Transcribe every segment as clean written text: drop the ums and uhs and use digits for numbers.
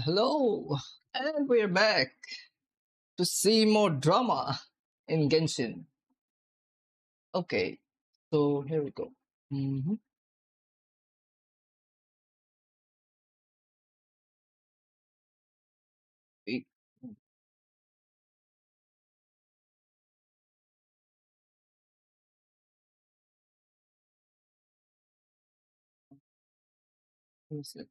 Hello, and we're back to see more drama in Genshin. Okay, so here we go. Mhm. Wait, who's it?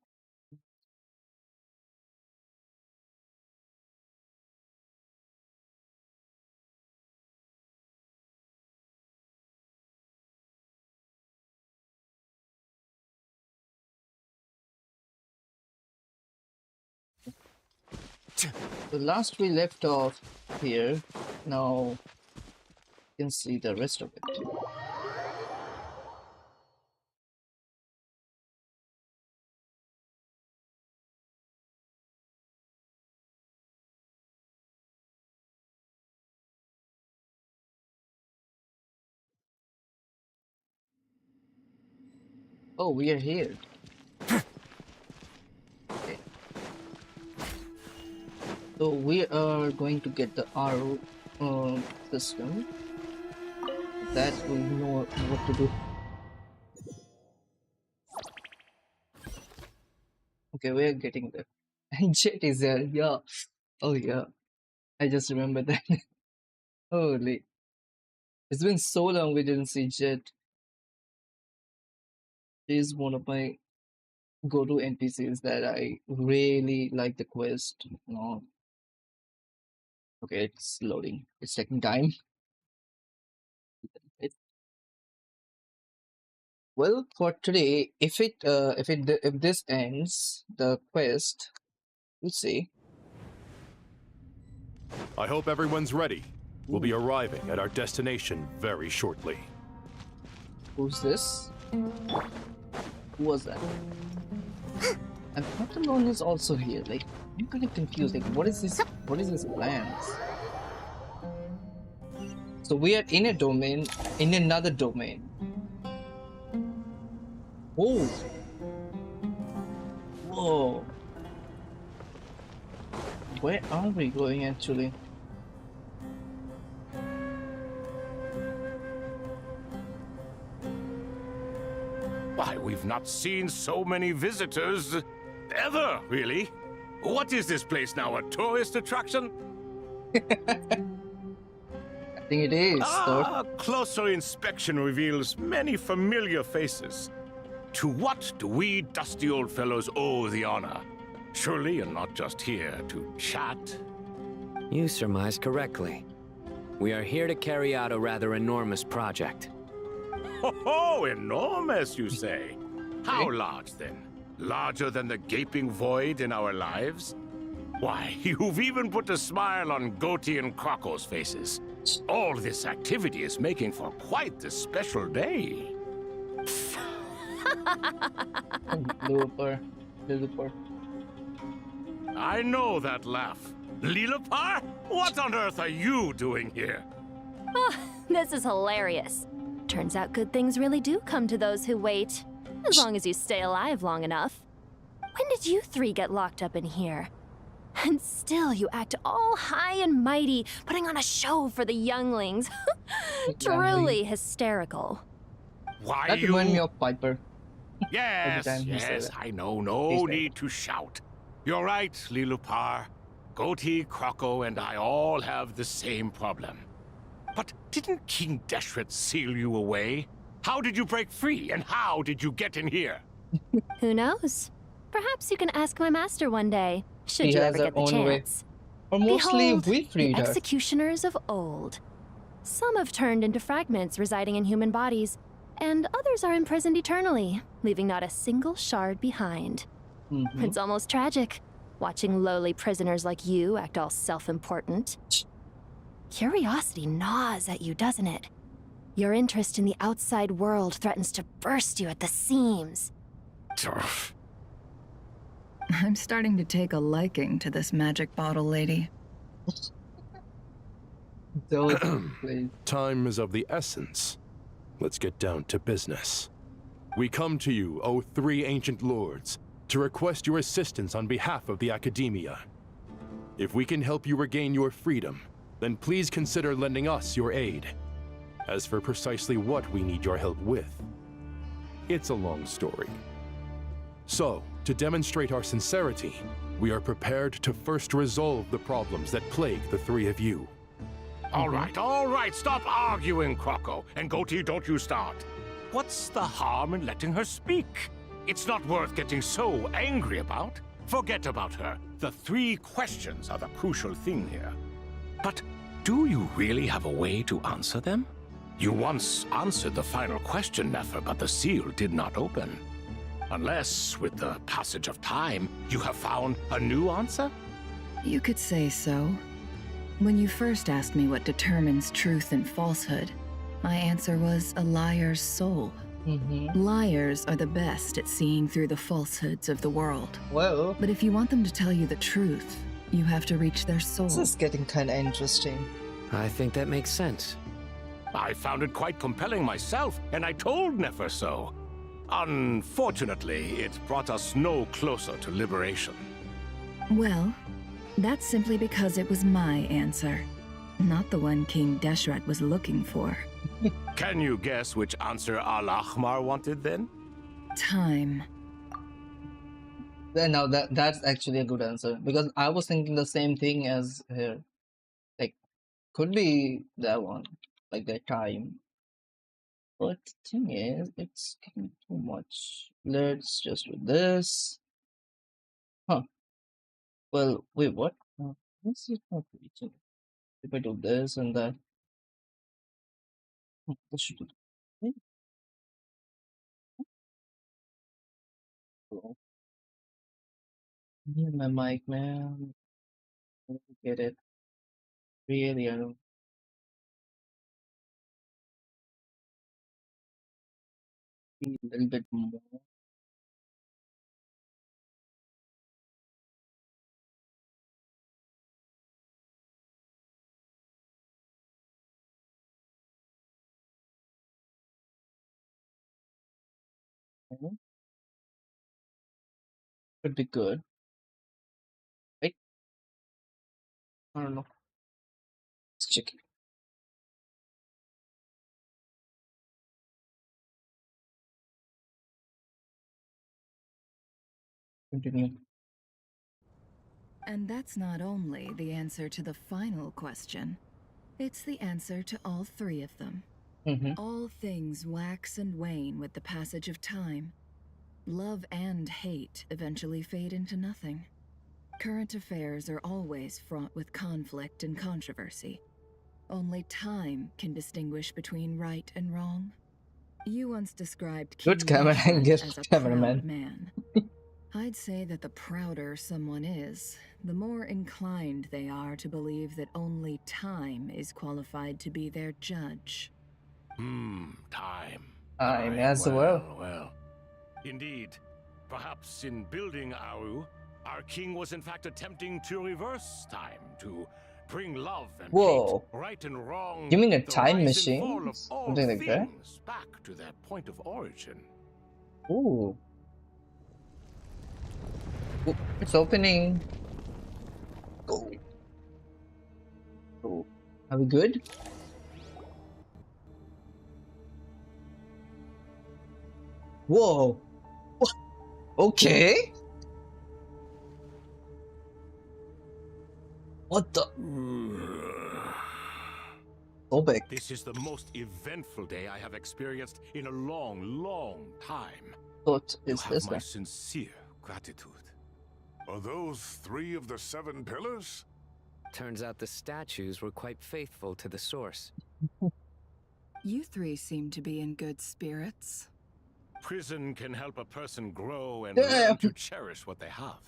So last we left off here. Now you can see the rest of it. Oh, we are here. Okay. So we are going to get the RO system. That we know what to do. Okay, we are getting there. And Jet is there. Yeah. Oh yeah. I just remember that. Holy. It's been so long we didn't see Jet. She's one of my go-to NPCs that I really like the quest. No, okay, it's loading. It's taking time. It, well, for today, if this ends the quest, we'll see. I hope everyone's ready. We'll be arriving at our destination very shortly. Who's this? Who was that? And Pokemon is also here. Like, I'm kind of confused. Like, what is this? What is this plans? So we are in a domain, in another domain. Oh. Whoa. Where are we going actually? Why, we've not seen so many visitors ever, really. What is this place now, a tourist attraction? I think it is. Closer inspection reveals many familiar faces. To what do we dusty old fellows owe the honor? Surely you're not just here to chat. You surmised correctly. We are here to carry out a rather enormous project. Oh, enormous, you say? How large, then? Larger than the gaping void in our lives? Why, you've even put a smile on Goatee and Crocco's faces. All this activity is making for quite the special day. Looper. I know that laugh. Lilipar? What on earth are you doing here? Oh, this is hilarious. Turns out good things really do come to those who wait. As long as you stay alive long enough. When did you three get locked up in here? And still you act all high and mighty, putting on a show for the younglings. Truly hysterical. Why That reminds me of Piper. Yes, time you say yes, that. I know. No need to shout. You're right, Lilupar. Goatee, Crocco, and I all have the same problem. But didn't King Deshret seal you away? How did you break free, and how did you get in here? Who knows? Perhaps you can ask my master one day, should He you has ever her get the own way. chance. Or mostly Behold, we the freed her. executioners of old. Some have turned into fragments residing in human bodies, and others are imprisoned eternally, leaving not a single shard behind. Mhm. It's almost tragic, watching lowly prisoners like you act all self-important. Curiosity gnaws at you, doesn't it? Your interest in the outside world threatens to burst you at the seams. Turf. I'm starting to take a liking to this magic bottle lady. Don't please. Time is of the essence. Let's get down to business. We come to you, O three ancient lords, to request your assistance on behalf of the Academia. If we can help you regain your freedom, then please consider lending us your aid. As for precisely what we need your help with, it's a long story. So, to demonstrate our sincerity, we are prepared to first resolve the problems that plague the three of you. All right, stop arguing, Croco. And Goatee, don't you start. What's the harm in letting her speak? It's not worth getting so angry about. Forget about her. The 3 questions are the crucial thing here. But do you really have a way to answer them? You once answered the final question, Nefer, but the seal did not open. Unless, with the passage of time, you have found a new answer? You could say so. When you first asked me what determines truth and falsehood, my answer was a liar's soul. Liars are the best at seeing through the falsehoods of the world. Well, But if you want them to tell you the truth, you have to reach their soul. this is getting kind of interesting. I think that makes sense. I found it quite compelling myself, and I told Nefer so. Unfortunately, it brought us no closer to liberation. Well, that's simply because it was my answer, not the one King Deshret was looking for. Can you guess which answer Al-Ahmar wanted then? Time. Then now that's actually a good answer because I was thinking the same thing as her. Like, could be that one, like that time. But the thing is, it's getting too much. Let's just do this. Huh. Well, wait, what? This is not reaching. If I do this and that, this should do. Wait, oh, yeah, my mic, man. I don't get it. Really, I don't. Feel a little bit more. Could be good. Right? I don't know. Let's check it. Continue. And that's not only the answer to the final question, it's the answer to all 3 of them. All things wax and wane with the passage of time. Love and hate eventually fade into nothing. Current affairs are always fraught with conflict and controversy. Only time can distinguish between right and wrong. You once described King Good camera Deshret angle, as a cameraman. proud man. I'd say that the prouder someone is, the more inclined they are to believe that only time is qualified to be their judge. Time. Time as well. Well. Indeed. Perhaps in building Aru, our king was in fact attempting to reverse time, to bring love and Whoa. hate, right and wrong, You mean a the time rise and machine? fall of all Something like that? things back to their point of origin. Ooh. Ooh, it's opening. Go. Go. Are we good? Whoa. Okay. What the? So big. This is the most eventful day I have experienced in a long, long time. What You is have this my one? sincere gratitude. Are those 3 of the 7 pillars? Turns out the statues were quite faithful to the source. You 3 seem to be in good spirits. Prison can help a person grow and Damn. learn to cherish what they have.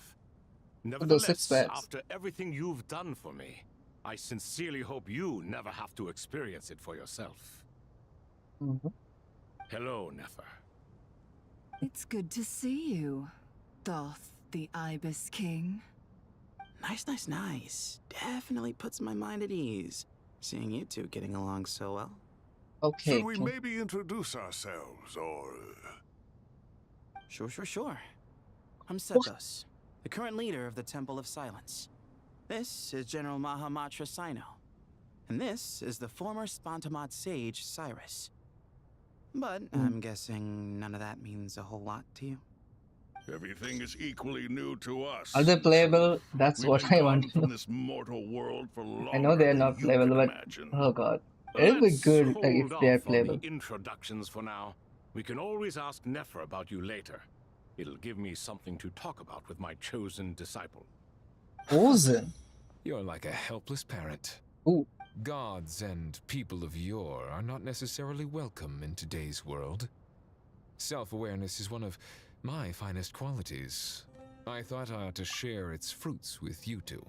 Those 6 Nevertheless, packs. after everything you've done for me, I sincerely hope you never have to experience it for yourself. Hello, Nefer. It's good to see you, Thoth the Ibis King. Nice. Definitely puts my mind at ease, seeing you 2 getting along so well. Okay. Should we maybe introduce ourselves, or... Sure. I'm Sethos, the current leader of the Temple of Silence. This is General Mahamatra Sino. And this is the former Spantamot sage, Cyrus. But I'm guessing none of that means a whole lot to you. Everything is equally new to us. Are they playable? That's We've what been I gone want to from know. this mortal world for I know longer they're than not you playable, can but imagine. oh god, it'll be Let's good hold if off they're on playable. the introductions for now. We can always ask Nefer about you later. It'll give me something to talk about with my chosen disciple. Frozen. You're like a helpless parent. Ooh. Gods and people of yore are not necessarily welcome in today's world. Self-awareness is one of my finest qualities. I thought I ought to share its fruits with you two.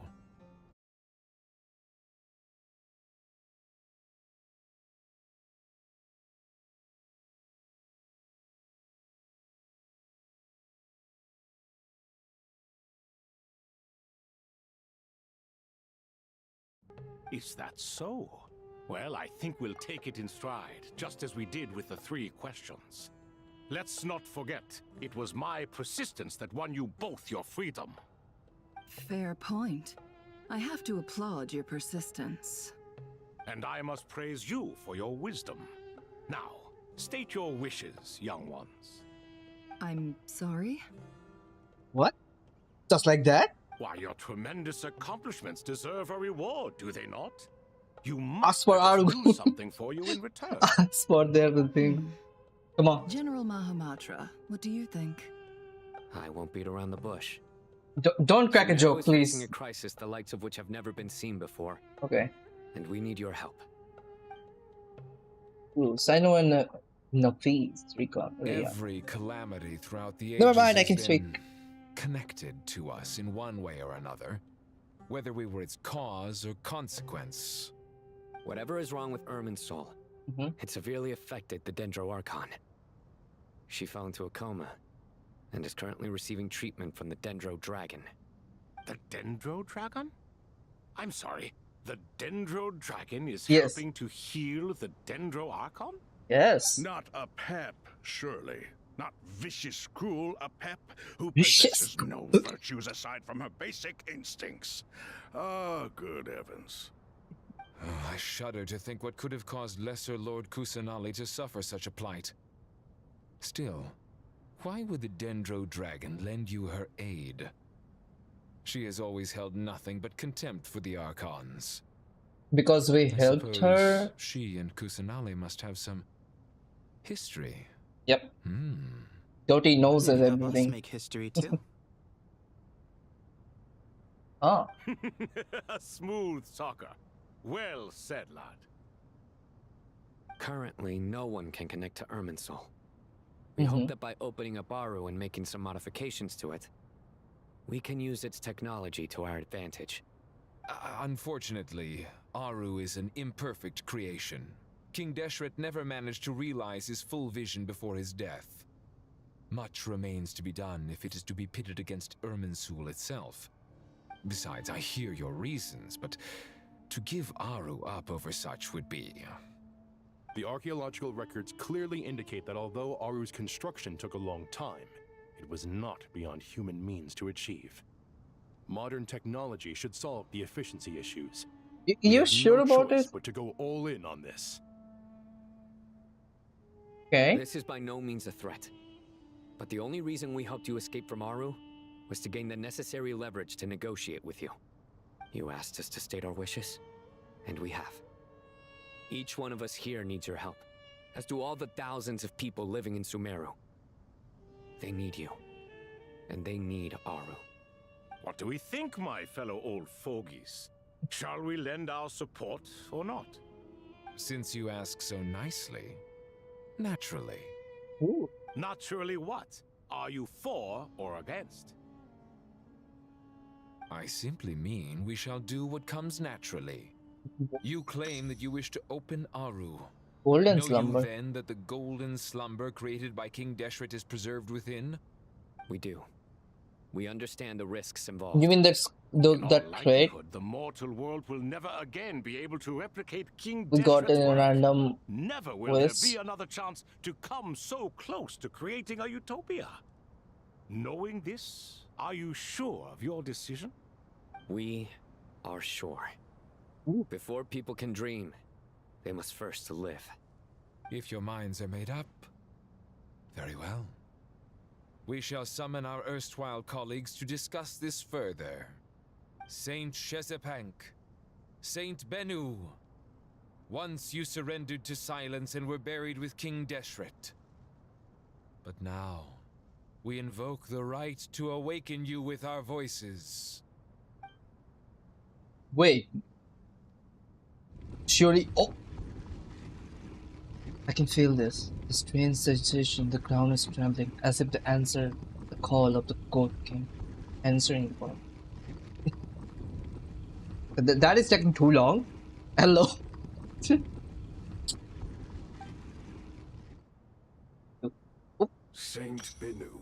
Is that so? Well, I think we'll take it in stride, just as we did with the 3 questions. Let's not forget, it was my persistence that won you both your freedom. Fair point. I have to applaud your persistence. And I must praise you for your wisdom. Now, state your wishes, young ones. I'm sorry? What? Just like that? Why, your tremendous accomplishments deserve a reward, do they not? You Ask must for let us Aru. do something for you in return. That's what they're the thing. Come on. General Mahamatra, what do you think? I won't beat around the bush. Don't crack a Sumeru joke, is facing please. a crisis the likes of which have never been seen before, Okay. and we need your help. Ooh, Sino and Nafis recall. Oh, yeah. Every calamity throughout the ages Never mind, I has can speak. been connected to us in one way or another, whether we were its cause or consequence. Whatever is wrong with Irminsul, it severely affected the Dendro Archon. She fell into a coma and is currently receiving treatment from the Dendro Dragon. The Dendro Dragon? I'm sorry, the Dendro Dragon is Yes. helping to heal the Dendro Archon? Yes. Not a pep, surely. Not vicious, cruel, a pep who Vicious. possesses no virtues aside from her basic instincts. Ah, good heavens. Oh, I shudder to think what could have caused Lesser Lord Kusanali to suffer such a plight. Still, why would the Dendro Dragon lend you her aid? She has always held nothing but contempt for the Archons. Because we I helped suppose her. she and Kusanali must have some history. Yep. Hmm. Doty knows Maybe help us everything. make history too. Oh. A smooth talker. Well said, lad. Currently, no one can connect to Irminsul. We hope that by opening up Aru and making some modifications to it, we can use its technology to our advantage. Unfortunately, Aru is an imperfect creation. King Deshret never managed to realize his full vision before his death. Much remains to be done if it is to be pitted against Irminsul itself. Besides, I hear your reasons, but to give Aru up over such would be... The archaeological records clearly indicate that although Aru's construction took a long time, it was not beyond human means to achieve. Modern technology should solve the efficiency issues. We You have sure no about choice it? but to go all in on this. Okay. This is by no means a threat. But the only reason we helped you escape from Aru was to gain the necessary leverage to negotiate with you. You asked us to state our wishes, and we have. Each one of us here needs your help, as do all the thousands of people living in Sumeru. They need you, and they need Aru. What do we think, my fellow old fogies? Shall we lend our support or not? Since you ask so nicely, naturally. Ooh. Naturally what? Are you for or against? I simply mean we shall do what comes naturally. You claim that you wish to open Aru. Golden Know slumber. you then that the golden slumber created by King Deshret is preserved within? We do. We understand the risks involved. You mean that's In all that trait likelihood, the mortal world will never again be able to replicate King we got Deshret's in a work. random Never will quiz? there be another chance to come so close to creating a utopia. Knowing this, are you sure of your decision? We are sure. Before people can dream, they must first live. If your minds are made up, very well. We shall summon our erstwhile colleagues to discuss this further. Saint Cheking, Saint Bennu. Once you surrendered to silence and were buried with King Deshret. But now, we invoke the right to awaken you with our voices. Wait. Surely. Oh! I can feel this. The strange sensation, the ground is trembling, as if to answer the call of the Goat King. Answering for that is taking too long. Hello. Saint Bennu,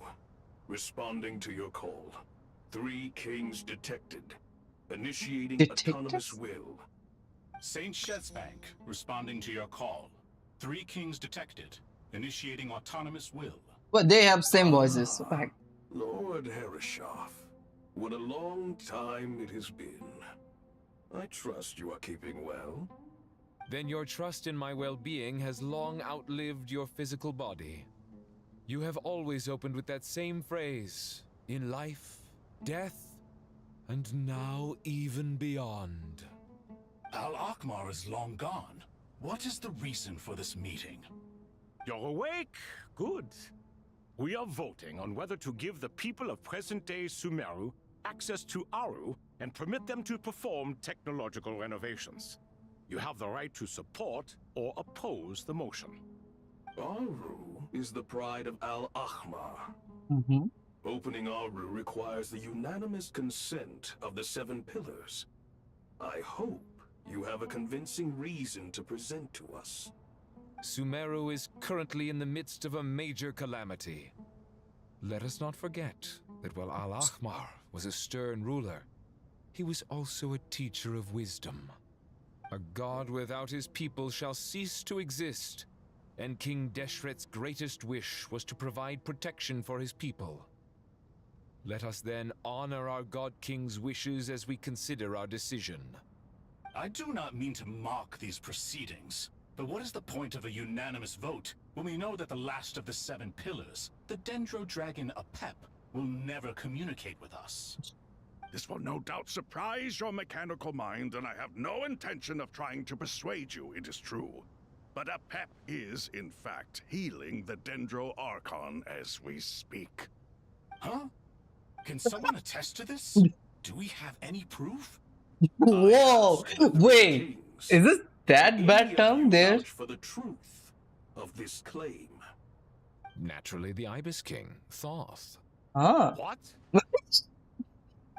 responding to your call. 3 kings detected. Initiating autonomous will. Saint Cheking, responding to your call. 3 kings detected. Initiating autonomous will. But they have same voices. Right. Lord Herreshoff, what a long time it has been. I trust you are keeping well. Then your trust in my well-being has long outlived your physical body. You have always opened with that same phrase, in life, death, and now even beyond. Al-Akhmar is long gone. What is the reason for this meeting? You're awake? Good. We are voting on whether to give the people of present-day Sumeru access to Aru and permit them to perform technological renovations. You have the right to support or oppose the motion. Aru is the pride of Al-Akhmar. Opening Aru requires the unanimous consent of the 7 pillars. I hope you have a convincing reason to present to us. Sumeru is currently in the midst of a major calamity. Let us not forget that while Al-Akhmar was a stern ruler, he was also a teacher of wisdom. A god without his people shall cease to exist, and King Deshret's greatest wish was to provide protection for his people. Let us then honor our God King's wishes as we consider our decision. I do not mean to mock these proceedings, but what is the point of a unanimous vote when we know that the last of the 7 pillars, the Dendro Dragon Apep, will never communicate with us? This will no doubt surprise your mechanical mind, and I have no intention of trying to persuade you it is true. But Apep is, in fact, healing the Dendro Archon as we speak. Huh? Can someone attest to this? Do we have any proof? Whoa! Wait! Is this that bad term there? For the truth of this claim. Naturally, the Ibis King, Thoth. Ah. What?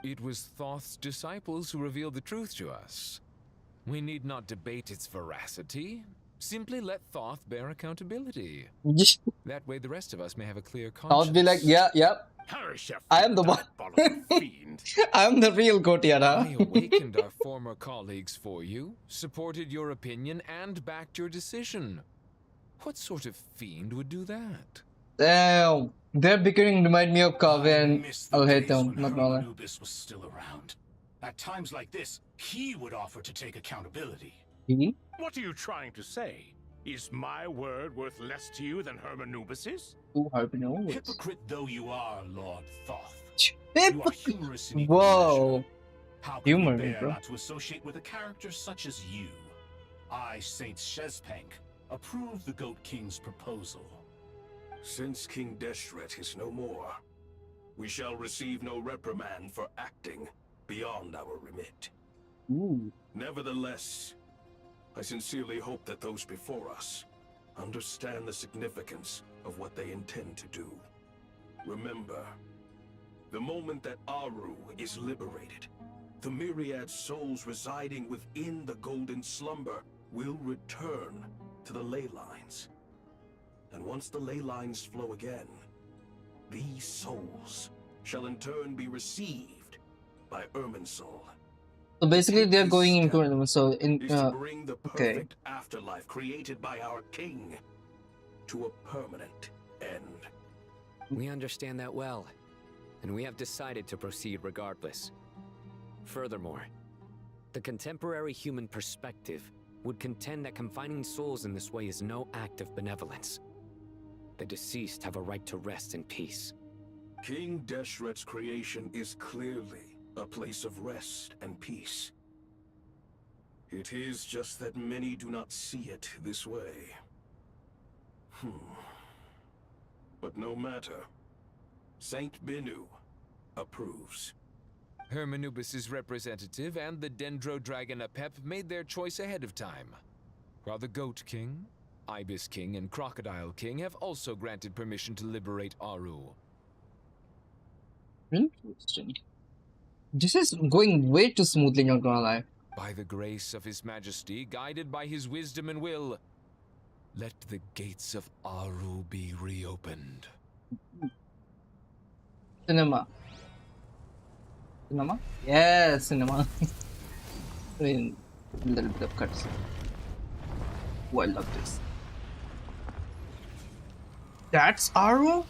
It was Thoth's disciples who revealed the truth to us. We need not debate its veracity. Simply let Thoth bear accountability. That way the rest of us may have a clear conscience. I'll be like, yeah, yep. I am the one. I am the real Gotiara. I awakened our former colleagues for you, supported your opinion, and backed your decision. What sort of fiend would do that? Damn. Their bickering remind me of Kaveh and I'll hate them, not gonna lie. Anubis was still around. At times like this, he would offer to take accountability. What are you trying to say? Is my word worth less to you than Hermanubis's? Hypocrite though you are, Lord Thoth. You are humorous in Whoa. How can Humor, we bear bro. not to associate with a character such as you? I, Saint Cheking, approve the Goat King's proposal. Since King Deshret is no more, we shall receive no reprimand for acting beyond our remit. Nevertheless, I sincerely hope that those before us understand the significance of what they intend to do. Remember, the moment that Aru is liberated, the myriad souls residing within the Golden Slumber will return to the ley lines. And once the ley lines flow again, these souls shall in turn be received by Irminsul. So basically they're going into it, so in Is to bring the perfect afterlife created by our king to a permanent end. We understand that well. and we have decided to proceed regardless. Furthermore, the contemporary human perspective would contend that confining souls in this way is no act of benevolence. The deceased have a right to rest in peace. King Deshret's creation is clearly a place of rest and peace. It is just that many do not see it this way. But no matter. Saint Benu approves. Hermanubis' representative and the Dendro Dragon Apep made their choice ahead of time, while the Goat King, Ibis King, and Crocodile King have also granted permission to liberate Aru. Interesting. This is going way too smoothly, not gonna lie. By the grace of His Majesty, guided by his wisdom and will, let the gates of Aru be reopened. Cinema. Cinema? Yeah, cinema. I mean, a little bit of cuts. Oh, I love this. That's Aru?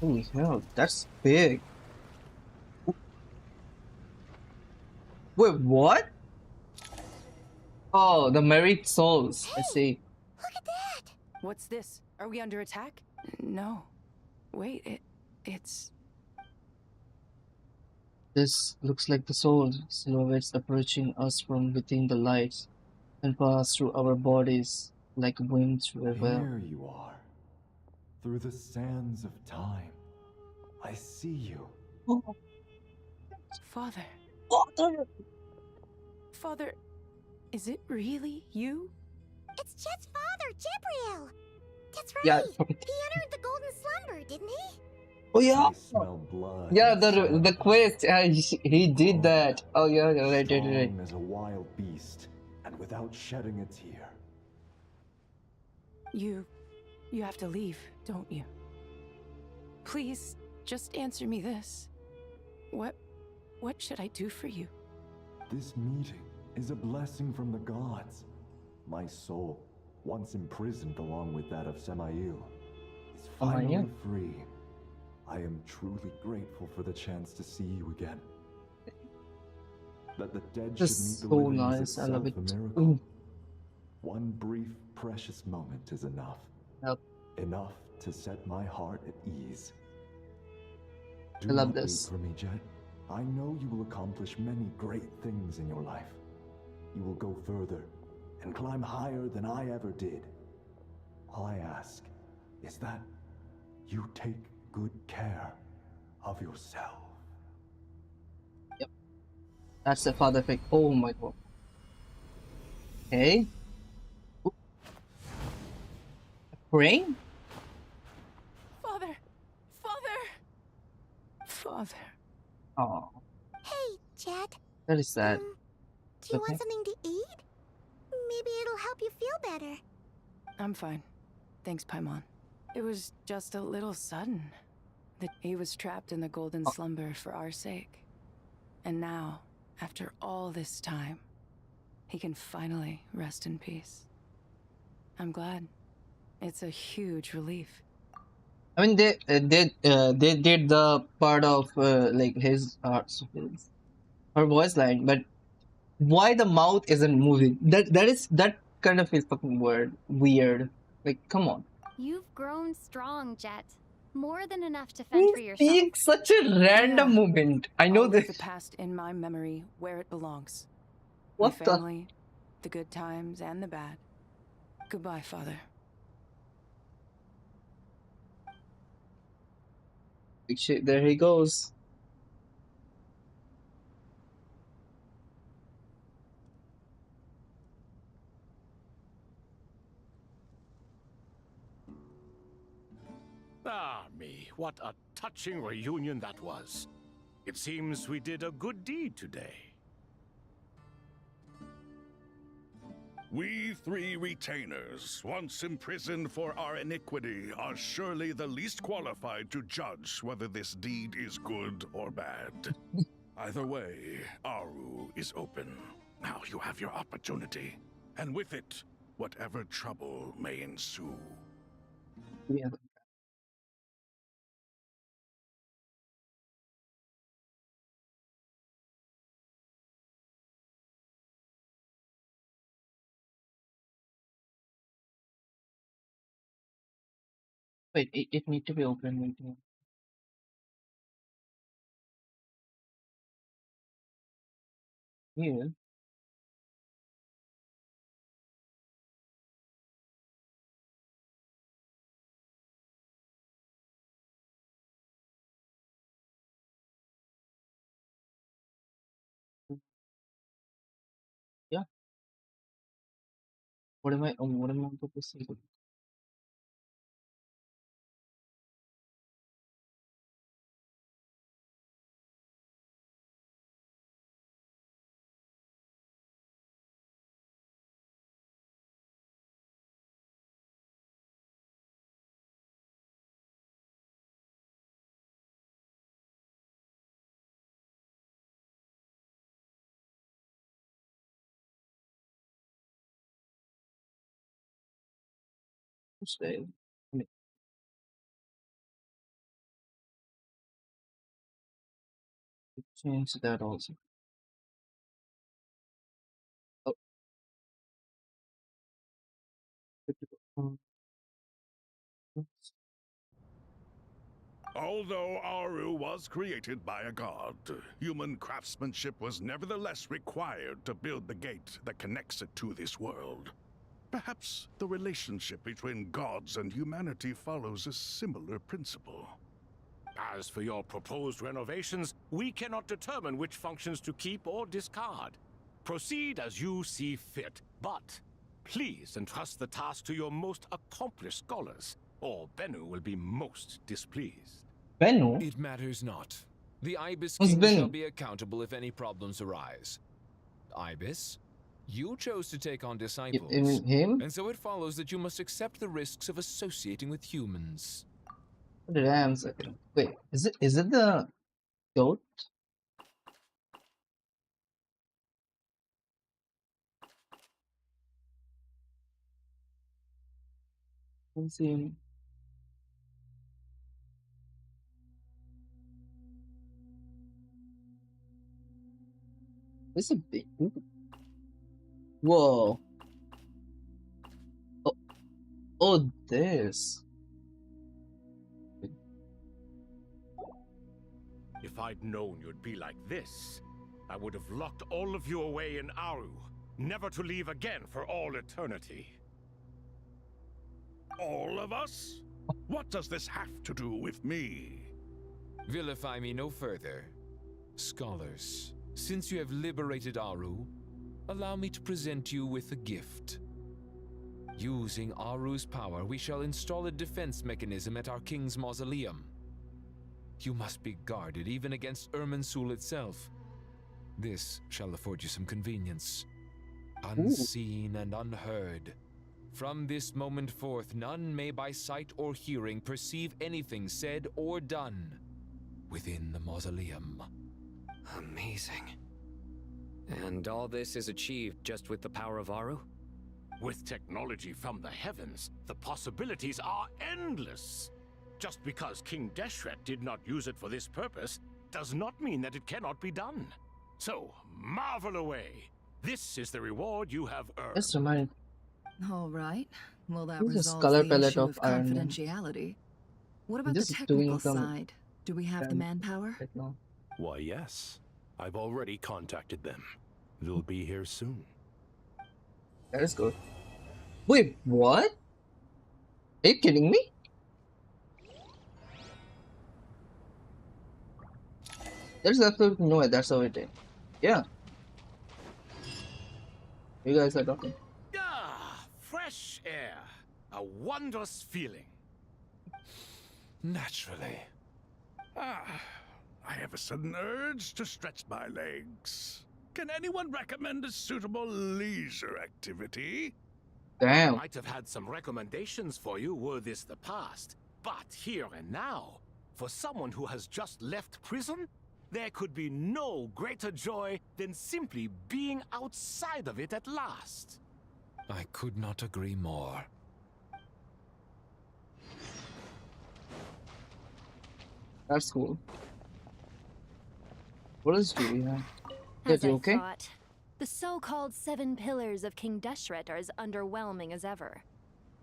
Holy hell, that's big. Wait, what? Oh, the married souls. I see. Look at that! What's this? Are we under attack? No. Wait, it's... This looks like the soul silhouettes approaching us from within the lights and pass through our bodies like wind through a well. Here you are, through the sands of time. I see you. Oh, Father. Father! Father, is it really you? It's Jet's father, Jibriel! That's right! Yeah. He entered the golden slumber, didn't he? Oh yeah. I smell blood. Yeah, the quest. He did that. Oh yeah, right. Strong as a wild beast, and without shedding a tear. You have to leave, don't you? Please, just answer me this. What should I do for you? This meeting is a blessing from the gods. My soul, once imprisoned along with that of Samael, is finally free. I am truly grateful for the chance to see you again. That the dead This should is meet the so living nice. is I love itself it. a miracle. One brief, precious moment is enough. Yep. Enough to set my heart at ease. Do I love not this. weep for me, Jet. I know you will accomplish many great things in your life. You will go further and climb higher than I ever did. All I ask is that you take good care of yourself. Yep. That's the father figure. Oh my god. Okay. Praying? Father! Oh, Hey, Jet. that is sad. Do you Okay. want something to eat? Maybe it'll help you feel better. I'm fine. Thanks, Paimon. It was just a little sudden. That he was trapped in the golden slumber for our sake. And now, after all this time, he can finally rest in peace. I'm glad. It's a huge relief. I mean, they did the part of like his her voice line, but why the mouth isn't moving? That kind of is fucking weird. Like, come on. You've grown strong, Jet. More than enough to fend for yourself. Being such a random Yeah. moment. I know I'll leave this. the past in my memory where it belongs. What My the? family, the good times and the bad. Goodbye, Father. Shit, there he goes. Ah, me, what a touching reunion that was. It seems we did a good deed today. We three retainers, once imprisoned for our iniquity, are surely the least qualified to judge whether this deed is good or bad. Either way, Aru is open. Now you have your opportunity, and with it, whatever trouble may ensue. Yeah. Wait, it need to be open. Wait, wait. Here. Yeah. What am I supposed to say? Say? I mean, change that also. Oh, um, oops. Although Aru was created by a god, human craftsmanship was nevertheless required to build the gate that connects it to this world. Perhaps the relationship between gods and humanity follows a similar principle. As for your proposed renovations, we cannot determine which functions to keep or discard. Proceed as you see fit, but please entrust the task to your most accomplished scholars, or Bennu will be most displeased. Bennu? It matters not. The Ibis Who's King shall Bennu? be accountable if any problems arise. Ibis, you chose to take on disciples, You mean him? and so it follows that you must accept the risks of associating with humans. What did I answer? Wait, is it the goat? Let's see him. This is a big. Whoa. Oh, oh, this. If I'd known you'd be like this, I would have locked all of you away in Aru, never to leave again for all eternity. All of us? What does this have to do with me? Vilify me no further. Scholars, since you have liberated Aru, allow me to present you with a gift. Using Aru's power, we shall install a defense mechanism at our king's mausoleum. You must be guarded even against Irminsul itself. This shall afford you some convenience. Unseen and unheard. From this moment forth, none may by sight or hearing perceive anything said or done within the mausoleum. Amazing. And all this is achieved just with the power of Aru? With technology from the heavens, the possibilities are endless. Just because King Deshret did not use it for this purpose does not mean that it cannot be done. So, marvel away. This is the reward you have earned. Just remind. All right. Well, that This is resolves color the palette issue of of Iron Man. confidentiality. What about the This is technical doing some side? Do we have the manpower? right now. Why, yes. I've already contacted them. They'll be here soon. That is good. Wait, what? Are you kidding me? There's absolutely no way that's how it is. Yeah. You guys are talking. Ah, fresh air. A wondrous feeling. Naturally. I have a sudden urge to stretch my legs. Can anyone recommend a suitable leisure activity? I Damn. might have had some recommendations for you were this the past, but here and now, for someone who has just left prison, there could be no greater joy than simply being outside of it at last. I could not agree more. That's cool. What else do we have? As You I okay? thought, the so-called 7 pillars of King Deshret are as underwhelming as ever.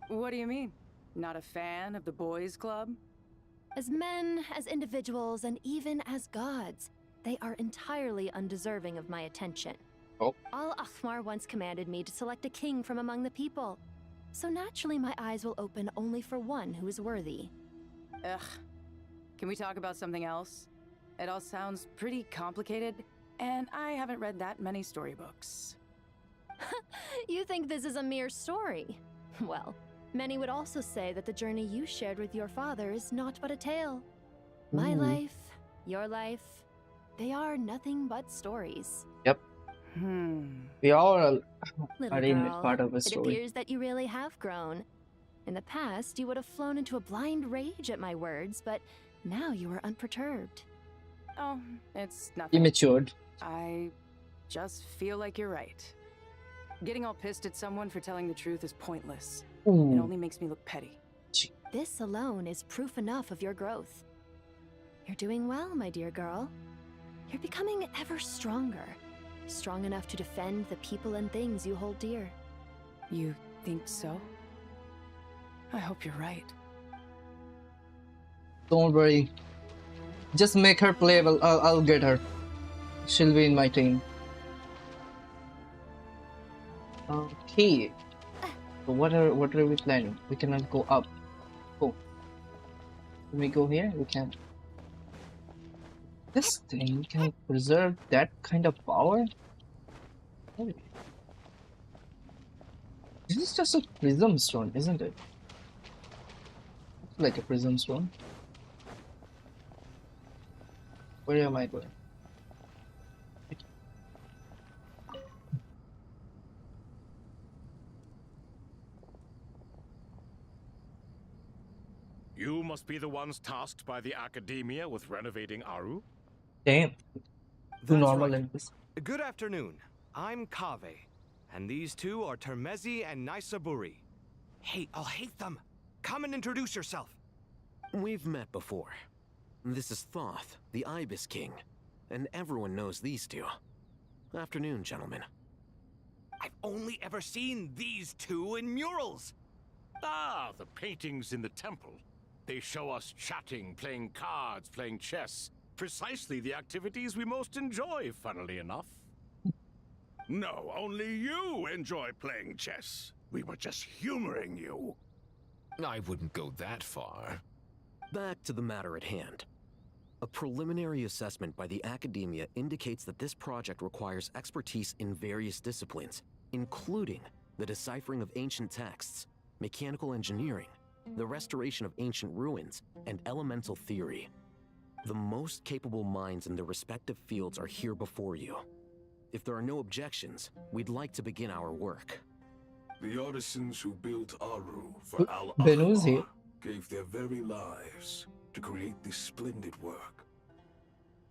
What do you mean? Not a fan of the boys' club? As men, as individuals, and even as gods, they are entirely undeserving of my attention. Oh. Al-Ahmar once commanded me to select a king from among the people. So naturally my eyes will open only for one who is worthy. Ugh. Can we talk about something else? It all sounds pretty complicated, and I haven't read that many storybooks. You think this is a mere story? Well, many would also say that the journey you shared with your father is not but a tale. My life, your life, they are nothing but stories. Yep. We all are Little in girl, part of a it story. appears that you really have grown. In the past, you would have flown into a blind rage at my words, but now you are unperturbed. Oh, it's nothing. Immatured. I just feel like you're right. Getting all pissed at someone for telling the truth is pointless. Ooh. It only makes me look petty. This alone is proof enough of your growth. You're doing well, my dear girl. You're becoming ever stronger. Strong enough to defend the people and things you hold dear. You think so? I hope you're right. Don't worry. Just make her playable. I'll get her. She'll be in my team. Okay. So what are we planning? We cannot go up. Oh. Can we go here? We can. This thing can preserve that kind of power? Oh. This is just a prism stone, isn't it? It's like a prism stone. Where am I going? You must be the ones tasked by the Academia with renovating Aru? Damn. Too That's normal right. in this. Good afternoon. I'm Kaveh, and these two are Termezi and Naisaburi. Hey, I'll hate them. Come and introduce yourself. We've met before. This is Thoth, the Ibis King, and everyone knows these two. Afternoon, gentlemen. I've only ever seen these two in murals. Ah, the paintings in the temple. They show us chatting, playing cards, playing chess. Precisely the activities we most enjoy, funnily enough. No, only you enjoy playing chess. We were just humoring you. I wouldn't go that far. Back to the matter at hand. A preliminary assessment by the Academia indicates that this project requires expertise in various disciplines, including the deciphering of ancient texts, mechanical engineering, the restoration of ancient ruins, and elemental theory. The most capable minds in their respective fields are here before you. If there are no objections, we'd like to begin our work. The artisans who built Aru for Benu's here. Al-Ahmar gave their very lives to create this splendid work.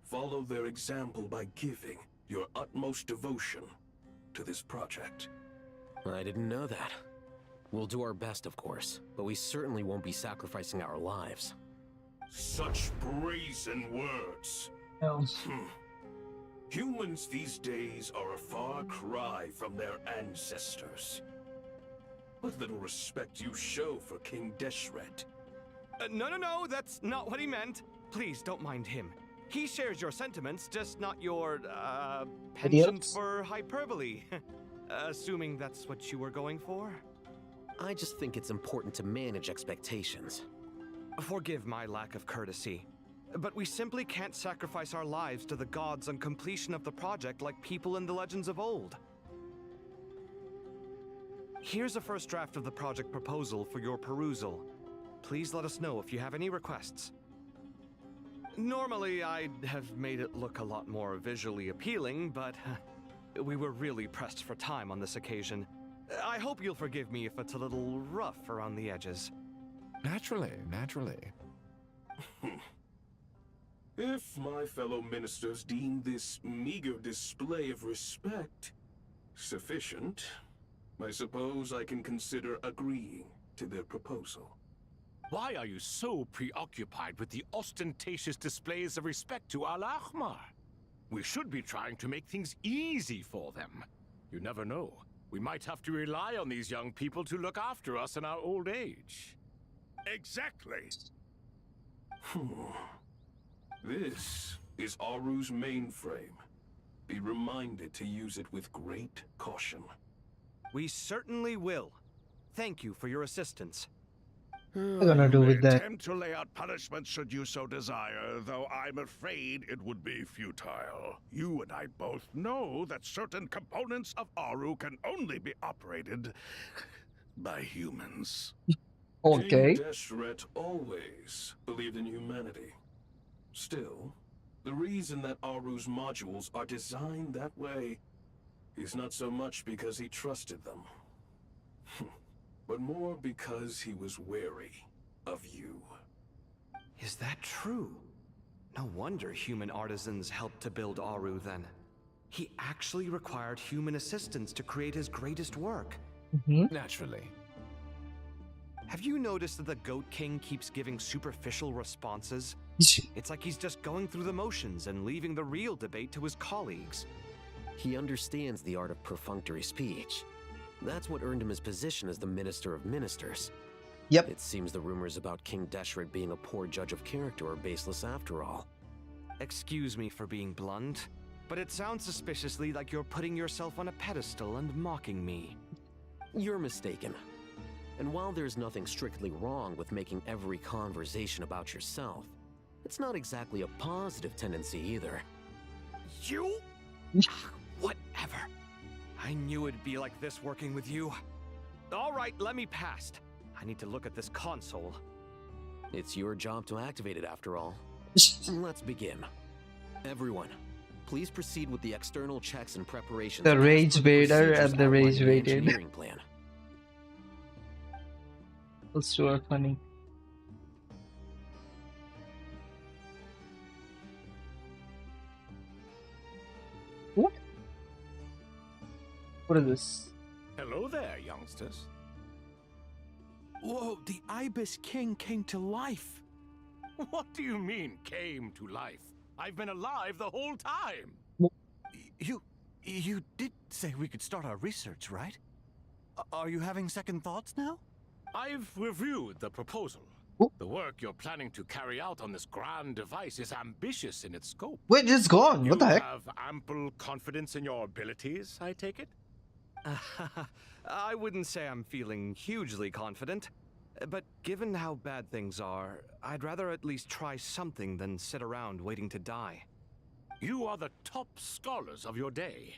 Follow their example by giving your utmost devotion to this project. I didn't know that. We'll do our best, of course, but we certainly won't be sacrificing our lives. Such brazen words. No. Humans these days are a far cry from their ancestors. What little respect you show for King Deshret. No, that's not what he meant. Please don't mind him. He shares your sentiments, just not your, penchant Idiots. for hyperbole. Assuming that's what you were going for? I just think it's important to manage expectations. Forgive my lack of courtesy, but we simply can't sacrifice our lives to the gods on completion of the project like people in the legends of old. Here's a first draft of the project proposal for your perusal. Please let us know if you have any requests. Normally, I'd have made it look a lot more visually appealing, but we were really pressed for time on this occasion. I hope you'll forgive me if it's a little rough around the edges. Naturally. If my fellow ministers deem this meager display of respect sufficient, I suppose I can consider agreeing to their proposal. Why are you so preoccupied with the ostentatious displays of respect to Al-Ahmar? We should be trying to make things easy for them. You never know. We might have to rely on these young people to look after us in our old age. Exactly. This is Aru's mainframe. Be reminded to use it with great caution. We certainly will. Thank you for your assistance. What are you gonna do with that? Attempt to lay out punishment should you so desire, though I'm afraid it would be futile. You and I both know that certain components of Aru can only be operated by humans. Okay. King Deshret always believed in humanity. Still, the reason that Aru's modules are designed that way is not so much because he trusted them, but more because he was wary of you. Is that true? No wonder human artisans helped to build Aru then. He actually required human assistance to create his greatest work. Naturally. Have you noticed that the Goat King keeps giving superficial responses? It's like he's just going through the motions and leaving the real debate to his colleagues. He understands the art of perfunctory speech. That's what earned him his position as the Minister of Ministers. Yep. It seems the rumors about King Deshret being a poor judge of character are baseless after all. Excuse me for being blunt, but it sounds suspiciously like you're putting yourself on a pedestal and mocking me. You're mistaken. And while there's nothing strictly wrong with making every conversation about yourself, it's not exactly a positive tendency either. You? Whatever. I knew it'd be like this working with you. All right, let me past. I need to look at this console. It's your job to activate it after all. Let's begin. Everyone, please proceed with the external checks and preparations. The Rage Vader and the Rage Vader. Plan. That's sure funny. What? What is this? Hello there, youngsters. Whoa, the Ibis King came to life. What do you mean, came to life? I've been alive the whole time. You did say we could start our research, right? Are you having second thoughts now? I've reviewed the proposal. The work you're planning to carry out on this grand device is ambitious in its scope. Wait, it's gone. What the heck? You have ample confidence in your abilities, I take it? I wouldn't say I'm feeling hugely confident, but given how bad things are, I'd rather at least try something than sit around waiting to die. You are the top scholars of your day.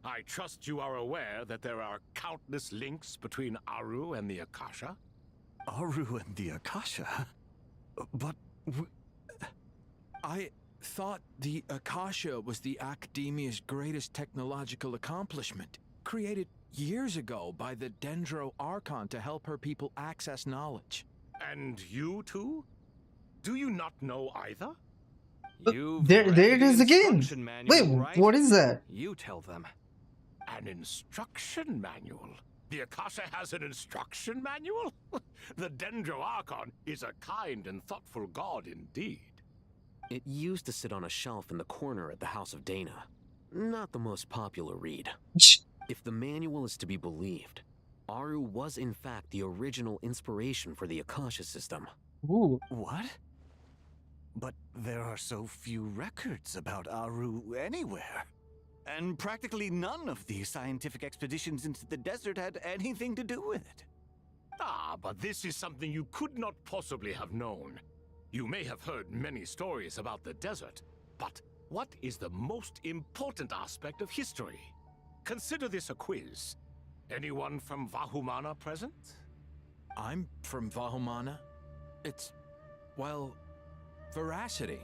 I trust you are aware that there are countless links between Aru and the Akasha? Aru and the Akasha? But I thought the Akasha was the Academia's greatest technological accomplishment, created years ago by the Dendro Archon to help her people access knowledge. And you too? Do you not know either? There it is again. Wait, right? what is that? You tell them. An instruction manual? The Akasha has an instruction manual? The Dendro Archon is a kind and thoughtful god indeed. It used to sit on a shelf in the corner at the House of Dana. Not the most popular read. If the manual is to be believed, Aru was in fact the original inspiration for the Akasha system. Ooh. What? But there are so few records about Aru anywhere. And practically none of these scientific expeditions into the desert had anything to do with it. Ah, but this is something you could not possibly have known. You may have heard many stories about the desert, but what is the most important aspect of history? Consider this a quiz. Anyone from Vahumana present? I'm from Vahumana. It's, well, veracity.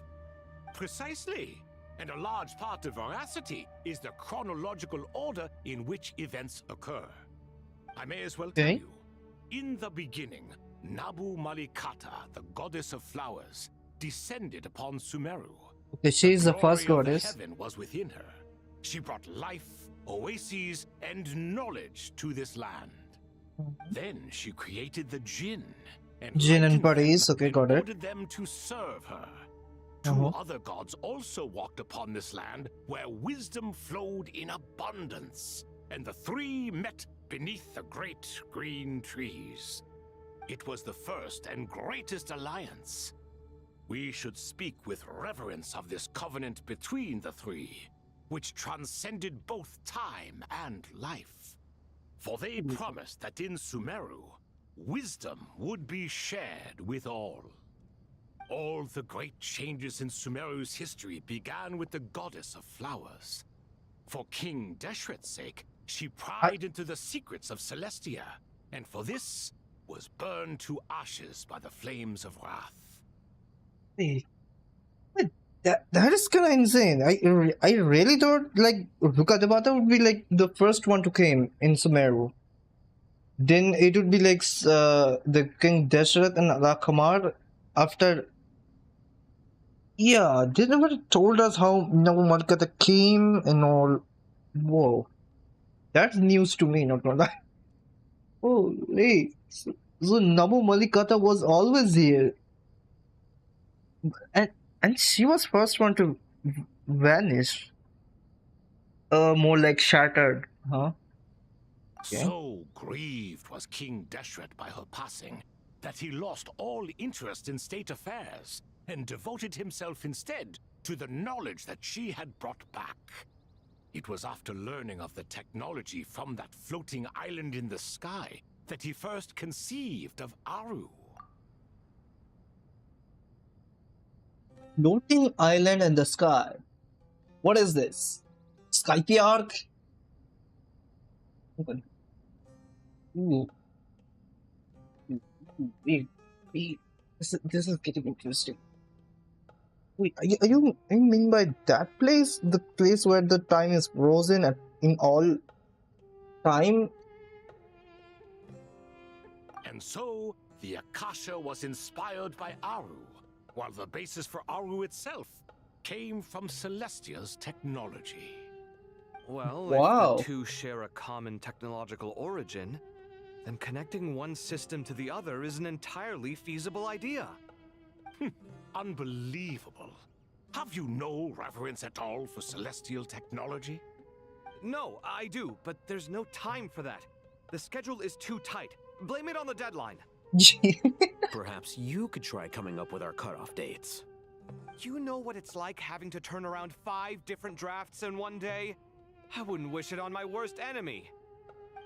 Precisely. And a large part of veracity is the chronological order in which events occur. I may as well tell you. In the beginning, Nabu Malikata, the goddess of flowers, descended upon Sumeru. Okay, she is the first goddess. Heaven was within her. She brought life, oases, and knowledge to this land. Then she created the Jinn. Jinn and buddies, okay, got it. Ordered them to serve her. Two other gods also walked upon this land where wisdom flowed in abundance, and the three met beneath the great green trees. It was the first and greatest alliance. We should speak with reverence of this covenant between the three, which transcended both time and life. For they promised that in Sumeru, wisdom would be shared with all. All the great changes in Sumeru's history began with the goddess of flowers. For King Deshret's sake, she pried into the secrets of Celestia, and for this was burned to ashes by the flames of wrath. Wait, that is kind of insane. I really thought like Rukadabata would be like the first one to came in Sumeru. Then it would be like the King Deshret and Alakamar after. Yeah, they never told us how Nabu Malkata came and all. Whoa, that's news to me. Not gonna lie. Oh, wait. So Nabu Malikata was always here, and she was first one to vanish. More like shattered, huh? Okay. So grieved was King Deshret by her passing that he lost all interest in state affairs and devoted himself instead to the knowledge that she had brought back. It was after learning of the technology from that floating island in the sky that he first conceived of Aru. Floating island in the sky. What is this? Skype arc? Okay. Ooh. Wait. This is getting interesting. Wait, are you mean by that place? The place where the time is frozen in all time? And so, the Akasha was inspired by Aru, while the basis for Aru itself came from Celestia's technology. Well, wow. If the two share a common technological origin, then connecting one system to the other is an entirely feasible idea. Unbelievable. Have you no reverence at all for celestial technology? No, I do, but there's no time for that. The schedule is too tight. Blame it on the deadline. Perhaps you could try coming up with our cutoff dates. You know what it's like having to turn around 5 different drafts in one day? I wouldn't wish it on my worst enemy.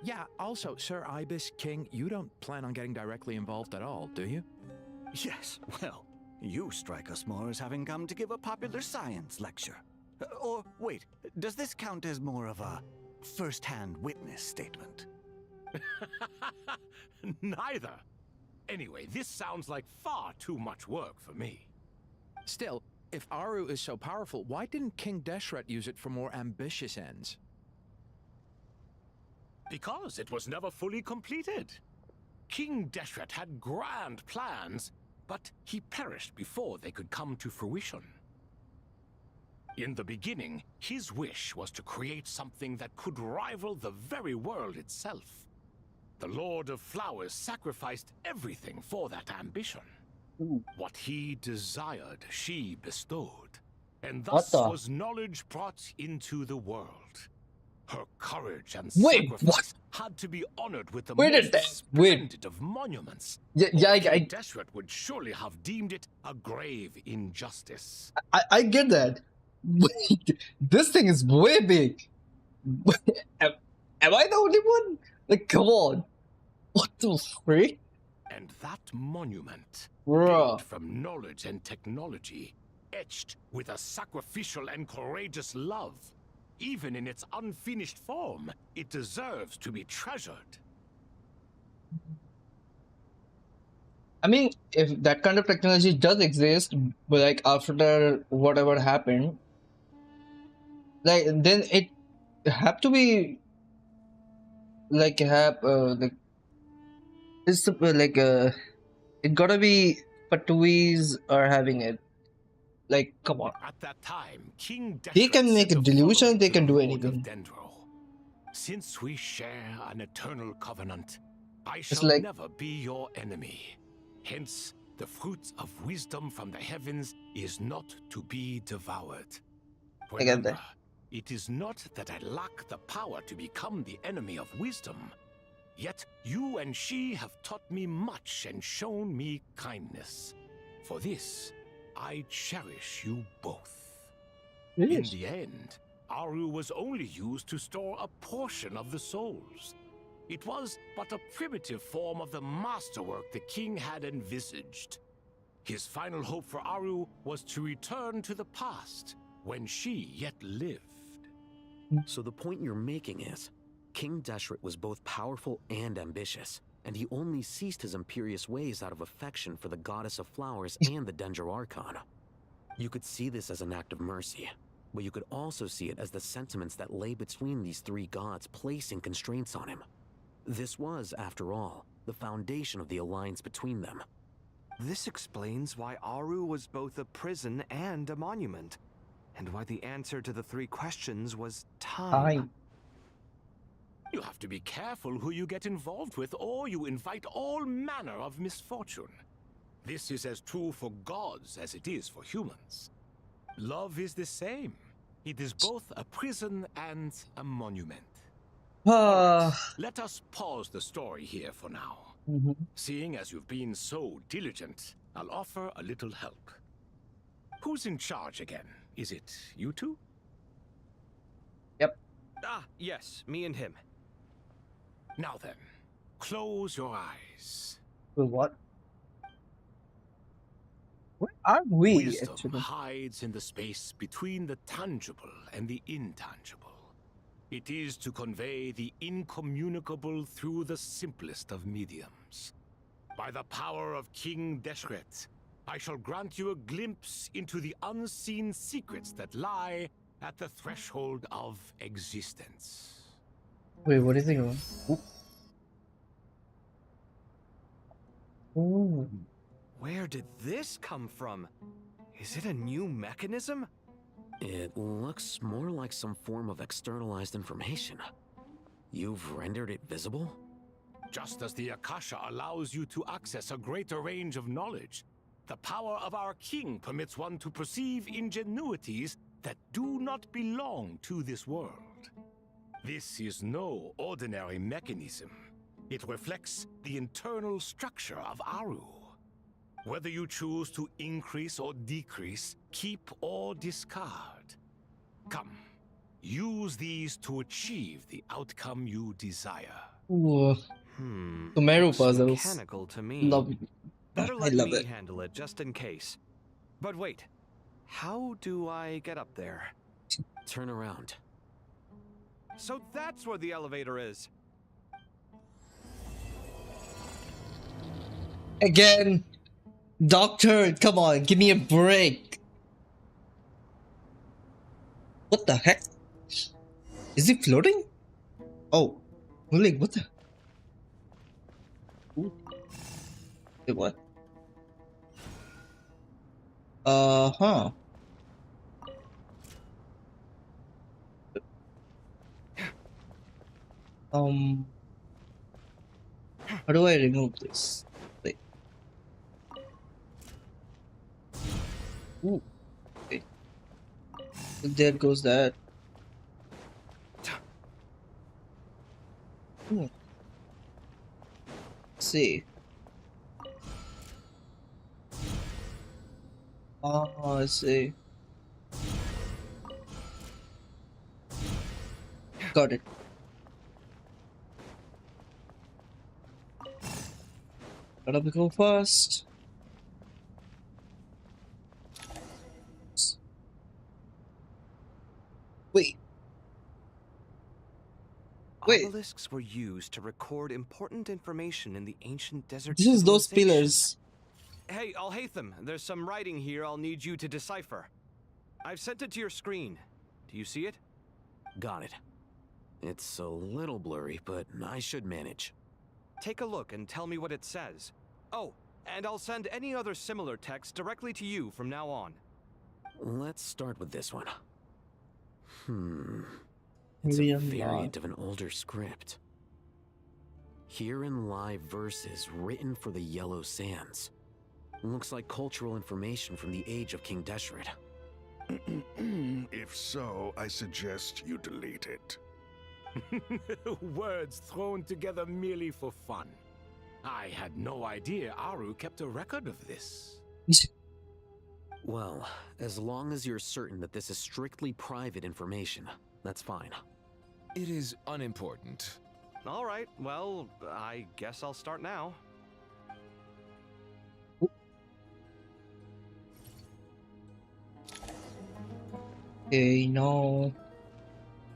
Yeah, also, Sir Ibis King, you don't plan on getting directly involved at all, do you? Yes, well, you strike us more as having come to give a popular science lecture. Or, wait, does this count as more of a first-hand witness statement? Neither. Anyway, this sounds like far too much work for me. Still, if Aru is so powerful, why didn't King Deshret use it for more ambitious ends? Because it was never fully completed. King Deshret had grand plans, but he perished before they could come to fruition. In the beginning, his wish was to create something that could rival the very world itself. The Lord of Flowers sacrificed everything for that ambition. Ooh. What he desired, she bestowed. And thus was knowledge brought into the world. Her courage and sacrifice had to be honored with the most splendid of monuments. King Deshret would surely have deemed it a grave injustice. I get that. Wait, this thing is way big. Am I the only one? Like, come on. What the freak? And that monument, Bruh. built from knowledge and technology, etched with a sacrificial and courageous love. Even in its unfinished form, it deserves to be treasured. I mean, if that kind of technology does exist, but like after whatever happened, like then it have to be like it's like it gotta be Patuis are having it. Like, come on. At that time, King Deshret They can make a said the delusion, following they to can the do Lord anything. of Dendro. Since we share an eternal covenant, I It's shall like- never be your enemy. Hence, the fruit of wisdom from the heavens is not to be devoured. I get that. It is not that I lack the power to become the enemy of wisdom, Yet you and she have taught me much and shown me kindness. For this, I cherish you both. In the end, Aru was only used to store a portion of the souls. It was but a primitive form of the masterwork the king had envisaged. His final hope for Aru was to return to the past, when she yet lived. So the point you're making is, King Deshret was both powerful and ambitious, and he only ceased his imperious ways out of affection for the goddess of flowers and the Dendro Archon. You could see this as an act of mercy, but you could also see it as the sentiments that lay between these three gods placing constraints on him. This was, after all, the foundation of the alliance between them. This explains why Aru was both a prison and a monument, and why the answer to the three questions was time. You have to be careful who you get involved with, or you invite all manner of misfortune. This is as true for gods as it is for humans. Love is the same. It is both a prison and a monument. Right, let us pause the story here for now. Seeing as you've been so diligent, I'll offer a little help. Who's in charge again? Is it you two? Yep. Ah, yes, me and him. Now then, close your eyes. What? Where are we? Wisdom Actually, hides in the space between the tangible and the intangible. It is to convey the incommunicable through the simplest of mediums. By the power of King Deshret, I shall grant you a glimpse into the unseen secrets that lie at the threshold of existence. wait, what is he doing? Ooh. Where did this come from? Is it a new mechanism? It looks more like some form of externalized information. You've rendered it visible? Just as the Akasha allows you to access a greater range of knowledge, the power of our king permits one to perceive ingenuities that do not belong to this world. This is no ordinary mechanism. It reflects the internal structure of Aru. Whether you choose to increase or decrease, keep or discard. Come, use these to achieve the outcome you desire. Ooh. Tomato puzzles. Mechanical to me. Love it. Better I let love me it. handle it just in case. But wait, how do I get up there? Turn around. So that's where the elevator is. Again, Doctor, come on, give me a break. What the heck? Is he floating? Oh, like what the? Ooh. Wait, what? Huh. How do I remove this? Wait. Ooh. Okay. There goes that. Ooh. Let's see. Oh, I see. Got it. Gotta go fast. Wait. Obelisks were used to record important information in the ancient desert. This is those civilization. pillars. Hey, Al-Haytham, there's some writing here I'll need you to decipher. I've sent it to your screen. Do you see it? Got it. It's a little blurry, but I should manage. Take a look and tell me what it says. Oh, and I'll send any other similar text directly to you from now on. Let's start with this one. It's a variant of an older script. Herein lie verses written for the Yellow Sands. Looks like cultural information from the age of King Deshret. If so, I suggest you delete it. Words thrown together merely for fun. I had no idea Aru kept a record of this. Well, as long as you're certain that this is strictly private information, that's fine. It is unimportant. All right, well, I guess I'll start now. Okay, now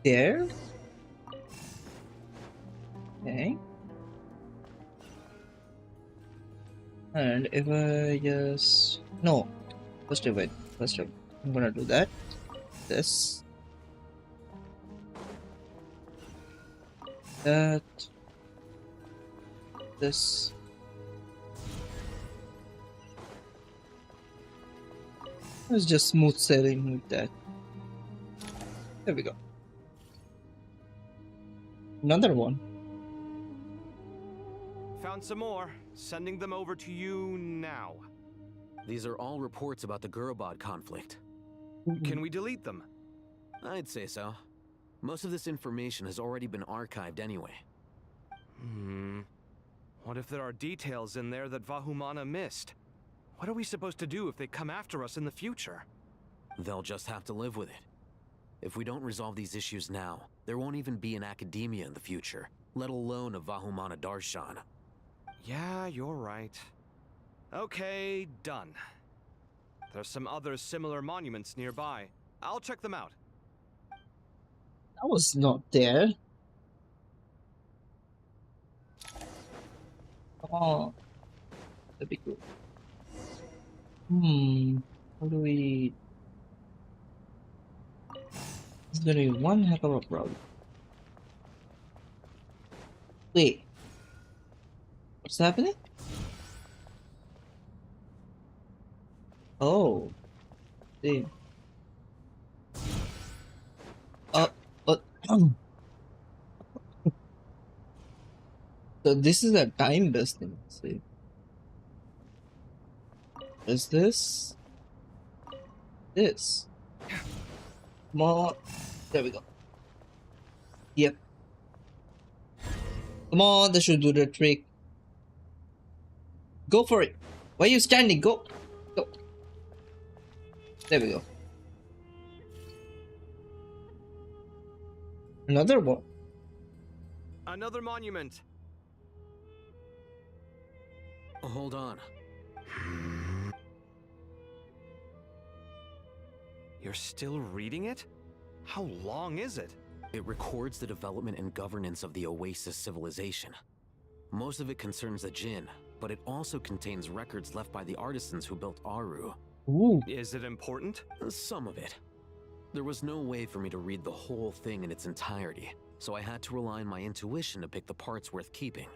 there. Okay. And if I just no, first of it, I'm gonna do that. This, that, this. It's just smooth sailing with that. There we go. Another one. Found some more. Sending them over to you now. These are all reports about the Gurubad conflict. Can we delete them? I'd say so. Most of this information has already been archived anyway. What if there are details in there that Vahumana missed? What are we supposed to do if they come after us in the future? They'll just have to live with it. If we don't resolve these issues now, there won't even be an academia in the future, let alone a Vahumana Darshan. Yeah, you're right. Okay, done. There's some other similar monuments nearby. I'll check them out. I was not there. Oh, that'd be cool. How do we? It's gonna be one heck of a problem. Wait, what's happening? Oh, see. So this is a time-based thing. See, is this? Come on, there we go. Yep. Come on, that should do the trick. Go for it. Why are you standing? Go. Go. There we go. Another one. Another monument. Hold on. You're still reading it? How long is it? It records the development and governance of the Oasis civilization. Most of it concerns the Jinn, but it also contains records left by the artisans who built Aru. Ooh. Is it important? Some of it. There was no way for me to read the whole thing in its entirety, so I had to rely on my intuition to pick the parts worth keeping.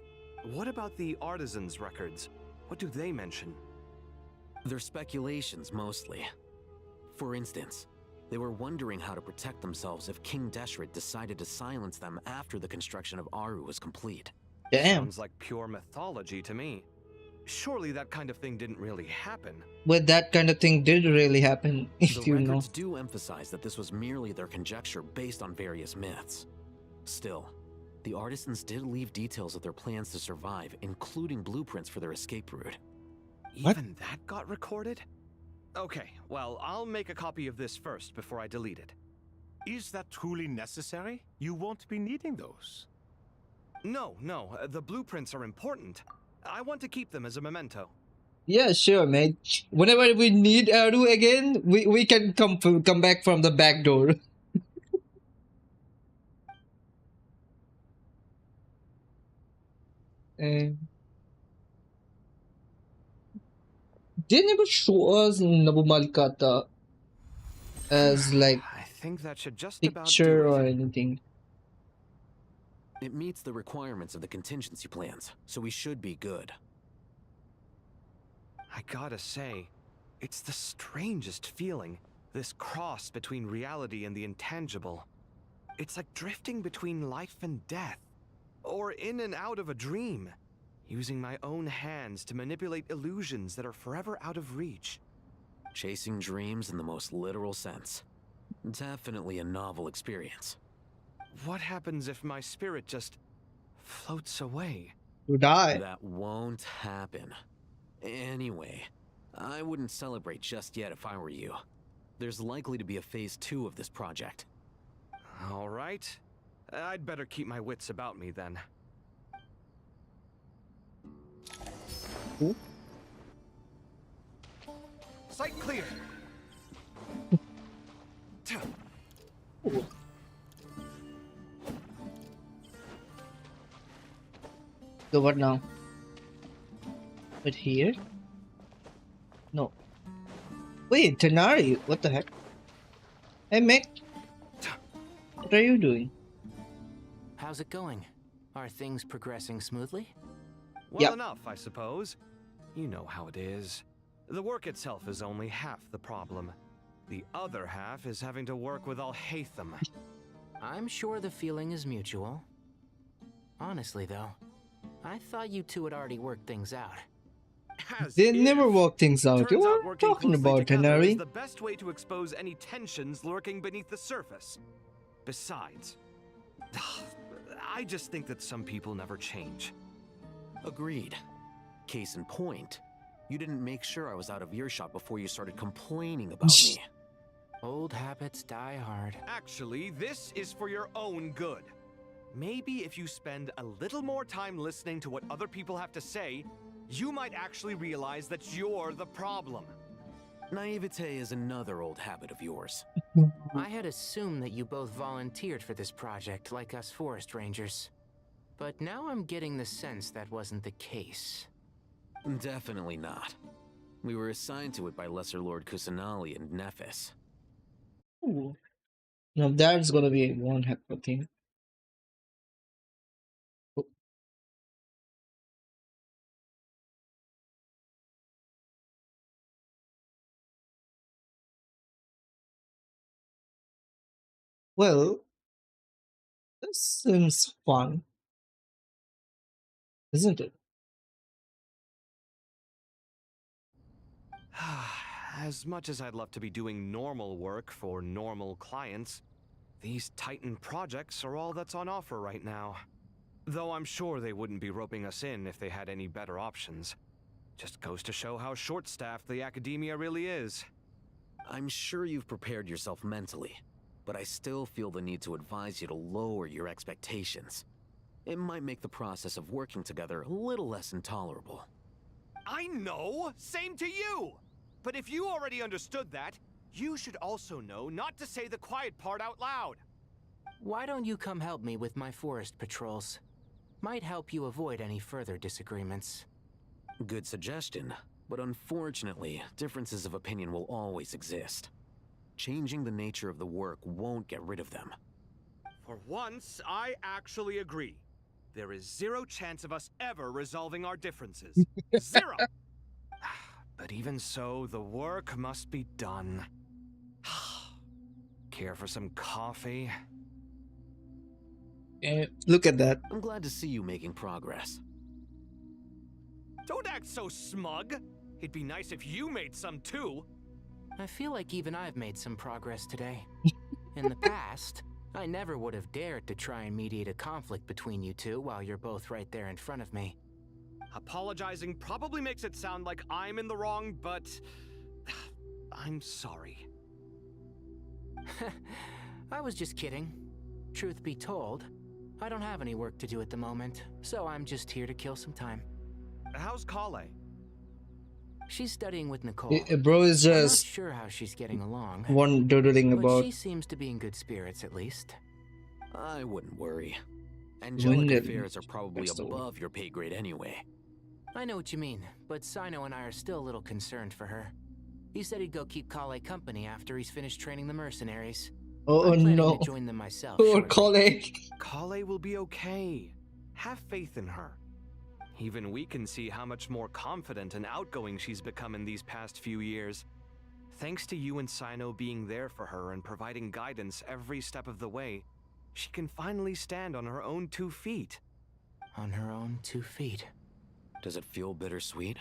What about the artisans' records? What do they mention? They're speculations, mostly. For instance, they were wondering how to protect themselves if King Deshret decided to silence them after the construction of Aru was complete. Damn. Sounds like pure mythology to me. Surely that kind of thing didn't really happen. But that kind of thing did really happen, if The you know. records do emphasize that this was merely their conjecture based on various myths. Still, the artisans did leave details of their plans to survive, including blueprints for their escape route. Even that got recorded? Okay, well, I'll make a copy of this first before I delete it. Is that truly necessary? You won't be needing those. No, the blueprints are important. I want to keep them as a memento. Yeah, sure, mate. Whenever we need Aru again, we can come back from the back door. They never show us Nabu Malkata as like I think that should just about picture do it. or anything. It meets the requirements of the contingency plans, so we should be good. I gotta say, it's the strangest feeling, this cross between reality and the intangible. It's like drifting between life and death, or in and out of a dream, using my own hands to manipulate illusions that are forever out of reach. Chasing dreams in the most literal sense. Definitely a novel experience. what happens if my spirit just floats away? You die. That won't happen. Anyway, I wouldn't celebrate just yet if I were you. There's likely to be a phase 2 of this project. All right. I'd better keep my wits about me then. Ooh. Sight clear. Ooh. So what now? But here? No. Wait, Tanari, what the heck? Hey, mate. What are you doing? How's it going? Are things progressing smoothly? Well enough, I suppose. You know how it is. The work itself is only half the problem. The other half is having to work with Al-Haytham. I'm sure the feeling is mutual. Honestly, though, I thought you two had already worked things out. They never work things out. Turns out What are you working talking closely about, together is Tanari? the best way to expose any tensions lurking beneath the surface. Besides, I just think that some people never change. Agreed. Case in point, you didn't make sure I was out of earshot before you started complaining about me. Old habits die hard. Actually, this is for your own good. Maybe if you spend a little more time listening to what other people have to say, you might actually realize that you're the problem. Naivete is another old habit of yours. I had assumed that you both volunteered for this project like us forest rangers. But now I'm getting the sense that wasn't the case. Definitely not. We were assigned to it by Lesser Lord Kusanali and Nephis. Ooh. Now that's gonna be one heck of a thing. Oh. Well, this seems fun, isn't it? As much as I'd love to be doing normal work for normal clients, these Titan projects are all that's on offer right now. Though I'm sure they wouldn't be roping us in if they had any better options. Just goes to show how short-staffed the academia really is. I'm sure you've prepared yourself mentally, but I still feel the need to advise you to lower your expectations. It might make the process of working together a little less intolerable. I know! Same to you! But if you already understood that, you should also know not to say the quiet part out loud. Why don't you come help me with my forest patrols? Might help you avoid any further disagreements. Good suggestion, but unfortunately, differences of opinion will always exist. Changing the nature of the work won't get rid of them. For once, I actually agree. There is zero chance of us ever resolving our differences. Zero! But even so, the work must be done. Care for some coffee? Look at that. I'm glad to see you making progress. Don't act so smug! It'd be nice if you made some too! I feel like even I've made some progress today. In the past, I never would have dared to try and mediate a conflict between you two while you're both right there in front of me. Apologizing probably makes it sound like I'm in the wrong, but I'm sorry. I was just kidding. Truth be told, I don't have any work to do at the moment, so I'm just here to kill some time. How's Kale? She's studying with Nicole. Bro is I'm not just sure how she's getting along. one doodling but about she seems to be in good spirits at least. I wouldn't worry. Angelic Winded. affairs are probably That's the one. above your pay grade anyway. I know what you mean, but Sino and I are still a little concerned for her. He said he'd go keep Kale company after he's finished training the mercenaries. Oh I'm planning no. to join them myself. Poor shortly. Kale. Kale will be okay. Have faith in her. Even we can see how much more confident and outgoing she's become in these past few years. Thanks to you and Sino being there for her and providing guidance every step of the way, she can finally stand on her own 2 feet. On her own 2 feet. Does it feel bittersweet?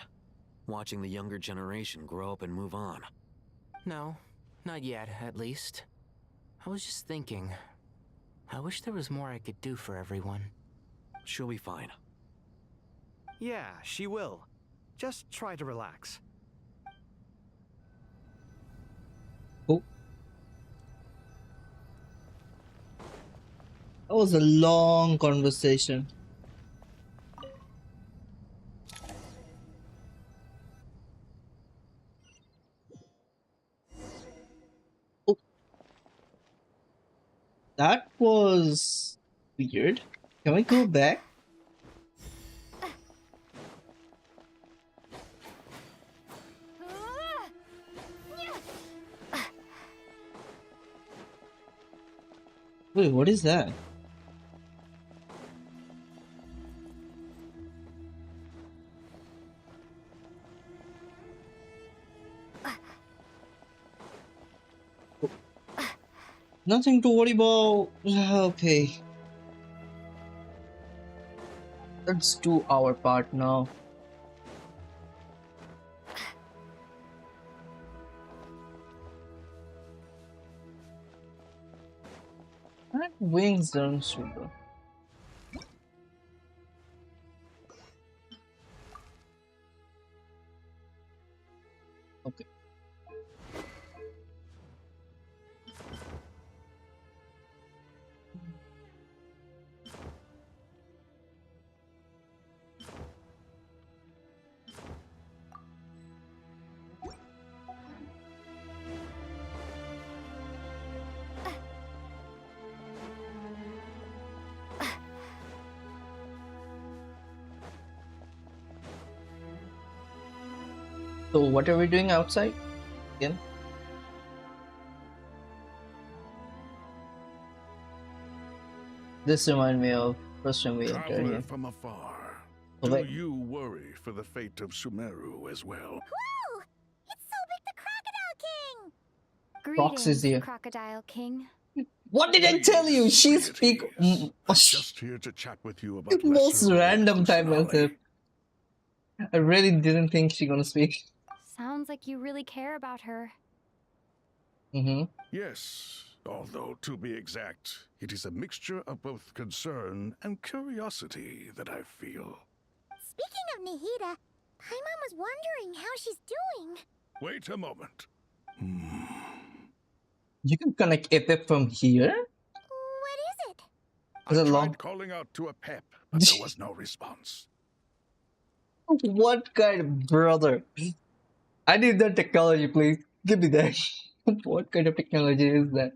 Watching the younger generation grow up and move on? No, not yet, at least. I was just thinking, I wish there was more I could do for everyone. She'll be fine. Yeah, she will. Just try to relax. Oh. That was a long conversation. Oh. That was weird. Can we go back? Wait, what is that? Nothing to worry about. Okay. Let's do our part now. That wings don't sugar. Okay. So what are we doing outside again? This reminds me of first time we entered Traveler here. from afar, Oh, do wait. you worry for the fate of Sumeru as well? Whoa! It's Sobek the Crocodile King! Fox is Greetings, here. Crocodile King. What did I tell you? She speak I'm just here to chat with you about most Lesser Lord random time as Kusanali. if I really didn't think she gonna speak. Sounds like you really care about her. Mm-hmm. Yes, although to be exact, it is a mixture of both concern and curiosity that I feel. Speaking of Nihida, Paimon was wondering how she's doing. Wait a moment. You can connect Epic from here? What is it? Is I it tried long? calling out to a pep, but there was no response. What kind of brother? I need that technology, please. Give me that. What kind of technology is that?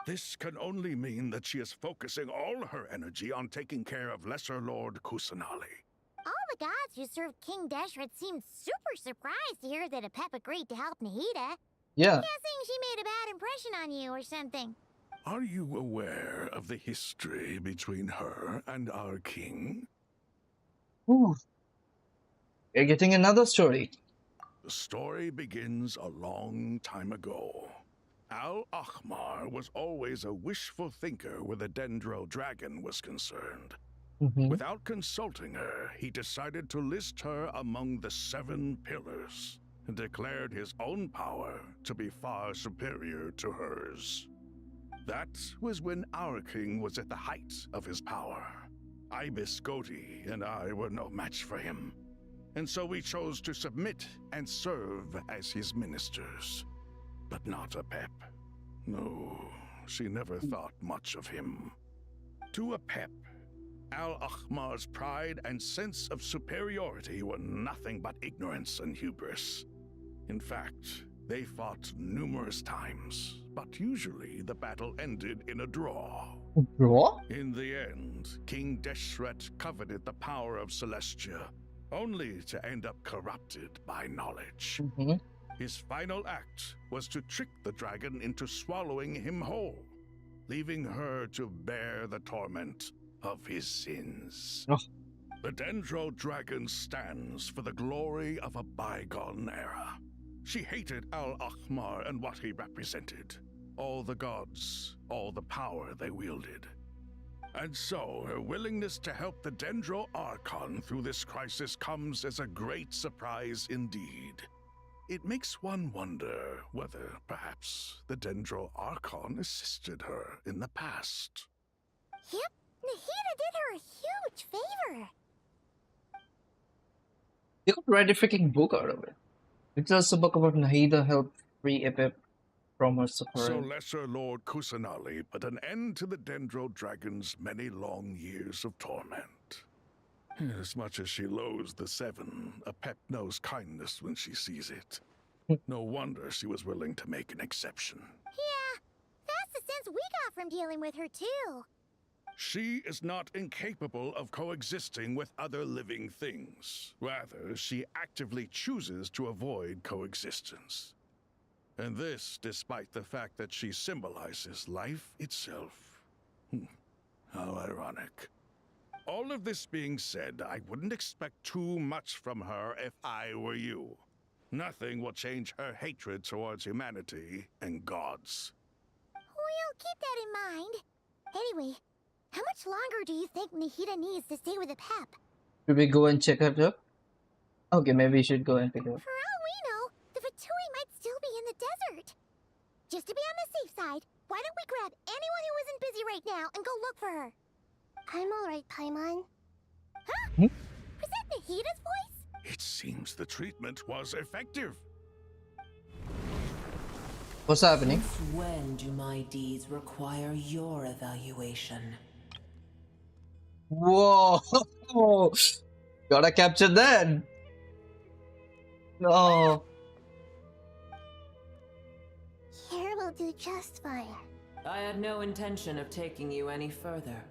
This can only mean that she is focusing all her energy on taking care of Lesser Lord Kusanali. All the gods who served King Deshret seemed super surprised to hear that a pep agreed to help Nihida. Yeah. Guessing she made a bad impression on you or something. Are you aware of the history between her and our king? Ooh. You're getting another story. The story begins a long time ago. Al-Ahmar was always a wishful thinker where the Dendro dragon was concerned. Without consulting her, he decided to list her among the 7 pillars and declared his own power to be far superior to hers. That was when our king was at the height of his power. Ibis Goti and I were no match for him, and so we chose to submit and serve as his ministers. But not a pep. No, she never thought much of him. To a pep, Al-Ahmar's pride and sense of superiority were nothing but ignorance and hubris. In fact, they fought numerous times, but usually the battle ended in a draw. Draw? In the end, King Deshret coveted the power of Celestia, only to end up corrupted by knowledge. His final act was to trick the dragon into swallowing him whole, leaving her to bear the torment of his sins. The Dendro dragon stands for the glory of a bygone era. She hated Al-Ahmar and what he represented. All the gods, all the power they wielded. And so, her willingness to help the Dendro Archon through this crisis comes as a great surprise indeed. It makes one wonder whether, perhaps, the Dendro Archon assisted her in the past. Yep, Nahida did her a huge favor. You could write a freaking book out of it. It's just a book about Nahida help free Epip from her So suffering. Lesser Lord Kusanali put an end to the Dendro Dragon's many long years of torment. As much as she loathes the Seven, Apep knows kindness when she sees it. No wonder she was willing to make an exception. Yeah, that's the sense we got from dealing with her too. She is not incapable of coexisting with other living things. Rather, she actively chooses to avoid coexistence. And this despite the fact that she symbolizes life itself. How ironic. All of this being said, I wouldn't expect too much from her if I were you. Nothing will change her hatred towards humanity and gods. We'll keep that in mind. Anyway, how much longer do you think Nahida needs to stay with Apep? Should we go and check her up? Okay, maybe we should go and pick her up. For all we know, the Fatui might still be in the desert. Just to be on the safe side, why don't we grab anyone who isn't busy right now and go look for her? I'm alright, Paimon. Huh? Was that Nahida's voice? It seems the treatment was effective. What's happening? Since when do my deeds require your evaluation? Whoa! Gotta capture that! No. Here will do just fine. I had no intention of taking you any further.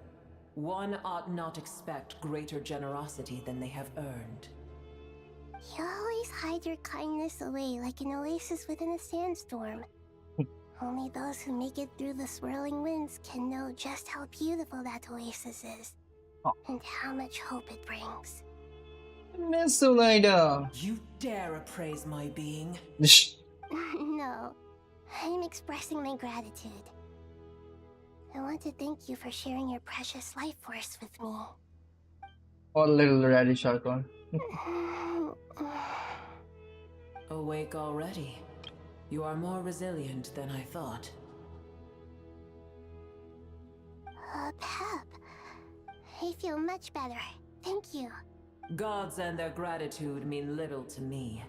One ought not expect greater generosity than they have earned. You always hide your kindness away like an oasis within a sandstorm. Only those who make it through the swirling winds can know just how beautiful that oasis is. And how much hope it brings. Miss Sulida. You dare appraise my being? No, I'm expressing my gratitude. I want to thank you for sharing your precious life force with me. Oh, little radish icon. Awake already. You are more resilient than I thought. Pep. I feel much better. Thank you. Gods and their gratitude mean little to me.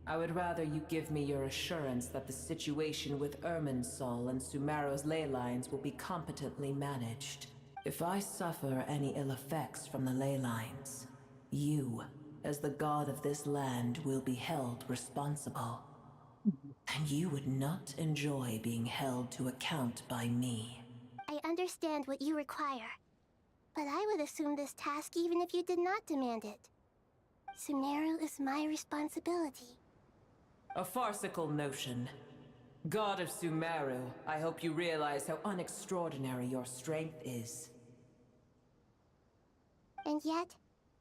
I would rather you give me your assurance that the situation with Irminsul and Sumeru's ley lines will be competently managed. If I suffer any ill effects from the ley lines, you, as the god of this land, will be held responsible. And you would not enjoy being held to account by me. I understand what you require, but I would assume this task even if you did not demand it. Sumeru is my responsibility. A farcical notion. God of Sumeru, I hope you realize how unextraordinary your strength is. And yet,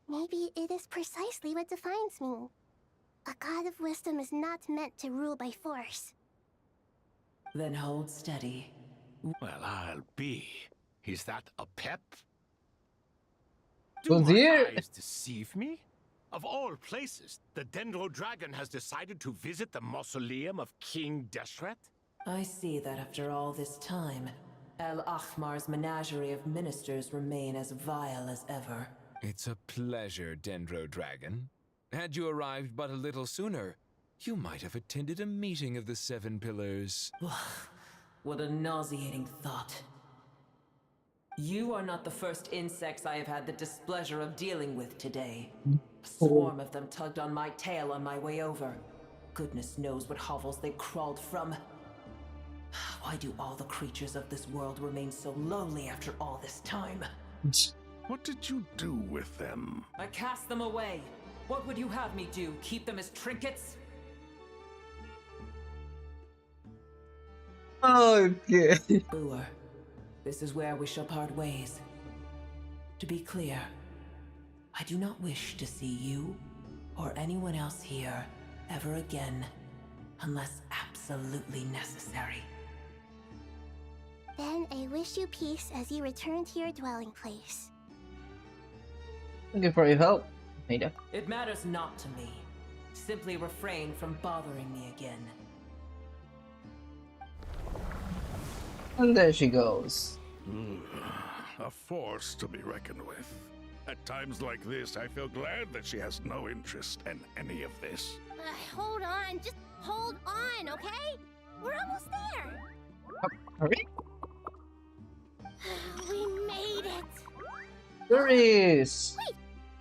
maybe it is precisely what defines me. A god of wisdom is not meant to rule by force. Then hold steady. Well, I'll be. Is that a pep? Well, Do my dear. eyes deceive me? Of all places, the Dendro Dragon has decided to visit the mausoleum of King Deshret? I see that after all this time, El Ahmar's menagerie of ministers remain as vile as ever. It's a pleasure, Dendro Dragon. Had you arrived but a little sooner, you might have attended a meeting of the Seven Pillars. What a nauseating thought. You are not the first insects I have had the displeasure of dealing with today. A swarm of them tugged on my tail on my way over. Goodness knows what hovels they crawled from. Why do all the creatures of this world remain so lowly after all this time? What did you do with them? I cast them away. What would you have me do? Keep them as trinkets? Okay. Boer, this is where we shall part ways. To be clear, I do not wish to see you or anyone else here ever again, unless absolutely necessary. Then I wish you peace as you return to your dwelling place. Thank you for your help, Nahida. It matters not to me. Simply refrain from bothering me again. And there she goes. a force to be reckoned with. At times like this, I feel glad that she has no interest in any of this. Hold on, just hold on, okay? We're almost there. Hurry! We made it. There is. Wait,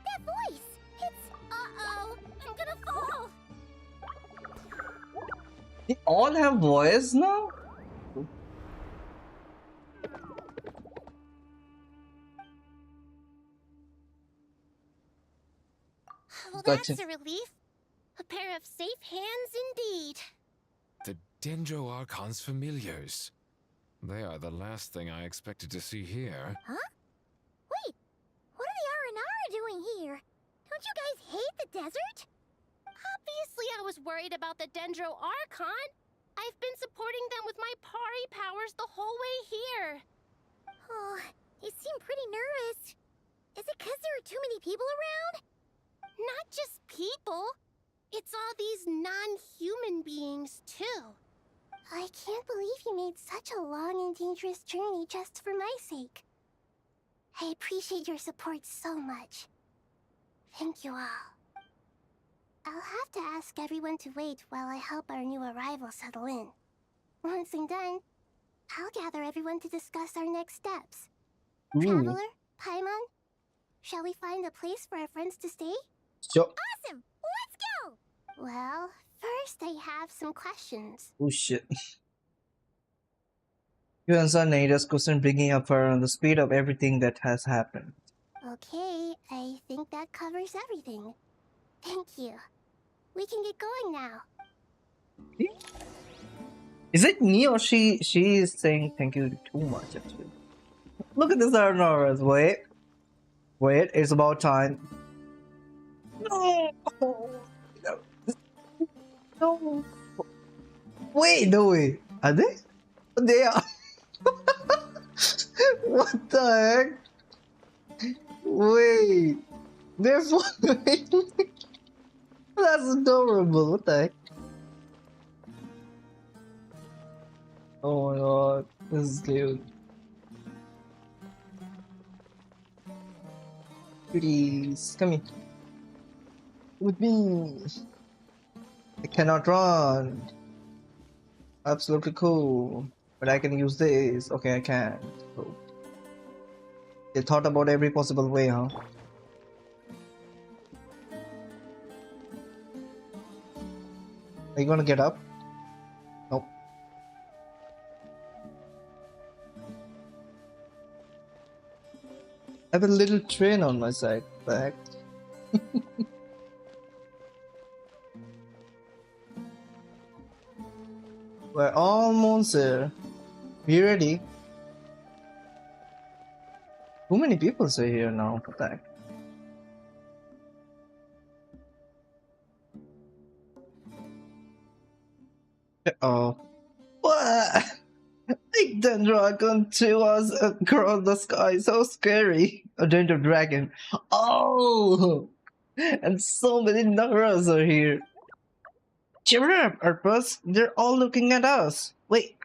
that voice. It's uh-oh. I'm gonna fall. They all have voice now? Well, Gotcha. that's a relief. A pair of safe hands indeed. The Dendro Archon's familiars. They are the last thing I expected to see here. Huh? Wait, what are the Aranara doing here? Don't you guys hate the desert? Obviously, I was worried about the Dendro Archon. I've been supporting them with my Pari powers the whole way here. Oh, you seem pretty nervous. Is it because there are too many people around? Not just people. It's all these non-human beings, too. I can't believe you made such a long and dangerous journey just for my sake. I appreciate your support so much. Thank you all. I'll have to ask everyone to wait while I help our new arrival settle in. Once I'm done, I'll gather everyone to discuss our next steps. Ooh. Traveler, Paimon, shall we find a place for our friends to stay? Sure. Awesome! Let's go! Well, first I have some questions. Oh shit. You answer Nada's question, bringing up her on the speed of everything that has happened. Okay, I think that covers everything. Thank you. We can get going now. Is it me or she is saying thank you too much actually? Look at this Arnoras. Wait, it's about time. No! No! Wait, no way. Are they? They are. What the heck? Wait. They're following. That's adorable. What the heck? Oh my god. This is cute. Please, come here. With me. I cannot run. Absolutely cool. But I can use this. Okay, I can. Cool. They thought about every possible way, huh? Are you gonna get up? Nope. I have a little train on my side. Back. We're almost there. You ready? Too many people are here now. What the heck? Oh. What? Big dragon to us across the sky. So scary. A giant dragon. Oh! And so many Naras are here. Cheer up, Arpus. They're all looking at us. Wait.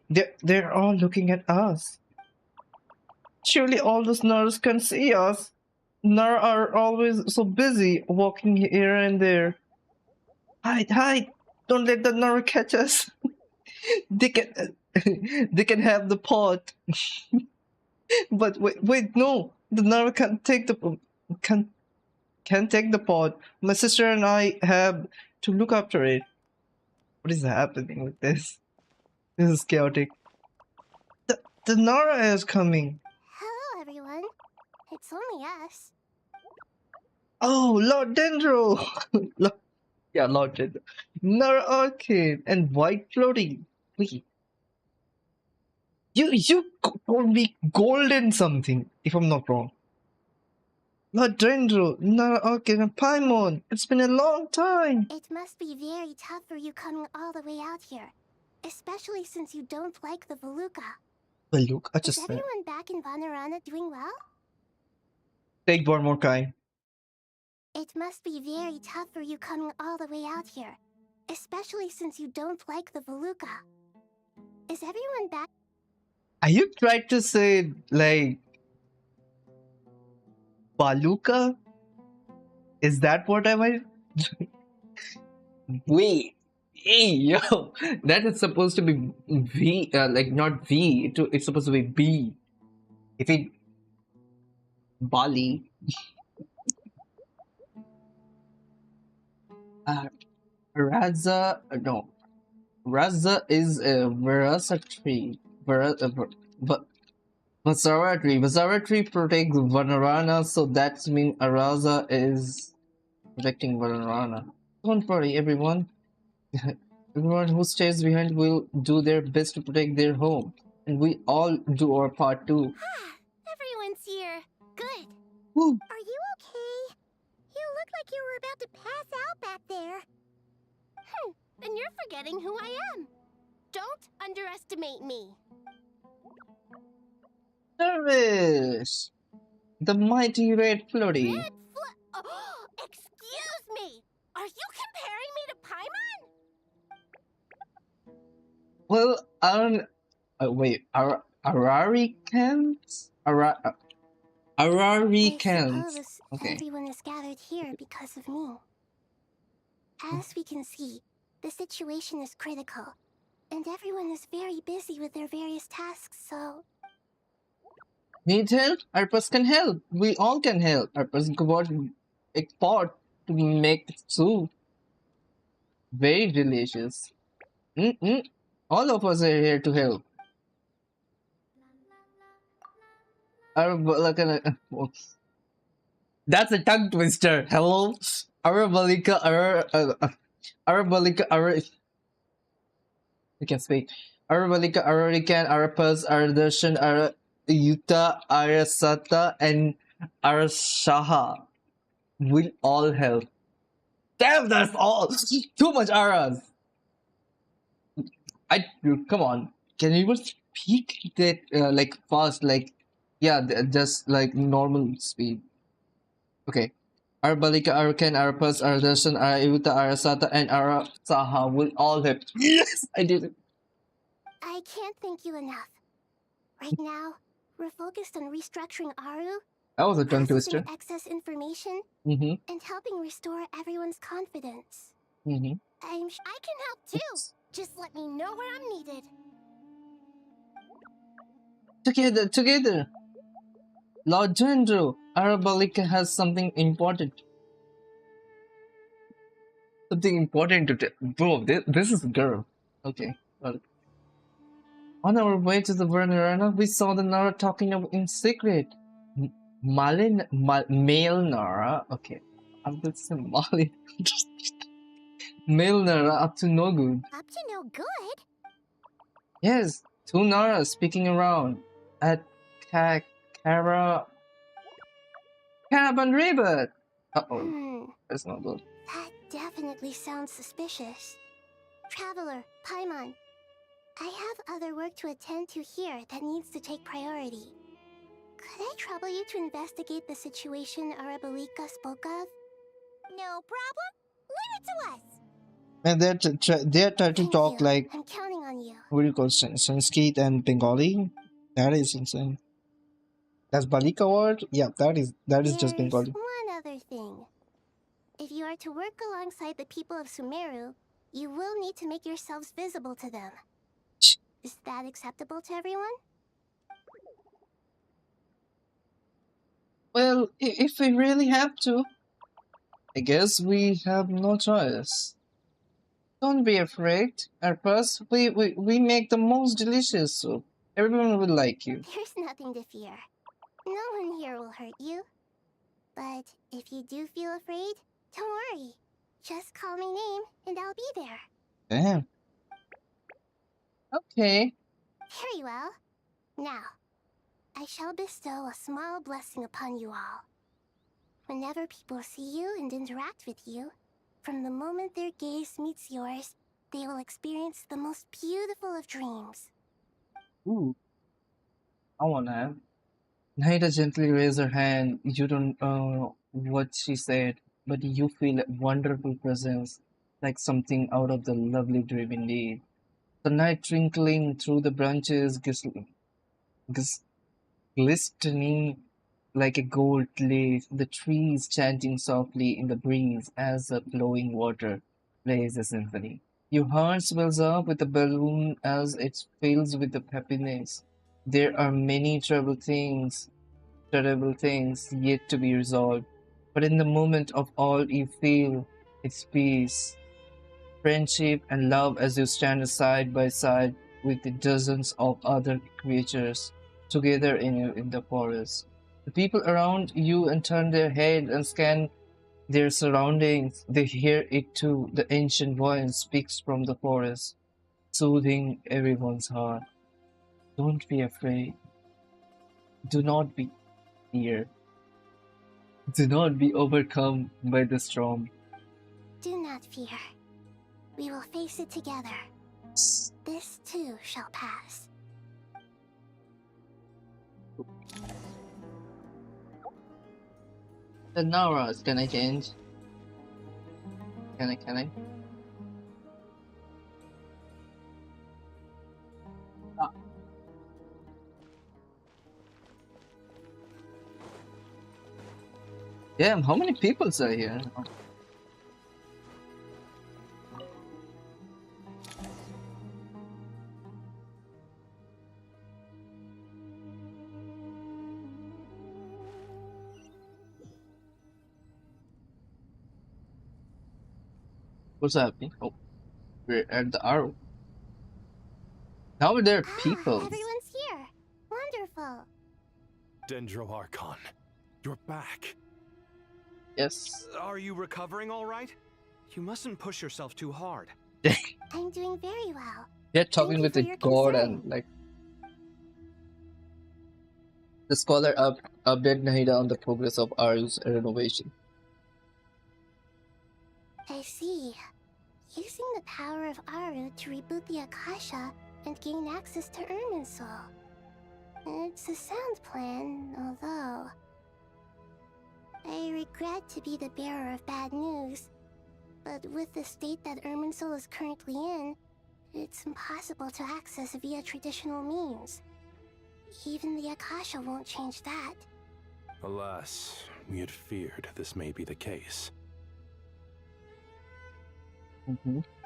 They're all looking at us. Surely all those Nars can see us. Nar are always so busy walking here and there. Hide! Don't let the Nar catch us. They can have the pot. But wait, no. The Nar can't take the can't take the pot. My sister and I have to look after it. What is happening with this? This is chaotic. The Nara is coming. Hello, everyone. It's only us. Oh, Lord Dendro! Yeah, Lord Dendro. Nara Arcade and White Floating. Wait. You told me golden something, if I'm not wrong. Lord Dendro, Nara Arcade and Paimon. It's been a long time. It must be very tough for you coming all the way out here. Especially since you don't like the Veluca. Veluca? Is everyone back in Vanarana doing well? Take one more time. It must be very tough for you coming all the way out here. Especially since you don't like the Veluca. Is everyone back? Are you trying to say, like, Baluka? Is that what I might? Wait. Hey, yo. That is supposed to be V, like not V. It's supposed to be B. If it. Bali. Raza. No. Raza is a Verasa tree. Vasara tree. Vasara tree protects Vanarana, so that means Araza is protecting Vanarana. Don't worry, everyone. Everyone who stays behind will do their best to protect their home. And we all do our part too. Everyone's here. Good. Woo. Are you okay? You look like you were about to pass out back there. And you're forgetting who I am. Don't underestimate me. Service! The mighty red floaty. Oh, excuse me! Are you comparing me to Paimon? Well, I don't. Wait, Arari can't? Arari can't. Suppose Okay. everyone is gathered here because of me. As we can see, the situation is critical, and everyone is very busy with their various tasks, so... Need help? Our person can help. We all can help. Our person can work a pot to make soup. Very delicious. All of us are here to help. That's a tongue twister. Hello? Arabalika, Arabalika, you can speak. Arabalika, Ararikan, Arapas, Aradarshan, Yuta, Arasata, and Arashaha will all help. Damn, that's all! Too much Aras! Come on. Can you even speak that, like, fast, like, yeah, just like normal speed? Okay. Arabalika, Arakan, Arapas, Aradarshan, Arayuta, Arasata, and Arasaha will all help. Yes! I did it. I can't thank you enough. Right now, we're focused on restructuring Aru, That was a tongue twister. excess information, and helping restore everyone's confidence. I can help too. Just let me know where I'm needed. Together. Lord Jandro, Arabalika has something important. Something important to tell. Bro, this is a girl. Okay. Well, on our way to the Vernarana, we saw the Nara talking in secret. Male Nara? Okay. I'm going to say Malin. Male Nara up to no good. Up to no good? Yes, two Naras speaking around at Caravan Rebirth. That's not good. That definitely sounds suspicious. Traveler, Paimon, I have other work to attend to here that needs to take priority. Could I trouble you to investigate the situation Arabalika spoke of? No problem. Leave it to us. And they're trying to talk like, I'm counting on you. what do you call Sanskrit and Bengali? That is insane. That's Balika word? Yeah, that is just Bengali. One other thing. If you are to work alongside the people of Sumeru, you will need to make yourselves visible to them. Is that acceptable to everyone? Well, if we really have to, I guess we have no choice. Don't be afraid. At first, we make the most delicious soup. Everyone will like you. There's nothing to fear. No one here will hurt you. But if you do feel afraid, don't worry. Just call my name and I'll be there. Damn. Okay. Very well. Now, I shall bestow a small blessing upon you all. Whenever people see you and interact with you, from the moment their gaze meets yours, they will experience the most beautiful of dreams. Ooh. I wanna have. Naida gently raised her hand. You don't know what she said, but you feel a wonderful presence, like something out of the lovely dream indeed. The night twinkling through the branches, glistening like a gold leaf, the trees chanting softly in the breeze as the flowing water plays a symphony. Your heart swells up with a balloon as it fills with the happiness. There are many terrible things yet to be resolved, but in the moment of all you feel its peace, friendship, and love as you stand side by side with the dozens of other creatures together in the forest. The people around you and turn their head and scan their surroundings. They hear it too. The ancient voice speaks from the forest, soothing everyone's heart. Don't be afraid. Do not be fear. Do not be overcome by the storm. Do not fear. We will face it together. This too shall pass. The Nauras, can I change? Can I? Ah. Damn, how many people are here? What's happening? Oh, we're at the arrow. Now there are people. Everyone's here. Wonderful. Dendro Archon, you're back. Yes. Are you recovering all right? You mustn't push yourself too hard. I'm doing very well. They're talking with the god and like the scholar update Nahida on the progress of Aru's renovation. I see. Using the power of Aru to reboot the Akasha and gain access to Irminsul. It's a sound plan, although I regret to be the bearer of bad news, but with the state that Irminsul is currently in, it's impossible to access via traditional means. Even the Akasha won't change that. Alas, we had feared this may be the case.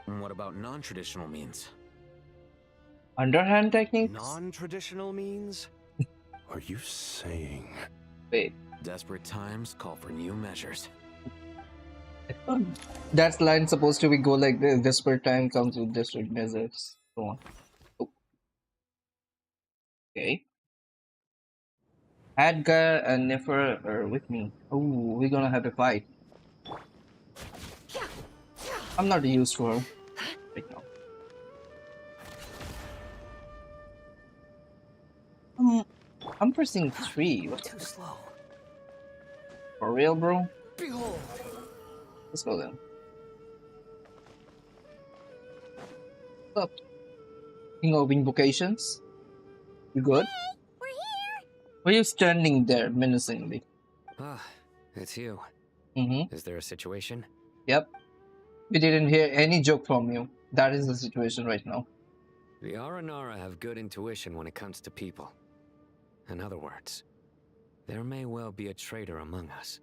What about non-traditional means? Underhand techniques? Non-traditional means? Are you saying... Wait. Desperate times call for new measures. That line supposed to be go like this. Desperate time comes with desperate measures. Go on. Oh. Okay. Adgar and Nefer are with me. Oh, we're gonna have a fight. I'm not used to her right now. I'm pressing 3. What? Too slow. For real, bro? Behold. Let's go then. What's up? King of Invocations? You good? Hey, we're here! Why are you standing there menacingly? Ah, it's you. Is there a situation? Yep. We didn't hear any joke from you. That is the situation right now. The Aranara have good intuition when it comes to people. In other words, there may well be a traitor among us.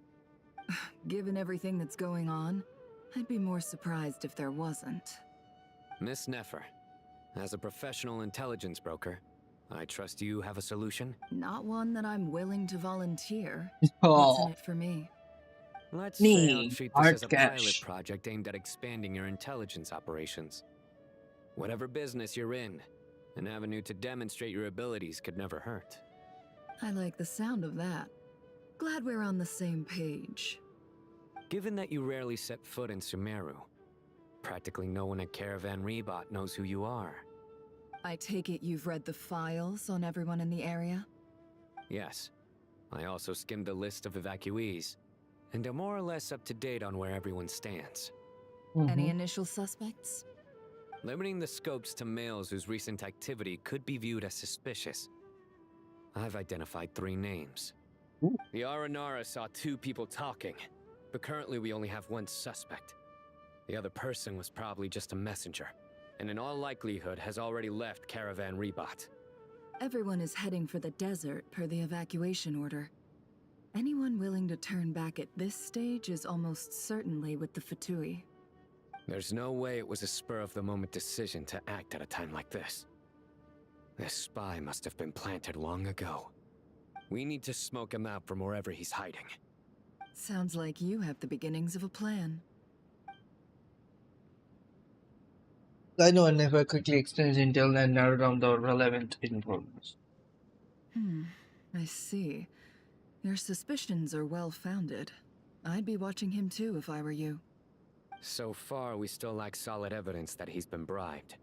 Given everything that's going on, I'd be more surprised if there wasn't. Miss Nefer, as a professional intelligence broker, I trust you have a solution? Not one that I'm willing to volunteer. Oh. What's in it for me? Let's say I'll treat this as a pilot project aimed at expanding your intelligence operations. Whatever business you're in, an avenue to demonstrate your abilities could never hurt. I like the sound of that. Glad we're on the same page. Given that you rarely set foot in Sumeru, practically no one at Caravan Rebot knows who you are. I take it you've read the files on everyone in the area? Yes. I also skimmed the list of evacuees, and am more or less up to date on where everyone stands. Any initial suspects? Limiting the scopes to males whose recent activity could be viewed as suspicious, I've identified 3 names. The Aranara saw 2 people talking, but currently we only have 1 suspect. The other person was probably just a messenger, and in all likelihood has already left Caravan Rebot. Everyone is heading for the desert per the evacuation order. Anyone willing to turn back at this stage is almost certainly with the Fatui. There's no way it was a spur-of-the-moment decision to act at a time like this. This spy must have been planted long ago. We need to smoke him out from wherever he's hiding. Sounds like you have the beginnings of a plan. I know I never quickly exchanged intel and narrow down the relevant information. I see. Your suspicions are well founded. I'd be watching him too if I were you. So far, we still lack solid evidence that he's been bribed.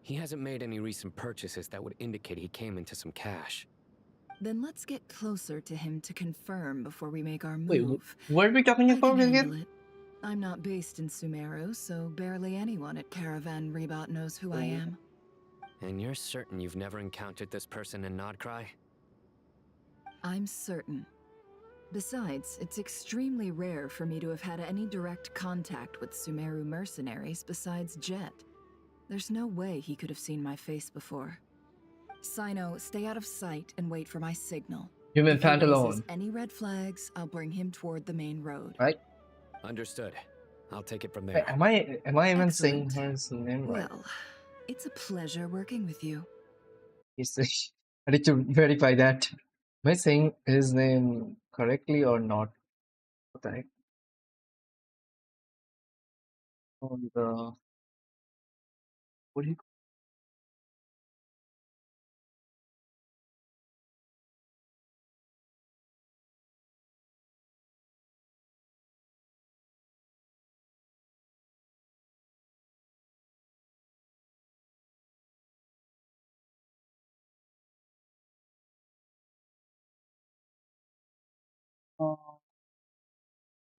He hasn't made any recent purchases that would indicate he came into some cash. Then let's get closer to him to confirm before we make our Wait, move. what are we talking about again? It. I'm not based in Sumeru, so barely anyone at Caravan Rebot knows who I am. And you're certain you've never encountered this person in Nodcry? I'm certain. Besides, it's extremely rare for me to have had any direct contact with Sumeru mercenaries besides Jet. There's no way he could have seen my face before. Sino, stay out of sight and wait for my signal. Human If he Pantalone. raises any red flags, I'll bring him toward the main road. Right? Understood. I'll take it from there. Wait, am I even saying Excellent. her name right? Well, it's a pleasure working with you. I need to verify that. Am I saying his name correctly or not? What the heck? On the what do you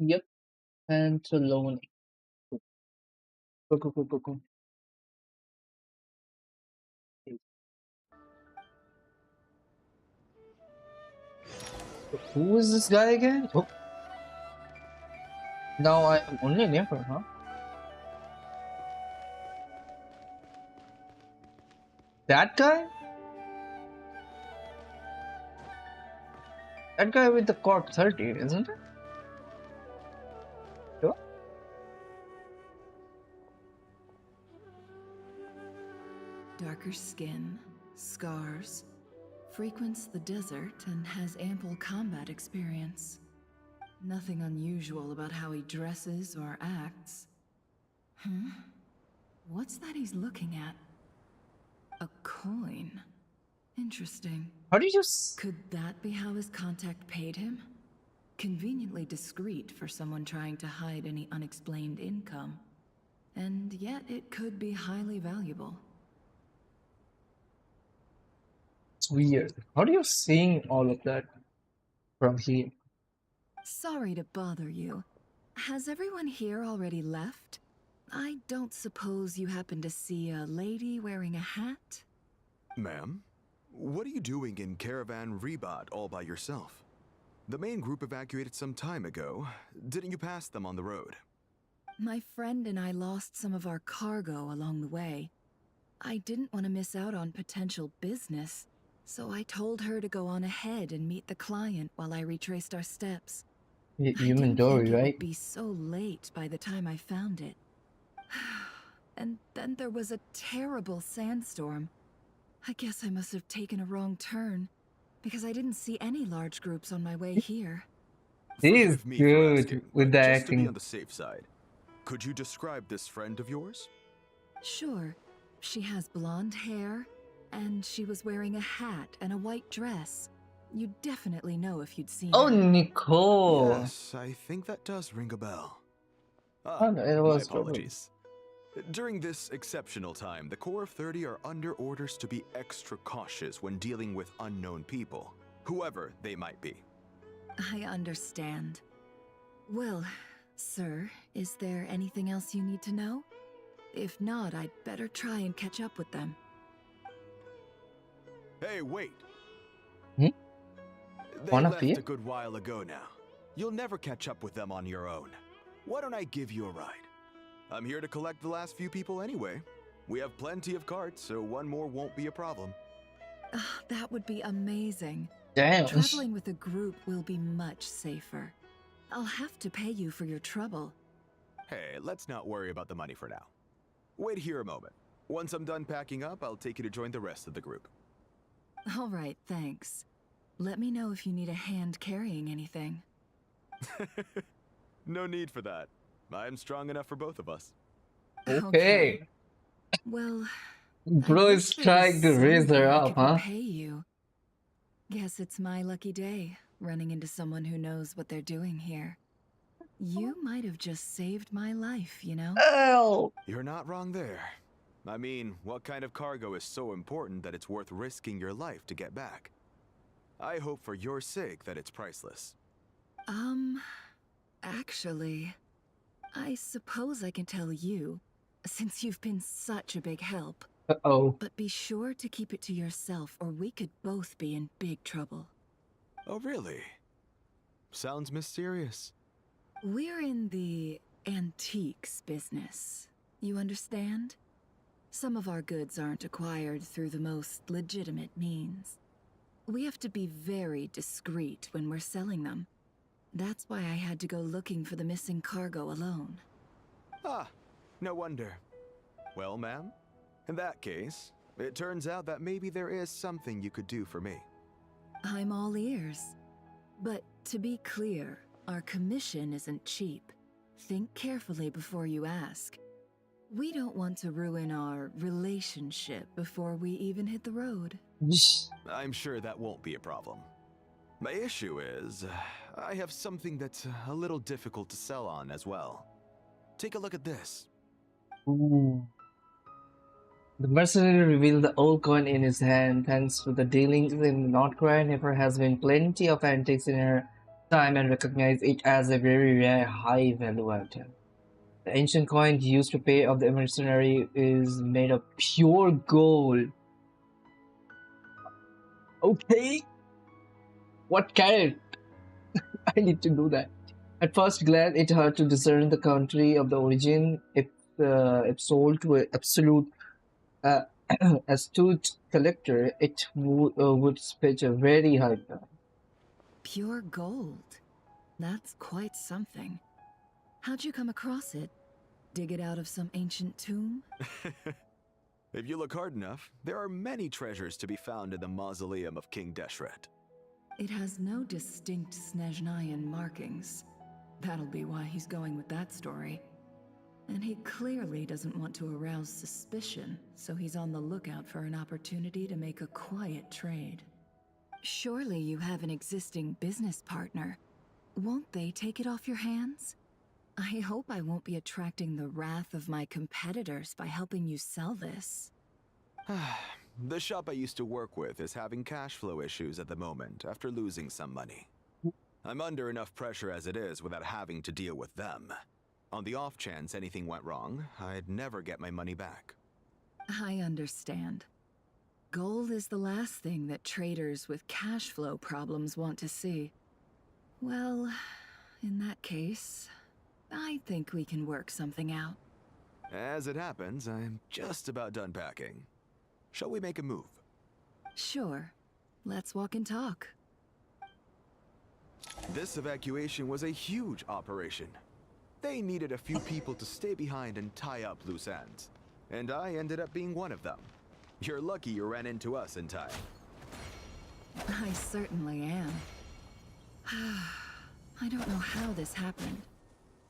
Yep, Pantalone. Cool. Who is this guy again? Oh. Now I am only a neighbor, huh? That guy? That guy with the Corp 30, isn't it? Sure. Darker skin, scars, frequents the desert and has ample combat experience. Nothing unusual about how he dresses or acts. What's that he's looking at? A coin. Interesting. How did you Could that be how his contact paid him? Conveniently discreet for someone trying to hide any unexplained income. And yet it could be highly valuable. It's weird. How do you seeing all of that from here? Sorry to bother you. Has everyone here already left? I don't suppose you happen to see a lady wearing a hat? Ma'am? What are you doing in Caravan Rebot all by yourself? The main group evacuated some time ago. Didn't you pass them on the road? My friend and I lost some of our cargo along the way. I didn't want to miss out on potential business, so I told her to go on ahead and meet the client while I retraced our steps. Human Dory, It right? would be so late by the time I found it. And then there was a terrible sandstorm. I guess I must have taken a wrong turn, because I didn't see any large groups on my way here. He is Forgive me for good asking, with but the just to be acting. on the safe side, could you describe this friend of yours? Sure. She has blonde hair, and she was wearing a hat and a white dress. You'd definitely know if you'd seen Oh, her. Nicole. Yes, I think that does ring a bell. Oh, no, it my was apologies. During this exceptional time, the Core of 30 are under orders to be extra cautious when dealing with unknown people, whoever they might be. I understand. Well, sir, is there anything else you need to know? If not, I'd better try and catch up with them. Hey, wait! Hmm? They Wanna left see a it? good while ago now. You'll never catch up with them on your own. Why don't I give you a ride? I'm here to collect the last few people anyway. We have plenty of carts, so one more won't be a problem. That would be amazing. Damn. Traveling with a group will be much safer. I'll have to pay you for your trouble. Hey, let's not worry about the money for now. Wait here a moment. Once I'm done packing up, I'll take you to join the rest of the group. All right, thanks. Let me know if you need a hand carrying anything. No need for that. I'm strong enough for both of us. Okay. Well, Bro is trying to raise her up, huh? Pay you. Guess it's my lucky day, running into someone who knows what they're doing here. You might have just saved my life, you know? Oh! You're not wrong there. I mean, what kind of cargo is so important that it's worth risking your life to get back? I hope for your sake that it's priceless. Actually, I suppose I can tell you, since you've been such a big help. Uh-oh. But be sure to keep it to yourself, or we could both be in big trouble. Oh, really? Sounds mysterious. We're in the antiques business. You understand? Some of our goods aren't acquired through the most legitimate means. We have to be very discreet when we're selling them. That's why I had to go looking for the missing cargo alone. Ah, no wonder. Well, ma'am, in that case, it turns out that maybe there is something you could do for me. I'm all ears. But to be clear, our commission isn't cheap. Think carefully before you ask. We don't want to ruin our relationship before we even hit the road. I'm sure that won't be a problem. My issue is, I have something that's a little difficult to sell on as well. Take a look at this. Ooh. The mercenary revealed the old coin in his hand. Thanks to the dealings in Northcry, Nefer has been plenty of antiques in her time and recognized it as a very rare, high-value item. The ancient coin used to pay off the mercenary is made of pure gold. Okay. What carat? I need to do that. At first glance, it's hard to discern the country of the origin. If sold to an absolute astute collector, it would fetch a very high price. Pure gold. That's quite something. How'd you come across it? Dig it out of some ancient tomb? If you look hard enough, there are many treasures to be found in the mausoleum of King Deshret. It has no distinct Snezhnayan markings. That'll be why he's going with that story. And he clearly doesn't want to arouse suspicion, so he's on the lookout for an opportunity to make a quiet trade. Surely you have an existing business partner. Won't they take it off your hands? I hope I won't be attracting the wrath of my competitors by helping you sell this. The shop I used to work with is having cash flow issues at the moment after losing some money. I'm under enough pressure as it is without having to deal with them. On the off chance anything went wrong, I'd never get my money back. I understand. Gold is the last thing that traders with cash flow problems want to see. Well, in that case, I think we can work something out. As it happens, I'm just about done packing. Shall we make a move? Sure. Let's walk and talk. This evacuation was a huge operation. They needed a few people to stay behind and tie up loose ends. And I ended up being one of them. You're lucky you ran into us in time. I certainly am. I don't know how this happened.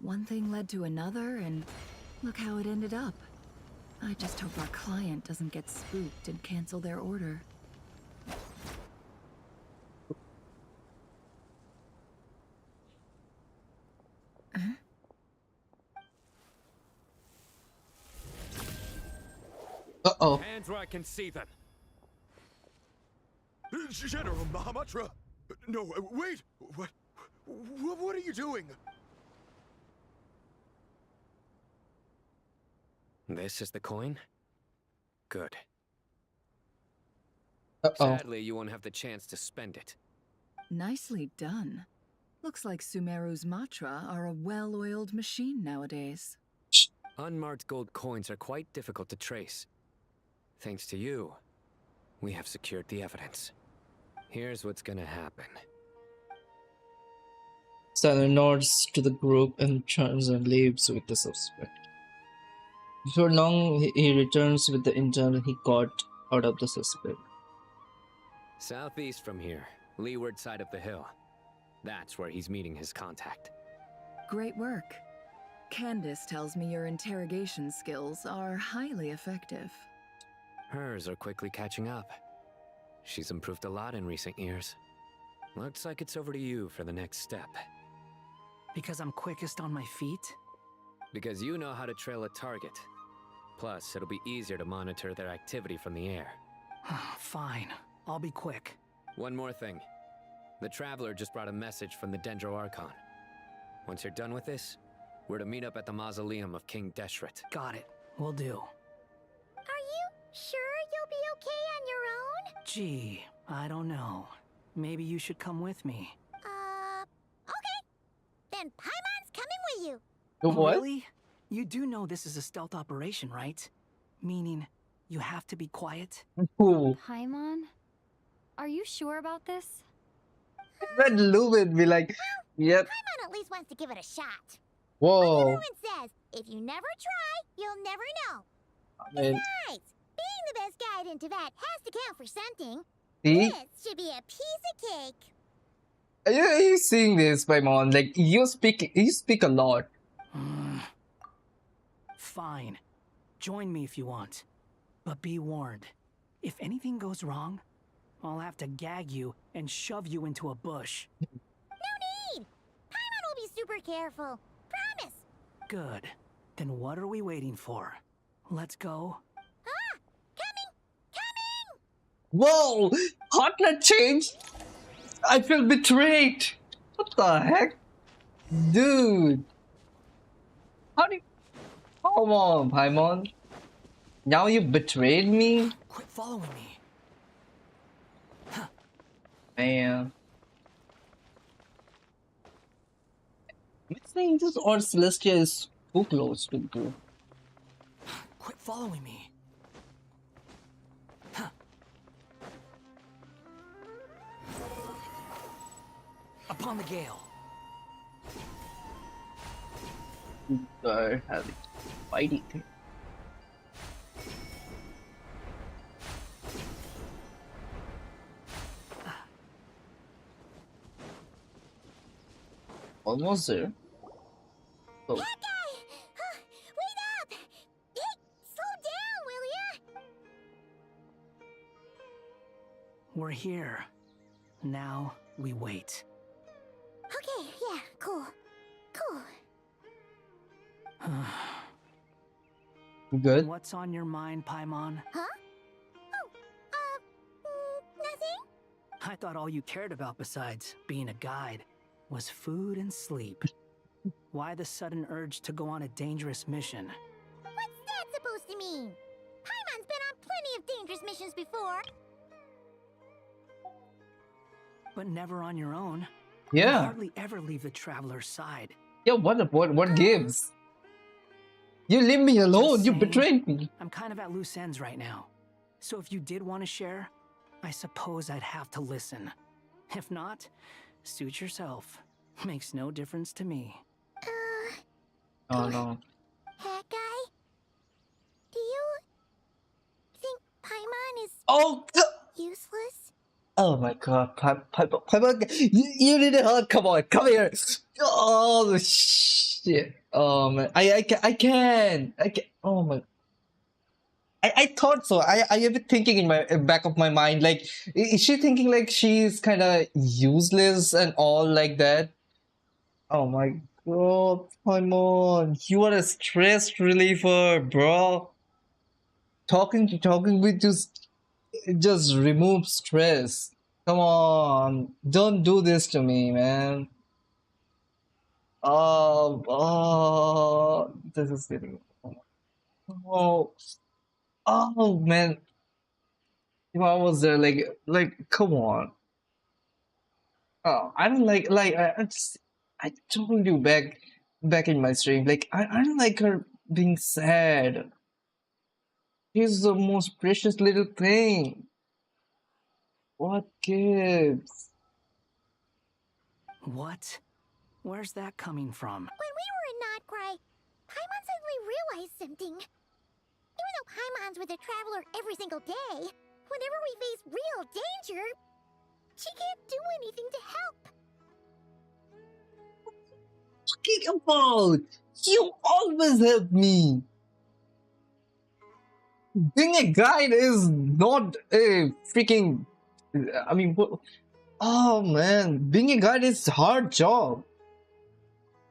One thing led to another, and look how it ended up. I just hope our client doesn't get spooked and cancel their order. Uh-oh. Hands where I can see them. General Mahamatra! No, wait! What are you doing? This is the coin? Good. Uh-oh. Sadly, you won't have the chance to spend it. Nicely done. Looks like Sumeru's Matra are a well-oiled machine nowadays. Unmarked gold coins are quite difficult to trace. Thanks to you, we have secured the evidence. Here's what's gonna happen. Stanley nods to the group and turns and leaves with the suspect. Before long, he returns with the intel he got out of the suspect. Southeast from here, leeward side of the hill. That's where he's meeting his contact. Great work. Candace tells me your interrogation skills are highly effective. Hers are quickly catching up. She's improved a lot in recent years. Looks like it's over to you for the next step. Because I'm quickest on my feet? Because you know how to trail a target. Plus, it'll be easier to monitor their activity from the air. Fine. I'll be quick. One more thing. The Traveler just brought a message from the Dendro Archon. Once you're done with this, we're to meet up at the mausoleum of King Deshret. Got it. Will do. Are you sure you'll be okay on your own? Gee, I don't know. Maybe you should come with me. Okay. Then Paimon's coming with you. What? Really? You do know this is a stealth operation, right? Meaning, you have to be quiet? Paimon? Are you sure about this? Red Lou would be like, yep. Paimon at least wants to give it a shot. Whoa. Like everyone says, if you never try, you'll never know. Man. Besides, being the best guide in Tibet has to count for something. See? This should be a piece of cake. Are you seeing this, Paimon? Like, you speak a lot. Fine. Join me if you want. But be warned. If anything goes wrong, I'll have to gag you and shove you into a bush. No need! Paimon will be super careful. Promise. Good. Then what are we waiting for? Let's go. Whoa! Partner changed? I feel betrayed. What the heck? Dude. How do you... Come on, Paimon. Now you betrayed me? Quit following me. Man. I'm saying this or Celestia is too close to the group. Quit following me. Upon the gale. Are having fighting. Almost there. Oh. That guy! Wait up! Hey, slow down, will ya? We're here. Now we wait. Okay, yeah, cool. Cool. Good. What's on your mind, Paimon? Huh? Oh, nothing? I thought all you cared about besides being a guide was food and sleep. Why the sudden urge to go on a dangerous mission? What's that supposed to mean? Paimon's been on plenty of dangerous missions before. But never on your own. Yeah. You hardly ever leave the Traveler's side. Yeah, what gives? You leave me alone, you betrayed me. I'm kind of at loose ends right now. So if you did want to share, I suppose I'd have to listen. If not, suit yourself. Makes no difference to me. Oh no. That guy? Do you think Paimon is useless? Oh my god, Paimon, you need help. Come on, come here. Oh shit. Oh man, I can. Oh my. I thought so. I have been thinking in my back of my mind, like, is she thinking like she's kind of useless and all like that? Oh my god, Paimon, you are a stress reliever, bro. Talking with just remove stress. Come on, don't do this to me, man. This is getting. Oh man, if I was there, like, come on. Oh, I don't like I told you back in my stream, like I don't like her being sad. She's the most precious little thing. What gives? What? Where's that coming from? When we were in Notcry, Paimon suddenly realized something. Even though Paimon's with a traveler every single day, whenever we face real danger, she can't do anything to help. Talking about? You always help me. Being a guide is not a freaking. I mean, oh man, being a guide is a hard job.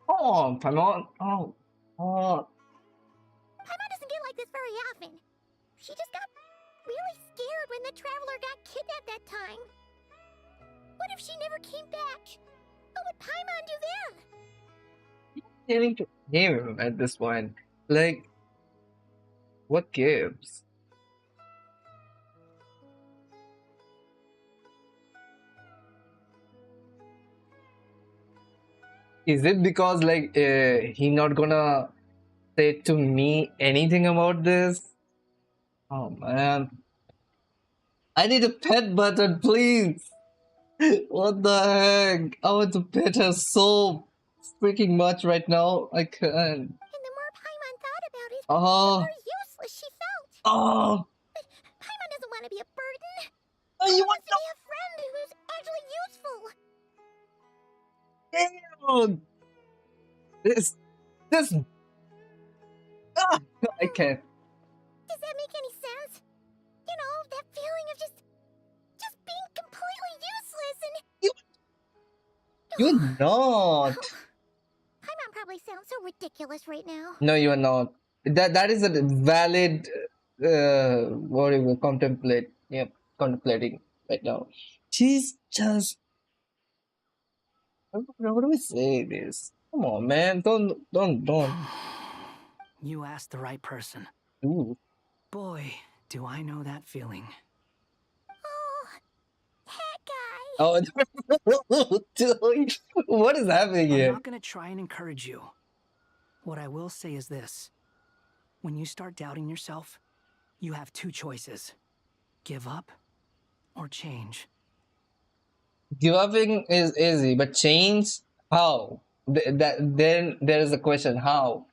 Oh, Paimon. Oh. Paimon doesn't get like this very often. She just got really scared when the traveler got kidnapped that time. What if she never came back? What would Paimon do then? Getting to him at this point. Like, what gives? Is it because like he not gonna say to me anything about this? Oh man, I need a pet button, please. What the heck? I want to pet her so freaking much right now. I can't. And the more Paimon thought about it, Oh. the more useless she felt. Oh. But Paimon doesn't want to be a burden. Oh, She you wants to be a friend who's actually useful. Damn. This. Ah, I can't. Does that make any sense? You know, that feeling of just being completely useless and... You're not. Paimon probably sounds so ridiculous right now. No, you are not. That is a valid what you will contemplate. Yep, contemplating right now. She's just. How do we say this? Come on, man! Don't. You asked the right person. Ooh. Boy, do I know that feeling. Oh, dude, what is happening here? I'm not gonna try and encourage you. What I will say is this. When you start doubting yourself, you have two choices. Give up or change. Give upping is easy, but change? How? Then there is a question, how?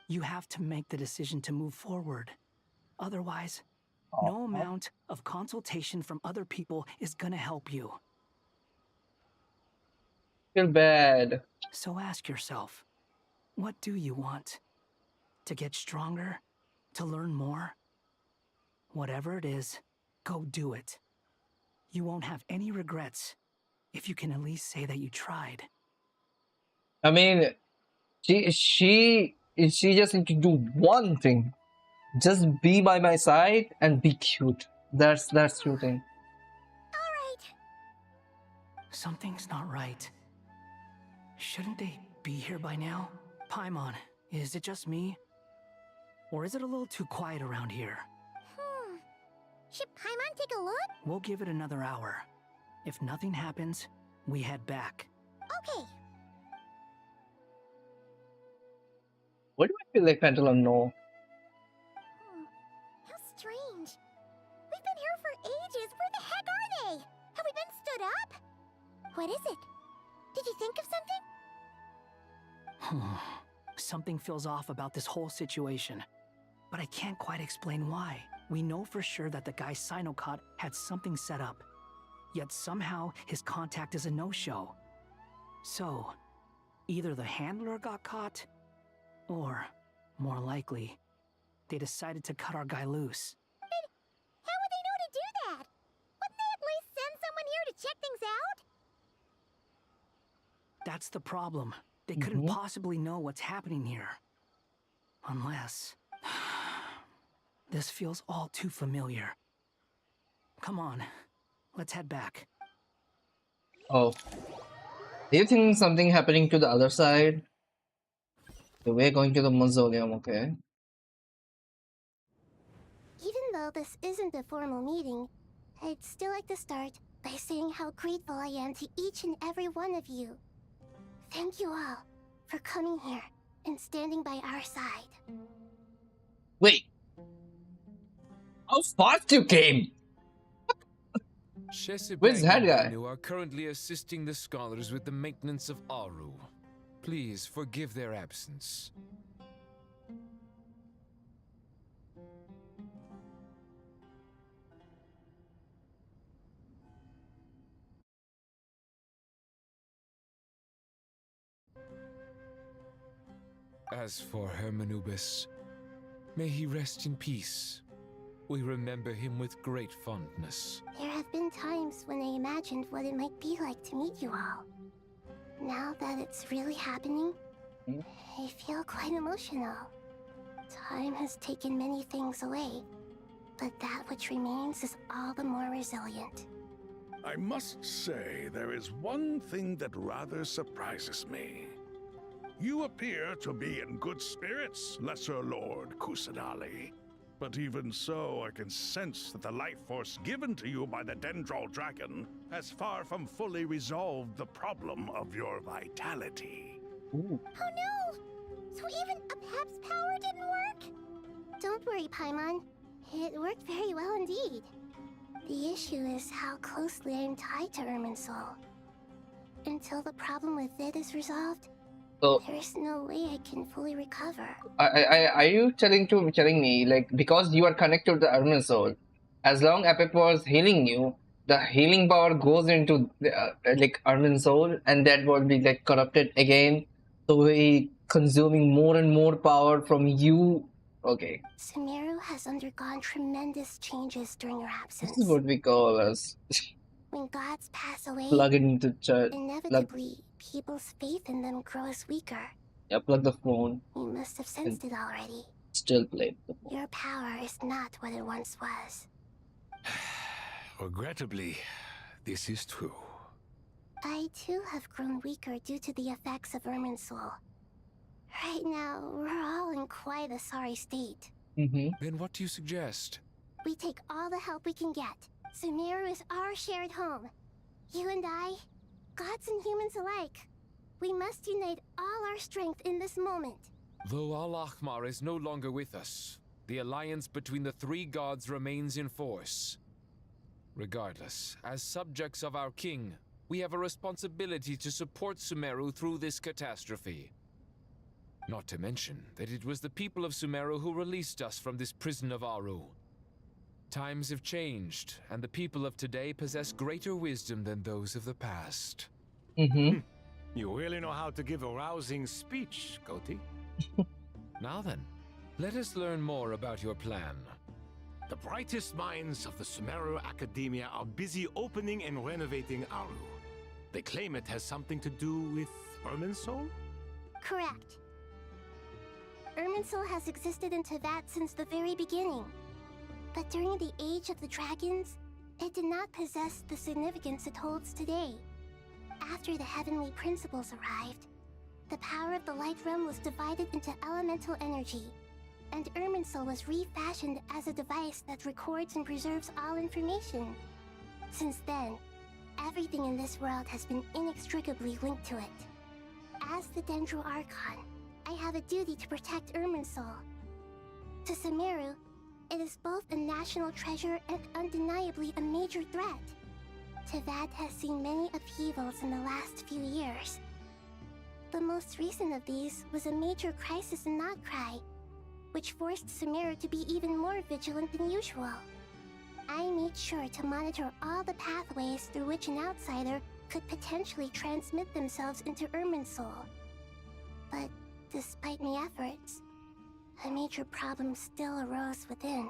You have to make the decision to move forward. Otherwise, no amount of consultation from other people is gonna help you. Feel bad. So ask yourself, what do you want? To get stronger? To learn more? Whatever it is, go do it. You won't have any regrets if you can at least say that you tried. I mean, she just need to do one thing. Just be by my side and be cute. That's shooting. Something's not right. Shouldn't they be here by now? Paimon, is it just me? Or is it a little too quiet around here? Should Paimon take a look? We'll give it another hour. If nothing happens, we head back. Okay. What do I feel like Pendulum no? How strange. We've been here for ages. Where the heck are they? Have we been stood up? What is it? Did you think of something? Something feels off about this whole situation. But I can't quite explain why. We know for sure that the guy Sinocot had something set up. Yet somehow his contact is a no-show. So, either the handler got caught, or, more likely, they decided to cut our guy loose. But how would they know to do that? Wouldn't they at least send someone here to check things out? That's the problem. They couldn't possibly know what's happening here. Unless... This feels all too familiar. Come on, let's head back. Oh. Do you think something happening to the other side? We're going to the mausoleum, okay? Even though this isn't a formal meeting, I'd still like to start by saying how grateful I am to each and every one of you. Thank you all for coming here and standing by our side. Wait. How fast you came? Where's Cheking that and guy? Ben are currently assisting the scholars with the maintenance of Aru. Please forgive their absence. As for Hermanubis, may he rest in peace. We remember him with great fondness. There have been times when I imagined what it might be like to meet you all. Now that it's really happening, I feel quite emotional. Time has taken many things away, but that which remains is all the more resilient. I must say, there is one thing that rather surprises me. You appear to be in good spirits, Lesser Lord Kusadali. But even so, I can sense that the life force given to you by the Dendral Dragon has far from fully resolved the problem of your vitality. Oh no! So even Imapct's power didn't work? Don't worry, Paimon. It worked very well indeed. The issue is how closely I am tied to Irminsul. Until the problem with it is resolved, So, there is no way I can fully recover. are you telling me, like, because you are connected to the Armin Soul, as long as Epic was healing you, the healing power goes into the, like, Armin Soul, and that will be like corrupted again, so he consuming more and more power from you. Okay, Sumeru has undergone tremendous changes during your absence. this is what we call as When gods pass away, plug it into plug. inevitably, people's faith in them grows weaker. Yeah, plug the phone. You must have sensed it already. Still play the phone. Your power is not what it once was. Regrettably, this is true. I too have grown weaker due to the effects of Irminsul. Right now, we're all in quite a sorry state. Then what do you suggest? We take all the help we can get. Sumeru is our shared home. You and I, gods and humans alike. We must unite all our strength in this moment. Though Al-Ahmar is no longer with us, the alliance between the three gods remains in force. Regardless, as subjects of our king, we have a responsibility to support Sumeru through this catastrophe. Not to mention that it was the people of Sumeru who released us from this prison of Aru. Times have changed, and the people of today possess greater wisdom than those of the past. You really know how to give a rousing speech, Goti. Now then, let us learn more about your plan. The brightest minds of the Sumeru Academia are busy opening and renovating Aru. They claim it has something to do with Irminsul? Correct. Irminsul has existed in Teyvat since the very beginning. But during the Age of the Dragons, it did not possess the significance it holds today. After the heavenly principles arrived, the power of the Light Realm was divided into elemental energy, and Irminsul was refashioned as a device that records and preserves all information. Since then, everything in this world has been inextricably linked to it. As the Dendro Archon, I have a duty to protect Irminsul. To Sumeru, it is both a national treasure and undeniably a major threat. Teyvat has seen many upheavals in the last few years. The most recent of these was a major crisis in Notcry, which forced Sumeru to be even more vigilant than usual. I made sure to monitor all the pathways through which an outsider could potentially transmit themselves into Irminsul. But despite my efforts, a major problem still arose within.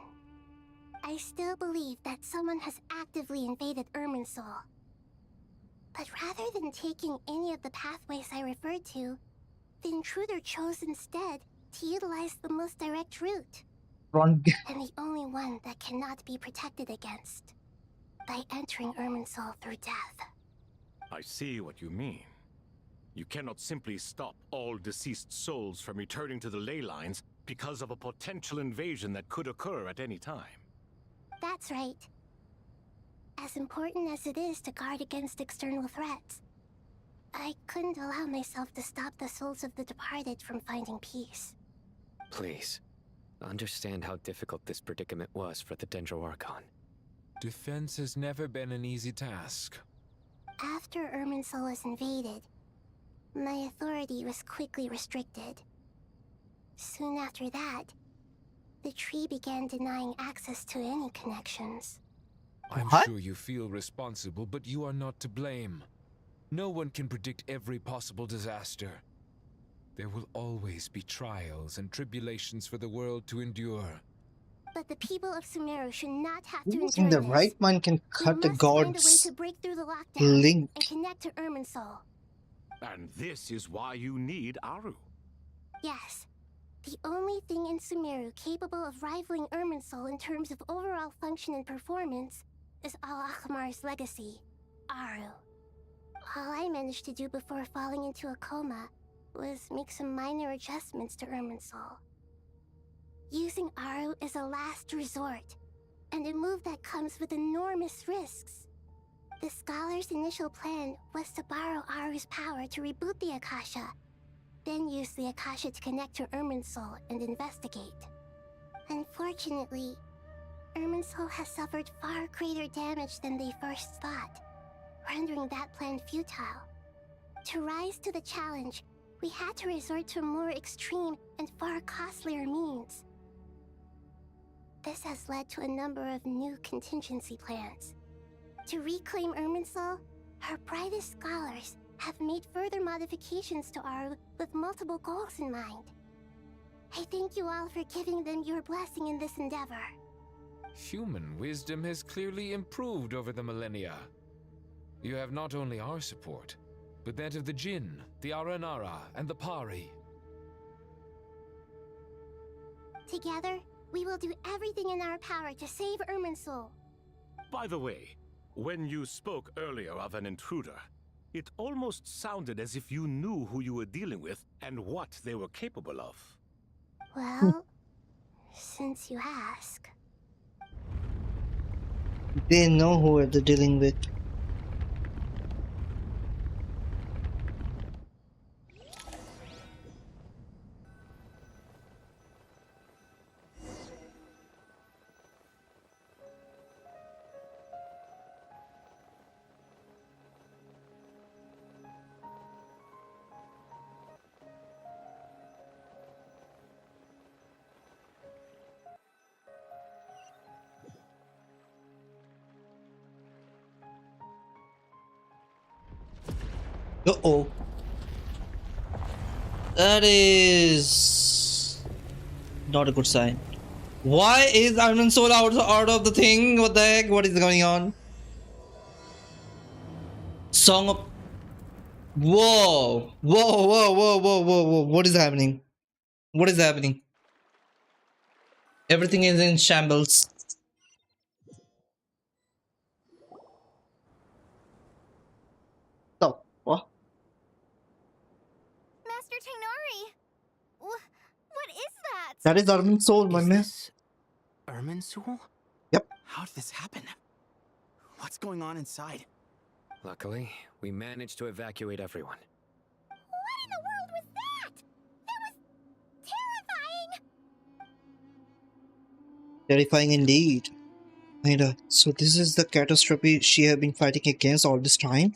I still believe that someone has actively invaded Irminsul. But rather than taking any of the pathways I referred to, the intruder chose instead to utilize the most direct route. And the only one that cannot be protected against. By entering Irminsul through death. I see what you mean. You cannot simply stop all deceased souls from returning to the ley lines because of a potential invasion that could occur at any time. That's right. As important as it is to guard against external threats, I couldn't allow myself to stop the souls of the departed from finding peace. Please, understand how difficult this predicament was for the Dendro Archon. Defense has never been an easy task. After Irminsul was invaded, my authority was quickly restricted. Soon after that, the tree began denying access to any connections. I'm sure you feel responsible, but you are not to blame. No one can predict every possible disaster. There will always be trials and tribulations for the world to endure. But the people of Sumeru should not have to Who endure in the this. right mind can cut the We must find a way gods to break through the lockdown link? and connect to Irminsul. And this is why you need Aru. Yes. The only thing in Sumeru capable of rivaling Irminsul in terms of overall function and performance is Al-Akhmar's legacy, Aru. All I managed to do before falling into a coma was make some minor adjustments to Irminsul. Using Aru is a last resort, and a move that comes with enormous risks. The scholar's initial plan was to borrow Aru's power to reboot the Akasha, then use the Akasha to connect to Irminsul and investigate. Unfortunately, Irminsul has suffered far greater damage than they first thought, rendering that plan futile. To rise to the challenge, we had to resort to more extreme and far costlier means. This has led to a number of new contingency plans. To reclaim Irminsul, our brightest scholars have made further modifications to Aru with multiple goals in mind. I thank you all for giving them your blessing in this endeavor. Human wisdom has clearly improved over the millennia. You have not only our support, but that of the Jinn, the Aranara, and the Pari. Together, we will do everything in our power to save Irminsul. By the way, when you spoke earlier of an intruder, it almost sounded as if you knew who you were dealing with and what they were capable of. Well, since you ask. They know who they're dealing with. Uh-oh. That is not a good sign. Why is Irminsul out of the thing? What the heck? What is going on? Song of... Whoa! Whoa, whoa, whoa, whoa, whoa, whoa. What is happening? What is happening? Everything is in shambles. So, what? Master Tainari! What is that? That is Irminsul, my man. Irminsul? Yep. How did this happen? What's going on inside? Luckily, we managed to evacuate everyone. What in the world was that? That was terrifying! Terrifying indeed. And so this is the catastrophe she have been fighting against all this time?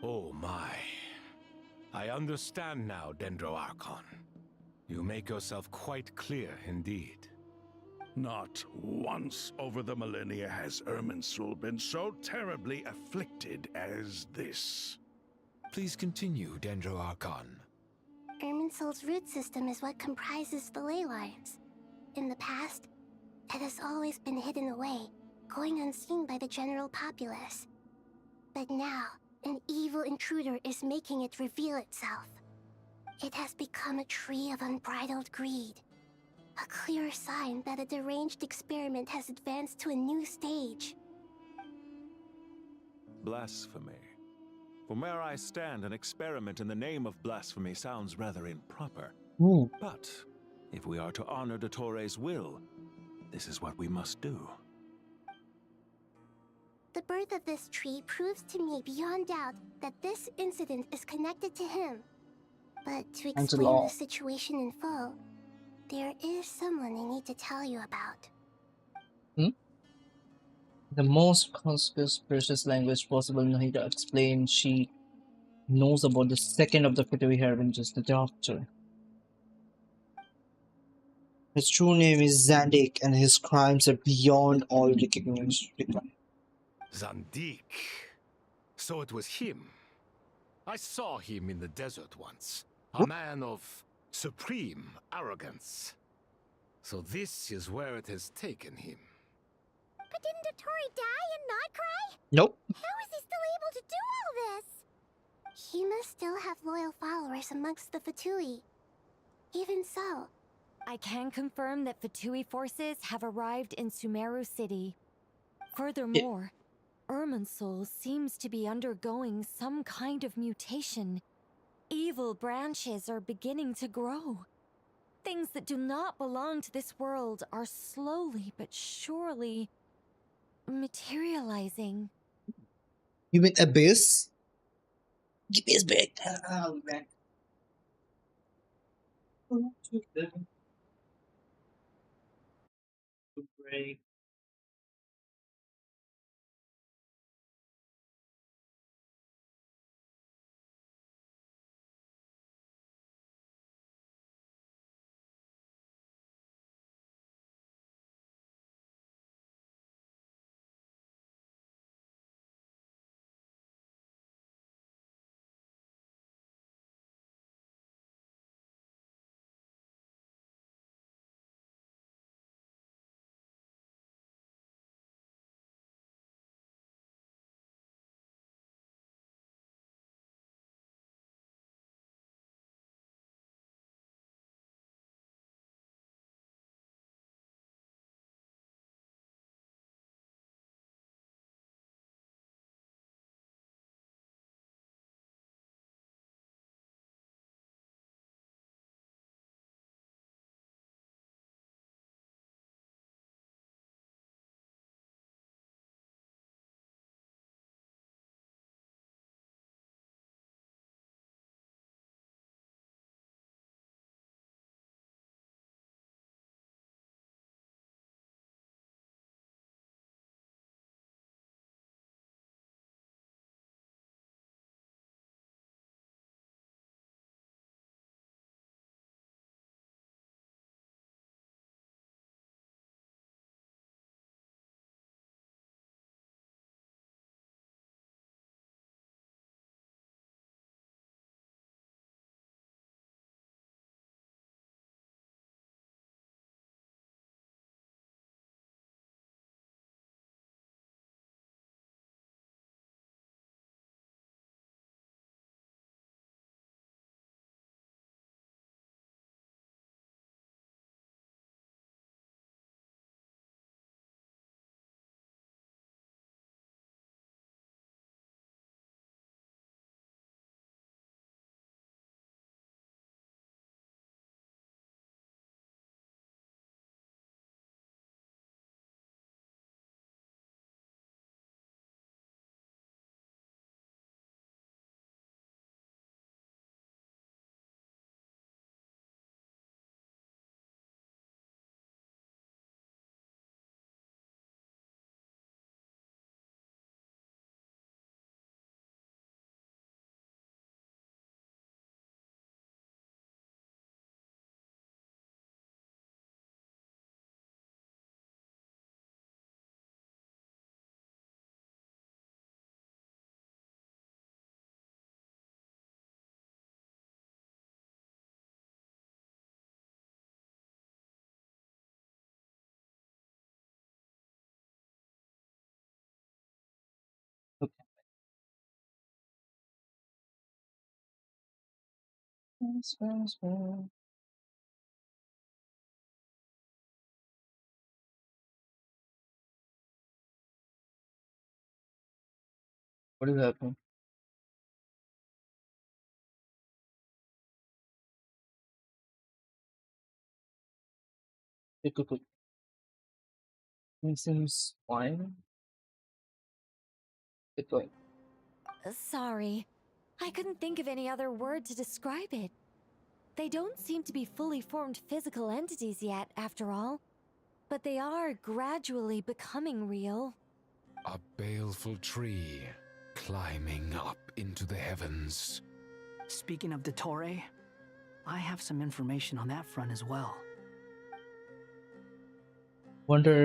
Oh my. I understand now, Dendro Archon. You make yourself quite clear indeed. Not once over the millennia has Irminsul been so terribly afflicted as this. Please continue, Dendro Archon. Irminsul's root system is what comprises the ley lines. In the past, it has always been hidden away, going unseen by the general populace. But now, an evil intruder is making it reveal itself. It has become a tree of unbridled greed. A clear sign that a deranged experiment has advanced to a new stage. Blasphemy. From where I stand, an experiment in the name of blasphemy sounds rather improper. Ooh. But if we are to honor Dottores' will, this is what we must do. The birth of this tree proves to me beyond doubt that this incident is connected to him. But to And explain law. the situation in full, there is someone I need to tell you about. The most conspicuous language possible, Nahida explained. She knows about the second of the Fatui Harbingers, the Doctor. His true name is Zandik, and his crimes are beyond all recognition. Zandik. So it was him. I saw him in the desert once. A man of supreme arrogance. So this is where it has taken him. But didn't Dotori die and not cry? Nope. How is he still able to do all this? He must still have loyal followers amongst the Fatui. Even so, I can confirm that Fatui forces have arrived in Sumeru City. Furthermore, Irminsul seems to be undergoing some kind of mutation. Evil branches are beginning to grow. Things that do not belong to this world are slowly but surely materializing. You mean Abyss? Give me his back. Oh, man. Break. Okay. What is happening? It seems fine. It's like Sorry. I couldn't think of any other word to describe it. They don't seem to be fully formed physical entities yet, after all. But they are gradually becoming real. A baleful tree climbing up into the heavens. Speaking of Dottore, I have some information on that front as well. Wonder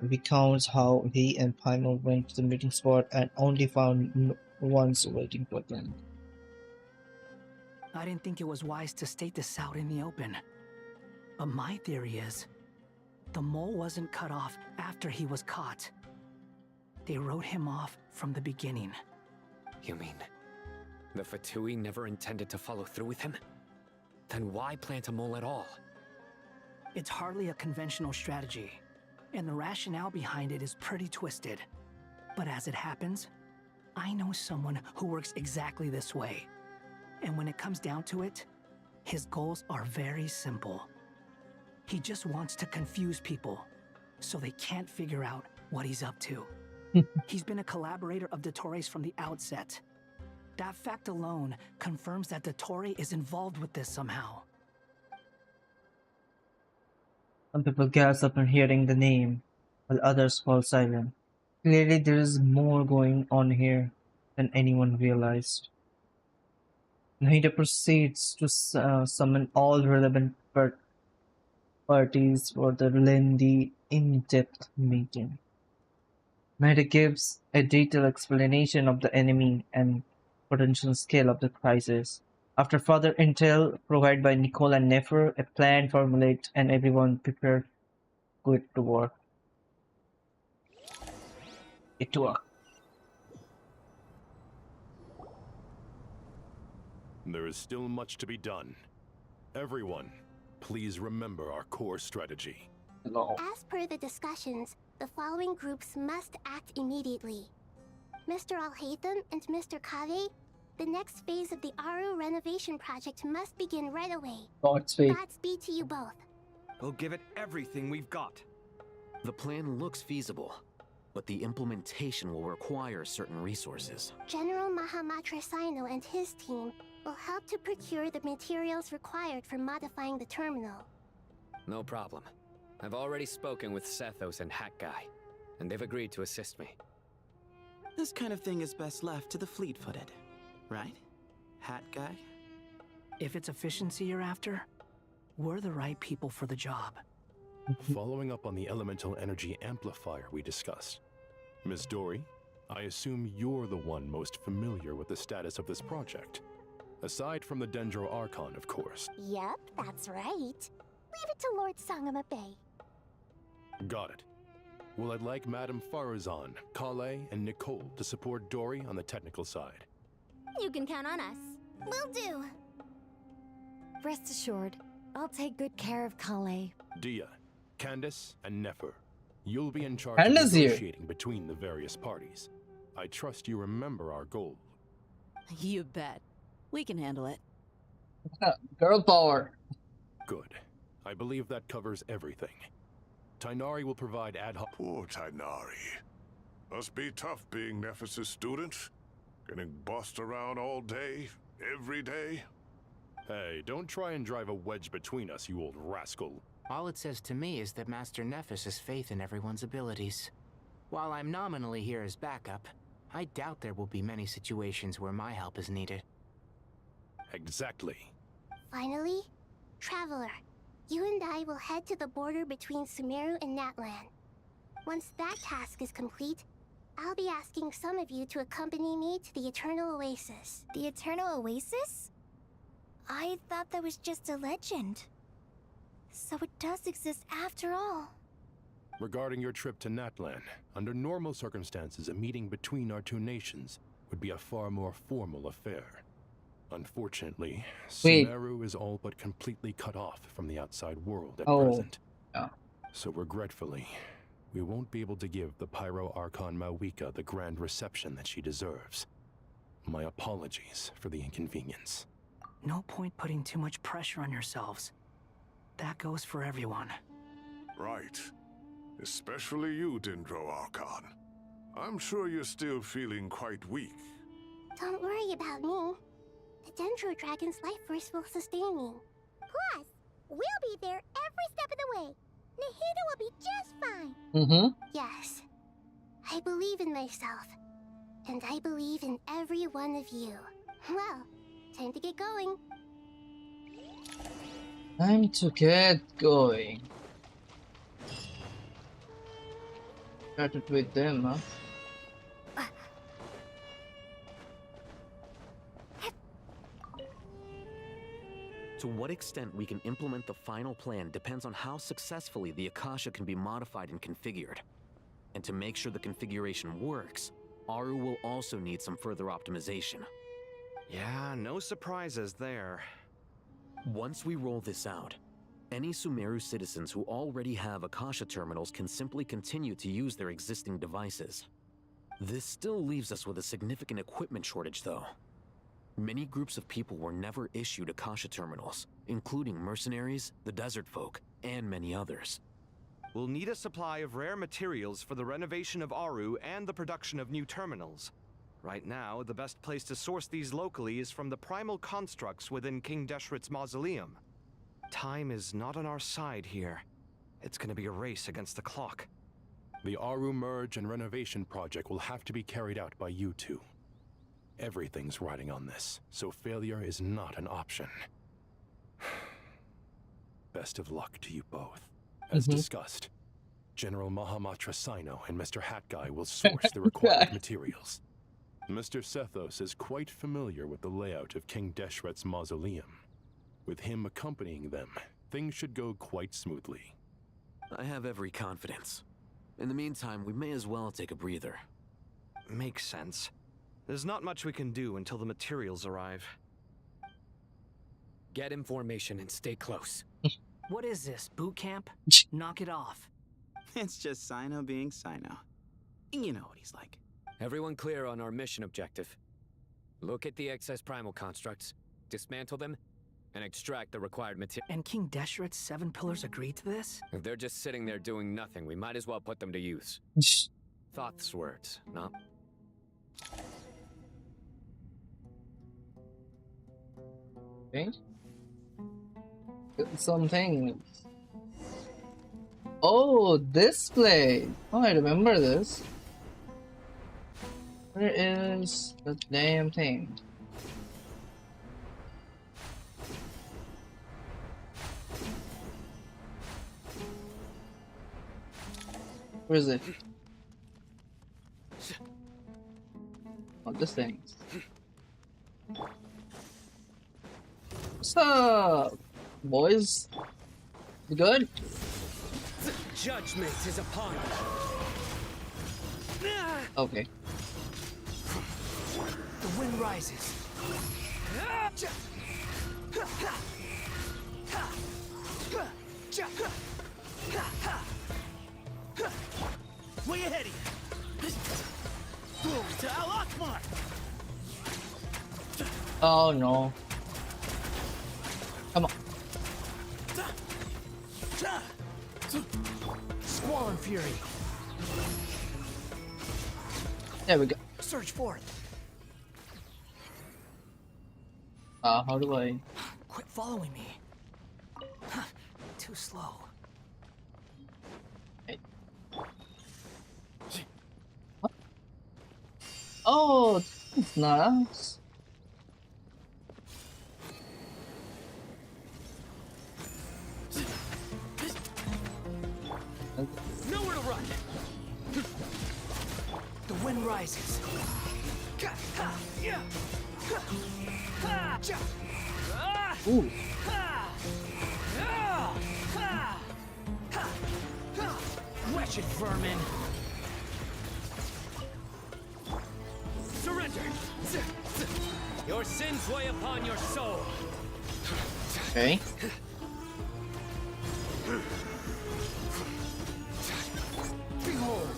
recounts how he and Paimon went to the meeting spot and only found no one's waiting for them. I didn't think it was wise to state this out in the open. But my theory is, the mole wasn't cut off after he was caught. They wrote him off from the beginning. You mean the Fatui never intended to follow through with him? Then why plant a mole at all? It's hardly a conventional strategy, and the rationale behind it is pretty twisted. But as it happens, I know someone who works exactly this way. And when it comes down to it, his goals are very simple. He just wants to confuse people, so they can't figure out what he's up to. He's been a collaborator of Dottore's from the outset. That fact alone confirms that Dottore is involved with this somehow. Some people gasp upon hearing the name, while others fall silent. Clearly there is more going on here than anyone realized. Nahida proceeds to summon all relevant parties for the lengthy, in-depth meeting. Nahida gives a detailed explanation of the enemy and potential scale of the crisis. After further intel provided by Nicole and Nefer, a plan formulated and everyone prepared to get to work. There is still much to be done. Everyone, please remember our core strategy. As per the discussions, the following groups must act immediately. Mr. Al-Haytham and Mr. Kave, the next phase of the Aru renovation project must begin right away. Godspeed to you both. We'll give it everything we've got. The plan looks feasible, but the implementation will require certain resources. General Mahamatra Sino and his team will help to procure the materials required for modifying the terminal. No problem. I've already spoken with Sethos and Hat Guy, and they've agreed to assist me. This kind of thing is best left to the fleet-footed, right? Hat Guy? If it's efficiency you're after, we're the right people for the job. Following up on the elemental energy amplifier we discussed, Ms. Dory, I assume you're the one most familiar with the status of this project. Aside from the Dendro Archon, of course. Yep, that's right. Leave it to Lord Sangamabe. Got it. Well, I'd like Madame Farazan, Kale, and Nicole to support Dory on the technical side. You can count on us. Will do. Rest assured, I'll take good care of Kale. Dia, Candace, and Nefer, you'll be in charge of negotiating between the various parties. I trust you remember our goal. You bet. We can handle it. Girl power. Good. I believe that covers everything. Tainari will provide ad hoc. Poor Tainari. Must be tough being Nephis' student. Getting bossed around all day, every day. Hey, don't try and drive a wedge between us, you old rascal. All it says to me is that Master Nephis has faith in everyone's abilities. While I'm nominally here as backup, I doubt there will be many situations where my help is needed. Exactly. Finally, Traveler, you and I will head to the border between Sumeru and Natlan. Once that task is complete, I'll be asking some of you to accompany me to the Eternal Oasis. The Eternal Oasis? I thought that was just a legend. So it does exist after all. Regarding your trip to Natlan, under normal circumstances, a meeting between our two nations would be a far more formal affair. Unfortunately, Sumeru is all but completely cut off from the outside world at present. So regretfully, we won't be able to give the Pyro Archon Mawika the grand reception that she deserves. My apologies for the inconvenience. No point putting too much pressure on yourselves. That goes for everyone. Right. Especially you, Dendro Archon. I'm sure you're still feeling quite weak. Don't worry about me. The Dendro Dragon's life force will sustain me. Plus, we'll be there every step of the way. Nahida will be just fine. Mm-hmm. Yes. I believe in myself. And I believe in every one of you. Well, time to get going. Time to get going. Started with them, huh? To what extent we can implement the final plan depends on how successfully the Akasha can be modified and configured. And to make sure the configuration works, Aru will also need some further optimization. Yeah, no surprises there. Once we roll this out, any Sumeru citizens who already have Akasha terminals can simply continue to use their existing devices. This still leaves us with a significant equipment shortage, though. Many groups of people were never issued Akasha terminals, including mercenaries, the desert folk, and many others. We'll need a supply of rare materials for the renovation of Aru and the production of new terminals. Right now, the best place to source these locally is from the primal constructs within King Deshret's mausoleum. Time is not on our side here. It's gonna be a race against the clock. The Aru merge and renovation project will have to be carried out by you two. Everything's riding on this, so failure is not an option. Best of luck to you both. As discussed, General Mahamatra Sino and Mr. Hat Guy will source the required materials. Mr. Sethos is quite familiar with the layout of King Deshret's mausoleum. With him accompanying them, things should go quite smoothly. I have every confidence. In the meantime, we may as well take a breather. Makes sense. There's not much we can do until the materials arrive. Get information and stay close. What is this, boot camp? Knock it off. It's just Sino being Sino. You know what he's like. Everyone clear on our mission objective. Look at the excess primal constructs, dismantle them, and extract the required material. And King Deshret's 7 pillars agreed to this? If they're just sitting there doing nothing, we might as well put them to use. Thoth's words, no? Okay. Something. Oh, this place. Oh, I remember this. Where is the damn thing? Where is it? Oh, this thing. What's up, boys? You good? Judgment is upon you. Okay. The wind rises. Way ahead of you. Glory to Al Akbar. Oh no. Come on. Squall and fury. There we go. Surge forth. How do I? Quit following me. Too slow. Hey. What? Oh, it's nice. Nowhere to run. The wind rises. Ooh. Wretched vermin. Surrender. Your sins weigh upon your soul. Okay. Behold.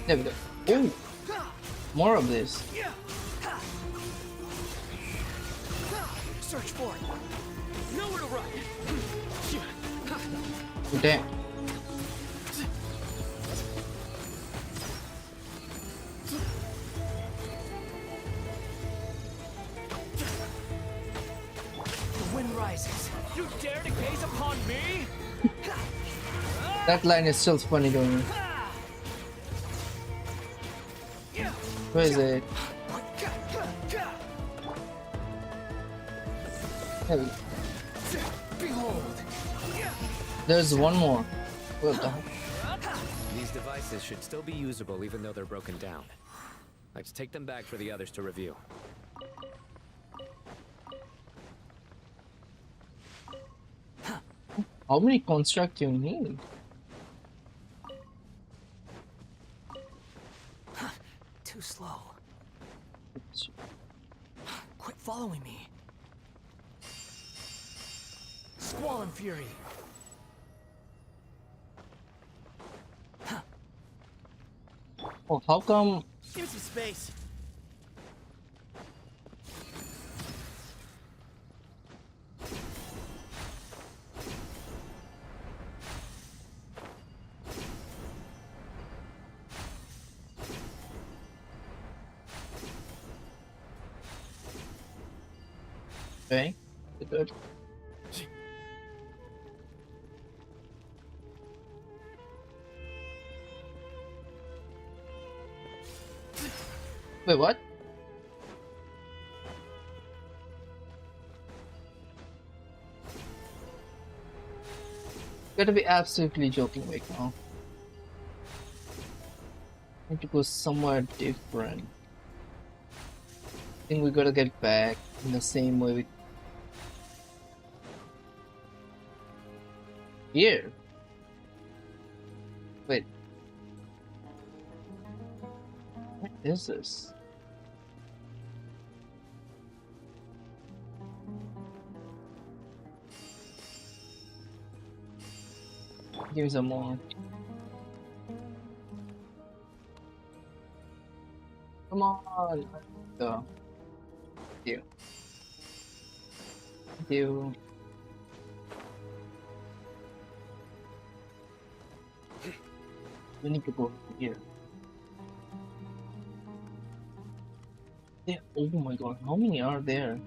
There we go. Ooh. More of this. Search for it. Nowhere to run. Oh, damn. You dare to gaze upon me? That line is still funny to me. Where is it? Hey. Behold. There's one more. What the heck? These devices should still be usable even though they're broken down. Let's take them back for the others to review. How many construct you need? Too slow. Quit following me. Squall and Fury. Oh, how come? Give me some space. Okay, good. Wait, what? You gotta be absolutely joking right now. I need to go somewhere different. I think we gotta get back in the same way we... Here? Wait. What is this? Give me some more. Come on, let's go. Thank you. Thank you. We need to go here. Yeah, oh my god, how many are there?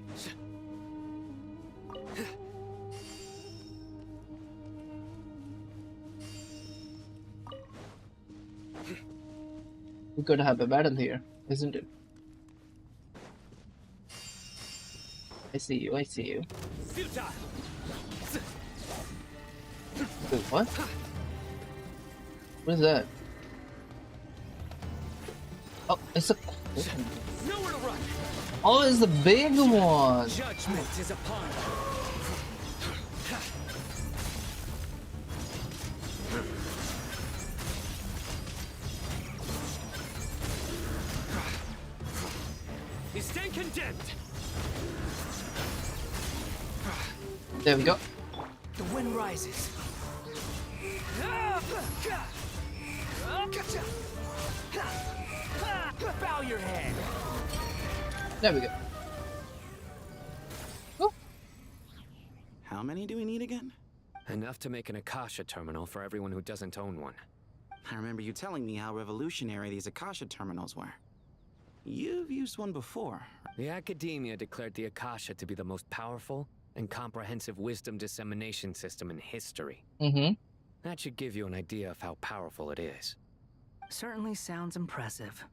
We could have a battle here, isn't it? I see you, I see you. Wait, what? What is that? Oh, it's a... Nowhere to run. Oh, it's the big one! Judgment is upon you. You stand condemned. There we go. The wind rises. Bow your head. There we go. Oh. How many do we need again? Enough to make an Akasha terminal for everyone who doesn't own one. I remember you telling me how revolutionary these Akasha terminals were. You've used one before. The Academia declared the Akasha to be the most powerful and comprehensive wisdom dissemination system in history. Mm-hmm. That should give you an idea of how powerful it is. Certainly sounds impressive.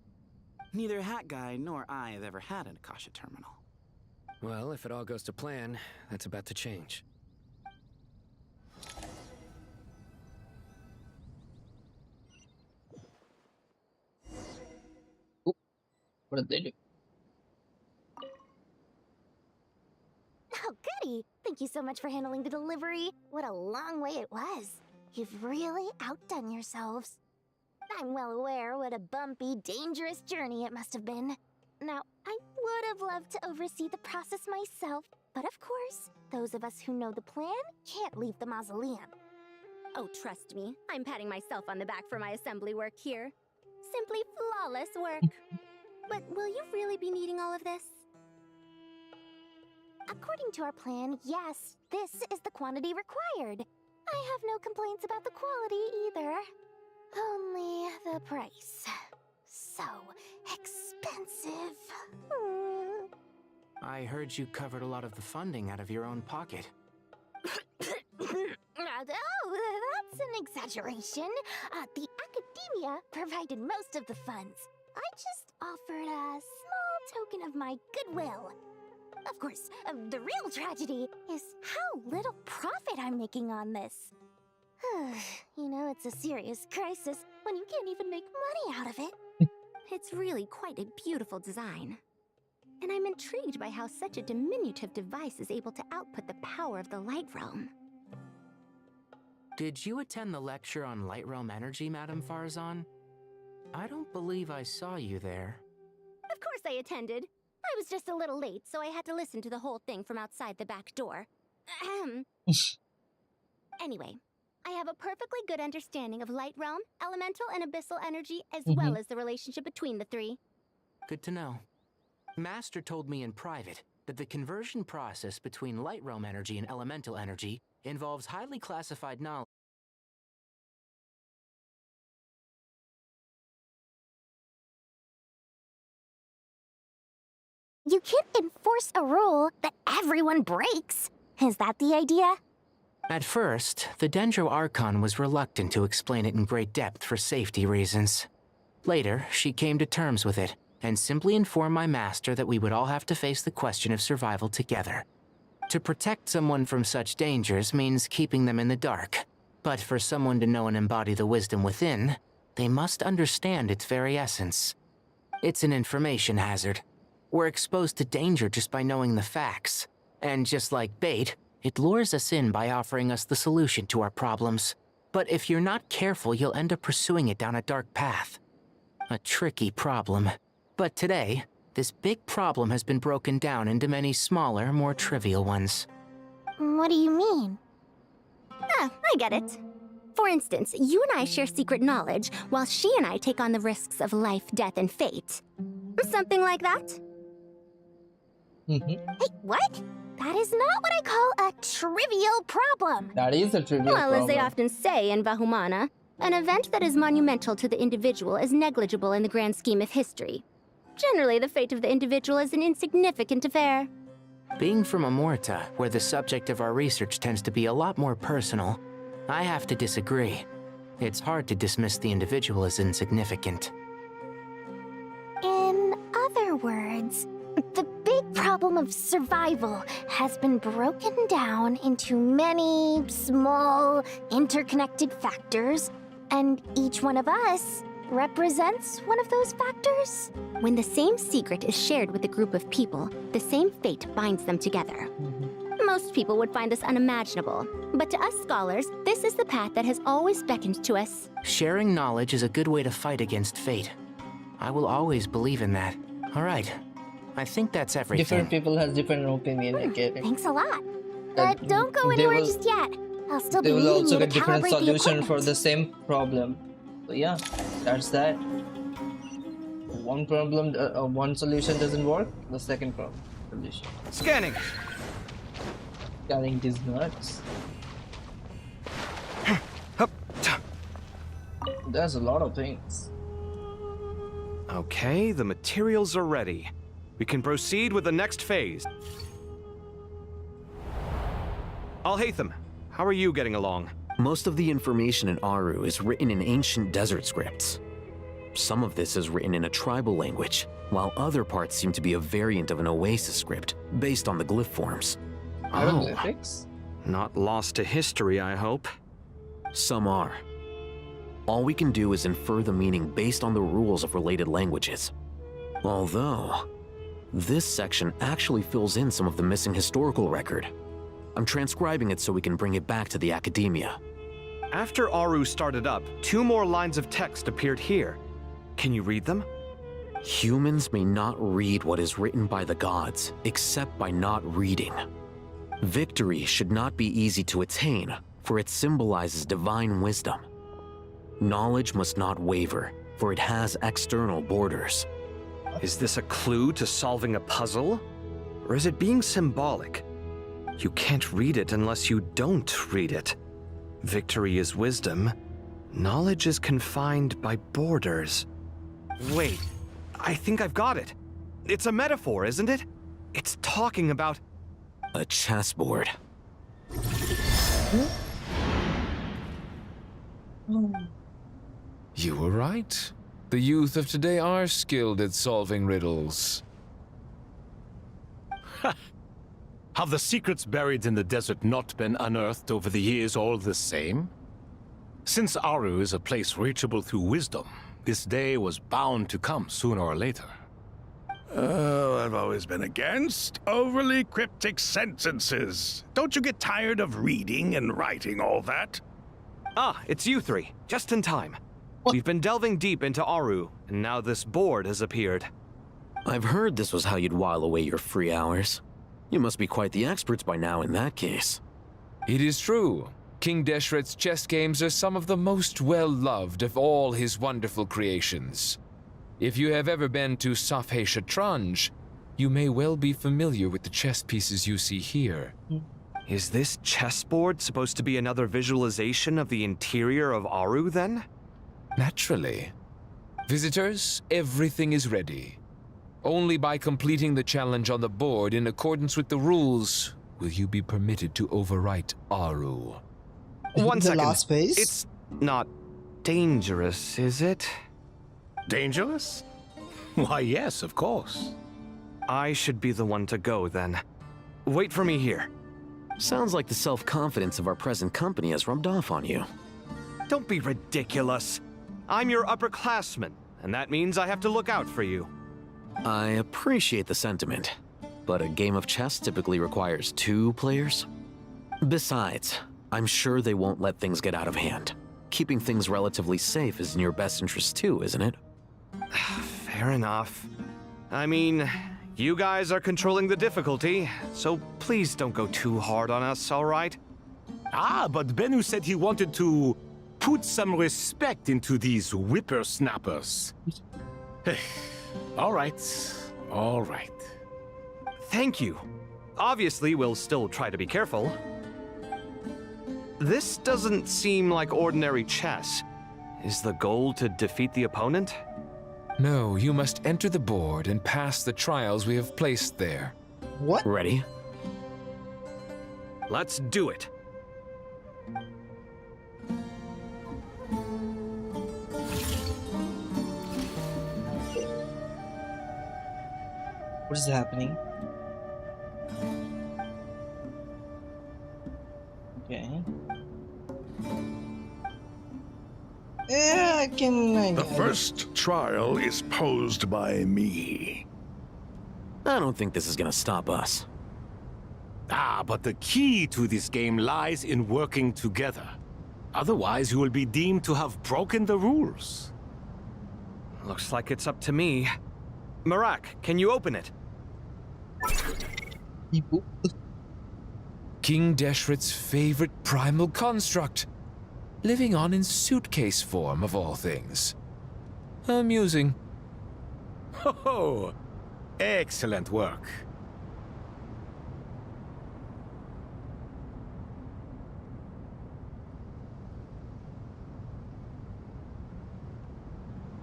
Neither Hat Guy nor I have ever had an Akasha terminal. Well, if it all goes to plan, that's about to change. What did they do? Oh, goody! Thank you so much for handling the delivery. What a long way it was. You've really outdone yourselves. I'm well aware what a bumpy, dangerous journey it must have been. Now, I would have loved to oversee the process myself, but of course, those of us who know the plan can't leave the mausoleum. Oh, trust me, I'm patting myself on the back for my assembly work here. Simply flawless work. But will you really be needing all of this? According to our plan, yes, this is the quantity required. I have no complaints about the quality either. Only the price. So expensive. I heard you covered a lot of the funding out of your own pocket. Oh, that's an exaggeration. The academia provided most of the funds. I just offered a small token of my goodwill. Of course, the real tragedy is how little profit I'm making on this. You know, it's a serious crisis when you can't even make money out of it. It's really quite a beautiful design. And I'm intrigued by how such a diminutive device is able to output the power of the Light Realm. Did you attend the lecture on Light Realm energy, Madame Farzan? I don't believe I saw you there. Of course I attended. I was just a little late, so I had to listen to the whole thing from outside the back door. Anyway, I have a perfectly good understanding of Light Realm, elemental and abyssal energy, as well as the relationship between the three. Good to know. Master told me in private that the conversion process between Light Realm energy and elemental energy involves highly classified knowledge. You can't enforce a rule that everyone breaks. Is that the idea? At first, the Dendro Archon was reluctant to explain it in great depth for safety reasons. Later, she came to terms with it, and simply informed my master that we would all have to face the question of survival together. To protect someone from such dangers means keeping them in the dark, but for someone to know and embody the wisdom within, they must understand its very essence. It's an information hazard. We're exposed to danger just by knowing the facts, and just like bait, it lures us in by offering us the solution to our problems. But if you're not careful, you'll end up pursuing it down a dark path. A tricky problem. But today, this big problem has been broken down into many smaller, more trivial ones. What do you mean? I get it. For instance, you and I share secret knowledge, while she and I take on the risks of life, death, and fate. Something like that? Hey, what? That is not what I call a trivial problem. That is a trivial problem. Well, as they often say in Vahumana, an event that is monumental to the individual is negligible in the grand scheme of history. Generally, the fate of the individual is an insignificant affair. Being from Amorta, where the subject of our research tends to be a lot more personal, I have to disagree. It's hard to dismiss the individual as insignificant. In other words, the big problem of survival has been broken down into many small, interconnected factors, and each one of us represents one of those factors. When the same secret is shared with a group of people, the same fate binds them together. Most people would find this unimaginable, but to us scholars, this is the path that has always beckoned to us. Sharing knowledge is a good way to fight against fate. I will always believe in that. All right. I think that's everything. Different people have different opinion. Okay. Thanks a lot. But don't go anywhere just yet. I'll still be They will needing also you to get different calibrate the solution for equipment. the same problem. So yeah, that's that. One problem, one solution doesn't work. The second problem solution. Scanning. Scanning these nuts. There's a lot of things. Okay, the materials are ready. We can proceed with the next phase. Al-Haytham, how are you getting along? Most of the information in Aru is written in ancient desert scripts. Some of this is written in a tribal language, while other parts seem to be a variant of an Oasis script, based on the glyph forms. Hieroglyphics? Not lost to history, I hope. Some are. All we can do is infer the meaning based on the rules of related languages. Although, this section actually fills in some of the missing historical record. I'm transcribing it so we can bring it back to the academia. After Aru started up, 2 more lines of text appeared here. Can you read them? Humans may not read what is written by the gods, except by not reading. Victory should not be easy to attain, for it symbolizes divine wisdom. Knowledge must not waver, for it has external borders. Is this a clue to solving a puzzle? Or is it being symbolic? You can't read it unless you don't read it. Victory is wisdom. Knowledge is confined by borders. Wait, I think I've got it. It's a metaphor, isn't it? It's talking about... a chessboard. You were right. The youth of today are skilled at solving riddles. Have the secrets buried in the desert not been unearthed over the years all the same? Since Aru is a place reachable through wisdom, this day was bound to come sooner or later. Oh, I've always been against overly cryptic sentences. Don't you get tired of reading and writing all that? Ah, it's you three. Just in time. We've been delving deep into Aru, and now this board has appeared. I've heard this was how you'd while away your free hours. You must be quite the experts by now in that case. It is true. King Deshret's chess games are some of the most well-loved of all his wonderful creations. If you have ever been to Safhe Shatranj, you may well be familiar with the chess pieces you see here. Is this chessboard supposed to be another visualization of the interior of Aru, then? Naturally. Visitors, everything is ready. Only by completing the challenge on the board in accordance with the rules will you be permitted to overwrite Aru. One second. Last phase? It's not dangerous, is it? Dangerous? Why, yes, of course. I should be the one to go, then. Wait for me here. Sounds like the self-confidence of our present company has rubbed off on you. Don't be ridiculous. I'm your upperclassman, and that means I have to look out for you. I appreciate the sentiment, but a game of chess typically requires 2 players. Besides, I'm sure they won't let things get out of hand. Keeping things relatively safe is in your best interest too, isn't it? Fair enough. I mean, you guys are controlling the difficulty, so please don't go too hard on us, all right? Ah, but Bennu said he wanted to put some respect into these whippersnappers. All right, all right. Thank you. Obviously, we'll still try to be careful. This doesn't seem like ordinary chess. Is the goal to defeat the opponent? No, you must enter the board and pass the trials we have placed there. What? Ready? Let's do it. What is happening? Okay. Yeah, I can. The first trial is posed by me. I don't think this is gonna stop us. Ah, but the key to this game lies in working together. Otherwise, you will be deemed to have broken the rules. Looks like it's up to me. Marak, can you open it? King Deshret's favorite primal construct. Living on in suitcase form, of all things. Amusing. Ho-ho! Excellent work.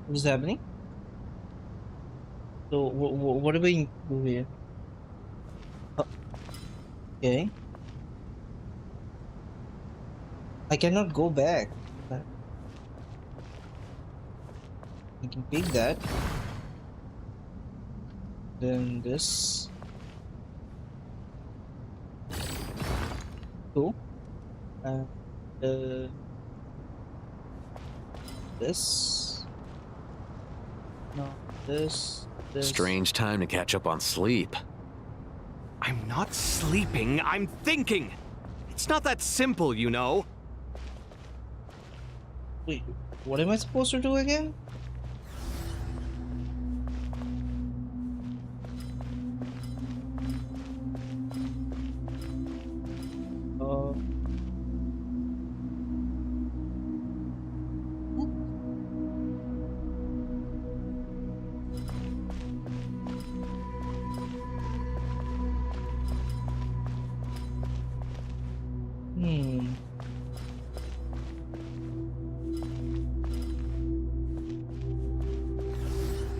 What is happening? So, what are we do here? Okay. I cannot go back. I can pick that. Then this. Cool. And this. No, this. Strange time to catch up on sleep. I'm not sleeping, I'm thinking! It's not that simple, you know. Wait, what am I supposed to do again?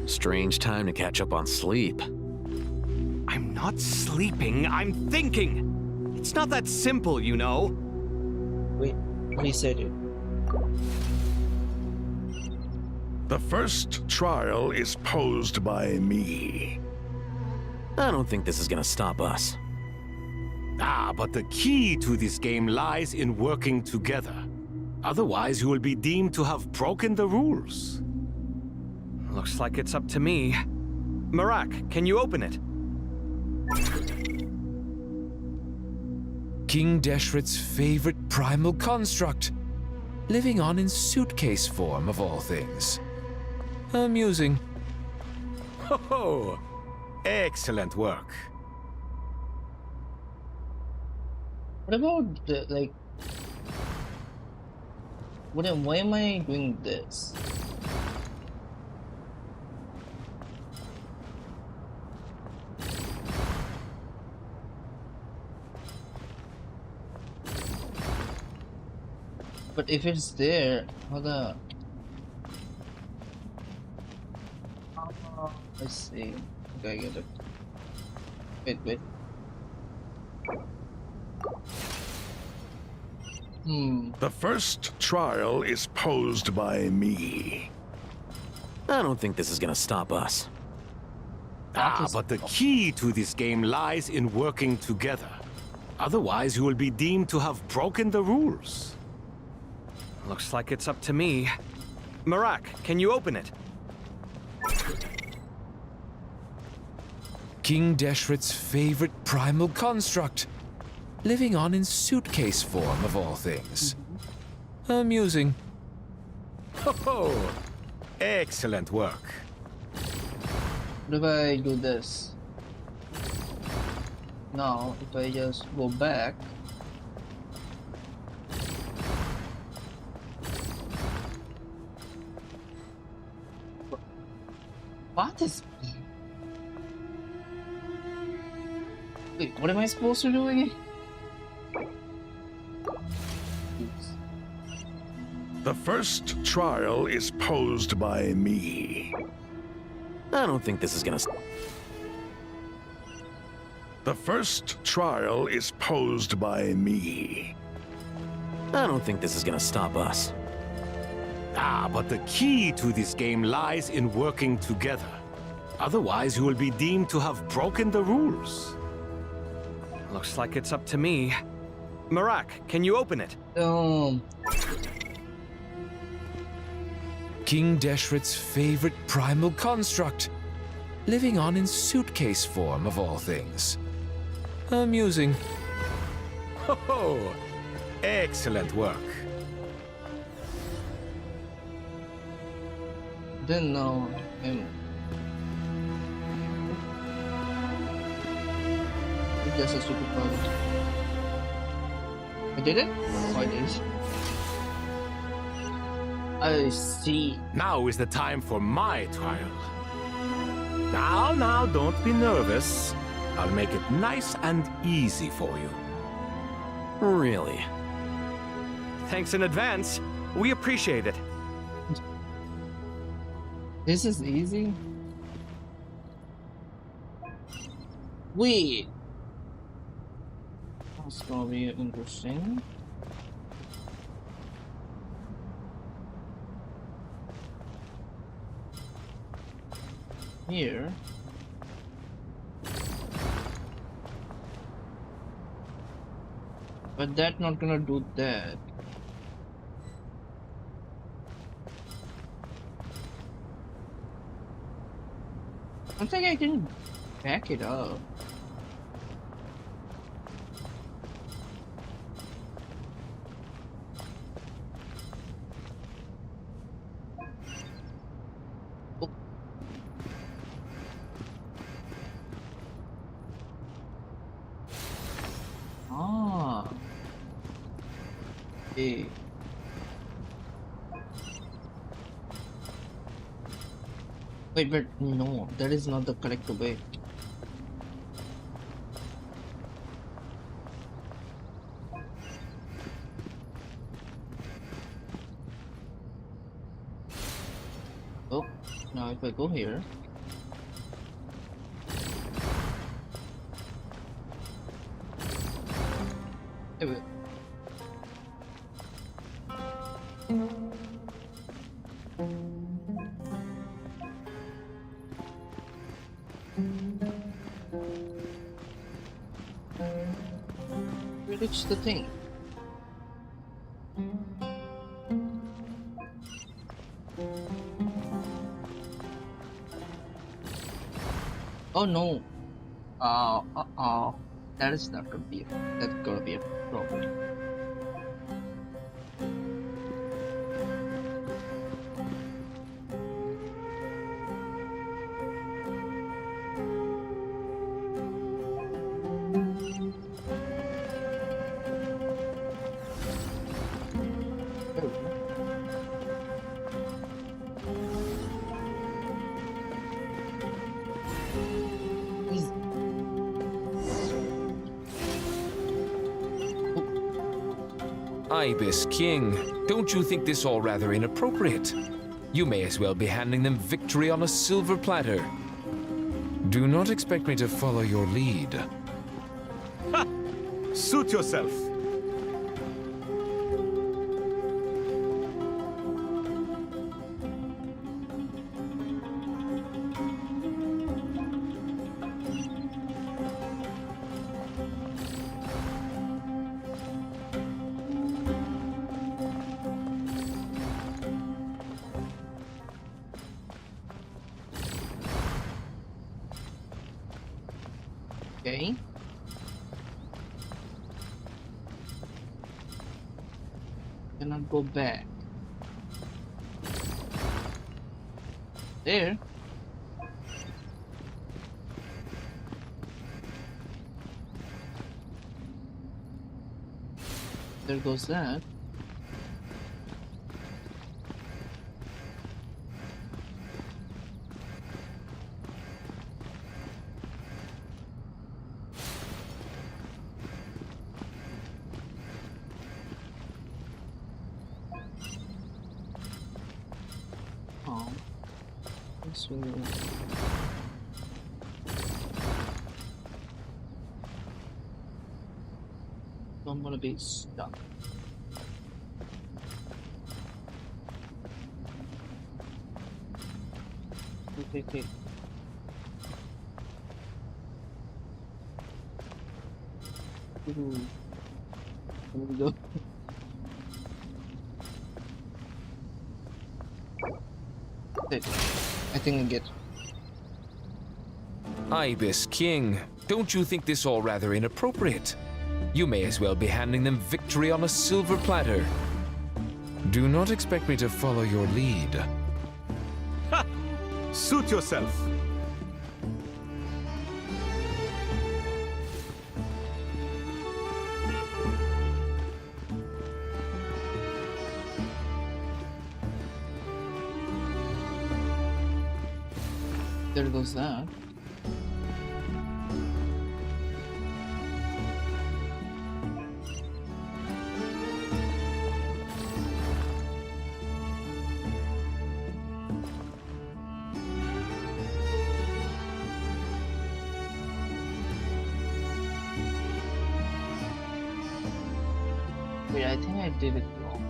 Strange time to catch up on sleep. I'm not sleeping, I'm thinking! It's not that simple, you know. reset it. The first trial is posed by me. I don't think this is gonna stop us. Ah, but the key to this game lies in working together. Otherwise, you will be deemed to have broken the rules. Looks like it's up to me. Marak, can you open it? King Deshret's favorite primal construct, living on in suitcase form of all things. Amusing. Ho ho! Excellent work. What about the, like, why am I doing this? But if it's there, how the... I see. Okay, I get it. Wait. The first trial is posed by me. I don't think this is gonna stop us. Ah, but the key to this game lies in working together. Otherwise, you will be deemed to have broken the rules. Looks like it's up to me. Marak, can you open it? King Deshret's favorite primal construct, living on in suitcase form of all things. Amusing. Ho ho! Excellent work. What if I do this? Now, if I just go back. What is... Wait, what am I supposed to do again? The first trial is posed by me. I don't think this is gonna... The first trial is posed by me. I don't think this is gonna stop us. Ah, but the key to this game lies in working together. Otherwise, you will be deemed to have broken the rules. Looks like it's up to me. Marak, can you open it? King Deshret's favorite primal construct, living on in suitcase form of all things. Amusing. Ho ho! Excellent work. Then now, it's just a stupid problem. I did it? Oh, I did. I see. Now is the time for my trial. Now, don't be nervous. I'll make it nice and easy for you. Really? Thanks in advance. We appreciate it. This is easy? Wait. That's gonna be interesting. Here. But that's not gonna do that. I think I can back it up. Oh. Ah. Okay. Wait, but no, that is not the correct way. Oh, now if I go here. Wait. reach the thing. Oh no. That is not gonna be that's gonna be a problem. Ibis King, don't you think this all rather inappropriate? You may as well be handing them victory on a silver platter. Do not expect me to follow your lead. Ha! Suit yourself. Okay. Cannot go back. There. There goes that. So I'm gonna be stuck. Okay. Ooh. There we go. I think I get. Ibis King, don't you think this all rather inappropriate? You may as well be handing them victory on a silver platter. Do not expect me to follow your lead. Ha! Suit yourself. There goes that. Wait, I think I did it wrong.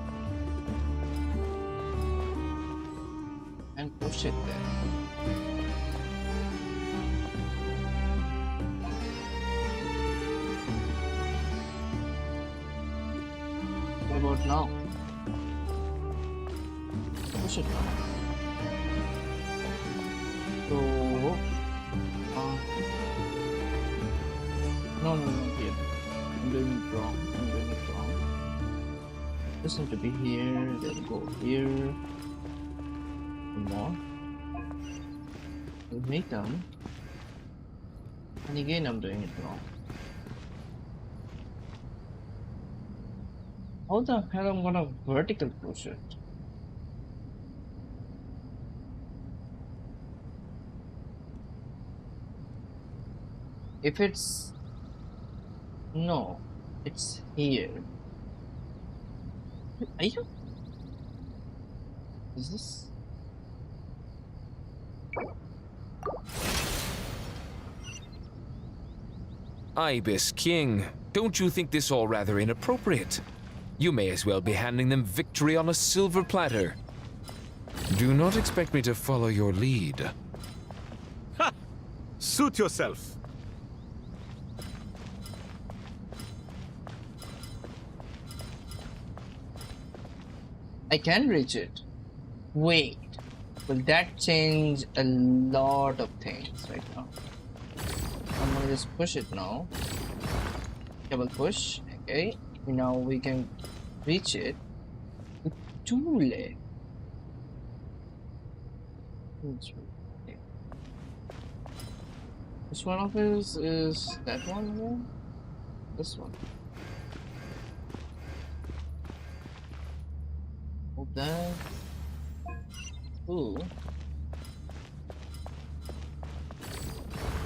And push it there. What about now? Push it now. So, no, here. I'm doing it wrong. This need to be here, then go here. One more. We'll make them. And again, I'm doing it wrong. How the hell I'm gonna vertical push it? If it's... No, it's here. Are you? Is this? Ibis King, don't you think this all rather inappropriate? You may as well be handing them victory on a silver platter. Do not expect me to follow your lead. Ha! Suit yourself. I can reach it. Wait, will that change a lot of things right now? I'm gonna just push it now. Double push. Okay. Now we can reach it with 2 legs. Okay. Which one of these is that one again? This one. Hold that. Ooh.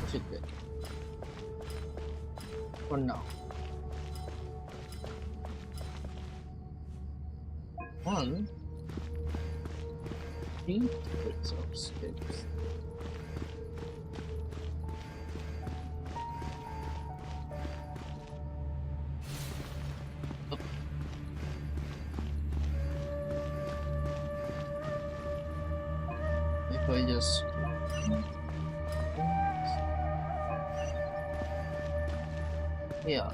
Fit it. For now. 1, 3 bits of sticks. Oh. If I just yeah.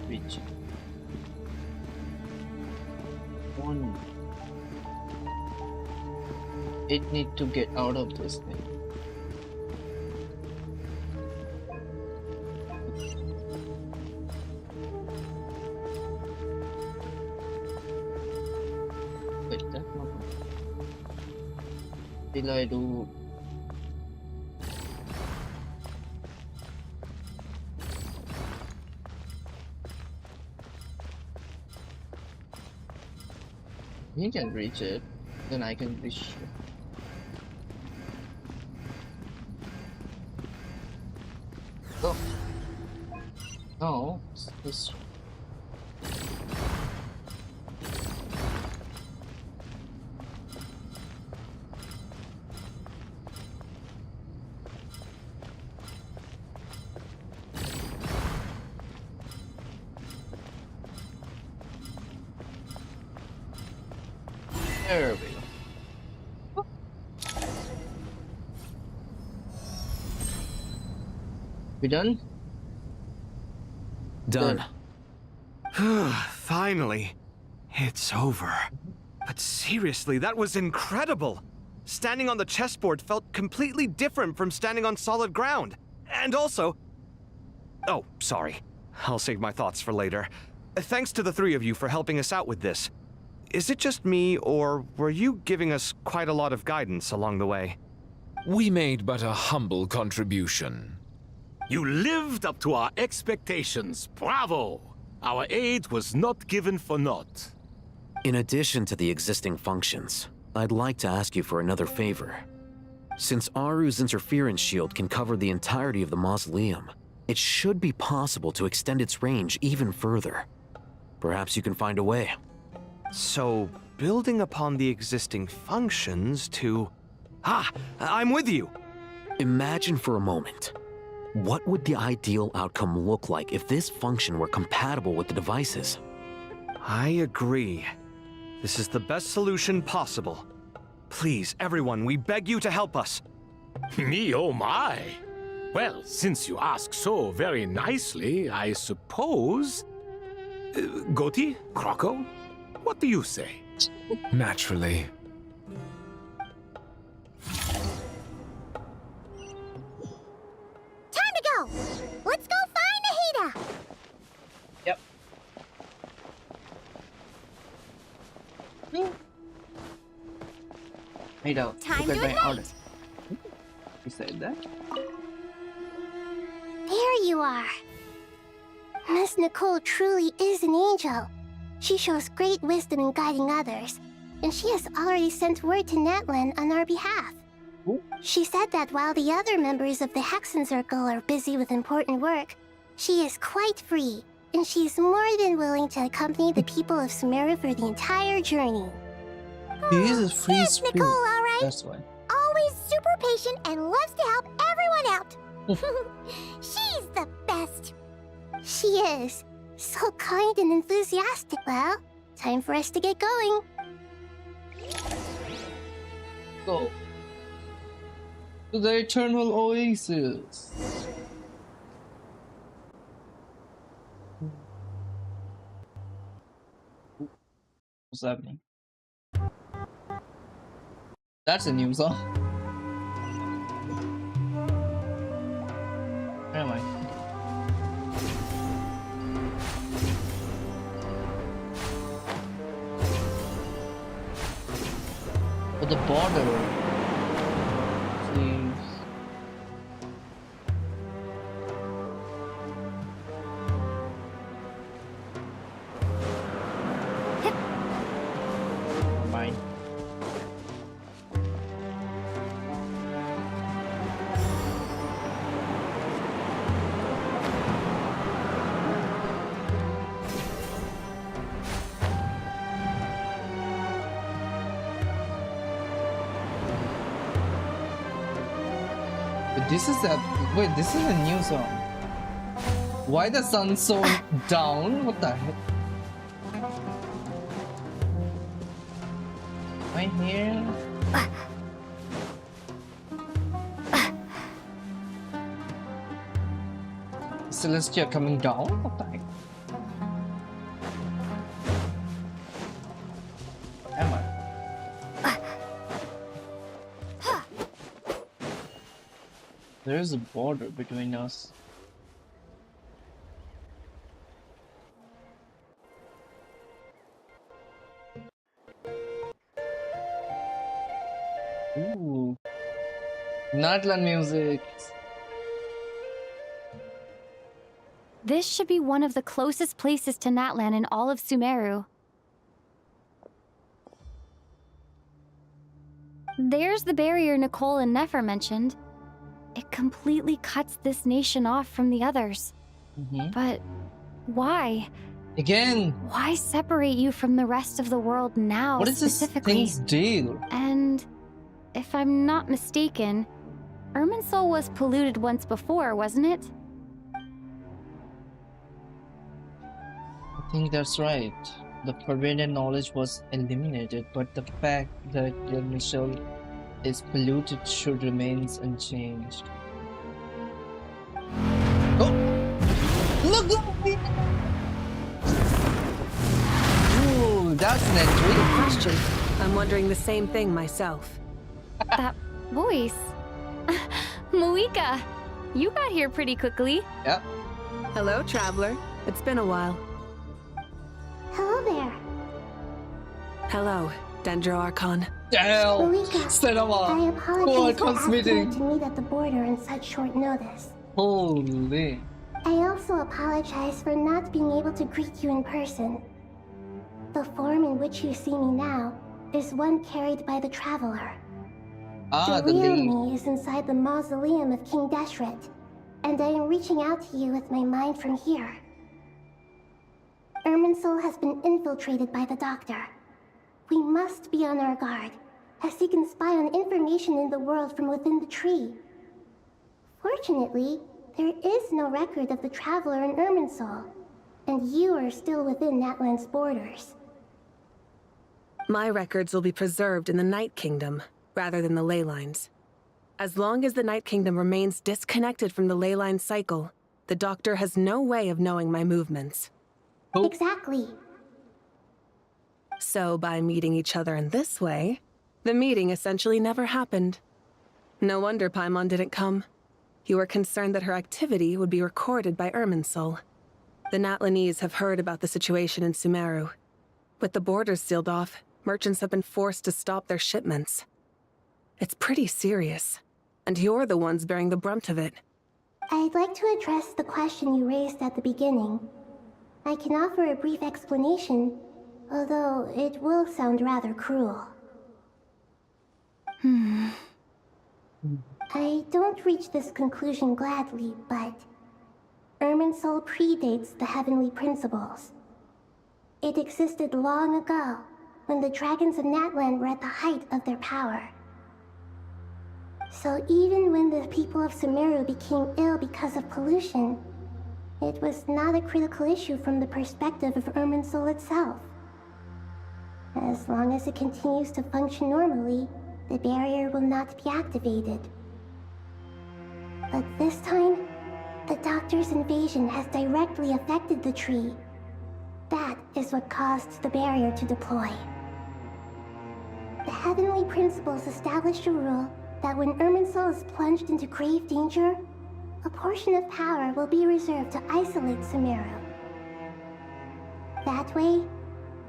Reach 1. It need to get out of this thing. Wait, that's not till I do. He can reach it, then I can reach it. Oh. No, it's this. There we go. We done? Done. Finally. It's over. But seriously, that was incredible. Standing on the chessboard felt completely different from standing on solid ground. And also... Oh, sorry. I'll save my thoughts for later. Thanks to the 3 of you for helping us out with this. Is it just me, or were you giving us quite a lot of guidance along the way? We made but a humble contribution. You lived up to our expectations. Bravo! Our aid was not given for naught. In addition to the existing functions, I'd like to ask you for another favor. Since Aru's interference shield can cover the entirety of the mausoleum, it should be possible to extend its range even further. Perhaps you can find a way. So, building upon the existing functions to... Ah! I'm with you! Imagine for a moment. What would the ideal outcome look like if this function were compatible with the devices? I agree. This is the best solution possible. Please, everyone, we beg you to help us. Me, oh my! Well, since you ask so very nicely, I suppose... Goti? Croco? What do you say? Naturally. Time to go! Let's go find Nahida! Yep. Nahida, Time look to at my ignite! order. You said that? There you are. Miss Nicole truly is an angel. She shows great wisdom in guiding others, and she has already sent word to Netland on our behalf. She said that while the other members of the Hexen Circle are busy with important work, she is quite free, and she is more than willing to accompany the people of Sumeru for the entire journey. He is a free Here's spirit. Nicole, all right? That's why. Always super patient and loves to help everyone out. She's the best. She is. So kind and enthusiastic. Well, Time for us to get going. Go to the Eternal Oasis. What's happening? That's a new song. Where am I? But the border. Please. Mine. This is a wait. This is a new song. Why the sun so down? What the heck? Am I here? Celestia coming down? What the heck? Am I? There is a border between us. Ooh. Natlan music. This should be one of the closest places to Natlan in all of Sumeru. There's the barrier Nicole and Nefer mentioned. It completely cuts this nation off from the others. But why? Again? Why separate you from the rest of the world now What is this specifically? thing's deal? And if I'm not mistaken, Irminsul was polluted once before, wasn't it? I think that's right. The forbidden knowledge was eliminated, but the fact that the Michelle is polluted should remain unchanged. Oh! Look! Ooh, that's an entry. Good question. I'm wondering the same thing myself. That voice. Moeka, you got here pretty quickly. Yep. Hello, traveler. It's been a while. Hello there. Hello, Dendro Archon. Damn! Moeka, Cinema! I apologize for asking meeting. you to meet at the border in such short notice. Holy. I also apologize for not being able to greet you in person. The form in which you see me now is one carried by the Traveler. Ah, the real me is inside the mausoleum of King Deshret, and I am reaching out to you with my mind from here. Irminsul has been infiltrated by the Doctor. We must be on our guard, as he can spy on information in the world from within the tree. Fortunately, there is no record of the Traveler in Irminsul, and you are still within Natlan's borders. My records will be preserved in the Night Kingdom, rather than the ley lines. As long as the Night Kingdom remains disconnected from the ley line cycle, the Doctor has no way of knowing my movements. Exactly. So by meeting each other in this way, the meeting essentially never happened. No wonder Paimon didn't come. You were concerned that her activity would be recorded by Irminsul. The Natlanese have heard about the situation in Sumeru. With the borders sealed off, merchants have been forced to stop their shipments. It's pretty serious, and you're the ones bearing the brunt of it. I'd like to address the question you raised at the beginning. I can offer a brief explanation, although it will sound rather cruel. I don't reach this conclusion gladly, but Irminsul predates the heavenly principles. It existed long ago, when the dragons of Natlan were at the height of their power. So even when the people of Sumeru became ill because of pollution, it was not a critical issue from the perspective of Irminsul itself. As long as it continues to function normally, the barrier will not be activated. But this time, the Doctor's invasion has directly affected the tree. That is what caused the barrier to deploy. The Heavenly Principles established a rule that when Irminsul is plunged into grave danger, a portion of power will be reserved to isolate Sumeru. That way,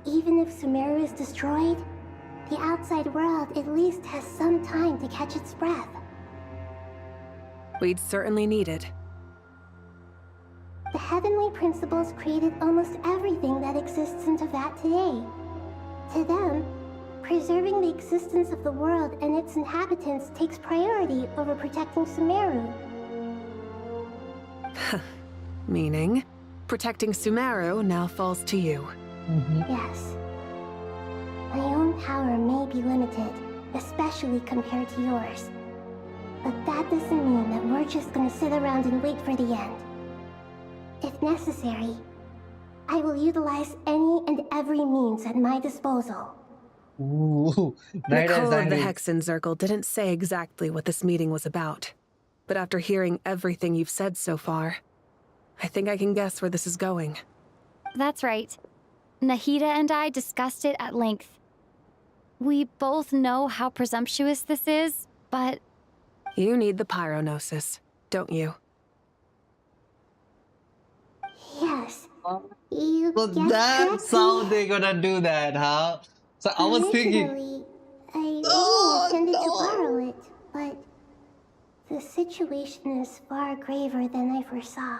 even if Sumeru is destroyed, the outside world at least has some time to catch its breath. We'd certainly need it. The Heavenly Principles created almost everything that exists in Teyvat today. To them, preserving the existence of the world and its inhabitants takes priority over protecting Sumeru. Meaning, protecting Sumeru now falls to you. Yes. My own power may be limited, especially compared to yours. But that doesn't mean that we're just gonna sit around and wait for the end. If necessary, I will utilize any and every means at my disposal. Ooh, The code of the Hexen Circle didn't say exactly what this meeting was about. But after hearing everything you've said so far, I think I can guess where this is going. That's right. Nahida and I discussed it at length. We both know how presumptuous this is, but... You need the Pyronosis, don't you? Yes. You So guessed that's correctly. how they're gonna do that, huh? So I was thinking, Originally, I only intended to borrow it, but the situation is far graver than I foresaw.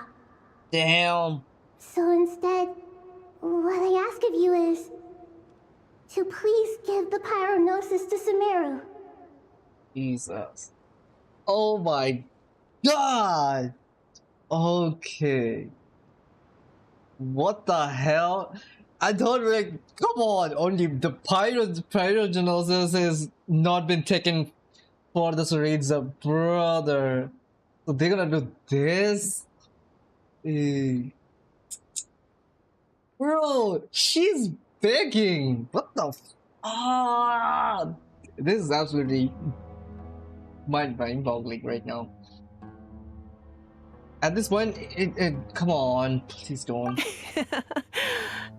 damn. So instead, what I ask of you is to please give the Pyronosis to Sumeru. Jesus. Oh my god. Okay. What the hell? I thought, like, come on, only the Pyrogenosis has not been taken for the Syriza, brother. So they're gonna do this? Eh. Bro, she's begging. What the ah? This is absolutely mind-boggling right now. At this point, come on, please don't.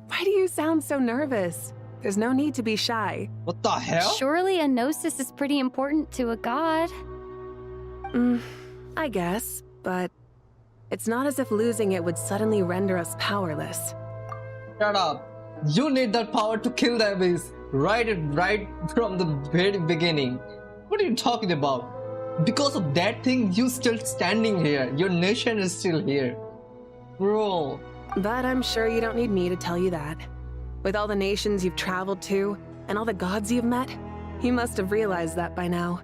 Why do you sound so nervous? There's no need to be shy. What the hell? Surely a gnosis is pretty important to a god. I guess, but it's not as if losing it would suddenly render us powerless. Shut up. You need that power to kill the Abyss right from the very beginning. What are you talking about? Because of that thing, you still standing here. Your nation is still here. Bro. But I'm sure you don't need me to tell you that. With all the nations you've traveled to, and all the gods you've met, you must have realized that by now.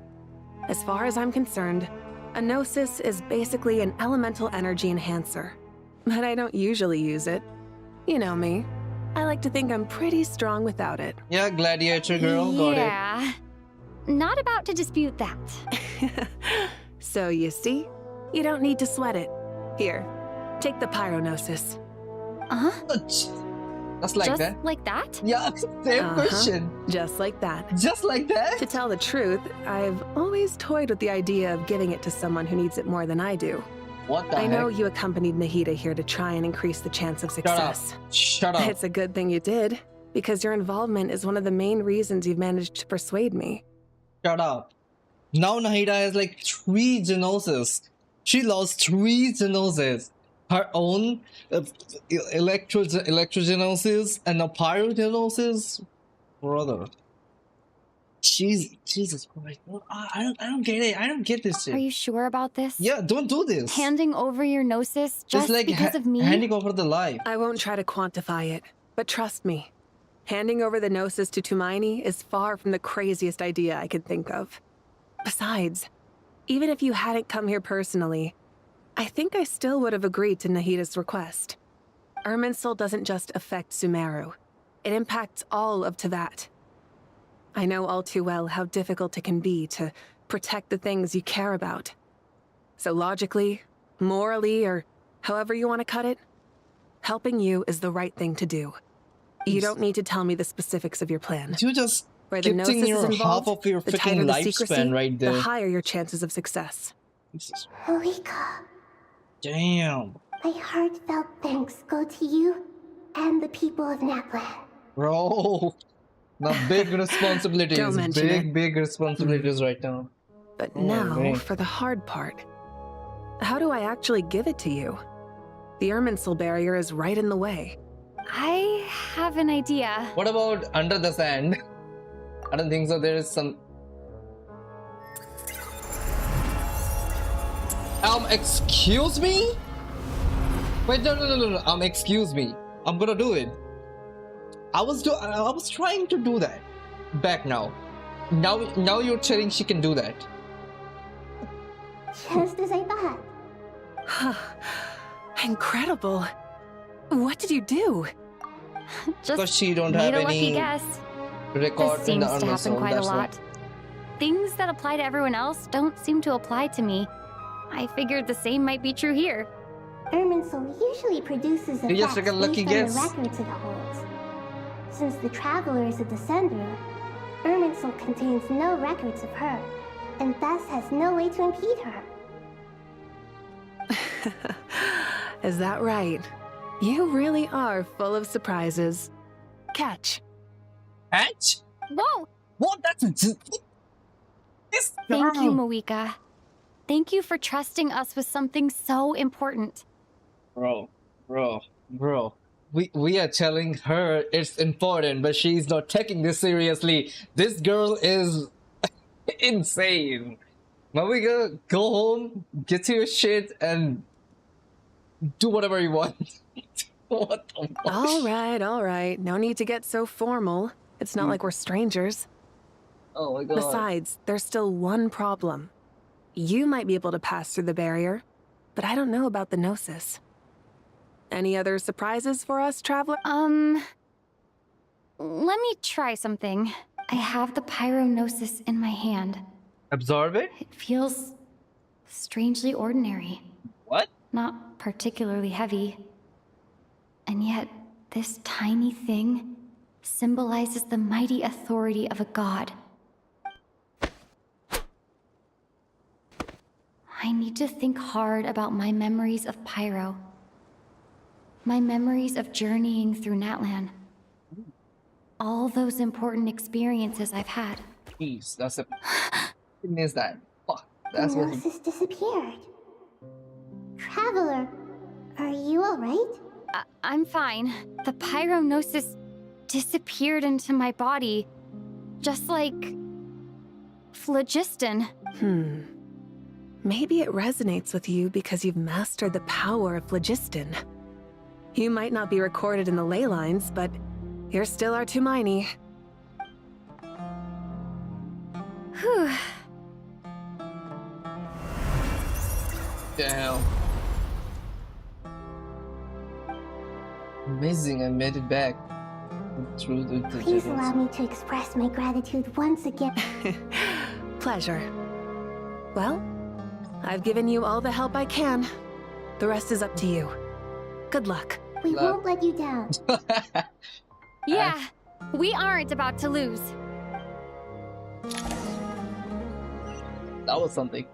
As far as I'm concerned, a gnosis is basically an elemental energy enhancer. But I don't usually use it. You know me. I like to think I'm pretty strong without it. Yeah, gladiator girl, got it. Yeah. Not about to dispute that. So you see, you don't need to sweat it. Here, take the Pyronosis. Just like Just that? like that? Yeah, same question. Just like that. Just like that? To tell the truth, I've always toyed with the idea of giving it to someone who needs it more than I do. What the I know heck? you accompanied Nahida here to try and increase the chance of success. Shut up. It's a good thing you did, because your involvement is one of the main reasons you've managed to persuade me. Shut up. Now Nahida has like 3 Genoses. She lost 3 Genoses. Her own electrogenosis and a pyrogenosis. Brother. Jesus Christ. I don't get it. I don't get this shit. Are you sure about this? Yeah, don't do this. Handing over your gnosis just like because of me? handing over the life. I won't try to quantify it, but trust me. Handing over the gnosis to Tumaini is far from the craziest idea I could think of. Besides, even if you hadn't come here personally, I think I still would have agreed to Nahida's request. Irminsul doesn't just affect Sumeru. It impacts all of Teyvat. I know all too well how difficult it can be to protect the things you care about. So logically, morally, or however you want to cut it, helping you is the right thing to do. You don't need to tell me the specifics of your plan. You just Where the Gnosis gifting is your involved, half of your the freaking tighter the lifespan secrecy, right the there. higher your chances of success. Moeka, Damn. my heartfelt thanks go to you and the people of Napland. Bro. Now big responsibilities. Don't mention Big responsibilities right now. But Oh, now, man. for the hard part. How do I actually give it to you? The Irminsul barrier is right in the way. I have an idea. What about under the sand? I don't think so. There is some. Excuse me? Wait, no. Excuse me. I'm gonna do it. I was trying to do that. Back now. Now you're telling she can do that. Just as I thought. Incredible. What did you do? Because she don't made have a lucky any guess. record This in seems the to happen Irminsul, quite a that's lot. Things that apply to everyone else don't seem to apply to me. I figured the same might be true here. Irminsul usually produces You just effects took a lucky based on guess. the records it holds. Since the Traveler is a descender, Irminsul contains no records of her, and thus has no way to impede her. Is that right? You really are full of surprises. Catch. Catch? Whoa! What? This Thank you, girl. Moeka. Thank you for trusting us with something so important. Bro. We are telling her it's important, but she's not taking this seriously. This girl is insane. Now we gotta go home, get to your shit, and do whatever you want. What the fuck? All right. No need to get so formal. It's not like we're strangers. Oh my god. Besides, there's still one problem. You might be able to pass through the barrier, but I don't know about the Gnosis. Any other surprises for us, Traveler? Let me try something. I have the Pyrognosis in my hand. Absorb it? It feels strangely ordinary. What? Not particularly heavy. And yet, this tiny thing symbolizes the mighty authority of a god. I need to think hard about my memories of Pyro. My memories of journeying through Natlan. All those important experiences I've had. Jeez, that's a... What is that? Fuck, The that's what... Gnosis disappeared. Traveler, are you alright? I'm fine. The Pyrognosis disappeared into my body. Just like... phlogiston. Maybe it resonates with you because you've mastered the power of phlogiston. You might not be recorded in the ley lines, but you're still our Tumaini. Whew. Damn. Amazing, I made it back. Through the Please allow me to express my gratitude once again. Pleasure. Well, I've given you all the help I can. The rest is up to you. Good luck. We won't let you down. Yeah, we aren't about to lose. That was something.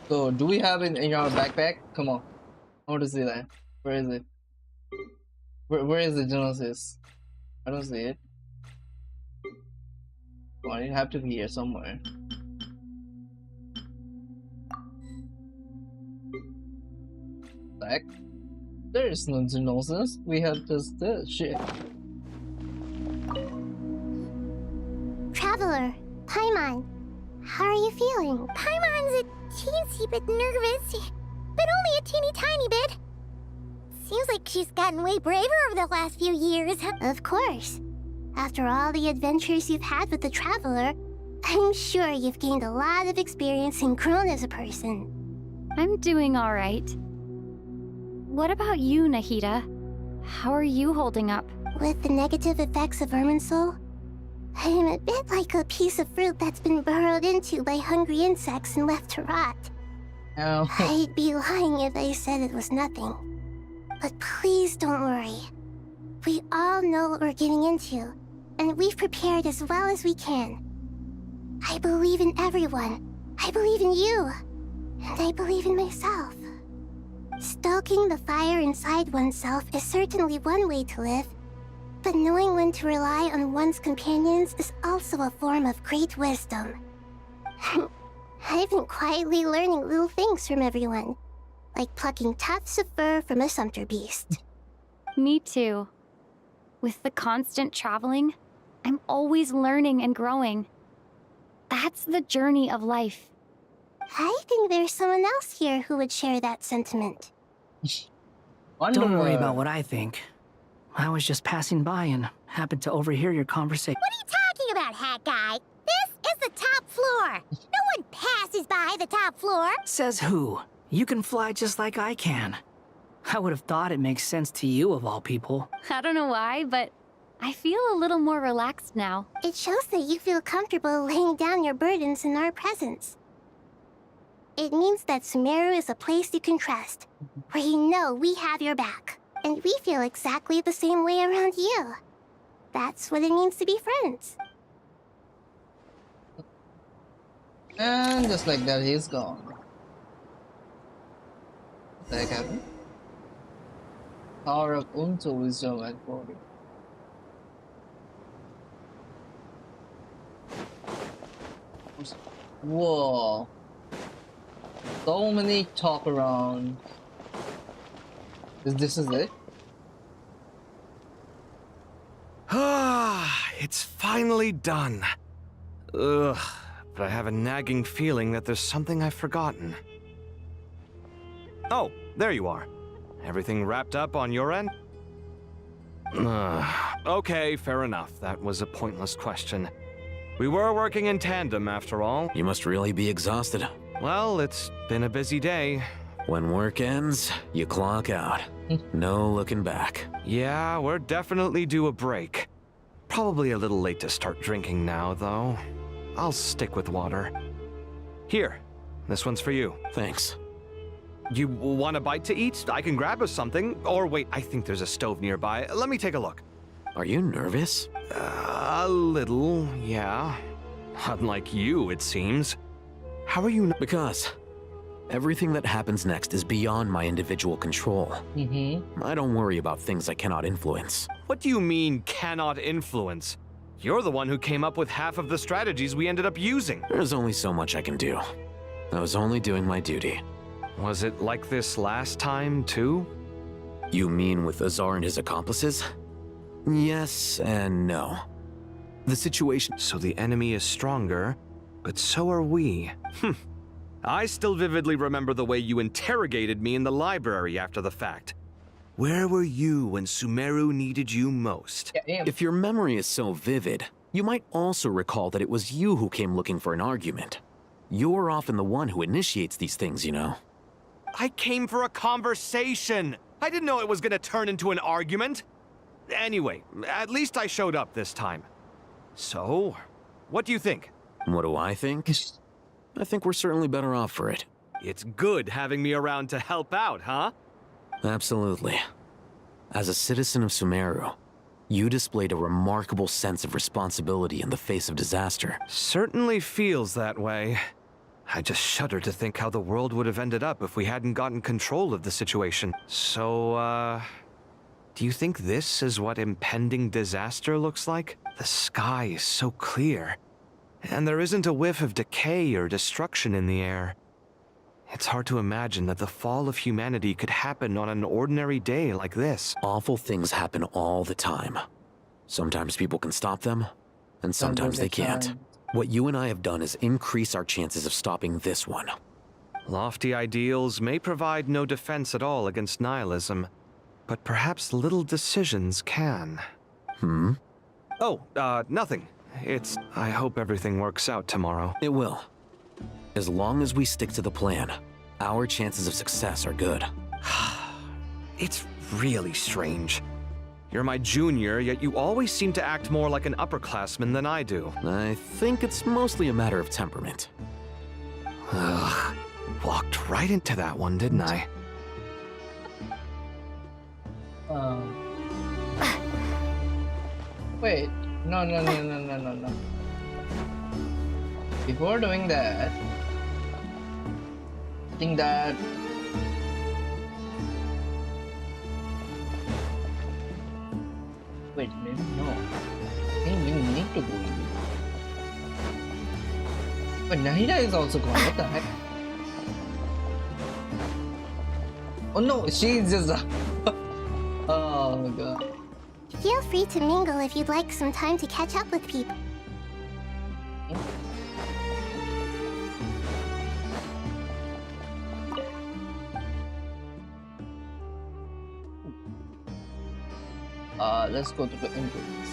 So, do we have it in our backpack? Come on. I want to see that. Where is it? Where is the Genesis? I don't see it. Come on, it have to be here somewhere. Back. There is no Genesis. We have just this shit. Traveler, Paimon, how are you feeling? Paimon's a teensy bit nervous, but only a teeny tiny bit. Seems like she's gotten way braver over the last few years. Of course. After all the adventures you've had with the Traveler, I'm sure you've gained a lot of experience and grown as a person. I'm doing all right. What about you, Nahida? How are you holding up? With the negative effects of Irminsul, I'm a bit like a piece of fruit that's been burrowed into by hungry insects and left to rot. Ow. I'd be lying if I said it was nothing. But please don't worry. We all know what we're getting into, and we've prepared as well as we can. I believe in everyone. I believe in you. And I believe in myself. Stoking the fire inside oneself is certainly one way to live, but knowing when to rely on one's companions is also a form of great wisdom. I've been quietly learning little things from everyone, like plucking tufts of fur from a sumpter beast. Me too. With the constant traveling, I'm always learning and growing. That's the journey of life. I think there's someone else here who would share that sentiment. Don't worry about what I think. I was just passing by and happened to overhear your conversation. What are you talking about, hat guy? This is the top floor. No one passes by the top floor. Says who? You can fly just like I can. I would have thought it makes sense to you of all people. I don't know why, but I feel a little more relaxed now. It shows that you feel comfortable laying down your burdens in our presence. It means that Sumeru is a place you can trust, where you know we have your back. And we feel exactly the same way around you. That's what it means to be friends. And just like that, he's gone. What the heck happened? Power of Unto Wisdom and Body. Whoa. So many talk around. This is it? Ah, it's finally done. Ugh, but I have a nagging feeling that there's something I've forgotten. Oh, there you are. Everything wrapped up on your end? Okay, fair enough. That was a pointless question. We were working in tandem, after all. You must really be exhausted. Well, it's been a busy day. When work ends, you clock out. No looking back. Yeah, we're definitely due a break. Probably a little late to start drinking now, though. I'll stick with water. Here, this one's for you. Thanks. You want a bite to eat? I can grab us something. Or wait, I think there's a stove nearby. Let me take a look. Are you nervous? A little, yeah. Unlike you, it seems. How are you Because everything that happens next is beyond my individual control. I don't worry about things I cannot influence. What do you mean, cannot influence? You're the one who came up with half of the strategies we ended up using. There's only so much I can do. I was only doing my duty. Was it like this last time, too? You mean with Azar and his accomplices? Yes and no. The situation... So the enemy is stronger, but so are we. I still vividly remember the way you interrogated me in the library after the fact. Where were you when Sumeru needed you most? If your memory is so vivid, you might also recall that it was you who came looking for an argument. You're often the one who initiates these things, you know. I came for a conversation! I didn't know it was gonna turn into an argument! Anyway, at least I showed up this time. So, what do you think? What do I think? I think we're certainly better off for it. It's good having me around to help out, huh? Absolutely. As a citizen of Sumeru, you displayed a remarkable sense of responsibility in the face of disaster. Certainly feels that way. I just shudder to think how the world would have ended up if we hadn't gotten control of the situation. So, do you think this is what impending disaster looks like? The sky is so clear, and there isn't a whiff of decay or destruction in the air. It's hard to imagine that the fall of humanity could happen on an ordinary day like this. Awful things happen all the time. Sometimes people can stop them, and sometimes they can't. What you and I have done is increase our chances of stopping this one. Lofty ideals may provide no defense at all against nihilism, but perhaps little decisions can. Oh, nothing. I hope everything works out tomorrow. It will. As long as we stick to the plan, our chances of success are good. It's really strange. You're my junior, yet you always seem to act more like an upperclassman than I do. I think it's mostly a matter of temperament. Ugh. Walked right into that one, didn't I? Wait, no. Before doing that, I think that wait, maybe no. I think we need to go in. But Nahida is also gone. What the heck? Oh no, she's just. Oh my god. Feel free to mingle if you'd like some time to catch up with people. Let's go to the entrance.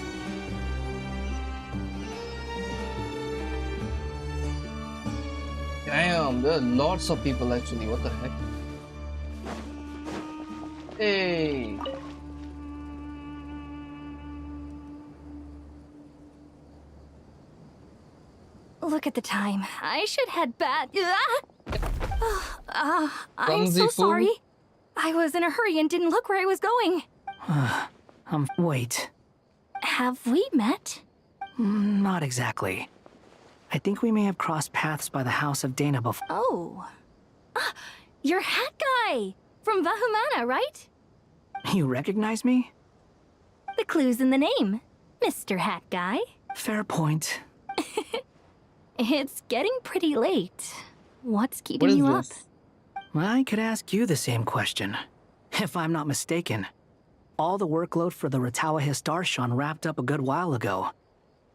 Damn, there are lots of people actually. What the heck? Hey. Look at the time. I should head back. I'm Clumsy so fool. sorry. I was in a hurry and didn't look where I was going. Wait. Have we met? Not exactly. I think we may have crossed paths by the house of Dana before. Oh. You're Hat Guy! From Vahumana, right? You recognize me? The clue's in the name. Mr. Hat Guy. Fair point. It's getting pretty late. What's keeping you up? I could ask you the same question. If I'm not mistaken, all the workload for the Ratawa Histarshan wrapped up a good while ago.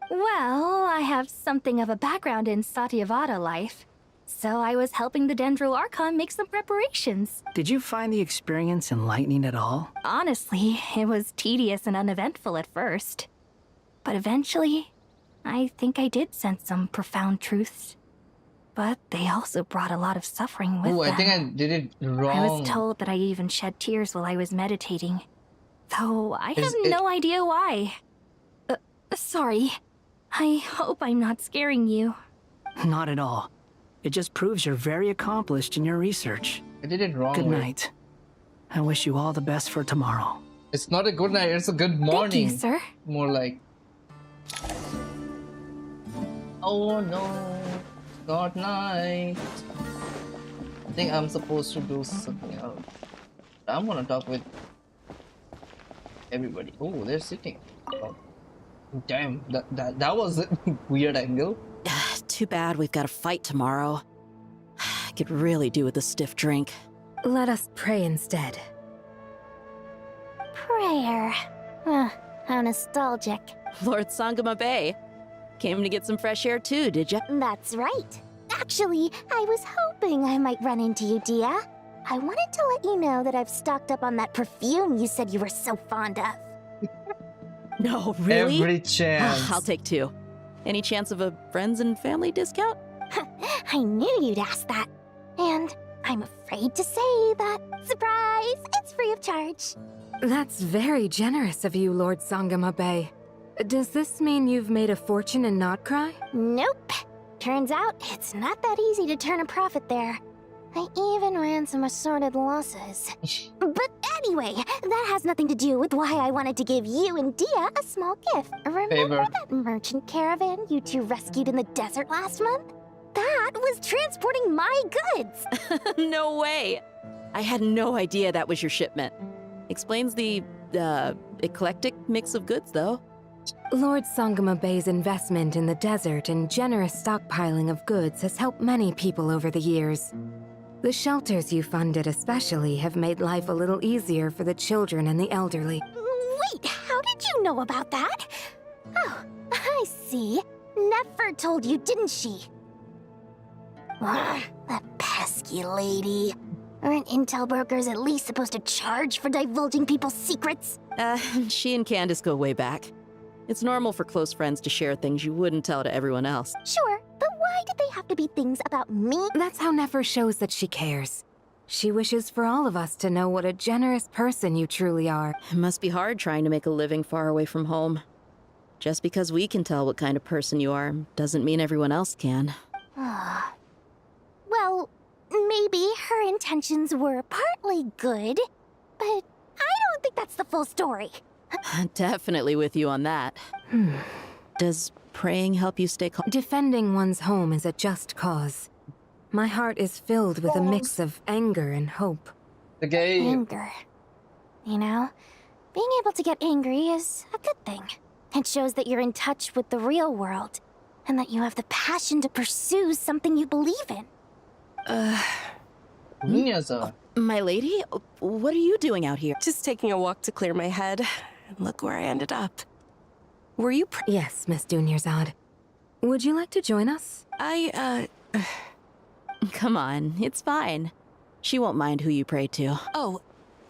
Well, I have something of a background in Satyavada life, so I was helping the Dendro Archon make some preparations. Did you find the experience enlightening at all? Honestly, it was tedious and uneventful at first. But eventually, I think I did sense some profound truths. But they also brought a lot of suffering with them. Oh, I think I did it wrong. I was told that I even shed tears while I was meditating. Though I have no idea why. Sorry. I hope I'm not scaring you. Not at all. It just proves you're very accomplished in your research. I did it wrong. Good night. I wish you all the best for tomorrow. It's not a good night, it's a good morning. Thank you, sir. More like... Oh no, not night. I think I'm supposed to do something else. I'm gonna talk with everybody. Oh, they're sitting. Oh. Damn, that was a weird angle. Too bad we've got a fight tomorrow. I could really do with a stiff drink. Let us pray instead. Prayer. How nostalgic. Lord Sangama Bay. Came to get some fresh air too, did ya? That's right. Actually, I was hoping I might run into you, Dia. I wanted to let you know that I've stocked up on that perfume you said you were so fond of. No, really? Every chance. I'll take 2. Any chance of a friends and family discount? I knew you'd ask that. And I'm afraid to say that, surprise, it's free of charge. That's very generous of you, Lord Sangama Bay. Does this mean you've made a fortune in Notcry? Nope. Turns out it's not that easy to turn a profit there. I even ran some assorted losses. But anyway, that has nothing to do with why I wanted to give you and Dia a small gift. Remember that merchant caravan you two rescued in the desert last month? That was transporting my goods! No way! I had no idea that was your shipment. Explains the, eclectic mix of goods, though. Lord Sangama Bay's investment in the desert and generous stockpiling of goods has helped many people over the years. The shelters you funded especially have made life a little easier for the children and the elderly. Wait, how did you know about that? Oh, I see. Never told you, didn't she? That pesky lady. Aren't intel brokers at least supposed to charge for divulging people's secrets? She and Candace go way back. It's normal for close friends to share things you wouldn't tell to everyone else. Sure, but why did they have to be things about me? That's how Nefer shows that she cares. She wishes for all of us to know what a generous person you truly are. It must be hard trying to make a living far away from home. Just because we can tell what kind of person you are doesn't mean everyone else can. Well, maybe her intentions were partly good, but I don't don't think that's the full story. Definitely with you on that. Does praying help you stay calm? Defending one's home is a just cause. My heart is filled with a mix of anger and hope. The game. Anger. You know, being able to get angry is a good thing. It shows that you're in touch with the real world, and that you have the passion to pursue something you believe in. My lady, what are you doing out here? Just taking a walk to clear my head. And look where I ended up. Were you Yes, Miss Dunyarzad. Would you like to join us? Come on, it's fine. She won't mind who you pray to. Oh,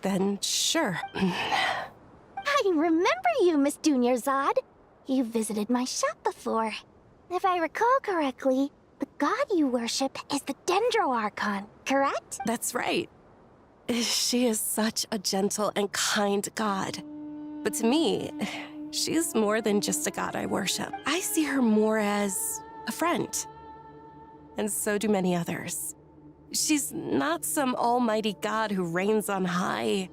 then sure. I remember you, Miss Dunyarzad. You visited my shop before. If I recall correctly, the god you worship is the Dendro Archon, correct? That's right. She is such a gentle and kind god. But to me, she's more than just a god I worship. I see her more as a friend. And so do many others. She's not some almighty god who reigns on high,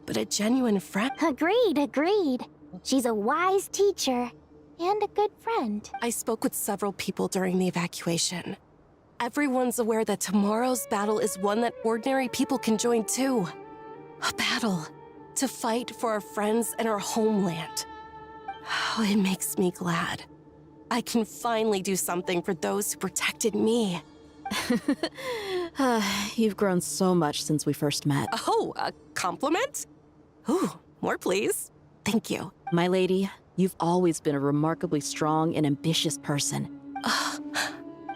but a genuine friend. Agreed. She's a wise teacher and a good friend. I spoke with several people during the evacuation. Everyone's aware that tomorrow's battle is one that ordinary people can join too. A battle to fight for our friends and our homeland. Oh, it makes me glad. I can finally do something for those who protected me. You've grown so much since we first met. Oh, a compliment? Ooh, more please. Thank you. My lady, you've always been a remarkably strong and ambitious person.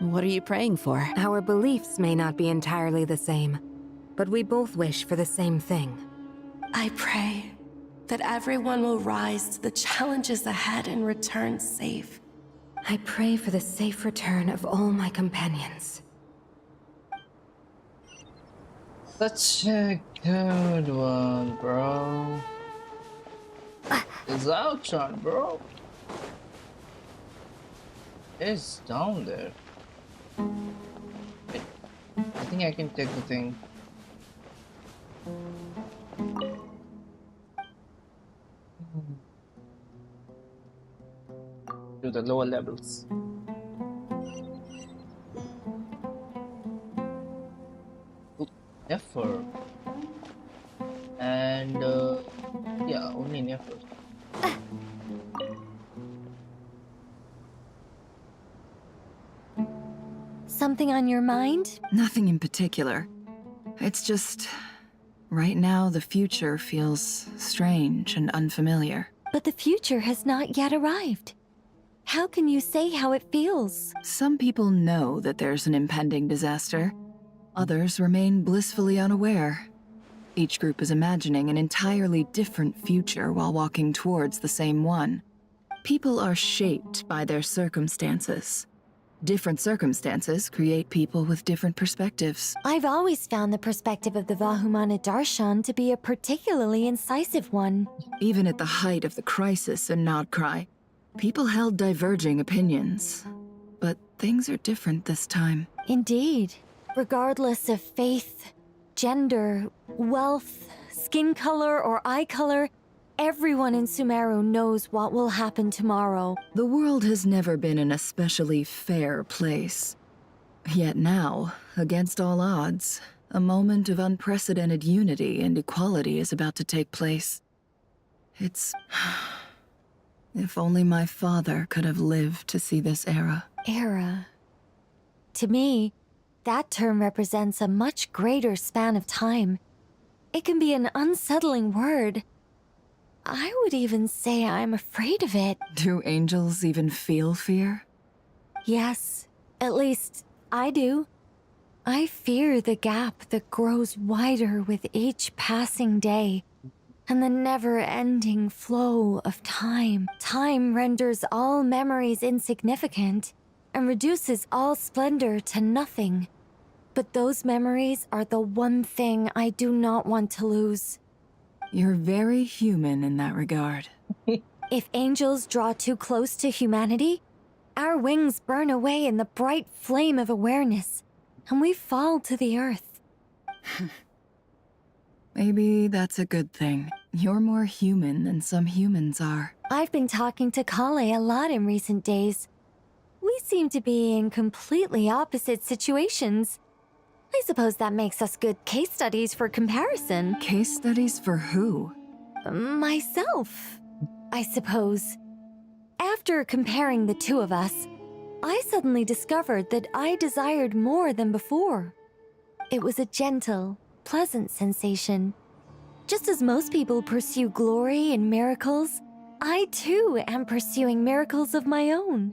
What are you praying for? Our beliefs may not be entirely the same, but we both wish for the same thing. I pray that everyone will rise to the challenges ahead and return safe. I pray for the safe return of all my companions. Such a good one, bro. It's outside, bro. It's down there. Wait, I think I can take the thing. To the lower levels. Effort. And yeah, only in effort. Something on your mind? Nothing in particular. It's just... right now, the future feels strange and unfamiliar. But the future has not yet arrived. How can you say how it feels? Some people know that there's an impending disaster. Others remain blissfully unaware. Each group is imagining an entirely different future while walking towards the same one. People are shaped by their circumstances. Different circumstances create people with different perspectives. I've always found the perspective of the Vahumana Darshan to be a particularly incisive one. Even at the height of the crisis in Nodcry, people held diverging opinions. But things are different this time. Indeed. Regardless of faith, gender, wealth, skin color, or eye color, everyone in Sumeru knows what will happen tomorrow. The world has never been an especially fair place. Yet now, against all odds, a moment of unprecedented unity and equality is about to take place. It's... if only my father could have lived to see this era. Era. To me, that term represents a much greater span of time. It can be an unsettling word. I would even say I'm afraid of it. Do angels even feel fear? Yes, at least I do. I fear the gap that grows wider with each passing day, and the never-ending flow of time. Time renders all memories insignificant, and reduces all splendor to nothing. But those memories are the one thing I do not want to lose. You're very human in that regard. If angels draw too close to humanity, our wings burn away in the bright flame of awareness, and we fall to the earth. Maybe that's a good thing. You're more human than some humans are. I've been talking to Kale a lot in recent days. We seem to be in completely opposite situations. I suppose that makes us good case studies for comparison. Case studies for who? Myself, I suppose. After comparing the two of us, I suddenly discovered that I desired more than before. It was a gentle, pleasant sensation. Just as most people pursue glory and miracles, I too am pursuing miracles of my own.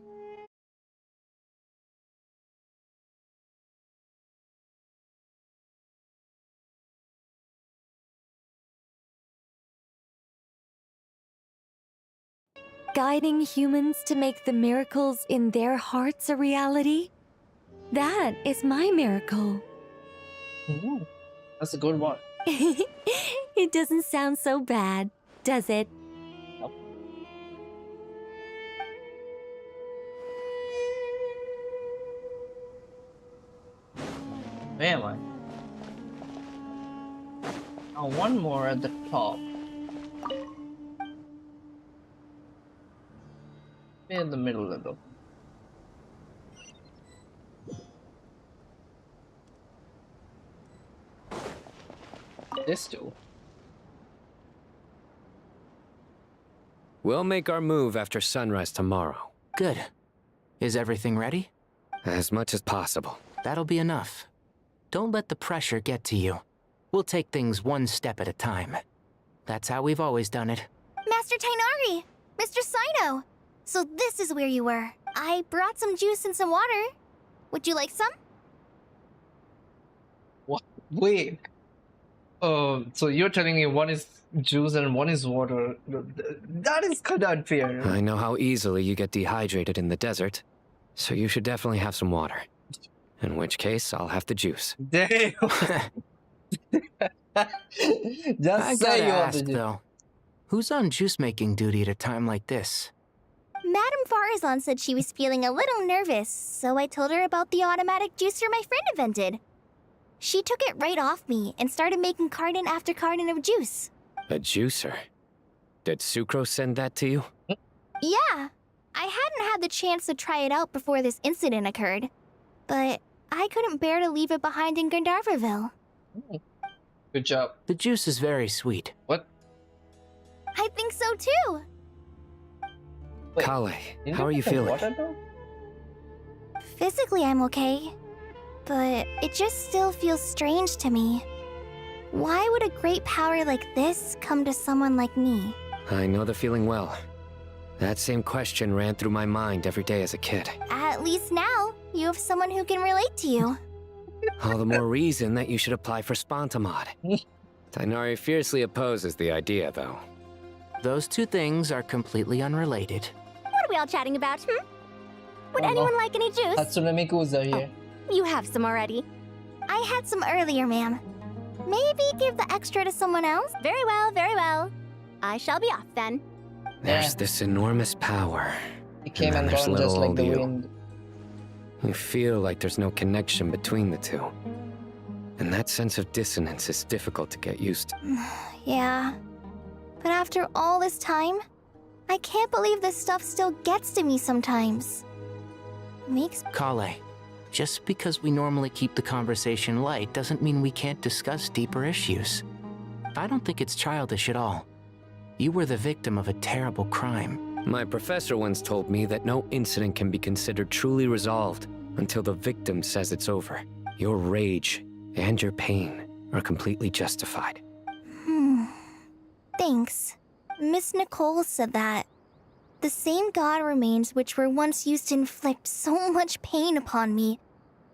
Guiding humans to make the miracles in their hearts a reality? That is my miracle. Ooh, that's a good one. It doesn't sound so bad, does it? Nope. Where am I? Oh, one more at the top. In the middle level. This too. We'll make our move after sunrise tomorrow. Good. Is everything ready? As much as possible. That'll be enough. Don't let the pressure get to you. We'll take things one step at a time. That's how we've always done it. Master Tainari! Mr. Sino! So this is where you were. I brought some juice and some water. Would you like some? What? Wait. So you're telling me one is juice and one is water? That is kind of unfair. I know how easily you get dehydrated in the desert, so you should definitely have some water. In which case, I'll have the juice. Damn. Just I say gotta you want ask, the juice. though. Who's on juice-making duty at a time like this? Madame Farazan said she was feeling a little nervous, so I told her about the automatic juicer my friend invented. She took it right off me and started making carton after carton of juice. A juicer? Did Sucrose send that to you? Yeah, I hadn't had the chance to try it out before this incident occurred, but I couldn't bear to leave it behind in Gandharvaville. Good job. The juice is very sweet. What? I think so too. Wait, Kale, didn't how are you put the feeling? water though? Physically, I'm okay, but it just still feels strange to me. Why would a great power like this come to someone like me? I know the feeling well. That same question ran through my mind every day as a kid. At least now, you have someone who can relate to you. All the more reason that you should apply for Spontamod. Tainari fiercely opposes the idea, though. Those two things are completely unrelated. What are we all chatting about, Would Oh, no. anyone like any juice? Hatsune Miku's are here. You have some already. I had some earlier, ma'am. Maybe give the extra to someone else? Very well, very well. I shall be off then. There's this enormous power. It came then and there's gone just little like old the you. wind. You feel like there's no connection between the two. And that sense of dissonance is difficult to get used to. Yeah. But after all this time, I can't believe this stuff still gets to me sometimes. Makes Kale, just because we normally keep the conversation light doesn't mean we can't discuss deeper issues. I don't think it's childish at all. You were the victim of a terrible crime. My professor once told me that no incident can be considered truly resolved until the victim says it's over. Your rage and your pain are completely justified. Thanks. Miss Nicole said that. The same god remains which were once used to inflict so much pain upon me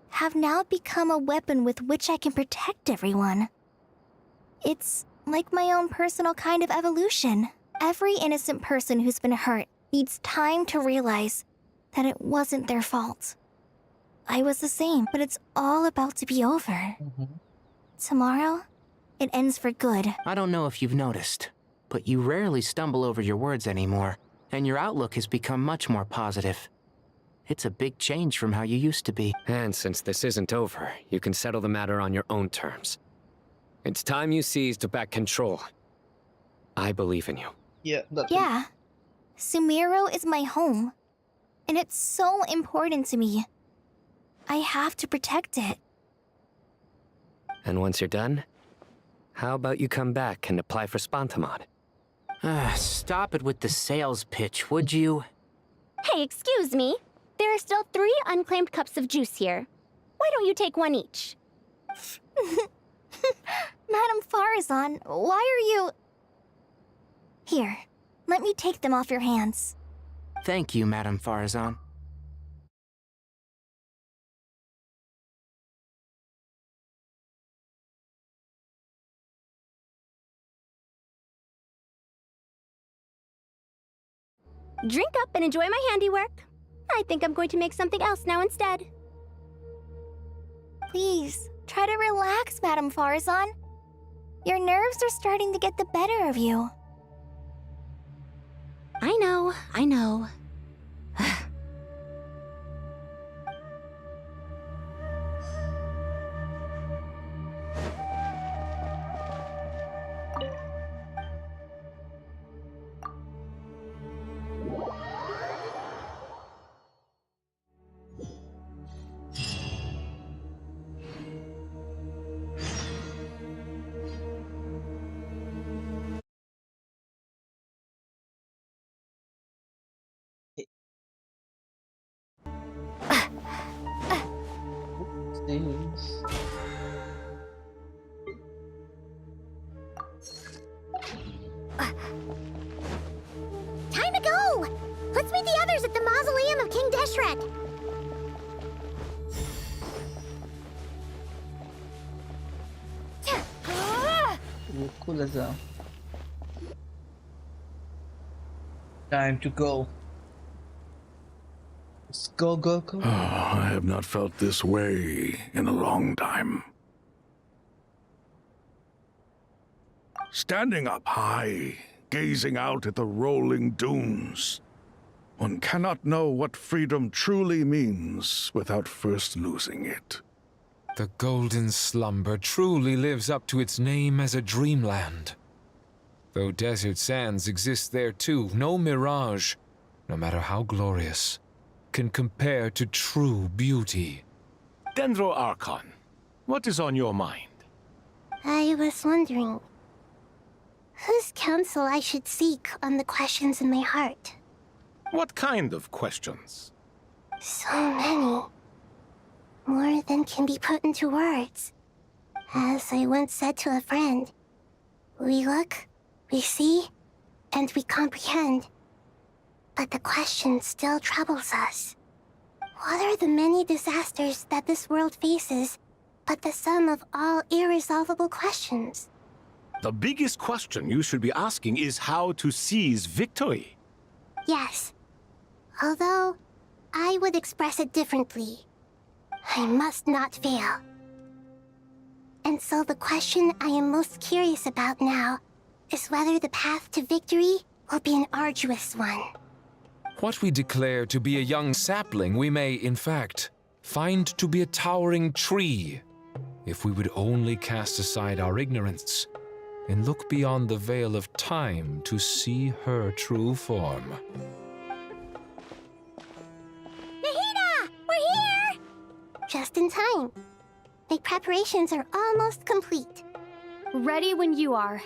have now become a weapon with which I can protect everyone. It's like my own personal kind of evolution. Every innocent person who's been hurt needs time to realize that it wasn't their fault. I was the same, but it's all about to be over. Tomorrow, it ends for good. I don't know if you've noticed, but you rarely stumble over your words anymore, and your outlook has become much more positive. It's a big change from how you used to be. And since this isn't over, you can settle the matter on your own terms. It's time you seized back control. I believe in you. Yeah, Yeah. Sumeru is my home. And it's so important to me. I have to protect it. And once you're done, how about you come back and apply for Spantamod? Stop it with the sales pitch, would you? Hey, excuse me. There are still 3 unclaimed cups of juice here. Why don't you take one each? Madame Farazan, why are you... Here, let me take them off your hands. Thank you, Madame Farazan. Drink up and enjoy my handiwork. I think I'm going to make something else now instead. Please, try to relax, Madame Farazan. Your nerves are starting to get the better of you. I know, I know. Time to go! Let's meet the others at the mausoleum of King Deshret. Cool as hell. Time to go. Let's go, go, go. Oh, I have not felt this way in a long time. Standing up high, gazing out at the rolling dunes. One cannot know what freedom truly means without first losing it. The Golden Slumber truly lives up to its name as a dreamland. Though desert sands exist there too, no mirage, no matter how glorious, can compare to true beauty. Dendro Archon, what is on your mind? I was wondering whose counsel I should seek on the questions in my heart. What kind of questions? So many. More than can be put into words. As I once said to a friend, we look, we see, and we comprehend. But the question still troubles us. What are the many disasters that this world faces, but the sum of all irresolvable questions? The biggest question you should be asking is how to seize victory. Yes. Although, I would express it differently. I must not fail. And so the question I am most curious about now is whether the path to victory will be an arduous one. What we declare to be a young sapling, we may, in fact, find to be a towering tree, if we would only cast aside our ignorance and look beyond the veil of time to see her true form. Nahida! We're here! Just in time. My preparations are almost complete. Ready when you are.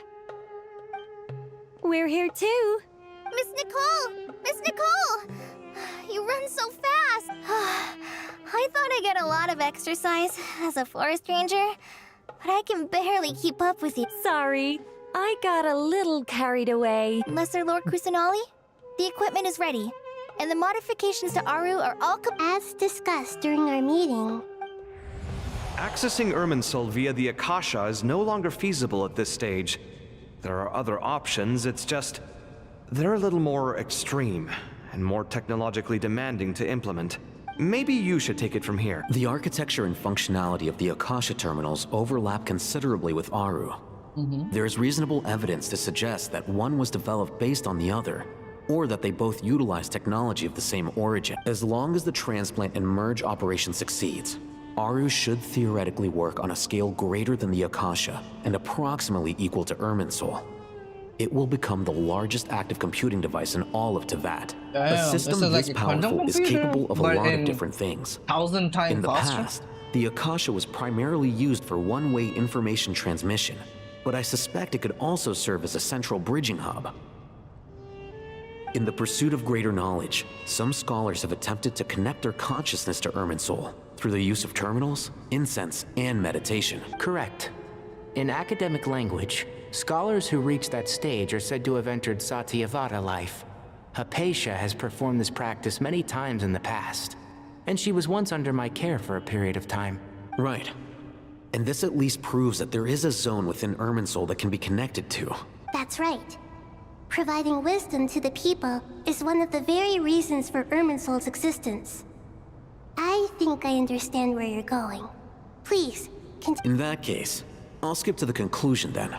We're here too. Miss Nicole! Miss Nicole! You run so fast! I thought I'd get a lot of exercise as a forest ranger, but I can barely keep up with you. Sorry, I got a little carried away. Lesser Lord Kusanali, the equipment is ready, and the modifications to Aru are all as discussed during our meeting. Accessing Irminsul via the Akasha is no longer feasible at this stage. There are other options, it's just... they're a little more extreme, and more technologically demanding to implement. Maybe you should take it from here. The architecture and functionality of the Akasha terminals overlap considerably with Aru. There is reasonable evidence to suggest that one was developed based on the other, or that they both utilize technology of the same origin. As long as the transplant and merge operation succeeds, Aru should theoretically work on a scale greater than the Akasha and approximately equal to Irminsul. It will become the largest active computing device in all of Teyvat. A system this powerful is capable of a lot of different things. 1,000 times in the faster? past, the Akasha was primarily used for one-way information transmission, but I suspect it could also serve as a central bridging hub. In the pursuit of greater knowledge, some scholars have attempted to connect their consciousness to Irminsul through the use of terminals, incense, and meditation. Correct. In academic language, scholars who reach that stage are said to have entered Satyavada life. Hypatia has performed this practice many times in the past, and she was once under my care for a period of time. Right. And this at least proves that there is a zone within Irminsul that can be connected to. That's right. Providing wisdom to the people is one of the very reasons for Irminsul's existence. I think I understand where you're going. Please, continue. In that case, I'll skip to the conclusion then.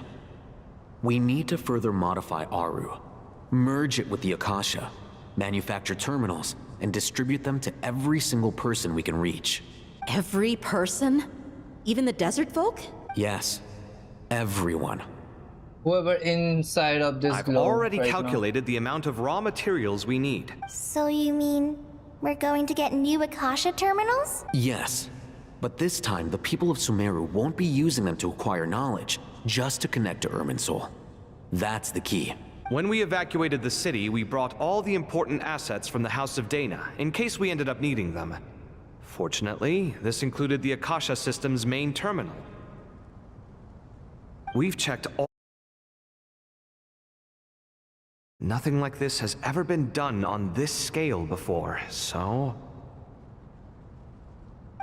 We need to further modify Aru, merge it with the Akasha, manufacture terminals, and distribute them to every single person we can reach. Every person? Even the desert folk? Yes, everyone. Whoever inside of this I've globe already right calculated the amount of raw materials we need. So you mean we're going to get new Akasha terminals? Yes, but this time the people of Sumeru won't be using them to acquire knowledge, just to connect to Irminsul. That's the key. When we evacuated the city, we brought all the important assets from the House of Dana, in case we ended up needing them. Fortunately, this included the Akasha system's main terminal. We've checked all... Nothing like this has ever been done on this scale before, so...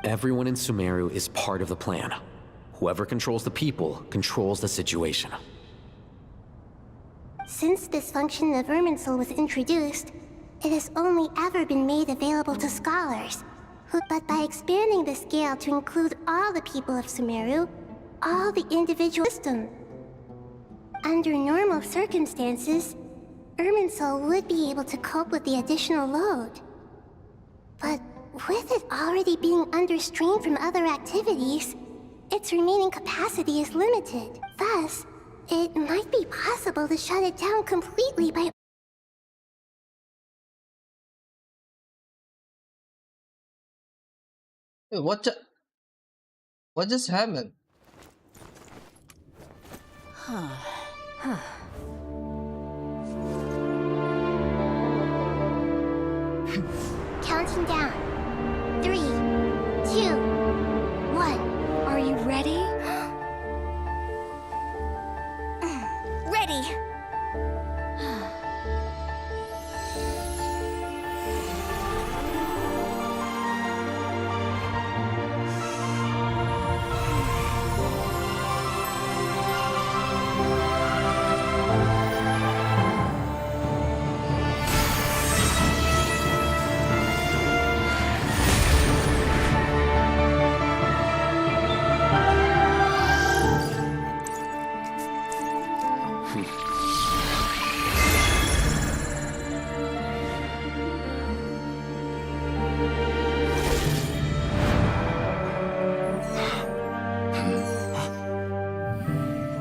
Everyone in Sumeru is part of the plan. Whoever controls the people controls the situation. Since this function of Irminsul was introduced, it has only ever been made available to scholars. But by expanding the scale to include all the people of Sumeru, all the individual system. Under normal circumstances, Irminsul would be able to cope with the additional load. But with it already being under strain from other activities, its remaining capacity is limited. Thus, it might be possible to shut it down completely by... What just happened? Counting down. 3, 2, 1. Are you ready? Ready!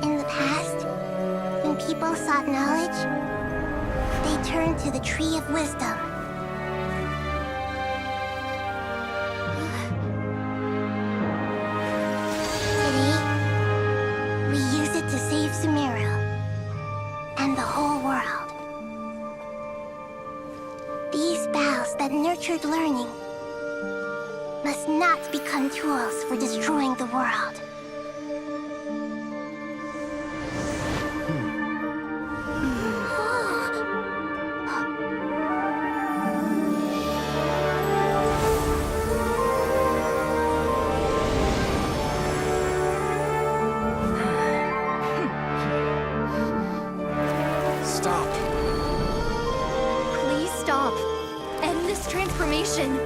In the past, when people sought knowledge, they turned to the Tree of Wisdom. Today, we use it to save Sumeru and the whole world. These boughs that nurtured learning must not become tools for destroying the world. Stop! Please stop. End this transformation.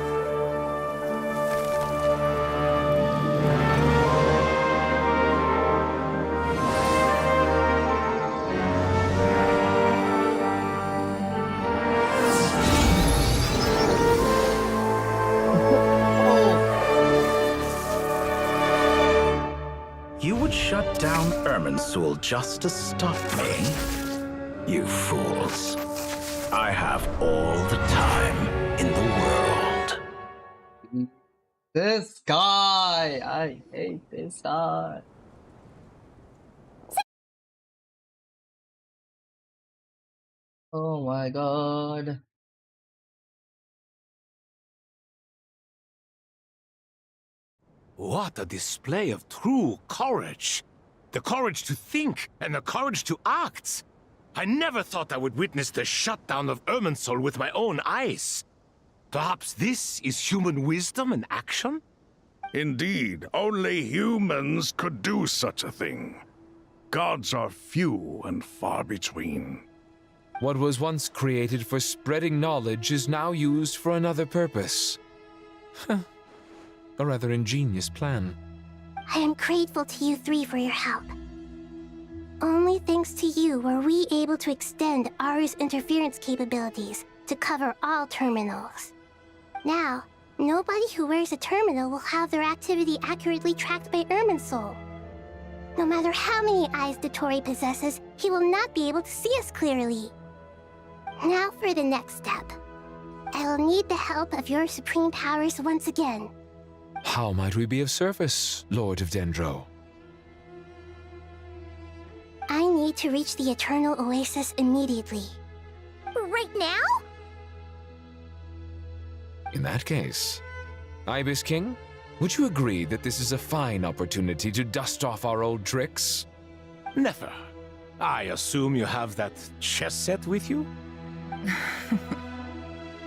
shut down Irminsul just to stop me? You fools. I have all the time in the world. This guy! I hate this guy. Oh my god. What a display of true courage. The courage to think and the courage to act. I never thought I would witness the shutdown of Irminsul with my own eyes. Perhaps this is human wisdom in action? Indeed, only humans could do such a thing. Gods are few and far between. What was once created for spreading knowledge is now used for another purpose. A rather ingenious plan. I am grateful to you three for your help. Only thanks to you were we able to extend Aru's interference capabilities to cover all terminals. Now, nobody who wears a terminal will have their activity accurately tracked by Irminsul. No matter how many eyes Dottore possesses, he will not be able to see us clearly. Now for the next step. I will need the help of your supreme powers once again. How might we be of service, Lord of Dendro? I need to reach the Eternal Oasis immediately. Right now? In that case, Ibis King, would you agree that this is a fine opportunity to dust off our old tricks? Never. I assume you have that chess set with you?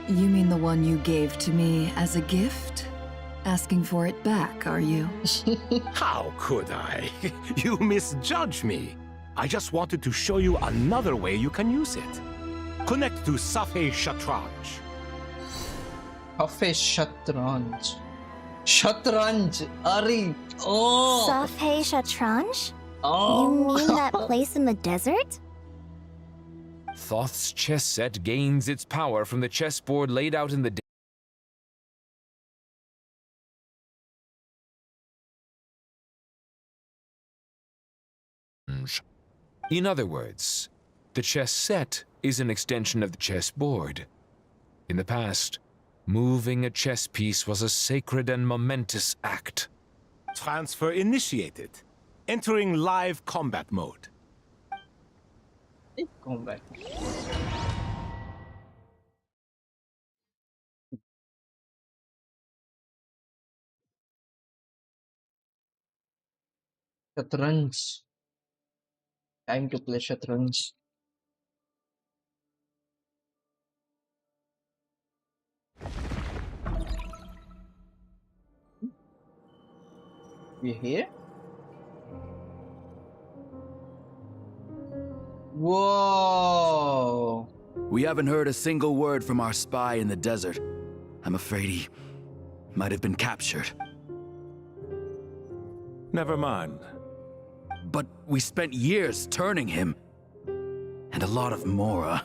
You mean the one you gave to me as a gift? Asking for it back, are you? How could I? You misjudge me. I just wanted to show you another way you can use it. Connect to Safe Shatranj. Safe Shatranj. Shatranj! Ari! Oh! Safe Shatranj? Oh! You mean that place in the desert? Thoth's chess set gains its power from the chessboard laid out in the In other words, the chess set is an extension of the chessboard. In the past, moving a chess piece was a sacred and momentous act. Transfer initiated. Entering live combat mode. Combat. Shatranj. Time to play Shatranj. You here? Whoa! We haven't heard a single word from our spy in the desert. I'm afraid he might have been captured. Never mind. But we spent years turning him. And a lot of Mora.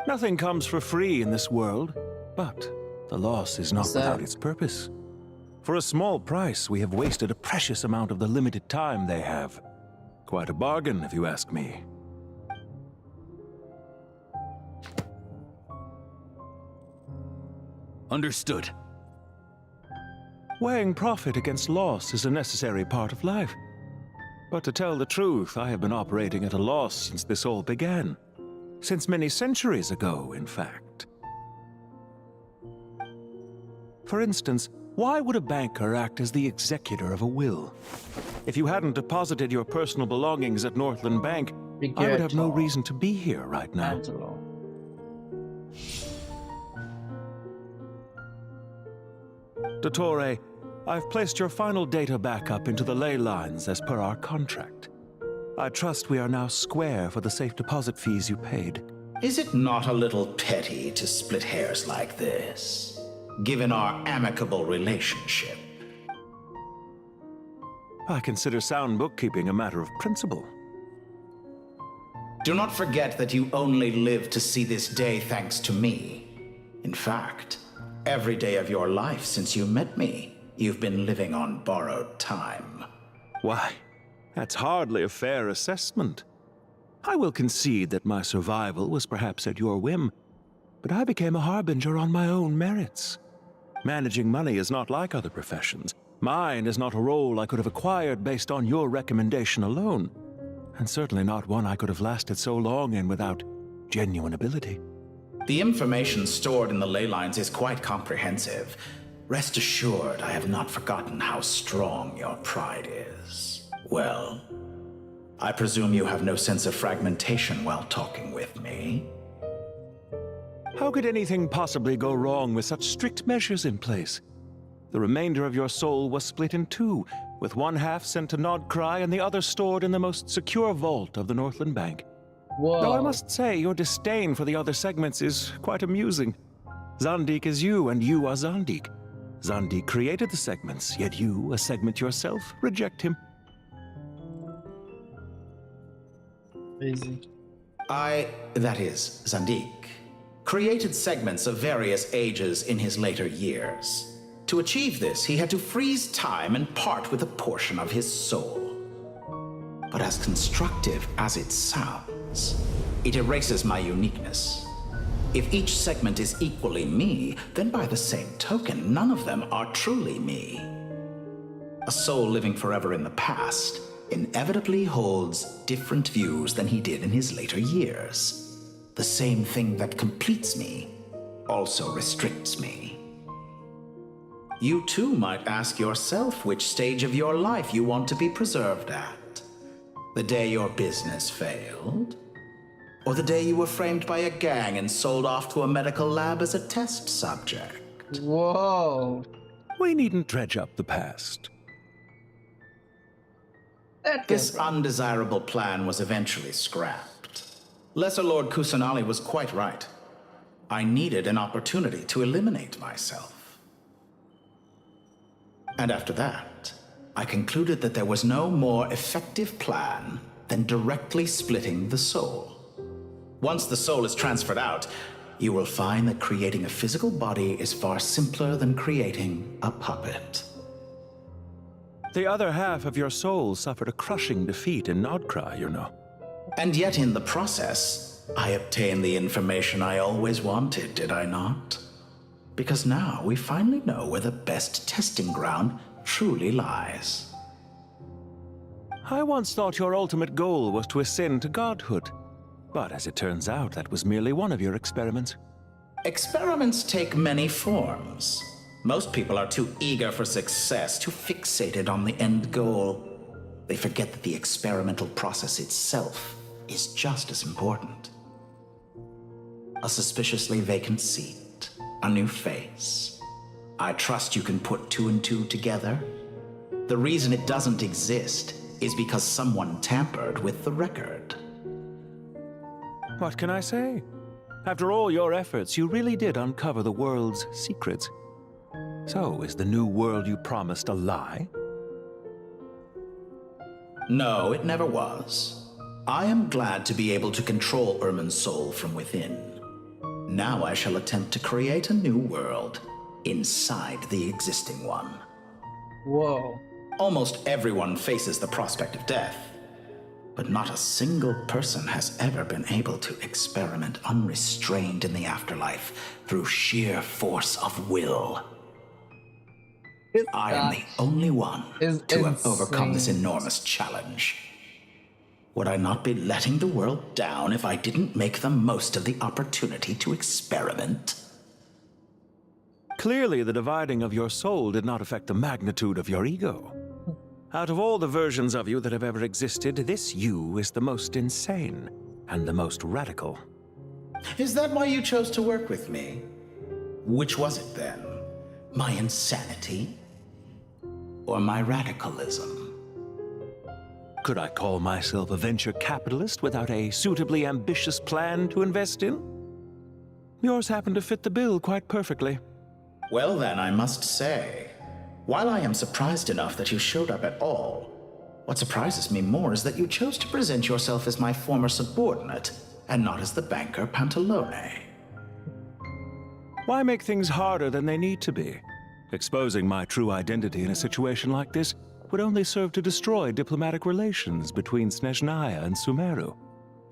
Nothing comes for free in this world, but the loss is not without its purpose. For a small price, we have wasted a precious amount of the limited time they have. Quite a bargain, if you ask me. Understood. Weighing profit against loss is a necessary part of life. But to tell the truth, I have been operating at a loss since this all began. Since many centuries ago, in fact. For instance, why would a banker act as the executor of a will? If you hadn't deposited your personal belongings at Northland Bank, I would have no reason to be here right now. Dottore, I've placed your final data backup into the ley lines as per our contract. I trust we are now square for the safe deposit fees you paid. Is it not a little petty to split hairs like this, given our amicable relationship? I consider sound bookkeeping a matter of principle. Do not forget that you only live to see this day thanks to me. In fact, every day of your life since you met me, you've been living on borrowed time. Why, That's hardly a fair assessment. I will concede that my survival was perhaps at your whim, but I became a harbinger on my own merits. Managing money is not like other professions. Mine is not a role I could have acquired based on your recommendation alone, and certainly not one I could have lasted so long in without genuine ability. The information stored in the ley lines is quite comprehensive. Rest assured, I have not forgotten how strong your pride is. Well, I presume you have no sense of fragmentation while talking with me. How could anything possibly go wrong with such strict measures in place? The remainder of your soul was split in two, with one half sent to Nodcry and the other stored in the most secure vault of the Northland Bank. Whoa. Though I must say, your disdain for the other segments is quite amusing. Zandik is you, and you are Zandik. Zandik created the segments, yet you, a segment yourself, reject him. Crazy. That is, Zandik, created segments of various ages in his later years. To achieve this, he had to freeze time and part with a portion of his soul. But as constructive as it sounds, it erases my uniqueness. If each segment is equally me, then by the same token, none of them are truly me. A soul living forever in the past inevitably holds different views than he did in his later years. The same thing that completes me also restricts me. You too might ask yourself which stage of your life you want to be preserved at. The day your business failed? Or the day you were framed by a gang and sold off to a medical lab as a test subject? Whoa. We needn't dredge up the past. This undesirable plan was eventually scrapped. Lesser Lord Kusanali was quite right. I needed an opportunity to eliminate myself. And after that, I concluded that there was no more effective plan than directly splitting the soul. Once the soul is transferred out, you will find that creating a physical body is far simpler than creating a puppet. The other half of your soul suffered a crushing defeat in Nodcry, you know. And yet in the process, I obtained the information I always wanted, did I not? Because now we finally know where the best testing ground truly lies. I once thought your ultimate goal was to ascend to godhood. But as it turns out, that was merely one of your experiments. Experiments take many forms. Most people are too eager for success, too fixated on the end goal. They forget that the experimental process itself is just as important. A suspiciously vacant seat. A new face. I trust you can put two and two together. The reason it doesn't exist is because someone tampered with the record. What can I say? After all your efforts, you really did uncover the world's secrets. So, is the new world you promised a lie? No, it never was. I am glad to be able to control Irmin's soul from within. Now I shall attempt to create a new world inside the existing one. Whoa. Almost everyone faces the prospect of death, but not a single person has ever been able to experiment unrestrained in the afterlife through sheer force of will. I am the only one to have overcome this enormous challenge. Would I not be letting the world down if I didn't make the most of the opportunity to experiment? Clearly, the dividing of your soul did not affect the magnitude of your ego. Out of all the versions of you that have ever existed, this you is the most insane and the most radical. Is that why you chose to work with me? Which was it then? My insanity? Or my radicalism? Could I call myself a venture capitalist without a suitably ambitious plan to invest in? Yours happened to fit the bill quite perfectly. Well then, I must say, while I am surprised enough that you showed up at all, what surprises me more is that you chose to present yourself as my former subordinate, and not as the banker Pantalone. Why make things harder than they need to be? Exposing my true identity in a situation like this would only serve to destroy diplomatic relations between Snezhnaya and Sumeru.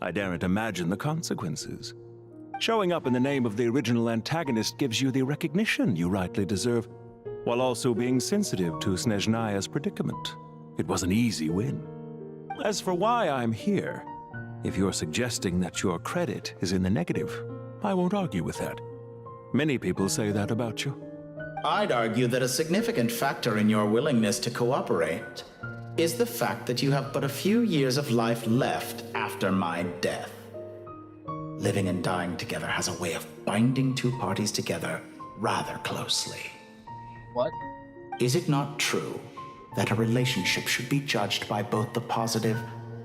I daren't imagine the consequences. Showing up in the name of the original antagonist gives you the recognition you rightly deserve, while also being sensitive to Snezhnaya's predicament. It was an easy win. As for why I'm here, if you're suggesting that your credit is in the negative, I won't argue with that. Many people say that about you. I'd argue that a significant factor in your willingness to cooperate is the fact that you have but a few years of life left after my death. Living and dying together has a way of binding two parties together rather closely. What? Is it not true that a relationship should be judged by both the positive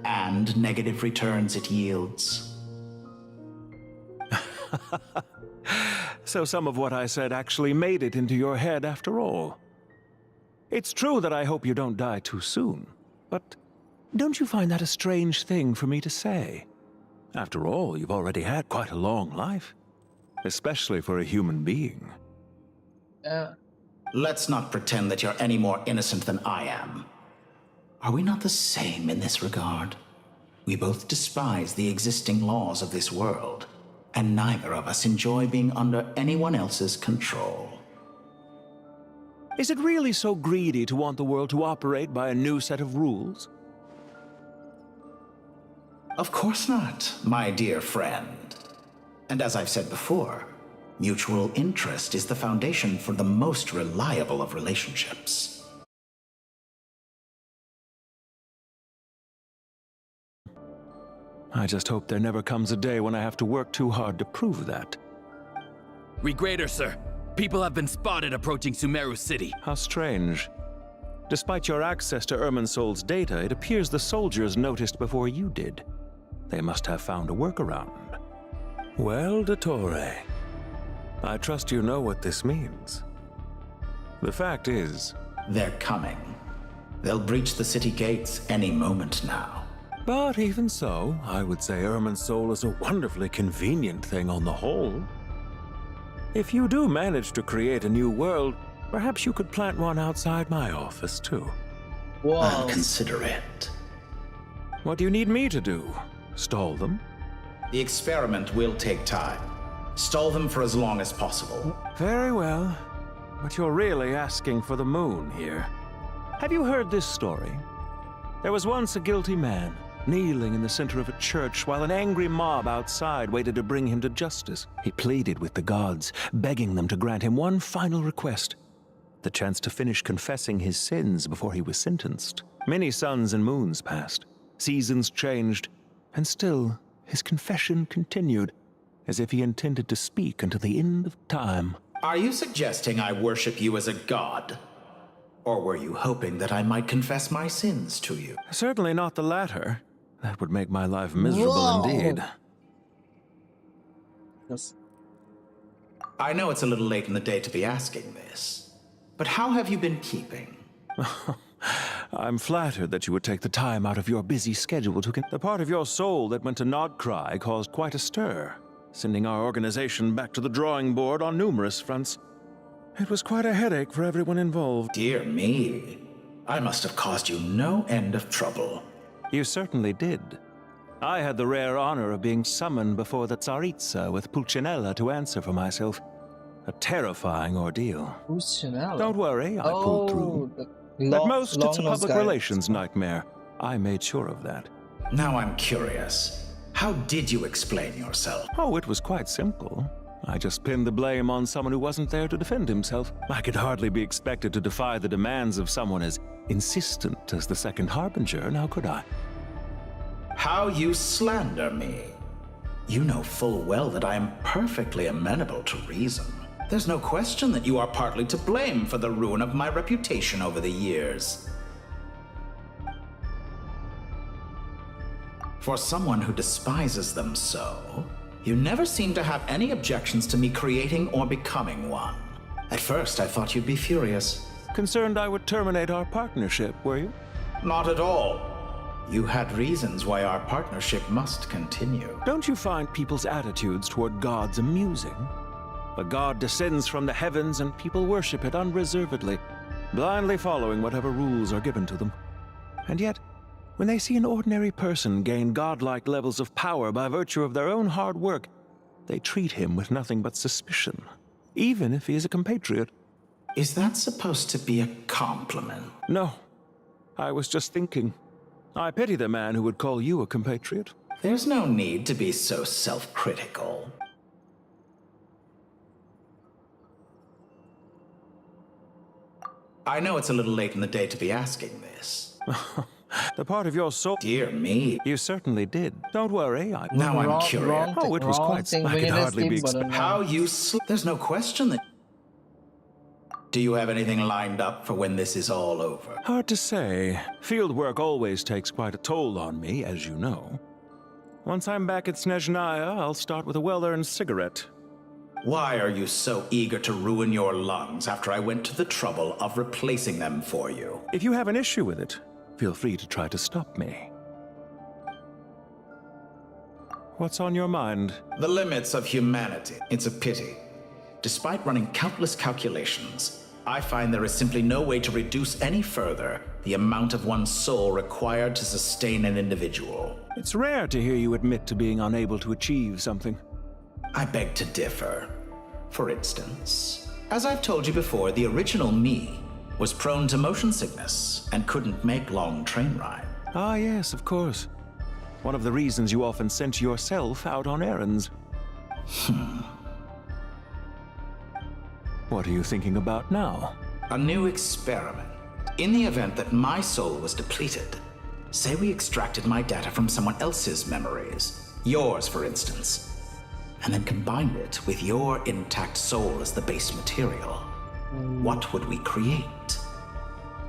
and negative returns it yields? So some of what I said actually made it into your head after all. It's true that I hope you don't die too soon, but don't you find that a strange thing for me to say? After all, you've already had quite a long life, especially for a human being. Let's not pretend that you're any more innocent than I am. Are we not the same in this regard? We both despise the existing laws of this world, and neither of us enjoy being under anyone else's control. Is it really so greedy to want the world to operate by a new set of rules? Of course not, my dear friend. And as I've said before, mutual interest is the foundation for the most reliable of relationships. I just hope there never comes a day when I have to work too hard to prove that. Regrader, sir. People have been spotted approaching Sumeru City. How strange. Despite your access to Irminsol's data, it appears the soldiers noticed before you did. They must have found a workaround. Well, Dottore, I trust you know what this means. The fact is... They're coming. They'll breach the city gates any moment now. But even so, I would say Irminsol is a wonderfully convenient thing on the whole. If you do manage to create a new world, perhaps you could plant one outside my office, too. Whoa. I'll consider it. What do you need me to do? Stall them? The experiment will take time. Stall them for as long as possible. Very well. But you're really asking for the moon here. Have you heard this story? There was once a guilty man, kneeling in the center of a church while an angry mob outside waited to bring him to justice. He pleaded with the gods, begging them to grant him one final request: the chance to finish confessing his sins before he was sentenced. Many suns and moons passed, seasons changed, and still his confession continued, as if he intended to speak until the end of time. Are you suggesting I worship you as a god? Or were you hoping that I might confess my sins to you? Certainly not the latter. That would make my life miserable indeed. Yes. I know it's a little late in the day to be asking this, but how have you been keeping? I'm flattered that you would take the time out of your busy schedule to... The part of your soul that went to Nodcry caused quite a stir, sending our organization back to the drawing board on numerous fronts. It was quite a headache for everyone involved. Dear me. I must have caused you no end of trouble. You certainly did. I had the rare honor of being summoned before the Tsaritsa with Pulcinella to answer for myself. A terrifying ordeal. Pulcinella? Don't worry, I pulled through. At most, it's a public relations nightmare. I made sure of that. Now I'm curious. How did you explain yourself? Oh, it was quite simple. I just pinned the blame on someone who wasn't there to defend himself. I could hardly be expected to defy the demands of someone as insistent as the Second Harbinger, now could I? How you slander me. You know full well that I am perfectly amenable to reason. There's no question that you are partly to blame for the ruin of my reputation over the years. For someone who despises them so, you never seem to have any objections to me creating or becoming one. At first, I thought you'd be furious. Concerned I would terminate our partnership, were you? Not at all. You had reasons why our partnership must continue. Don't you find people's attitudes toward gods amusing? A god descends from the heavens and people worship it unreservedly. blindly following whatever rules are given to them. And yet, when they see an ordinary person gain godlike levels of power by virtue of their own hard work, they treat him with nothing but suspicion, even if he is a compatriot. Is that supposed to be a compliment? No. I was just thinking. I pity the man who would call you a compatriot. There's no need to be so self-critical. I know it's a little late in the day to be asking this. The part of your soul... Dear me. You certainly did. Don't worry, Now I'm curious. Oh, it was quite... I could hardly be expected. How you There's no question that... Do you have anything lined up for when this is all over? Hard to say. Field work always takes quite a toll on me, as you know. Once I'm back at Snezhnaya, I'll start with a well-earned cigarette. Why are you so eager to ruin your lungs after I went to the trouble of replacing them for you? If you have an issue with it, feel free to try to stop me. What's on your mind? The limits of humanity. It's a pity. Despite running countless calculations, I find there is simply no way to reduce any further the amount of one's soul required to sustain an individual. It's rare to hear you admit to being unable to achieve something. I beg to differ. For instance, as I've told you before, the original me was prone to motion sickness and couldn't make long train rides. Ah, yes, of course. One of the reasons you often sent yourself out on errands. What are you thinking about now? A new experiment. In the event that my soul was depleted, say we extracted my data from someone else's memories, yours for instance, and then combined it with your intact soul as the base material, what would we create?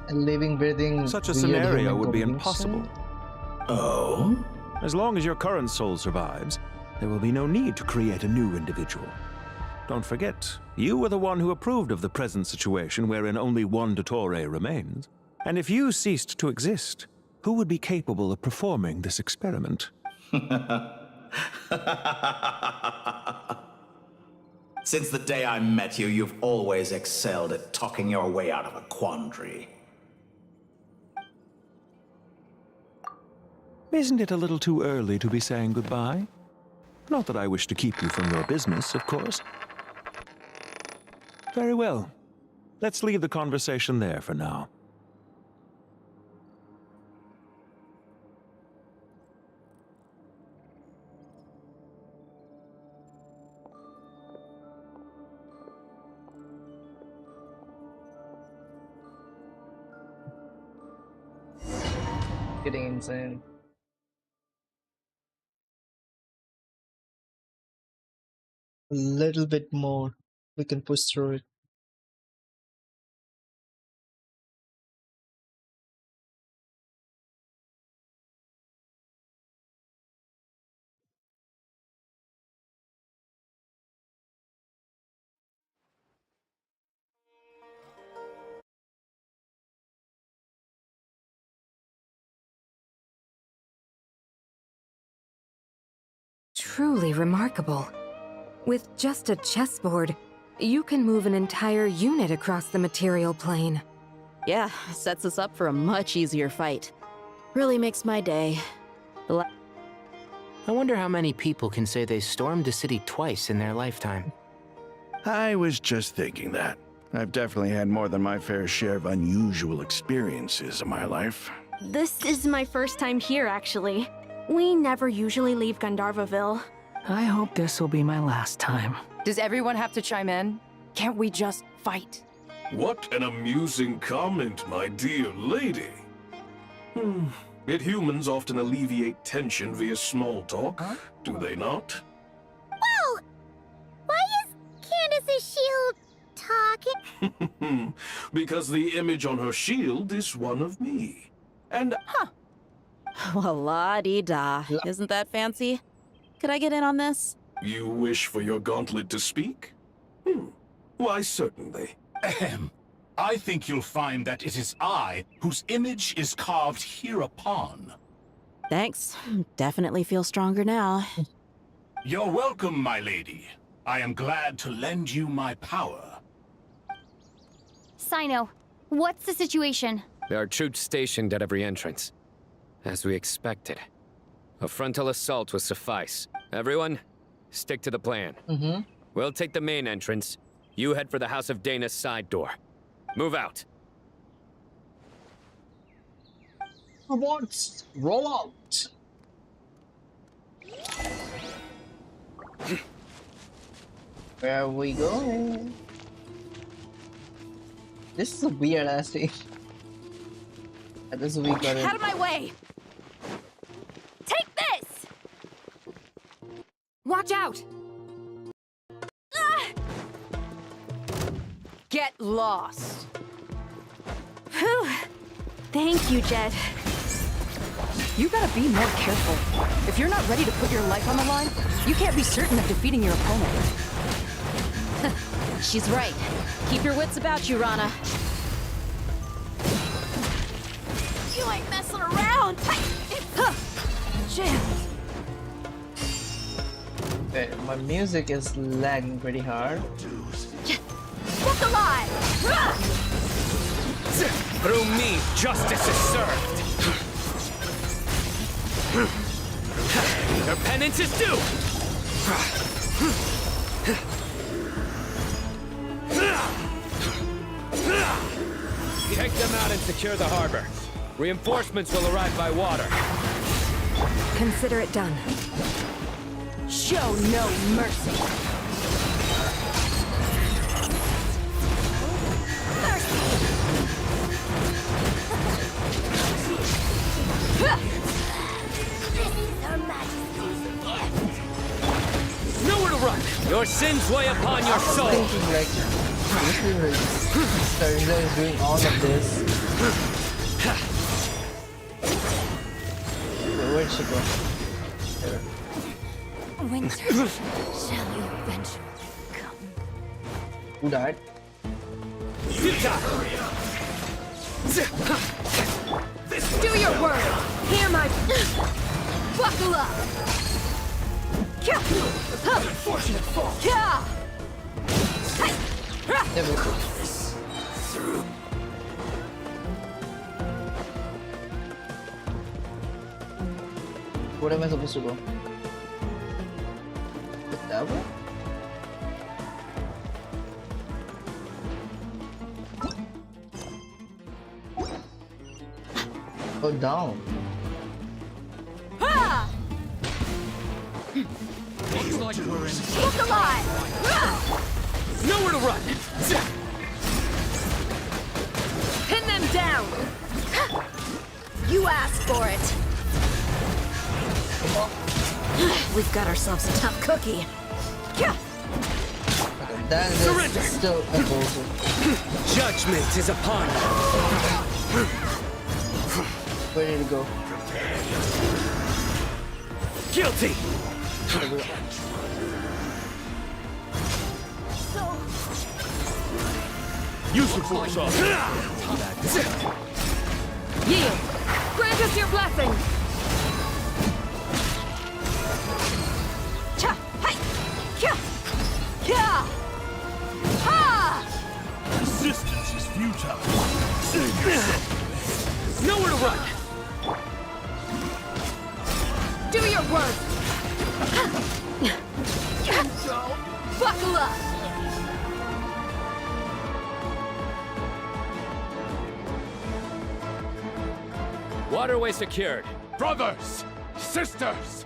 A living, breathing... Such a scenario would be impossible. Oh? As long as your current soul survives, there will be no need to create a new individual. Don't forget, you were the one who approved of the present situation wherein only one Dottore remains. And if you ceased to exist, who would be capable of performing this experiment? Since the day I met you, you've always excelled at talking your way out of a quandary. Isn't it a little too early to be saying goodbye? Not that I wish to keep you from your business, of course. Very well. Let's leave the conversation there for now. Getting insane. A little bit more. We can push through it. Truly remarkable. With just a chessboard, you can move an entire unit across the material plane. Yeah, sets us up for a much easier fight. Really makes my day. I wonder how many people can say they stormed a city twice in their lifetime. I was just thinking that. I've definitely had more than my fair share of unusual experiences in my life. This is my first time here, actually. We never usually leave Gandharvaville. I hope this will be my last time. Does everyone have to chime in? Can't we just fight? What an amusing comment, my dear lady. Yet humans often alleviate tension via small talk, do they not? Whoa! Why is Candace's shield talking? Because the image on her shield is one of me. And... Well, la-dee-da. Isn't that fancy? Could I get in on this? You wish for your gauntlet to speak? Why, certainly. Ahem. I think you'll find that it is I whose image is carved hereupon. Thanks. Definitely feel stronger now. You're welcome, my lady. I am glad to lend you my power. Sino, What's the situation? There are troops stationed at every entrance. As we expected. A frontal assault will suffice. Everyone, stick to the plan. We'll take the main entrance. You head for the House of Dana's side door. Move out. Robots, roll out. Where are we going? This is a weird ass thing. This is weird. Out of my way! Take this! Watch out! Ah! Get lost. Whew. Thank you, Jed. You gotta be more careful. If you're not ready to put your life on the line, you can't be certain of defeating your opponent. She's right. Keep your wits about you, Rana. You ain't messing around! Jed. Okay, my music is lagging pretty hard. Look alive! Through me, justice is served. Your penance is due! Take them out and secure the harbor. Reinforcements will arrive by water. Consider it done. Show no mercy. Nowhere to run! Your sins weigh upon your soul! I was thinking like, Sarinda is doing all of this. Where'd she go? There. Winter, shall you eventually come? Who died? Do your work! Hear my... Buckle up! Unfortunate fall. There we go. Where am I supposed to go? That way? Go down. Ha! Looks like we're in. Look alive! Nowhere to run! Pin them down! You asked for it! We've got ourselves a tough cookie. Okay, that is Surrender! still a bullshit. Judgment is upon you! Ready to go. Guilty! Use the force off. Yield! Grant us your blessing! Cha! Hi! Kya! Kya! Ha! Resistance is futile. Save yourself. Nowhere to run! Do your work! Buckle up! Waterway secured. Brothers! Sisters!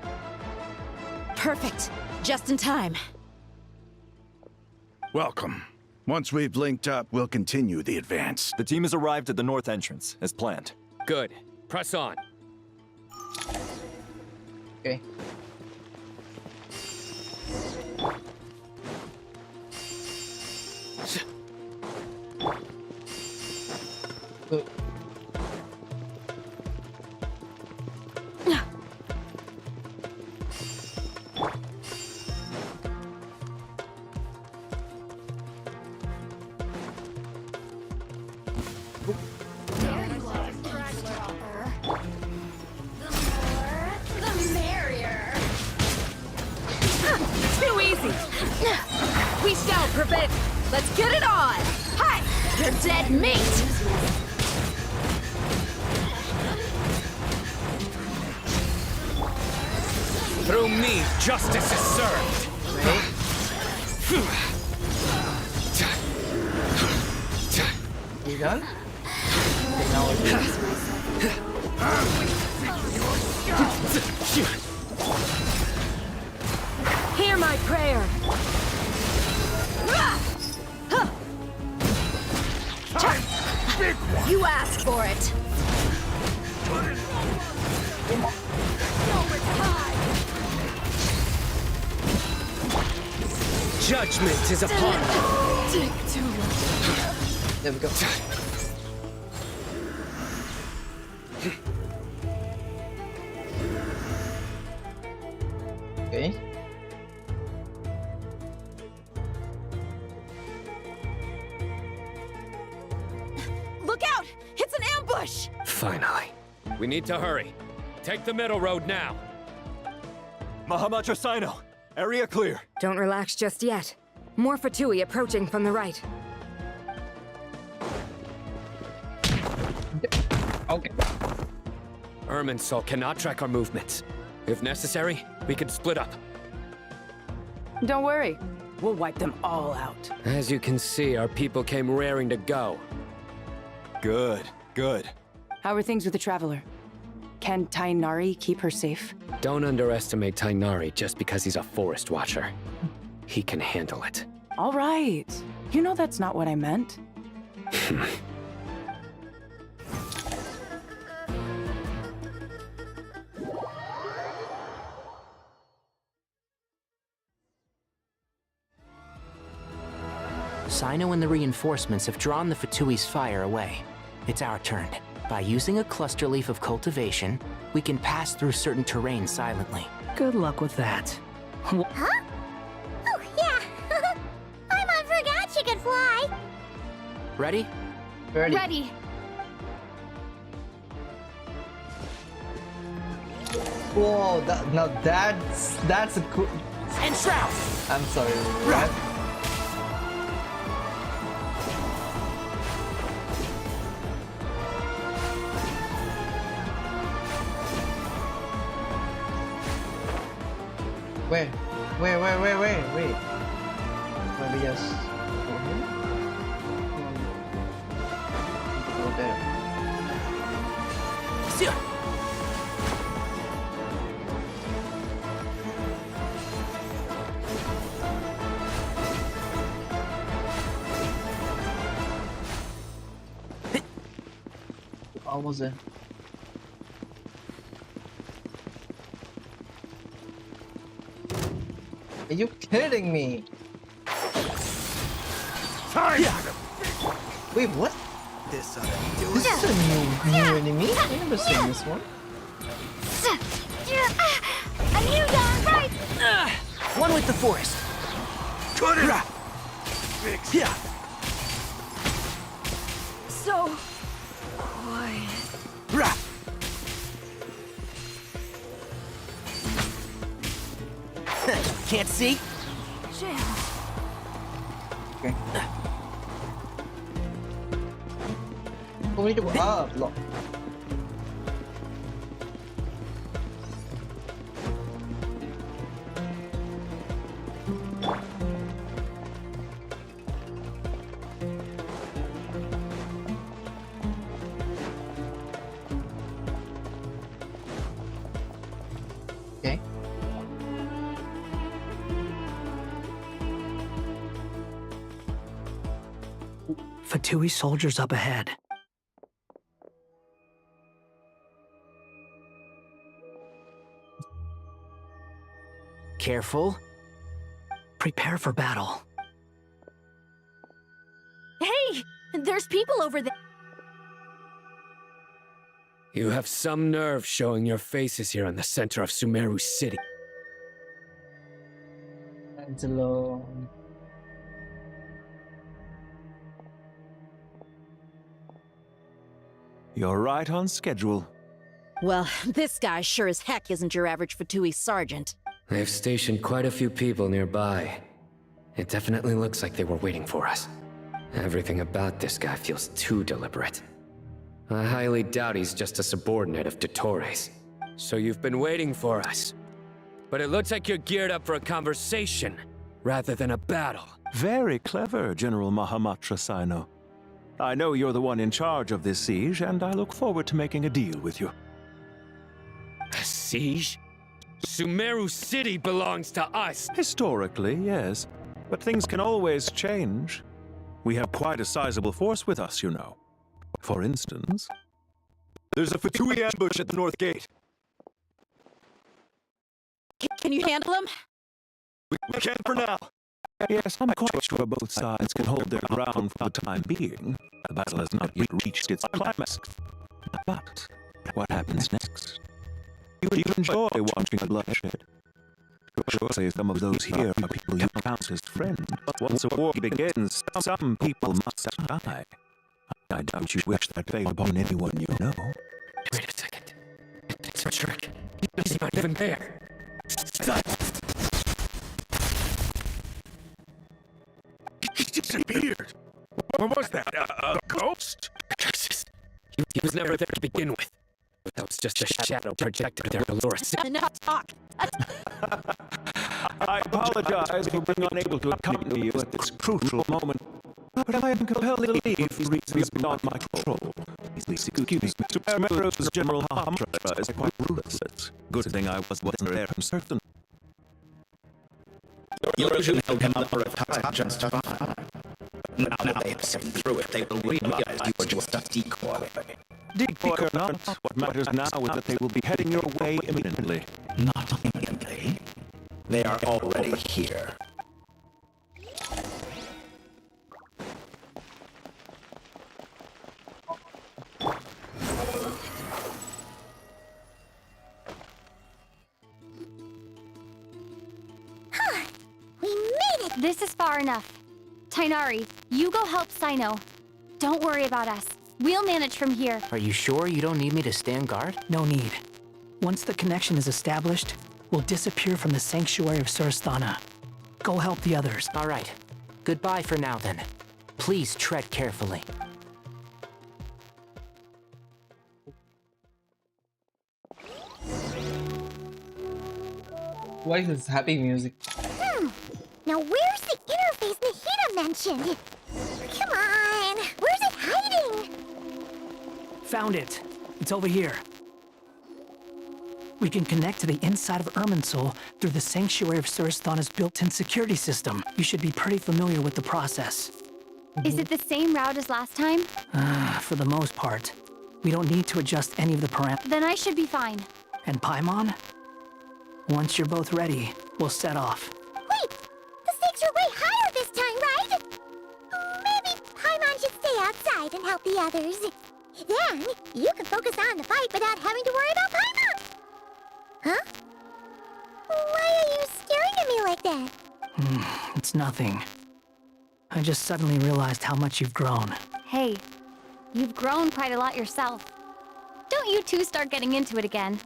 Perfect. Just in time. Welcome. Once we've linked up, we'll continue the advance. The team has arrived at the north entrance, as planned. Good. Press on. Okay. Good. Too easy! We shall prevent. Let's get it on! Hi! their dead mate! Through me, justice is served. You done? Okay, now Hear my prayer! You asked for it! Judgment is upon me. Take too long. There we go. Okay. Look out! It's an ambush! Finally. We need to hurry. Take the middle road now. Mahamacho Sino, area clear. Don't relax just yet. More Fatui approaching from the right. Okay. Irminsul cannot track our movements. If necessary, we could split up. Don't worry. We'll wipe them all out. As you can see, our people came raring to go. Good, good. How are things with the Traveler? Can Tainari keep her safe? Don't underestimate Tainari just because he's a forest watcher. He can handle it. All right. You know that's not what I meant. Sino and the reinforcements have drawn the Fatui's fire away. It's our turn. By using a cluster leaf of cultivation, we can pass through certain terrain silently. Good luck with that. Huh? Oh, yeah. I forgot she could fly. Ready? Ready. Whoa, now that's a cool. And shroud. I'm sorry. What? Wait. Maybe yes. Go here. Go there. Almost there. Are you kidding me? Wait, what? This is a new enemy? I've never seen this one. A new dog, right? One with the forest. Yeah. So quiet. Can't see? Okay. Oh, we need to go up. Look. Okay. Fatui soldiers up ahead. Careful. Prepare for battle. Hey! There's people over there. You have some nerve showing your faces here in the center of Sumeru City. Angelo. You're right on schedule. Well, this guy sure as heck isn't your average Fatui sergeant. They've stationed quite a few people nearby. It definitely looks like they were waiting for us. Everything about this guy feels too deliberate. I highly doubt he's just a subordinate of Dottores. So you've been waiting for us. But it looks like you're geared up for a conversation, rather than a battle. Very clever, General Mahamatra Sino. I know you're the one in charge of this siege, and I look forward to making a deal with you. A siege? Sumeru City belongs to us! Historically, yes. But things can always change. We have quite a sizable force with us, you know. For instance... There's a Fatui ambush at the north gate. Can you handle him? We can for now. Yes, I'm quite sure both sides can hold their ground for the time being. The battle has not yet reached its climax. But what happens next? You enjoy watching the bloodshed. Surely some of those here are people you count as friends. Once a war begins, some people must die. I doubt you wish that fate upon anyone you know. Wait a second. It's a trick. He's not even there. He disappeared. What was that? A ghost? He was never there to begin with. That was just a shadow projected there to lure us. Enough talk. I apologize for being unable to accompany you at this crucial moment, but I am compelled to leave for reasons beyond my control. Please excuse me, Mr. Sumeru's General Mahamatra is quite ruthless. Good thing I wasn't there and certain. Your illusion held him up for a time just fine. Now they have seen through it, they will realize you were just a decoy. Decoy or not, what matters now is that they will be heading your way imminently. Not imminently. They are already here. We made it! This is far enough. Tainari, you go help Sino. Don't worry about us. We'll manage from here. Are you sure you don't need me to stand guard? No need. Once the connection is established, we'll disappear from the sanctuary of Surasthana. Go help the others. All right. Goodbye for now, then. Please tread carefully. Why is this happy music? Now where's the interface Nahida mentioned? Come on! Where's it hiding? Found it. It's over here. We can connect to the inside of Irminsul through the Sanctuary of Surasthana's built-in security system. You should be pretty familiar with the process. Is it the same route as last time? For the most part. We don't need to adjust any of the parameters. Then I should be fine. And Paimon? Once you're both ready, we'll set off. Wait! The stakes are way higher this time, right? Maybe Paimon should stay outside and help the others. Then, you can focus on the fight without having to worry about Paimon. Huh? Why are you staring at me like that? It's nothing. I just suddenly realized how much you've grown. Hey, you've grown quite a lot yourself. Don't you two start getting into it again.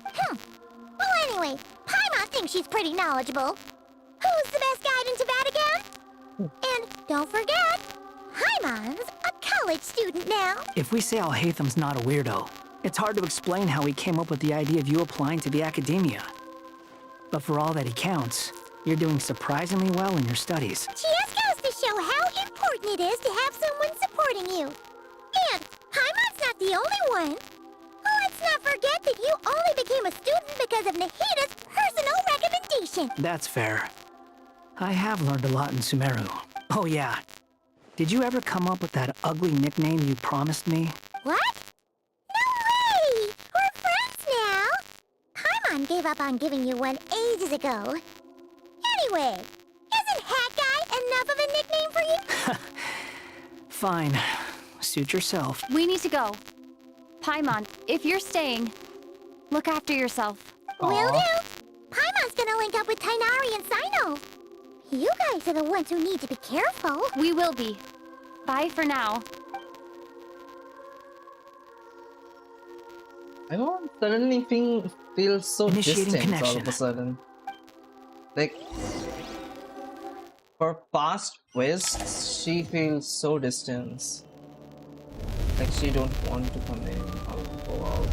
Well, anyway, Paimon thinks she's pretty knowledgeable. Who's the best guide in Tibet again? And don't forget, Paimon's a college student now. If we say Alhatham's not a weirdo, it's hard to explain how he came up with the idea of you applying to the academia. But for all that he counts, you're doing surprisingly well in your studies. Just goes to show how important it is to have someone supporting you. And Paimon's not the only one. Let's not forget that you only became a student because of Nahida's personal recommendation. That's fair. I have learned a lot in Sumeru. Oh yeah. Did you ever come up with that ugly nickname you promised me? What? No way! We're friends now! Paimon gave up on giving you one ages ago. Anyway, isn't Hat Guy enough of a nickname for you? Fine. Suit yourself. We need to go. Paimon, if you're staying, look after yourself. Will do! Paimon's gonna link up with Tainari and Sino. You guys are the ones who need to be careful. We will be. Bye for now. I don't suddenly feel so Initiating distant connection. all of a sudden. Like, For past quests, she feels so distant. Like she don't want to come in or go out.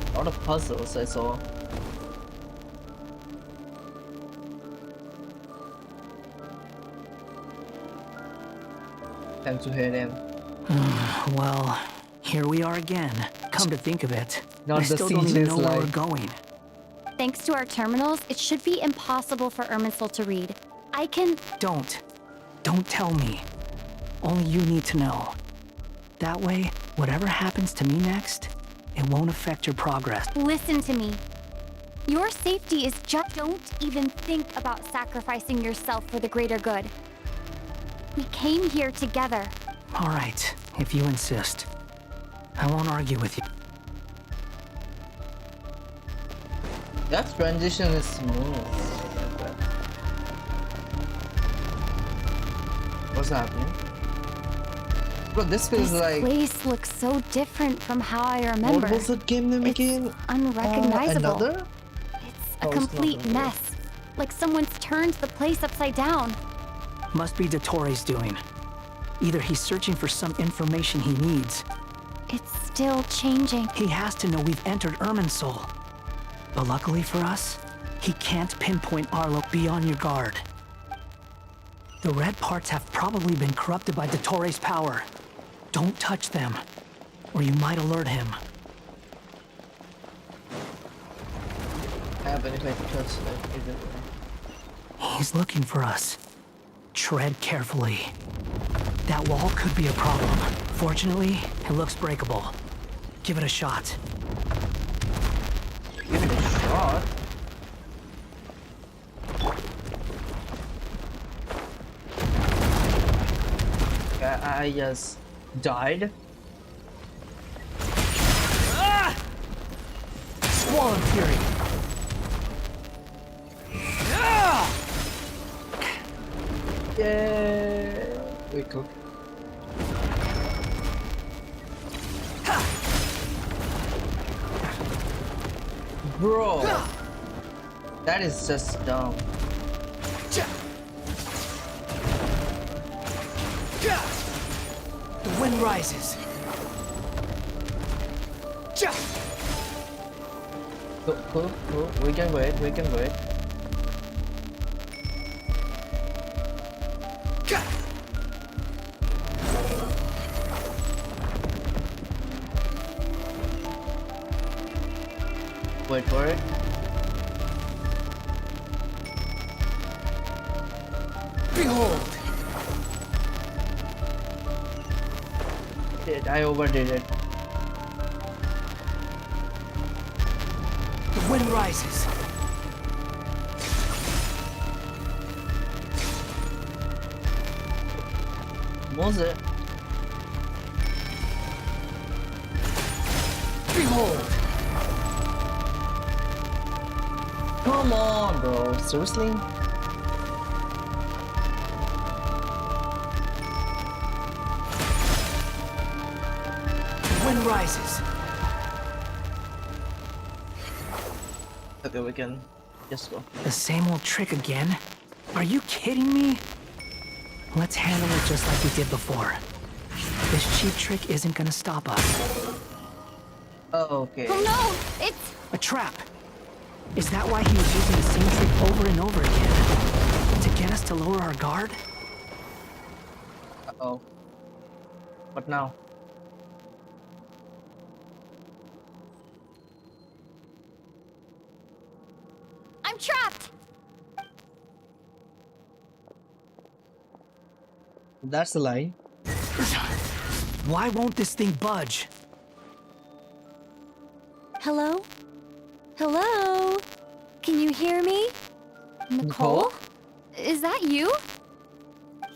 A lot of puzzles I saw. Time to head in. Well, here we are again. Come to think of it, Not I the still don't even know where we're like- going. Thanks to our terminals, it should be impossible for Irminsul to read. I can... Don't tell me. Only you need to know. That way, whatever happens to me next, it won't affect your progress. Listen to me. Your safety is just... Don't even think about sacrificing yourself for the greater good. We came here together. All right, if you insist. I won't argue with you. That transition is smooth. What's happening? Bro, this feels This like... place looks so different from how I remember. What was that game name again? Unrecognizable. Another? It's Oh, a it's not complete Another. mess. Like someone's turned the place upside down. Must be Dottoro's doing. Either he's searching for some information he needs. It's still changing. He has to know we've entered Irminsul. But luckily for us, he can't pinpoint Arlo. Be on your guard. The red parts have probably been corrupted by Dottoro's power. Don't touch them, or you might alert him. Yeah, but if I touch that, either way. He's looking for us. Tread carefully. That wall could be a problem. Fortunately, it looks breakable. Give it a shot. Give it a shot? I just died. Ah! Swollen Fury. Ah! Yeah. We cook. Bro, that is just dumb. The wind rises. Cool. We can wait. Wait for it. Behold! I overdid it. The wind rises. Was it? Behold! Come on, bro. Seriously? The wind rises. Okay, we can just go. The same old trick again? Are you kidding me? Let's handle it just like we did before. This cheap trick isn't gonna stop us. Oh, okay. Oh no! It's... A trap! Is that why he was using the same trick over and over again? To get us to lower our guard? Uh-oh. What now? I'm trapped! That's a lie. Why won't this thing budge? Hello? Hello? Can you hear me? Nicole? Is that you?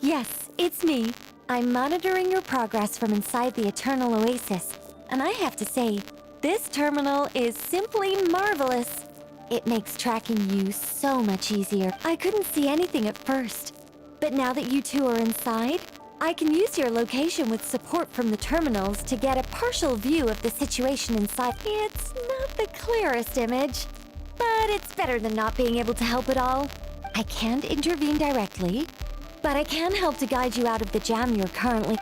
Yes, it's me. I'm monitoring your progress from inside the Eternal Oasis. And I have to say, this terminal is simply marvelous. It makes tracking you so much easier. I couldn't see anything at first. But now that you two are inside, I can use your location with support from the terminals to get a partial view of the situation inside. It's not the clearest image, But it's better than not being able to help at all. I can't intervene directly, but I can help to guide you out of the jam you're currently...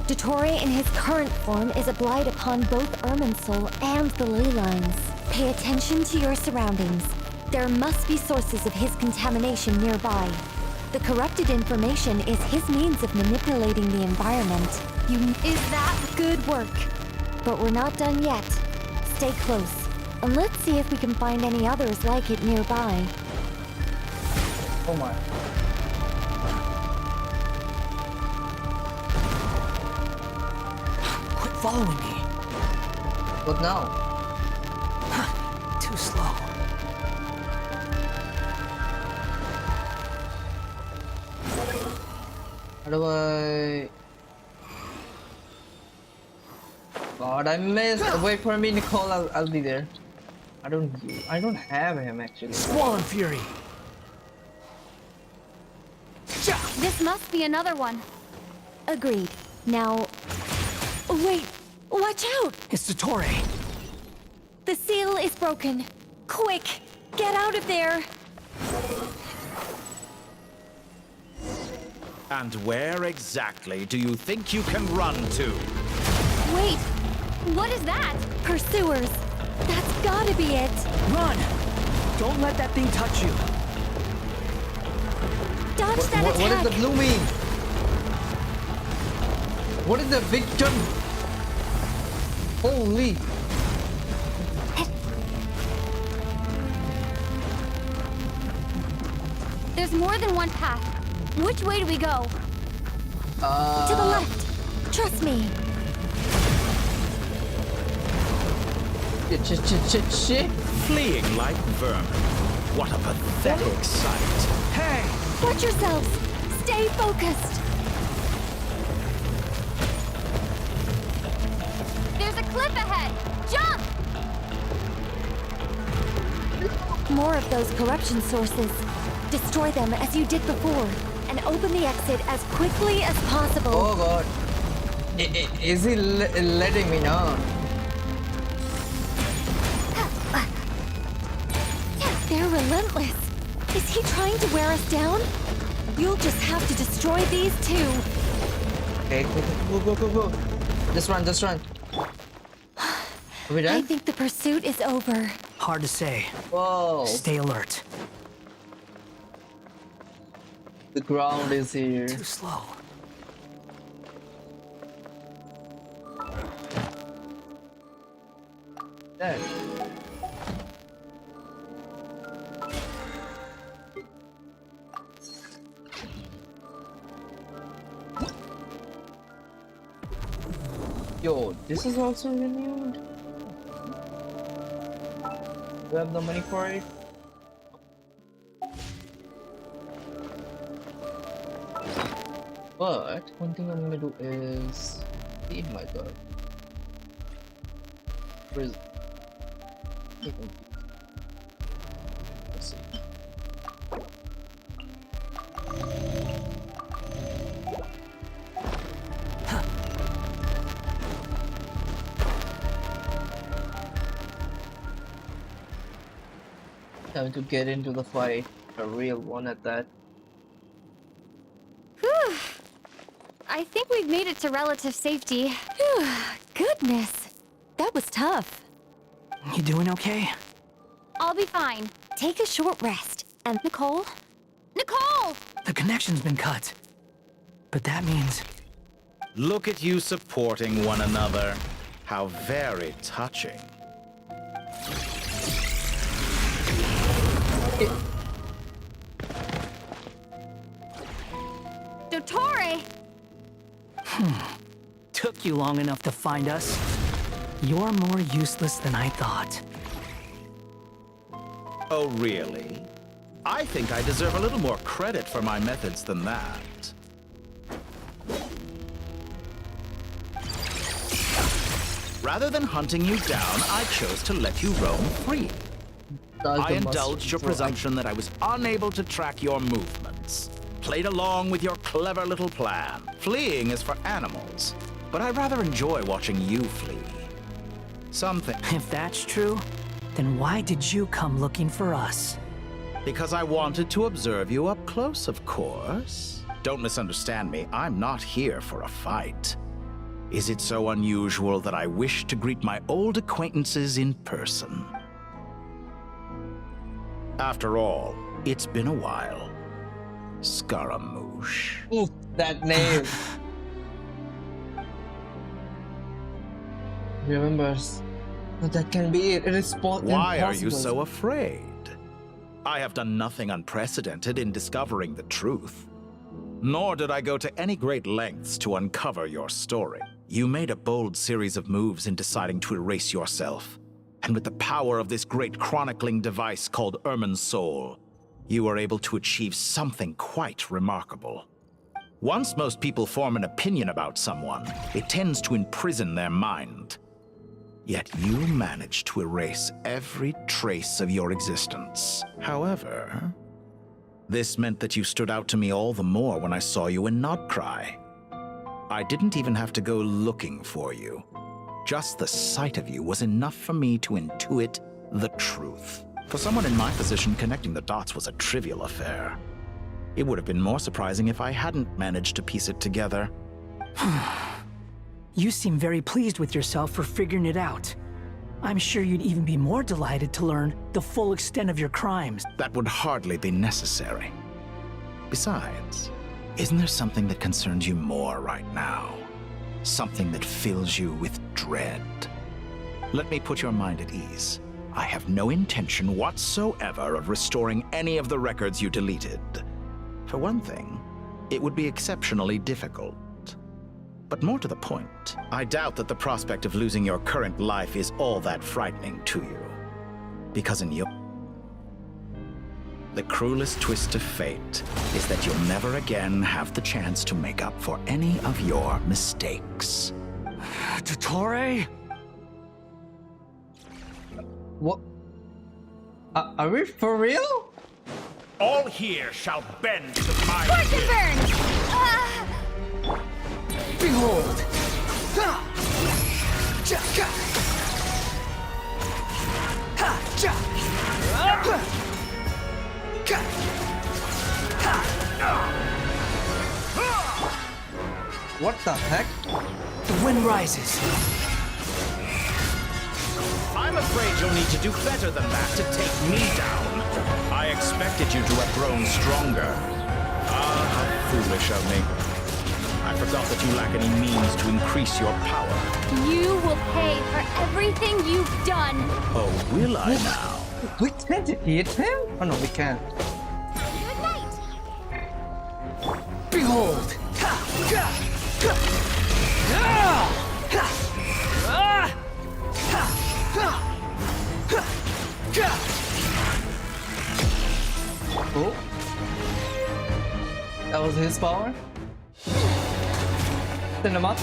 Dottore in his current form is a blight upon both Irminsul and the ley lines. Pay attention to your surroundings. There must be sources of his contamination nearby. The corrupted information is his means of manipulating the environment. Is that good work? But we're not done yet. Stay close, and let's see if we can find any others like it nearby. Oh my. Quit following me. What now? Too slow. How do I... God, I missed. Wait for me, Nicole. I'll be there. I don't have him actually. Swollen Fury. This must be another one. Agreed. Now... Wait! Watch out! It's Dottore. The seal is broken. Quick! Get out of there! And where exactly do you think you can run to? Wait! What is that? Pursuers. That's gotta be it. Run! Don't let that thing touch you. Dodge that attack! What is the blue mean? What is the victim? Holy! There's more than one path. Which way do we go? To the left. Trust me. Fleeing like vermin. What a pathetic sight. Hey! Watch yourselves. Stay focused. There's a cliff ahead. Jump! More of those corruption sources. Destroy them as you did before, and open the exit as quickly as possible. Oh God! Is he letting me know? They're relentless. Is he trying to wear us down? You'll just have to destroy these two. Okay, go. Just run. Are we done? I think the pursuit is over. Hard to say. Whoa. Stay alert. The ground is here. Too slow. There. Yo, this is also renewed. Do you have the money for it? But one thing I'm gonna do is see my god. Where is it? Let's see. Time to get into the fight, a real one at that. Whew. I think we've made it to relative safety. Whew. Goodness, that was tough. You doing okay? I'll be fine. Take a short rest. And Nicole? Nicole! The connection's been cut. But that means... Look at you supporting one another. How very touching. Dottore! Took you long enough to find us. You're more useless than I thought. Oh, really? I think I deserve a little more credit for my methods than that. Rather than hunting you down, I chose to let you roam free. I indulged your presumption that I was unable to track your movements. Played along with your clever little plan. Fleeing is for animals, but I rather enjoy watching you flee. Something. If that's true, then why did you come looking for us? Because I wanted to observe you up close, of course. Don't misunderstand me. I'm not here for a fight. Is it so unusual that I wish to greet my old acquaintances in person? After all, it's been a while. Scaramouche. Ooh, that name. Remembers. But that can be it. It is impossible. Why are you so afraid? I have done nothing unprecedented in discovering the truth. Nor did I go to any great lengths to uncover your story. You made a bold series of moves in deciding to erase yourself. And with the power of this great chronicling device called Irmin's Soul, you were able to achieve something quite remarkable. Once most people form an opinion about someone, it tends to imprison their mind. Yet you managed to erase every trace of your existence. However, this meant that you stood out to me all the more when I saw you in Nodcry. I didn't even have to go looking for you. Just the sight of you was enough for me to intuit the truth. For someone in my position, connecting the dots was a trivial affair. It would have been more surprising if I hadn't managed to piece it together. You seem very pleased with yourself for figuring it out. I'm sure you'd even be more delighted to learn the full extent of your crimes. That would hardly be necessary. Besides, isn't there something that concerns you more right now? Something that fills you with dread? Let me put your mind at ease. I have no intention whatsoever of restoring any of the records you deleted. For one thing, it would be exceptionally difficult. But more to the point, I doubt that the prospect of losing your current life is all that frightening to you. Because in your... The cruelest twist of fate is that you'll never again have the chance to make up for any of your mistakes. Dottore? What? Are we for real? All here shall bend to my Scorch and burn! Behold! What the heck? The wind rises. I'm afraid you'll need to do better than that to take me down. I expected you to have grown stronger. Ah, how foolish of me. I forgot that you lack any means to increase your power. You will pay for everything you've done. Oh, will I now? We can't hit him? Oh no, we can't. Good night. Behold! Oh. That was his power? Send him up.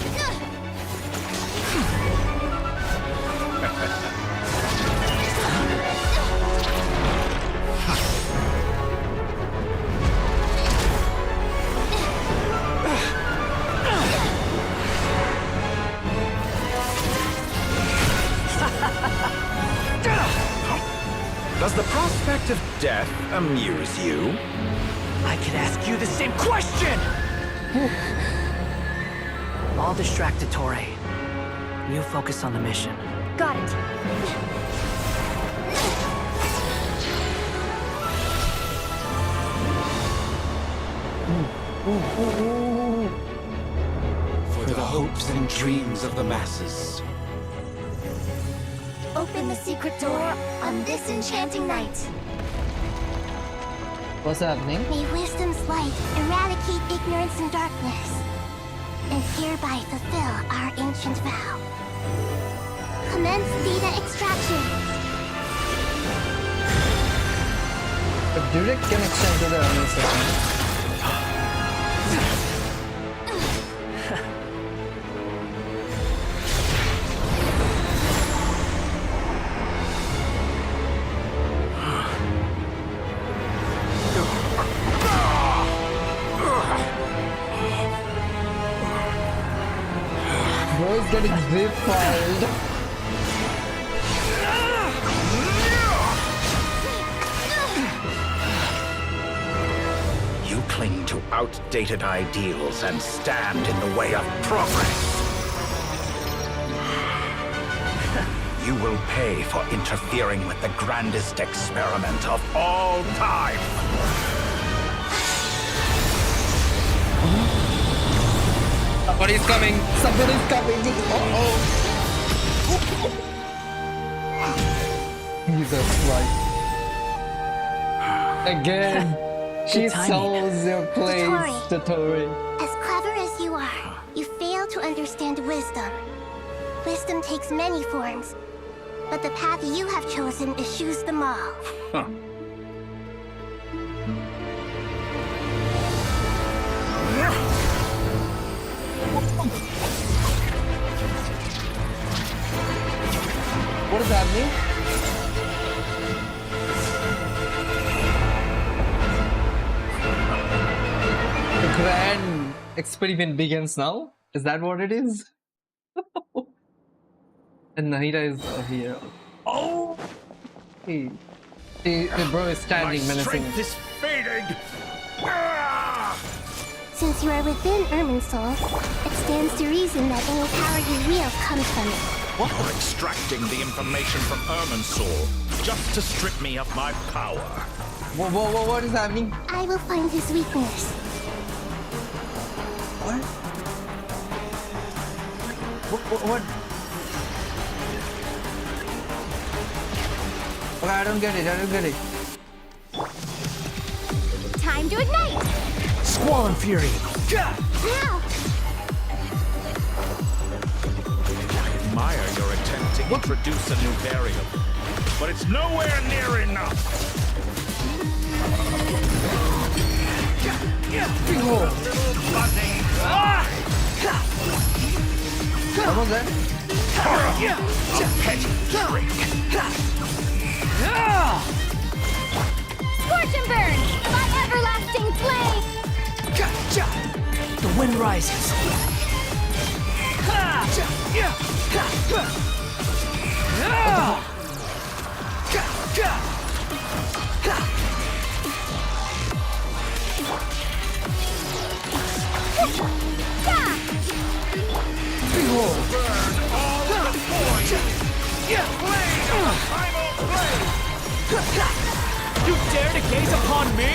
Does the prospect of death amuse you? I could ask you the same question! I'll distract Dottore. You focus on the mission. Got it. For the hopes and dreams of the masses. Open the secret door on this enchanting night. What's happening? May wisdom's light eradicate ignorance and darkness, and hereby fulfill our ancient vow. Commence data extraction. A direct connection to the earning session. Bro's getting zip-filed. outdated ideals and stand in the way of progress. You will pay for interfering with the grandest experiment of all time. Somebody's coming! Somebody's coming! Jesus Christ. Again! She sells your place to Tori. As clever as you are, you fail to understand wisdom. Wisdom takes many forms, but the path you have chosen eschews them all. Huh. What is happening? The grand experiment begins now? Is that what it is? And Nahida is here. Oh! Hey. The bro is standing menacing. My strength is fading! Since you are within Irminsul, it stands to reason that any power you wield comes from it. What? You're extracting the information from Irminsul just to strip me of my power. What is happening? I will find his weakness. What? What? Okay, I don't get it. Time to ignite! Squall and Fury! Now! I admire your attempt to introduce a new variable, but it's nowhere near enough. Almost there. A petty freak. Scorch and burn! My everlasting flame! The wind rises. Behold! Burn all before you! Blade of the primal blade! You dare to gaze upon me?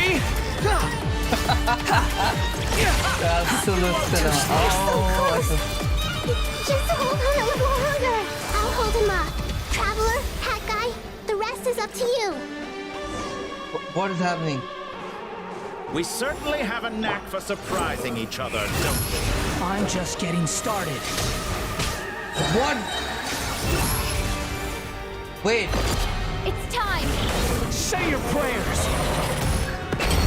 Just hold on a little longer. I'll hold him up. Traveler, Hat Guy, the rest is up to you. What is happening? We certainly have a knack for surprising each other, don't we? I'm just getting started. What? Wait. It's time! Say your prayers!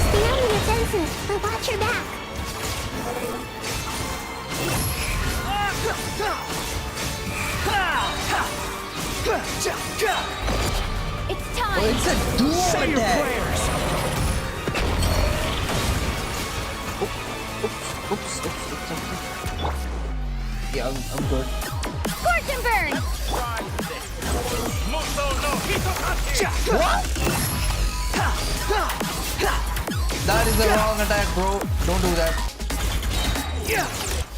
Stay on the defensive, but watch your back. It's time! Oh, it's a dual Say your attack. prayers! Oops. Yeah, I'm good. Scorch and burn! What? That is the wrong attack, bro. Don't do that.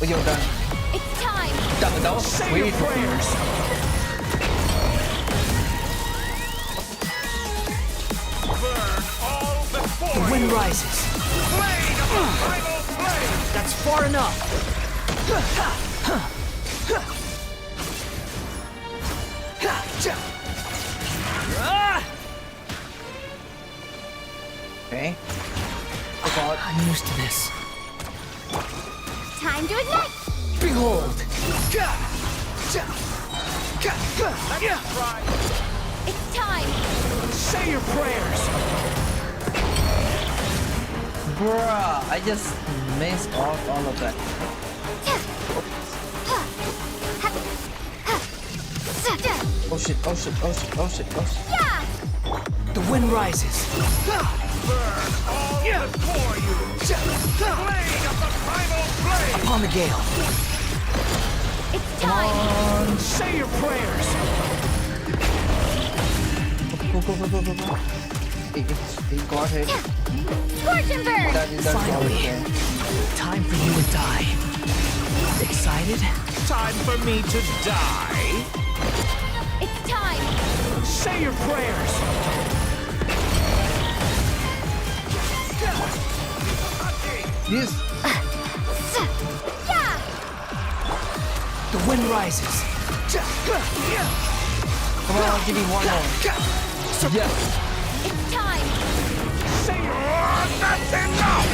Oh, you're done. It's time! That was sweet. Prayers! The wind rises. That's far enough. Okay. Oh God. I'm used to this. Time to ignite! Behold! It's time! Say your prayers! Bruh, I just missed off all of that. Oh shit. Yeah! The wind rises. Burn all before you! Blade of the primal blade! Upon the gale. It's time! Say your prayers! Go. he got hit. Scorch and burn! Finally, time for you to die. Excited? Time for me to die? It's time! Say your prayers! Yes! The wind rises. Come on, I'll give you one more. Yes! It's time! Say that's enough!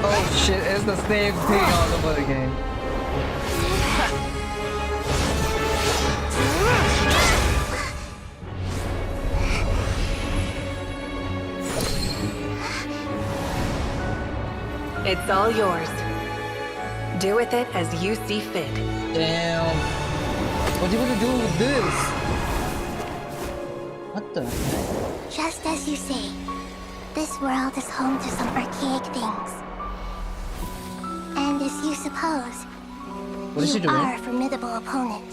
Oh shit, it's the same thing all over again. It's all yours. Do with it as you see fit. Damn. What are you gonna do with this? What the? Just as you say, this world is home to some archaic things. And as you suppose, what is she doing? You are a formidable opponent.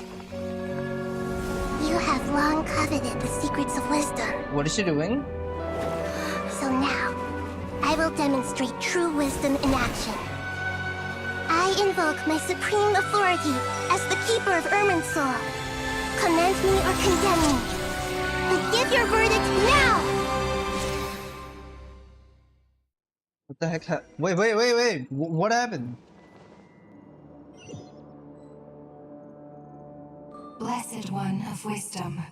You have long coveted the secrets of wisdom. What is she doing? So now, I will demonstrate true wisdom in action. I invoke my supreme authority as the keeper of Irminsul. Commend me or condemn me. But give your verdict now! What the heck? Wait. What happened? Blessed One of Wisdom,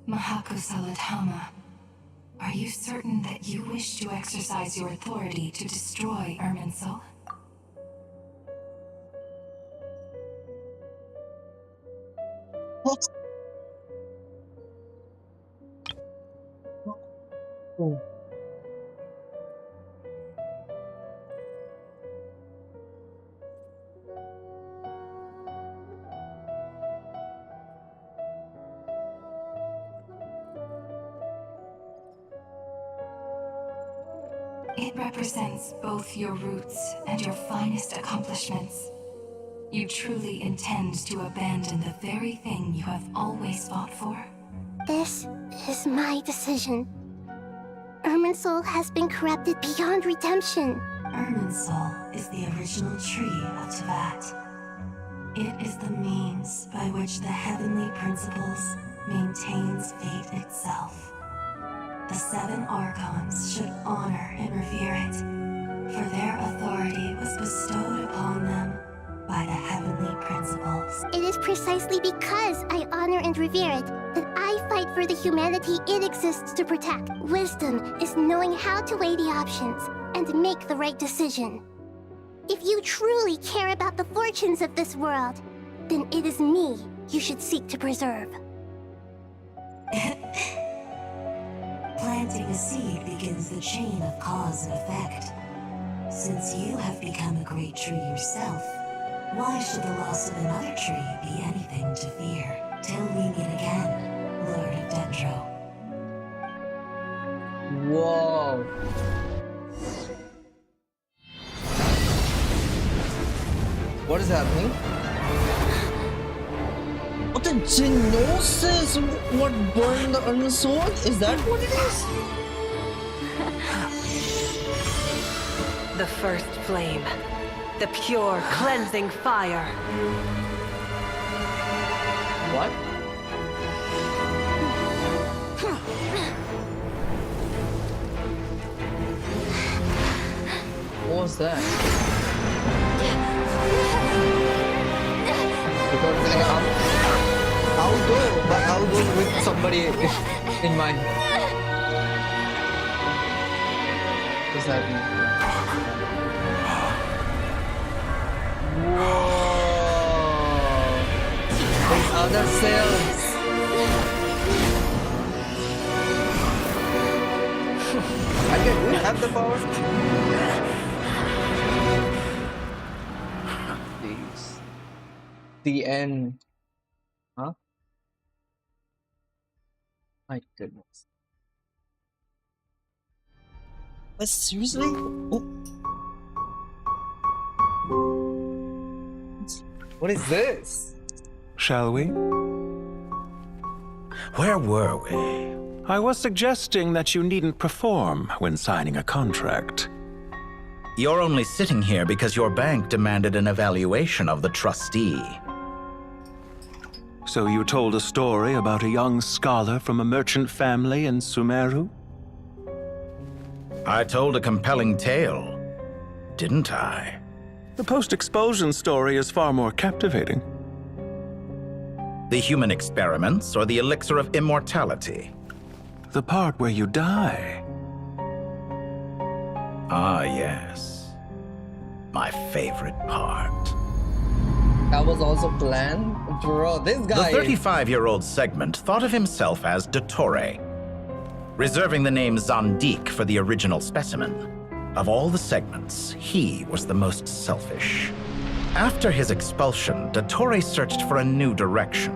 Mahakusaladhama, are you certain that you wish to exercise your authority to destroy Irminsul? What? Oh. It represents both your roots and your finest accomplishments. You truly intend to abandon the very thing you have always fought for? This is my decision. Irminsul has been corrupted beyond redemption. Irminsul is the original tree of Tevat. It is the means by which the heavenly principles maintains fate itself. The 7 Archons should honor and revere it, for their authority was bestowed upon them by the heavenly principles. It is precisely because I honor and revere it that I fight for the humanity it exists to protect. Wisdom is knowing how to weigh the options and make the right decision. If you truly care about the fortunes of this world, then it is me you should seek to preserve. Planting a seed begins the chain of cause and effect. Since you have become a great tree yourself, why should the loss of another tree be anything to fear? Till we meet again, Lord of Dendro. Whoa. What is happening? What the Genosis? What burned the Irminsul? Is that what it is? The first flame. The pure, cleansing fire. What? What was that? I'll go with somebody in mind. What's happening? Whoa! There's other cells. I do have the power. Please. The end. Huh? My goodness. But seriously? Oh. What is this? Shall we? Where were we? I was suggesting that you needn't perform when signing a contract. You're only sitting here because your bank demanded an evaluation of the trustee. So you told a story about a young scholar from a merchant family in Sumeru? I told a compelling tale, didn't I? The post-expulsion story is far more captivating. The human experiments or the elixir of immortality? The part where you die. Ah, yes. My favorite part. That was also planned? Bro, this guy... The 35-year-old segment thought of himself as Dottore, reserving the name Zandik for the original specimen. Of all the segments, he was the most selfish. After his expulsion, Dottore searched for a new direction.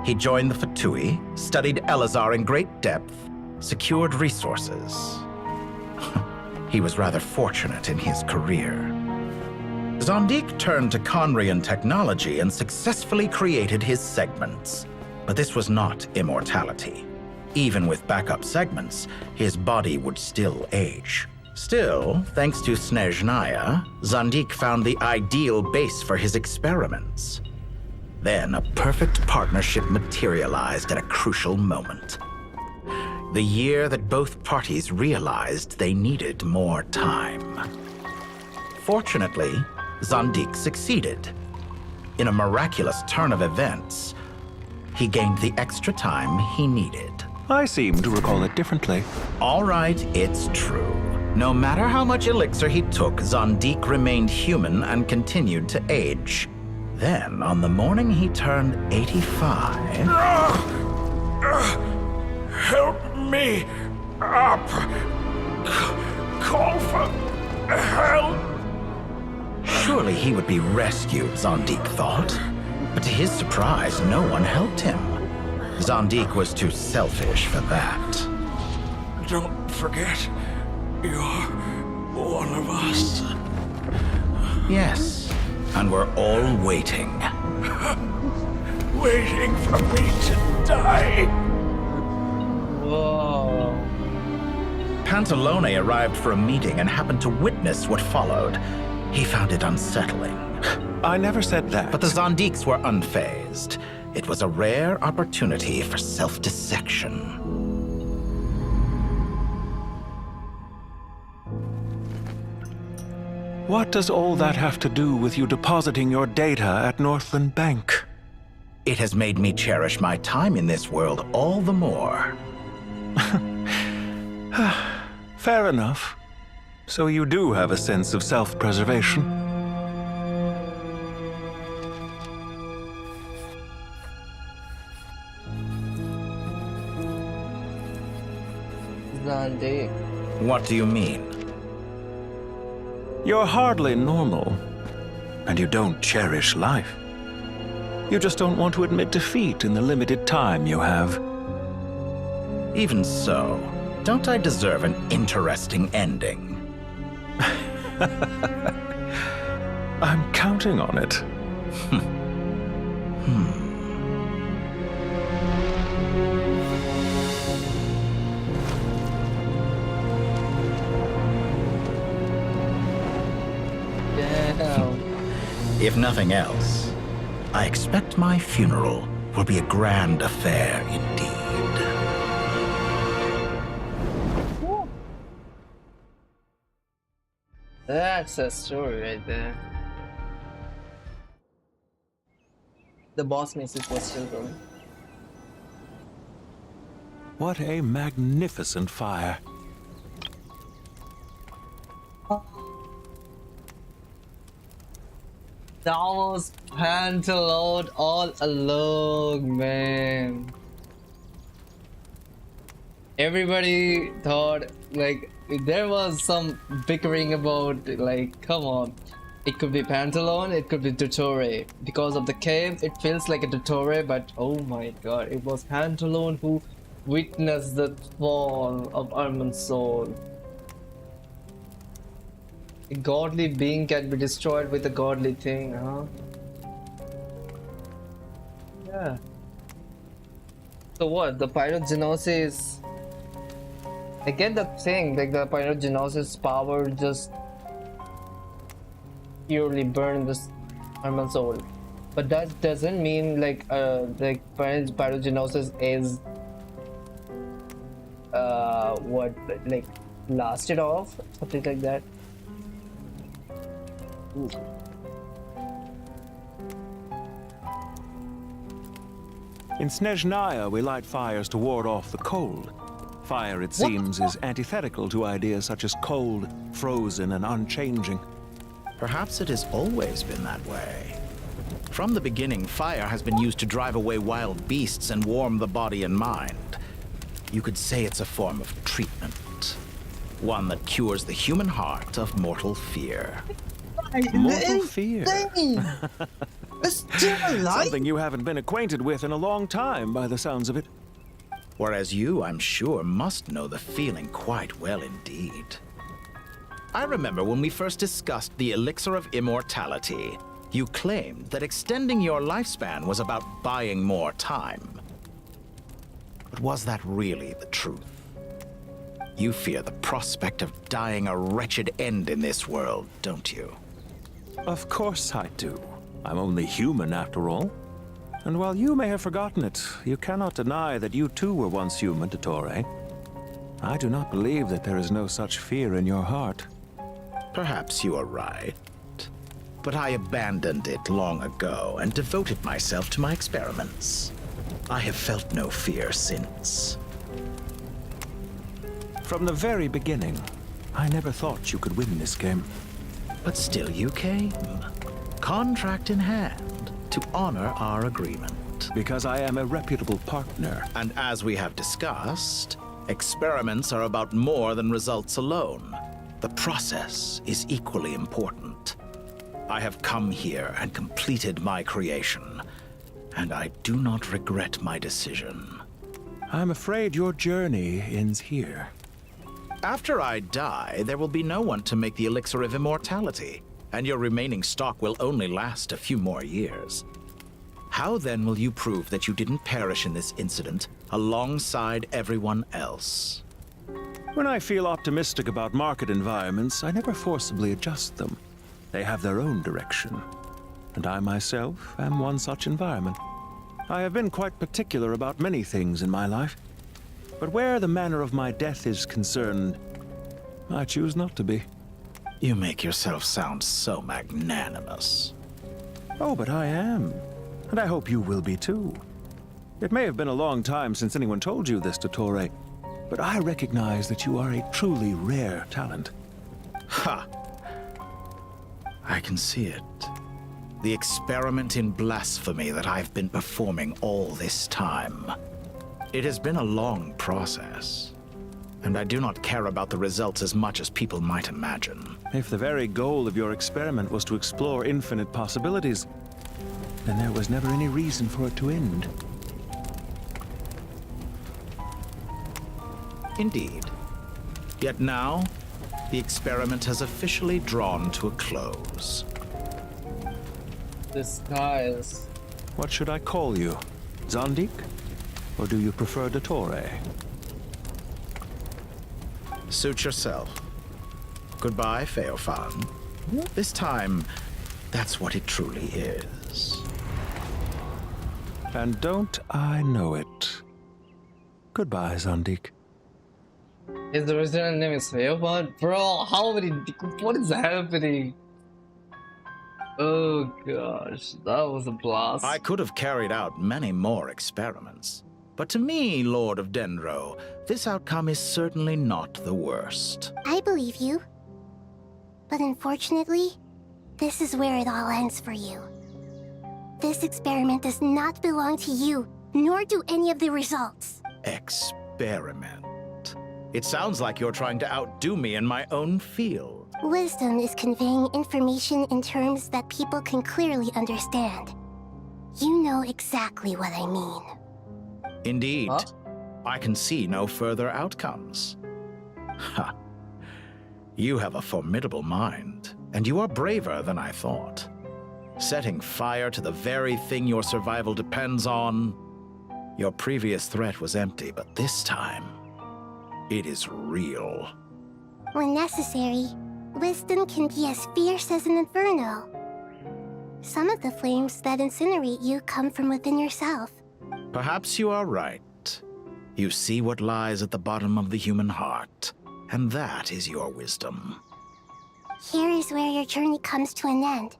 He joined the Fatui, studied Elazar in great depth, secured resources. He was rather fortunate in his career. Zandik turned to Conrian technology and successfully created his segments. But this was not immortality. Even with backup segments, his body would still age. Still, thanks to Snezhnaya, Zandik found the ideal base for his experiments. Then a perfect partnership materialized at a crucial moment. The year that both parties realized they needed more time. Fortunately, Zandik succeeded. In a miraculous turn of events, he gained the extra time he needed. I seem to recall it differently. All right, it's true. No matter how much elixir he took, Zandik remained human and continued to age. Then, on the morning he turned 85... Help me up! Call for help! Surely he would be rescued, Zandik thought. But to his surprise, no one helped him. Zandik was too selfish for that. Don't forget, you're one of us. Yes, and we're all waiting. Waiting for me to die. Whoa. Pantalone arrived for a meeting and happened to witness what followed. He found it unsettling. I never said that. But the Zandiks were unfazed. It was a rare opportunity for self-dissection. What does all that have to do with you depositing your data at Northland Bank? It has made me cherish my time in this world all the more. Fair enough. So you do have a sense of self-preservation. Zandik. What do you mean? You're hardly normal, and you don't cherish life. You just don't want to admit defeat in the limited time you have. Even so, don't I deserve an interesting ending? I'm counting on it. If nothing else, I expect my funeral will be a grand affair indeed. That's a story right there. The boss music was still going. What a magnificent fire. That was Pantalone all along, man. Everybody thought, like, there was some bickering about, like, come on. It could be Pantalone, it could be Dottore. Because of the cave, it feels like a Dottore, but oh my god, it was Pantalone who witnessed the fall of Armand's soul. A godly being can be destroyed with a godly thing, huh? Yeah. So what? The pyrogenesis. I get that thing, like the pyrogenesis power just purely burn this human soul, but that doesn't mean like pyrogenesis is what, like lasted off, something like that. Ooh. In Snezhnaya, we light fires to ward off the cold. Fire, it seems, is antithetical to ideas such as cold, frozen, and unchanging. Perhaps it has always been that way. From the beginning, fire has been used to drive away wild beasts and warm the body and mind. You could say it's a form of treatment. One that cures the human heart of mortal fear. Mortal fear? It's still alive? Something you haven't been acquainted with in a long time, by the sounds of it. Whereas you, I'm sure, must know the feeling quite well indeed. I remember when we first discussed the elixir of immortality, you claimed that extending your lifespan was about buying more time. But was that really the truth? You fear the prospect of dying a wretched end in this world, don't you? Of course I do. I'm only human, after all. And while you may have forgotten it, you cannot deny that you too were once human, Dottore. I do not believe that there is no such fear in your heart. Perhaps you are right. But I abandoned it long ago and devoted myself to my experiments. I have felt no fear since. From the very beginning, I never thought you could win this game. But still you came, contract in hand, to honor our agreement. Because I am a reputable partner. And as we have discussed, experiments are about more than results alone. The process is equally important. I have come here and completed my creation, and I do not regret my decision. I'm afraid your journey ends here. After I die, there will be no one to make the elixir of immortality, and your remaining stock will only last a few more years. How then will you prove that you didn't perish in this incident alongside everyone else? When I feel optimistic about market environments, I never forcibly adjust them. They have their own direction. And I myself am one such environment. I have been quite particular about many things in my life. But where the manner of my death is concerned, I choose not to be. You make yourself sound so magnanimous. Oh, but I am. And I hope you will be too. It may have been a long time since anyone told you this, Dottore, but I recognize that you are a truly rare talent. Ha! I can see it. The experiment in blasphemy that I've been performing all this time. It has been a long process, and I do not care about the results as much as people might imagine. If the very goal of your experiment was to explore infinite possibilities, then there was never any reason for it to end. Indeed. Yet now, the experiment has officially drawn to a close. Disguise. What should I call you? Zandik? Or do you prefer Dottore? Suit yourself. Goodbye, Feofan. This time, that's what it truly is. And don't I know it? Goodbye, Zandik. His original name is Feofan? Bro, how many... What is happening? Oh gosh, that was a blast. I could have carried out many more experiments. But to me, Lord of Dendro, this outcome is certainly not the worst. I believe you. But unfortunately, this is where it all ends for you. This experiment does not belong to you, nor do any of the results. Experiment? It sounds like you're trying to outdo me in my own field. Wisdom is conveying information in terms that people can clearly understand. You know exactly what I mean. Indeed. Huh? I can see no further outcomes. Ha. You have a formidable mind, and you are braver than I thought. Setting fire to the very thing your survival depends on... Your previous threat was empty, but this time, it is real. When necessary, wisdom can be as fierce as an inferno. Some of the flames that incinerate you come from within yourself. Perhaps you are right. You see what lies at the bottom of the human heart, and that is your wisdom. Here is where your journey comes to an end.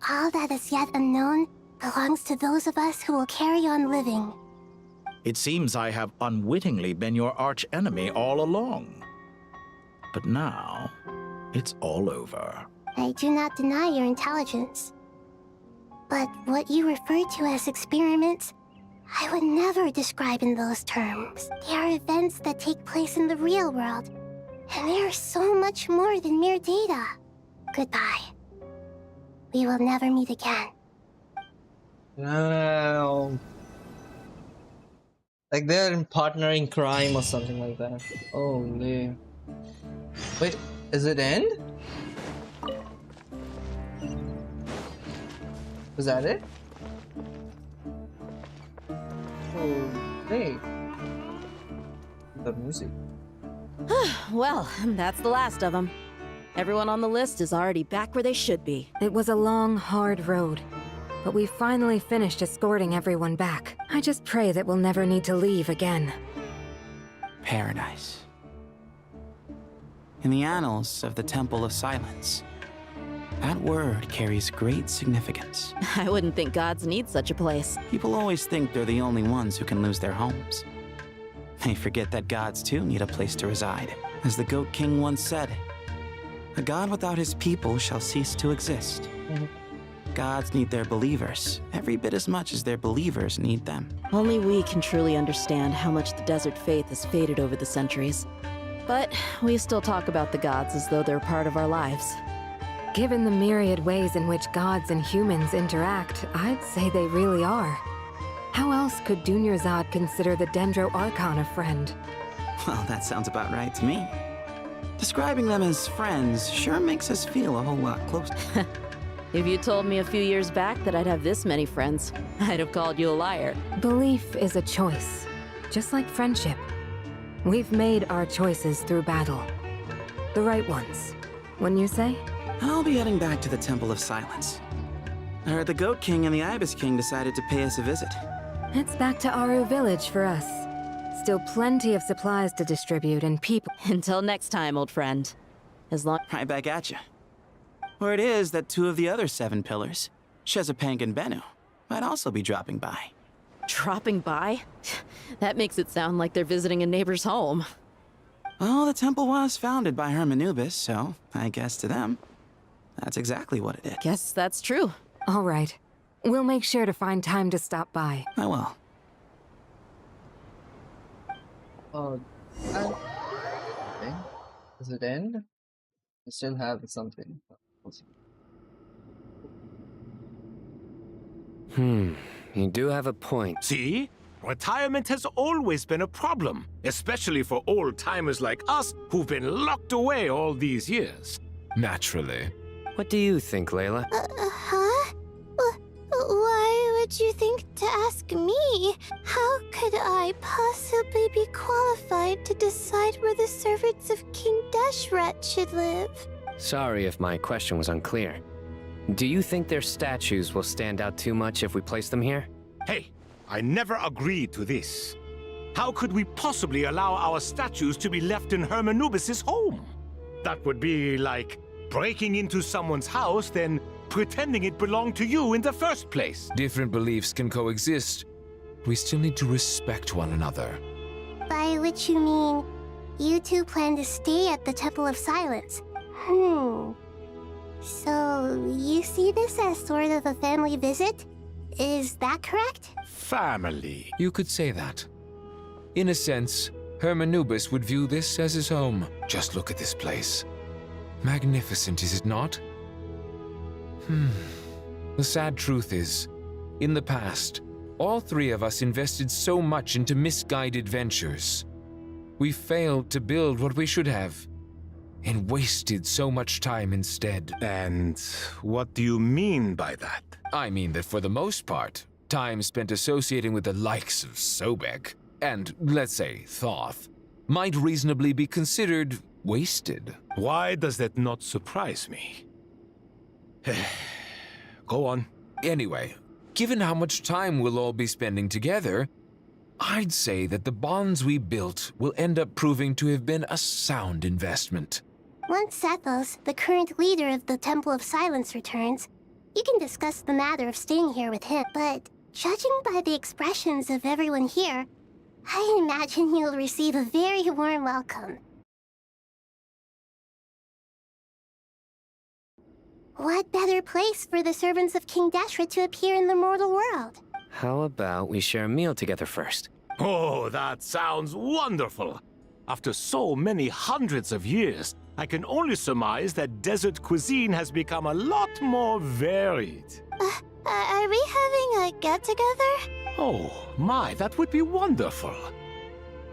All that is yet unknown belongs to those of us who will carry on living. It seems I have unwittingly been your arch-enemy all along. But now, it's all over. I do not deny your intelligence. But what you refer to as experiments, I would never describe in those terms. They are events that take place in the real world, and they are so much more than mere data. Goodbye. We will never meet again. No. Like they're in partnering crime or something like that. Oh no. Wait, is it end? Is that it? Oh, hey. The music. Well, that's the last of them. Everyone on the list is already back where they should be. It was a long, hard road, but we finally finished escorting everyone back. I just pray that we'll never need to leave again. Paradise. In the annals of the Temple of Silence, that word carries great significance. I wouldn't think gods need such a place. People always think they're the only ones who can lose their homes. They forget that gods too need a place to reside. As the Goat King once said, "A god without his people shall cease to exist." Gods need their believers every bit as much as their believers need them. Only we can truly understand how much the desert faith has faded over the centuries. But we still talk about the gods as though they're part of our lives. Given the myriad ways in which gods and humans interact, I'd say they really are. How else could Dunyarzad consider the Dendro Archon a friend? Well, that sounds about right to me. Describing them as friends sure makes us feel a whole lot closer. If you told me a few years back that I'd have this many friends, I'd have called you a liar. Belief is a choice, just like friendship. We've made our choices through battle. The right ones, wouldn't you say? I'll be heading back to the Temple of Silence. I heard the Goat King and the Ibis King decided to pay us a visit. It's back to Aru Village for us. Still plenty of supplies to distribute and people. Until next time, old friend. As long— Right back at you. Word is that 2 of the other 7 pillars, Cheking and Bennu, might also be dropping by. Dropping by? That makes it sound like they're visiting a neighbor's home. Well, the temple was founded by Hermanubis, so I guess to them, that's exactly what it is. Guess that's true. All right. We'll make sure to find time to stop by. I will. Oh, okay. Does it end? I still have something. You do have a point. See? Retirement has always been a problem, especially for old-timers like us who've been locked away all these years. Naturally. What do you think, Layla? Huh? Why would you think to ask me? How could I possibly be qualified to decide where the servants of King Deshret should live? Sorry if my question was unclear. Do you think their statues will stand out too much if we place them here? Hey, I never agreed to this. How could we possibly allow our statues to be left in Hermanubis' home? That would be like breaking into someone's house, then pretending it belonged to you in the first place. Different beliefs can coexist. We still need to respect one another. By which you mean, you two plan to stay at the Temple of Silence. So, you see this as sort of a family visit? Is that correct? Family. You could say that. In a sense, Hermanubis would view this as his home. Just look at this place. Magnificent, is it not? The sad truth is, in the past, all 3 of us invested so much into misguided ventures. We failed to build what we should have, and wasted so much time instead. And what do you mean by that? I mean that for the most part, time spent associating with the likes of Sobek and, let's say, Thoth, might reasonably be considered wasted. Why does that not surprise me? Go on. Anyway, given how much time we'll all be spending together, I'd say that the bonds we built will end up proving to have been a sound investment. Once Sethos, the current leader of the Temple of Silence, returns, you can discuss the matter of staying here with him. But judging by the expressions of everyone here, I imagine you'll receive a very warm welcome. What better place for the servants of King Deshret to appear in the mortal world? How about we share a meal together first? Oh, that sounds wonderful. After so many hundreds of years, I can only surmise that desert cuisine has become a lot more varied. Are we having a get-together? Oh, my, that would be wonderful.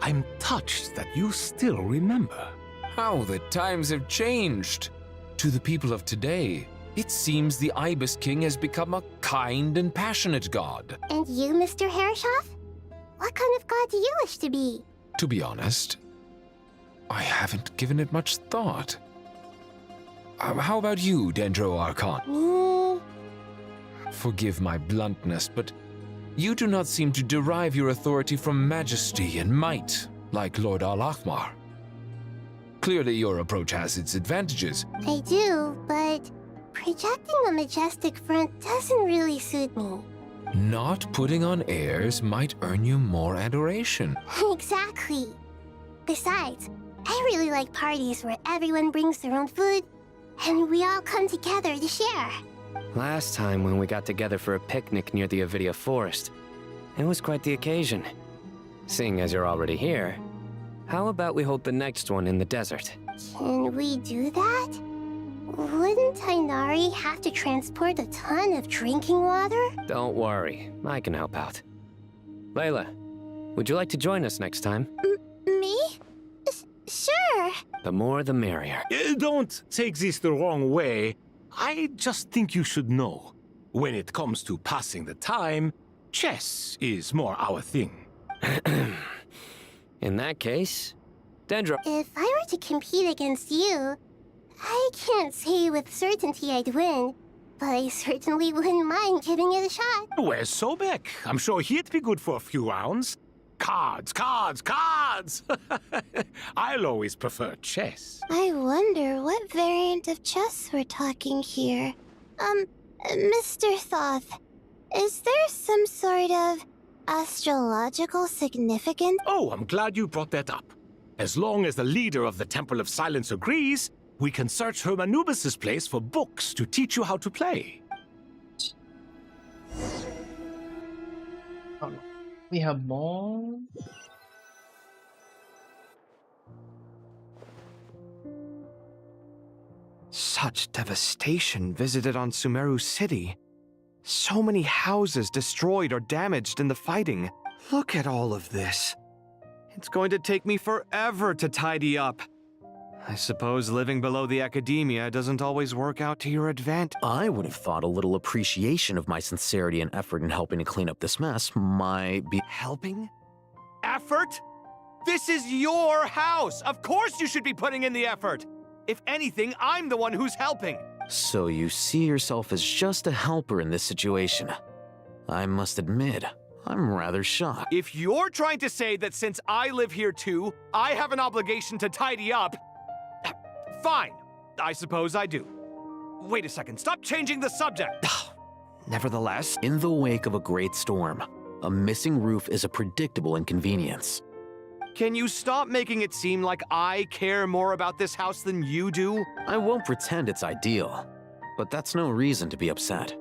I'm touched that you still remember. How the times have changed. To the people of today, it seems the Ibis King has become a kind and passionate god. And you, Mr. Herreshoff? What kind of god do you wish to be? To be honest, I haven't given it much thought. How about you, Dendro Archon? Forgive my bluntness, but you do not seem to derive your authority from majesty and might, like Lord Al-Ahmar. Clearly your approach has its advantages. I do, but projecting a majestic front doesn't really suit me. Not putting on airs might earn you more adoration. Exactly. Besides, I really like parties where everyone brings their own food, and we all come together to share. Last time when we got together for a picnic near the Avidia Forest, it was quite the occasion. Seeing as you're already here, how about we hold the next one in the desert? Can we do that? Wouldn't Tainari have to transport a ton of drinking water? Don't worry, I can help out. Layla, would you like to join us next time? Me? Sure. The more the merrier. Don't take this the wrong way. I just think you should know. When it comes to passing the time, chess is more our thing. In that case, Dendro... If I were to compete against you, I can't say with certainty I'd win, but I certainly wouldn't mind giving it a shot. Where's Sobek? I'm sure he'd be good for a few rounds. Cards, cards, cards! I'll always prefer chess. I wonder what variant of chess we're talking here. Mr. Thoth, is there some sort of astrological significance? Oh, I'm glad you brought that up. As long as the leader of the Temple of Silence agrees, we can search Hermanubis' place for books to teach you how to play. We have more. Such devastation visited on Sumeru City. So many houses destroyed or damaged in the fighting. Look at all of this. It's going to take me forever to tidy up. I suppose living below the academia doesn't always work out to your advantage. I would have thought a little appreciation of my sincerity and effort in helping to clean up this mess might be... Helping? Effort? This is your house! Of course you should be putting in the effort! If anything, I'm the one who's helping! So you see yourself as just a helper in this situation. I must admit, I'm rather shocked. If you're trying to say that since I live here too, I have an obligation to tidy up, fine. I suppose I do. Wait a second, stop changing the subject! Nevertheless, in the wake of a great storm, a missing roof is a predictable inconvenience. Can you stop making it seem like I care more about this house than you do? I won't pretend it's ideal, but that's no reason to be upset.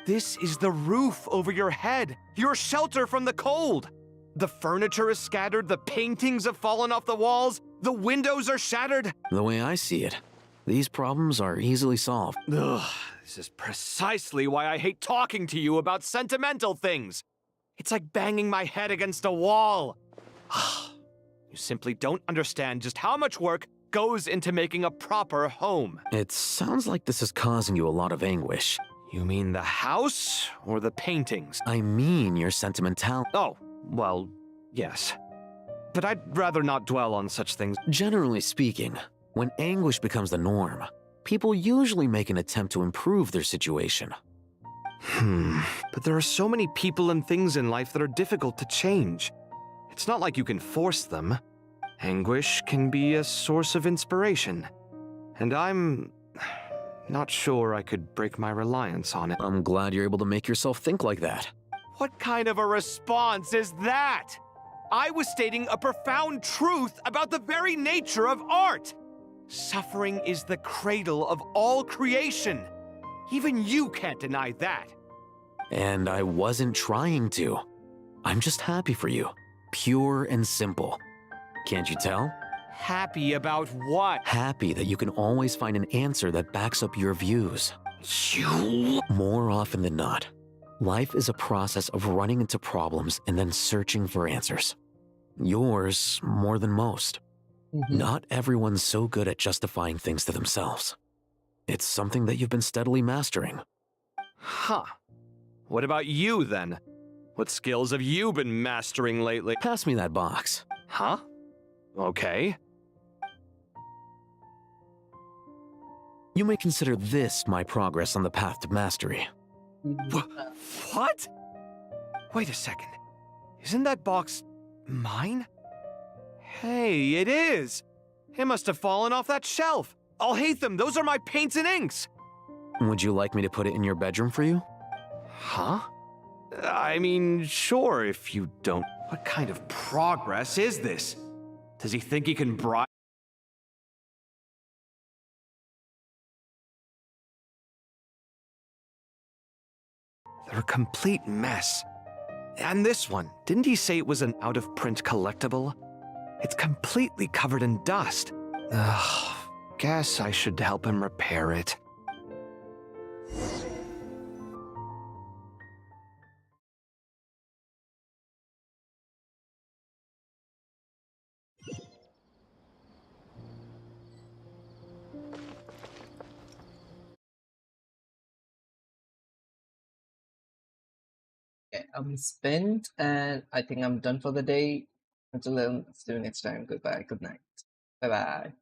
This is the roof over your head, your shelter from the cold. The furniture is scattered, the paintings have fallen off the walls, the windows are shattered. The way I see it, these problems are easily solved. Ugh, this is precisely why I hate talking to you about sentimental things. It's like banging my head against a wall. You simply don't understand just how much work goes into making a proper home. It sounds like this is causing you a lot of anguish. You mean the house or the paintings? I mean your sentimental. Oh, well, yes. But I'd rather not dwell on such things. Generally speaking, when anguish becomes the norm, people usually make an attempt to improve their situation. But there are so many people and things in life that are difficult to change. It's not like you can force them. Anguish can be a source of inspiration. And I'm not sure I could break my reliance on it. I'm glad you're able to make yourself think like that. What kind of a response is that? I was stating a profound truth about the very nature of art. Suffering is the cradle of all creation. Even you can't deny that. And I wasn't trying to. I'm just happy for you. Pure and simple. Can't you tell? Happy about what? Happy that you can always find an answer that backs up your views. More often than not, life is a process of running into problems and then searching for answers. Yours more than most. Not everyone's so good at justifying things to themselves. It's something that you've been steadily mastering. Huh. What about you, then? What skills have you been mastering lately? Pass me that box. Huh? Okay. You may consider this my progress on the path to mastery. What? Wait a second. Isn't that box mine? Hey, it is! It must have fallen off that shelf. I'll hate them. Those are my paints and inks. Would you like me to put it in your bedroom for you? Huh? I mean, sure, if you don't. What kind of progress is this? Does he think he can bribe? They're a complete mess. And this one, didn't he say it was an out-of-print collectible? It's completely covered in dust. Ugh, guess I should help him repair it. Okay, I'm spent and I think I'm done for the day. Until then, see you next time. Goodbye. Good night. Bye bye.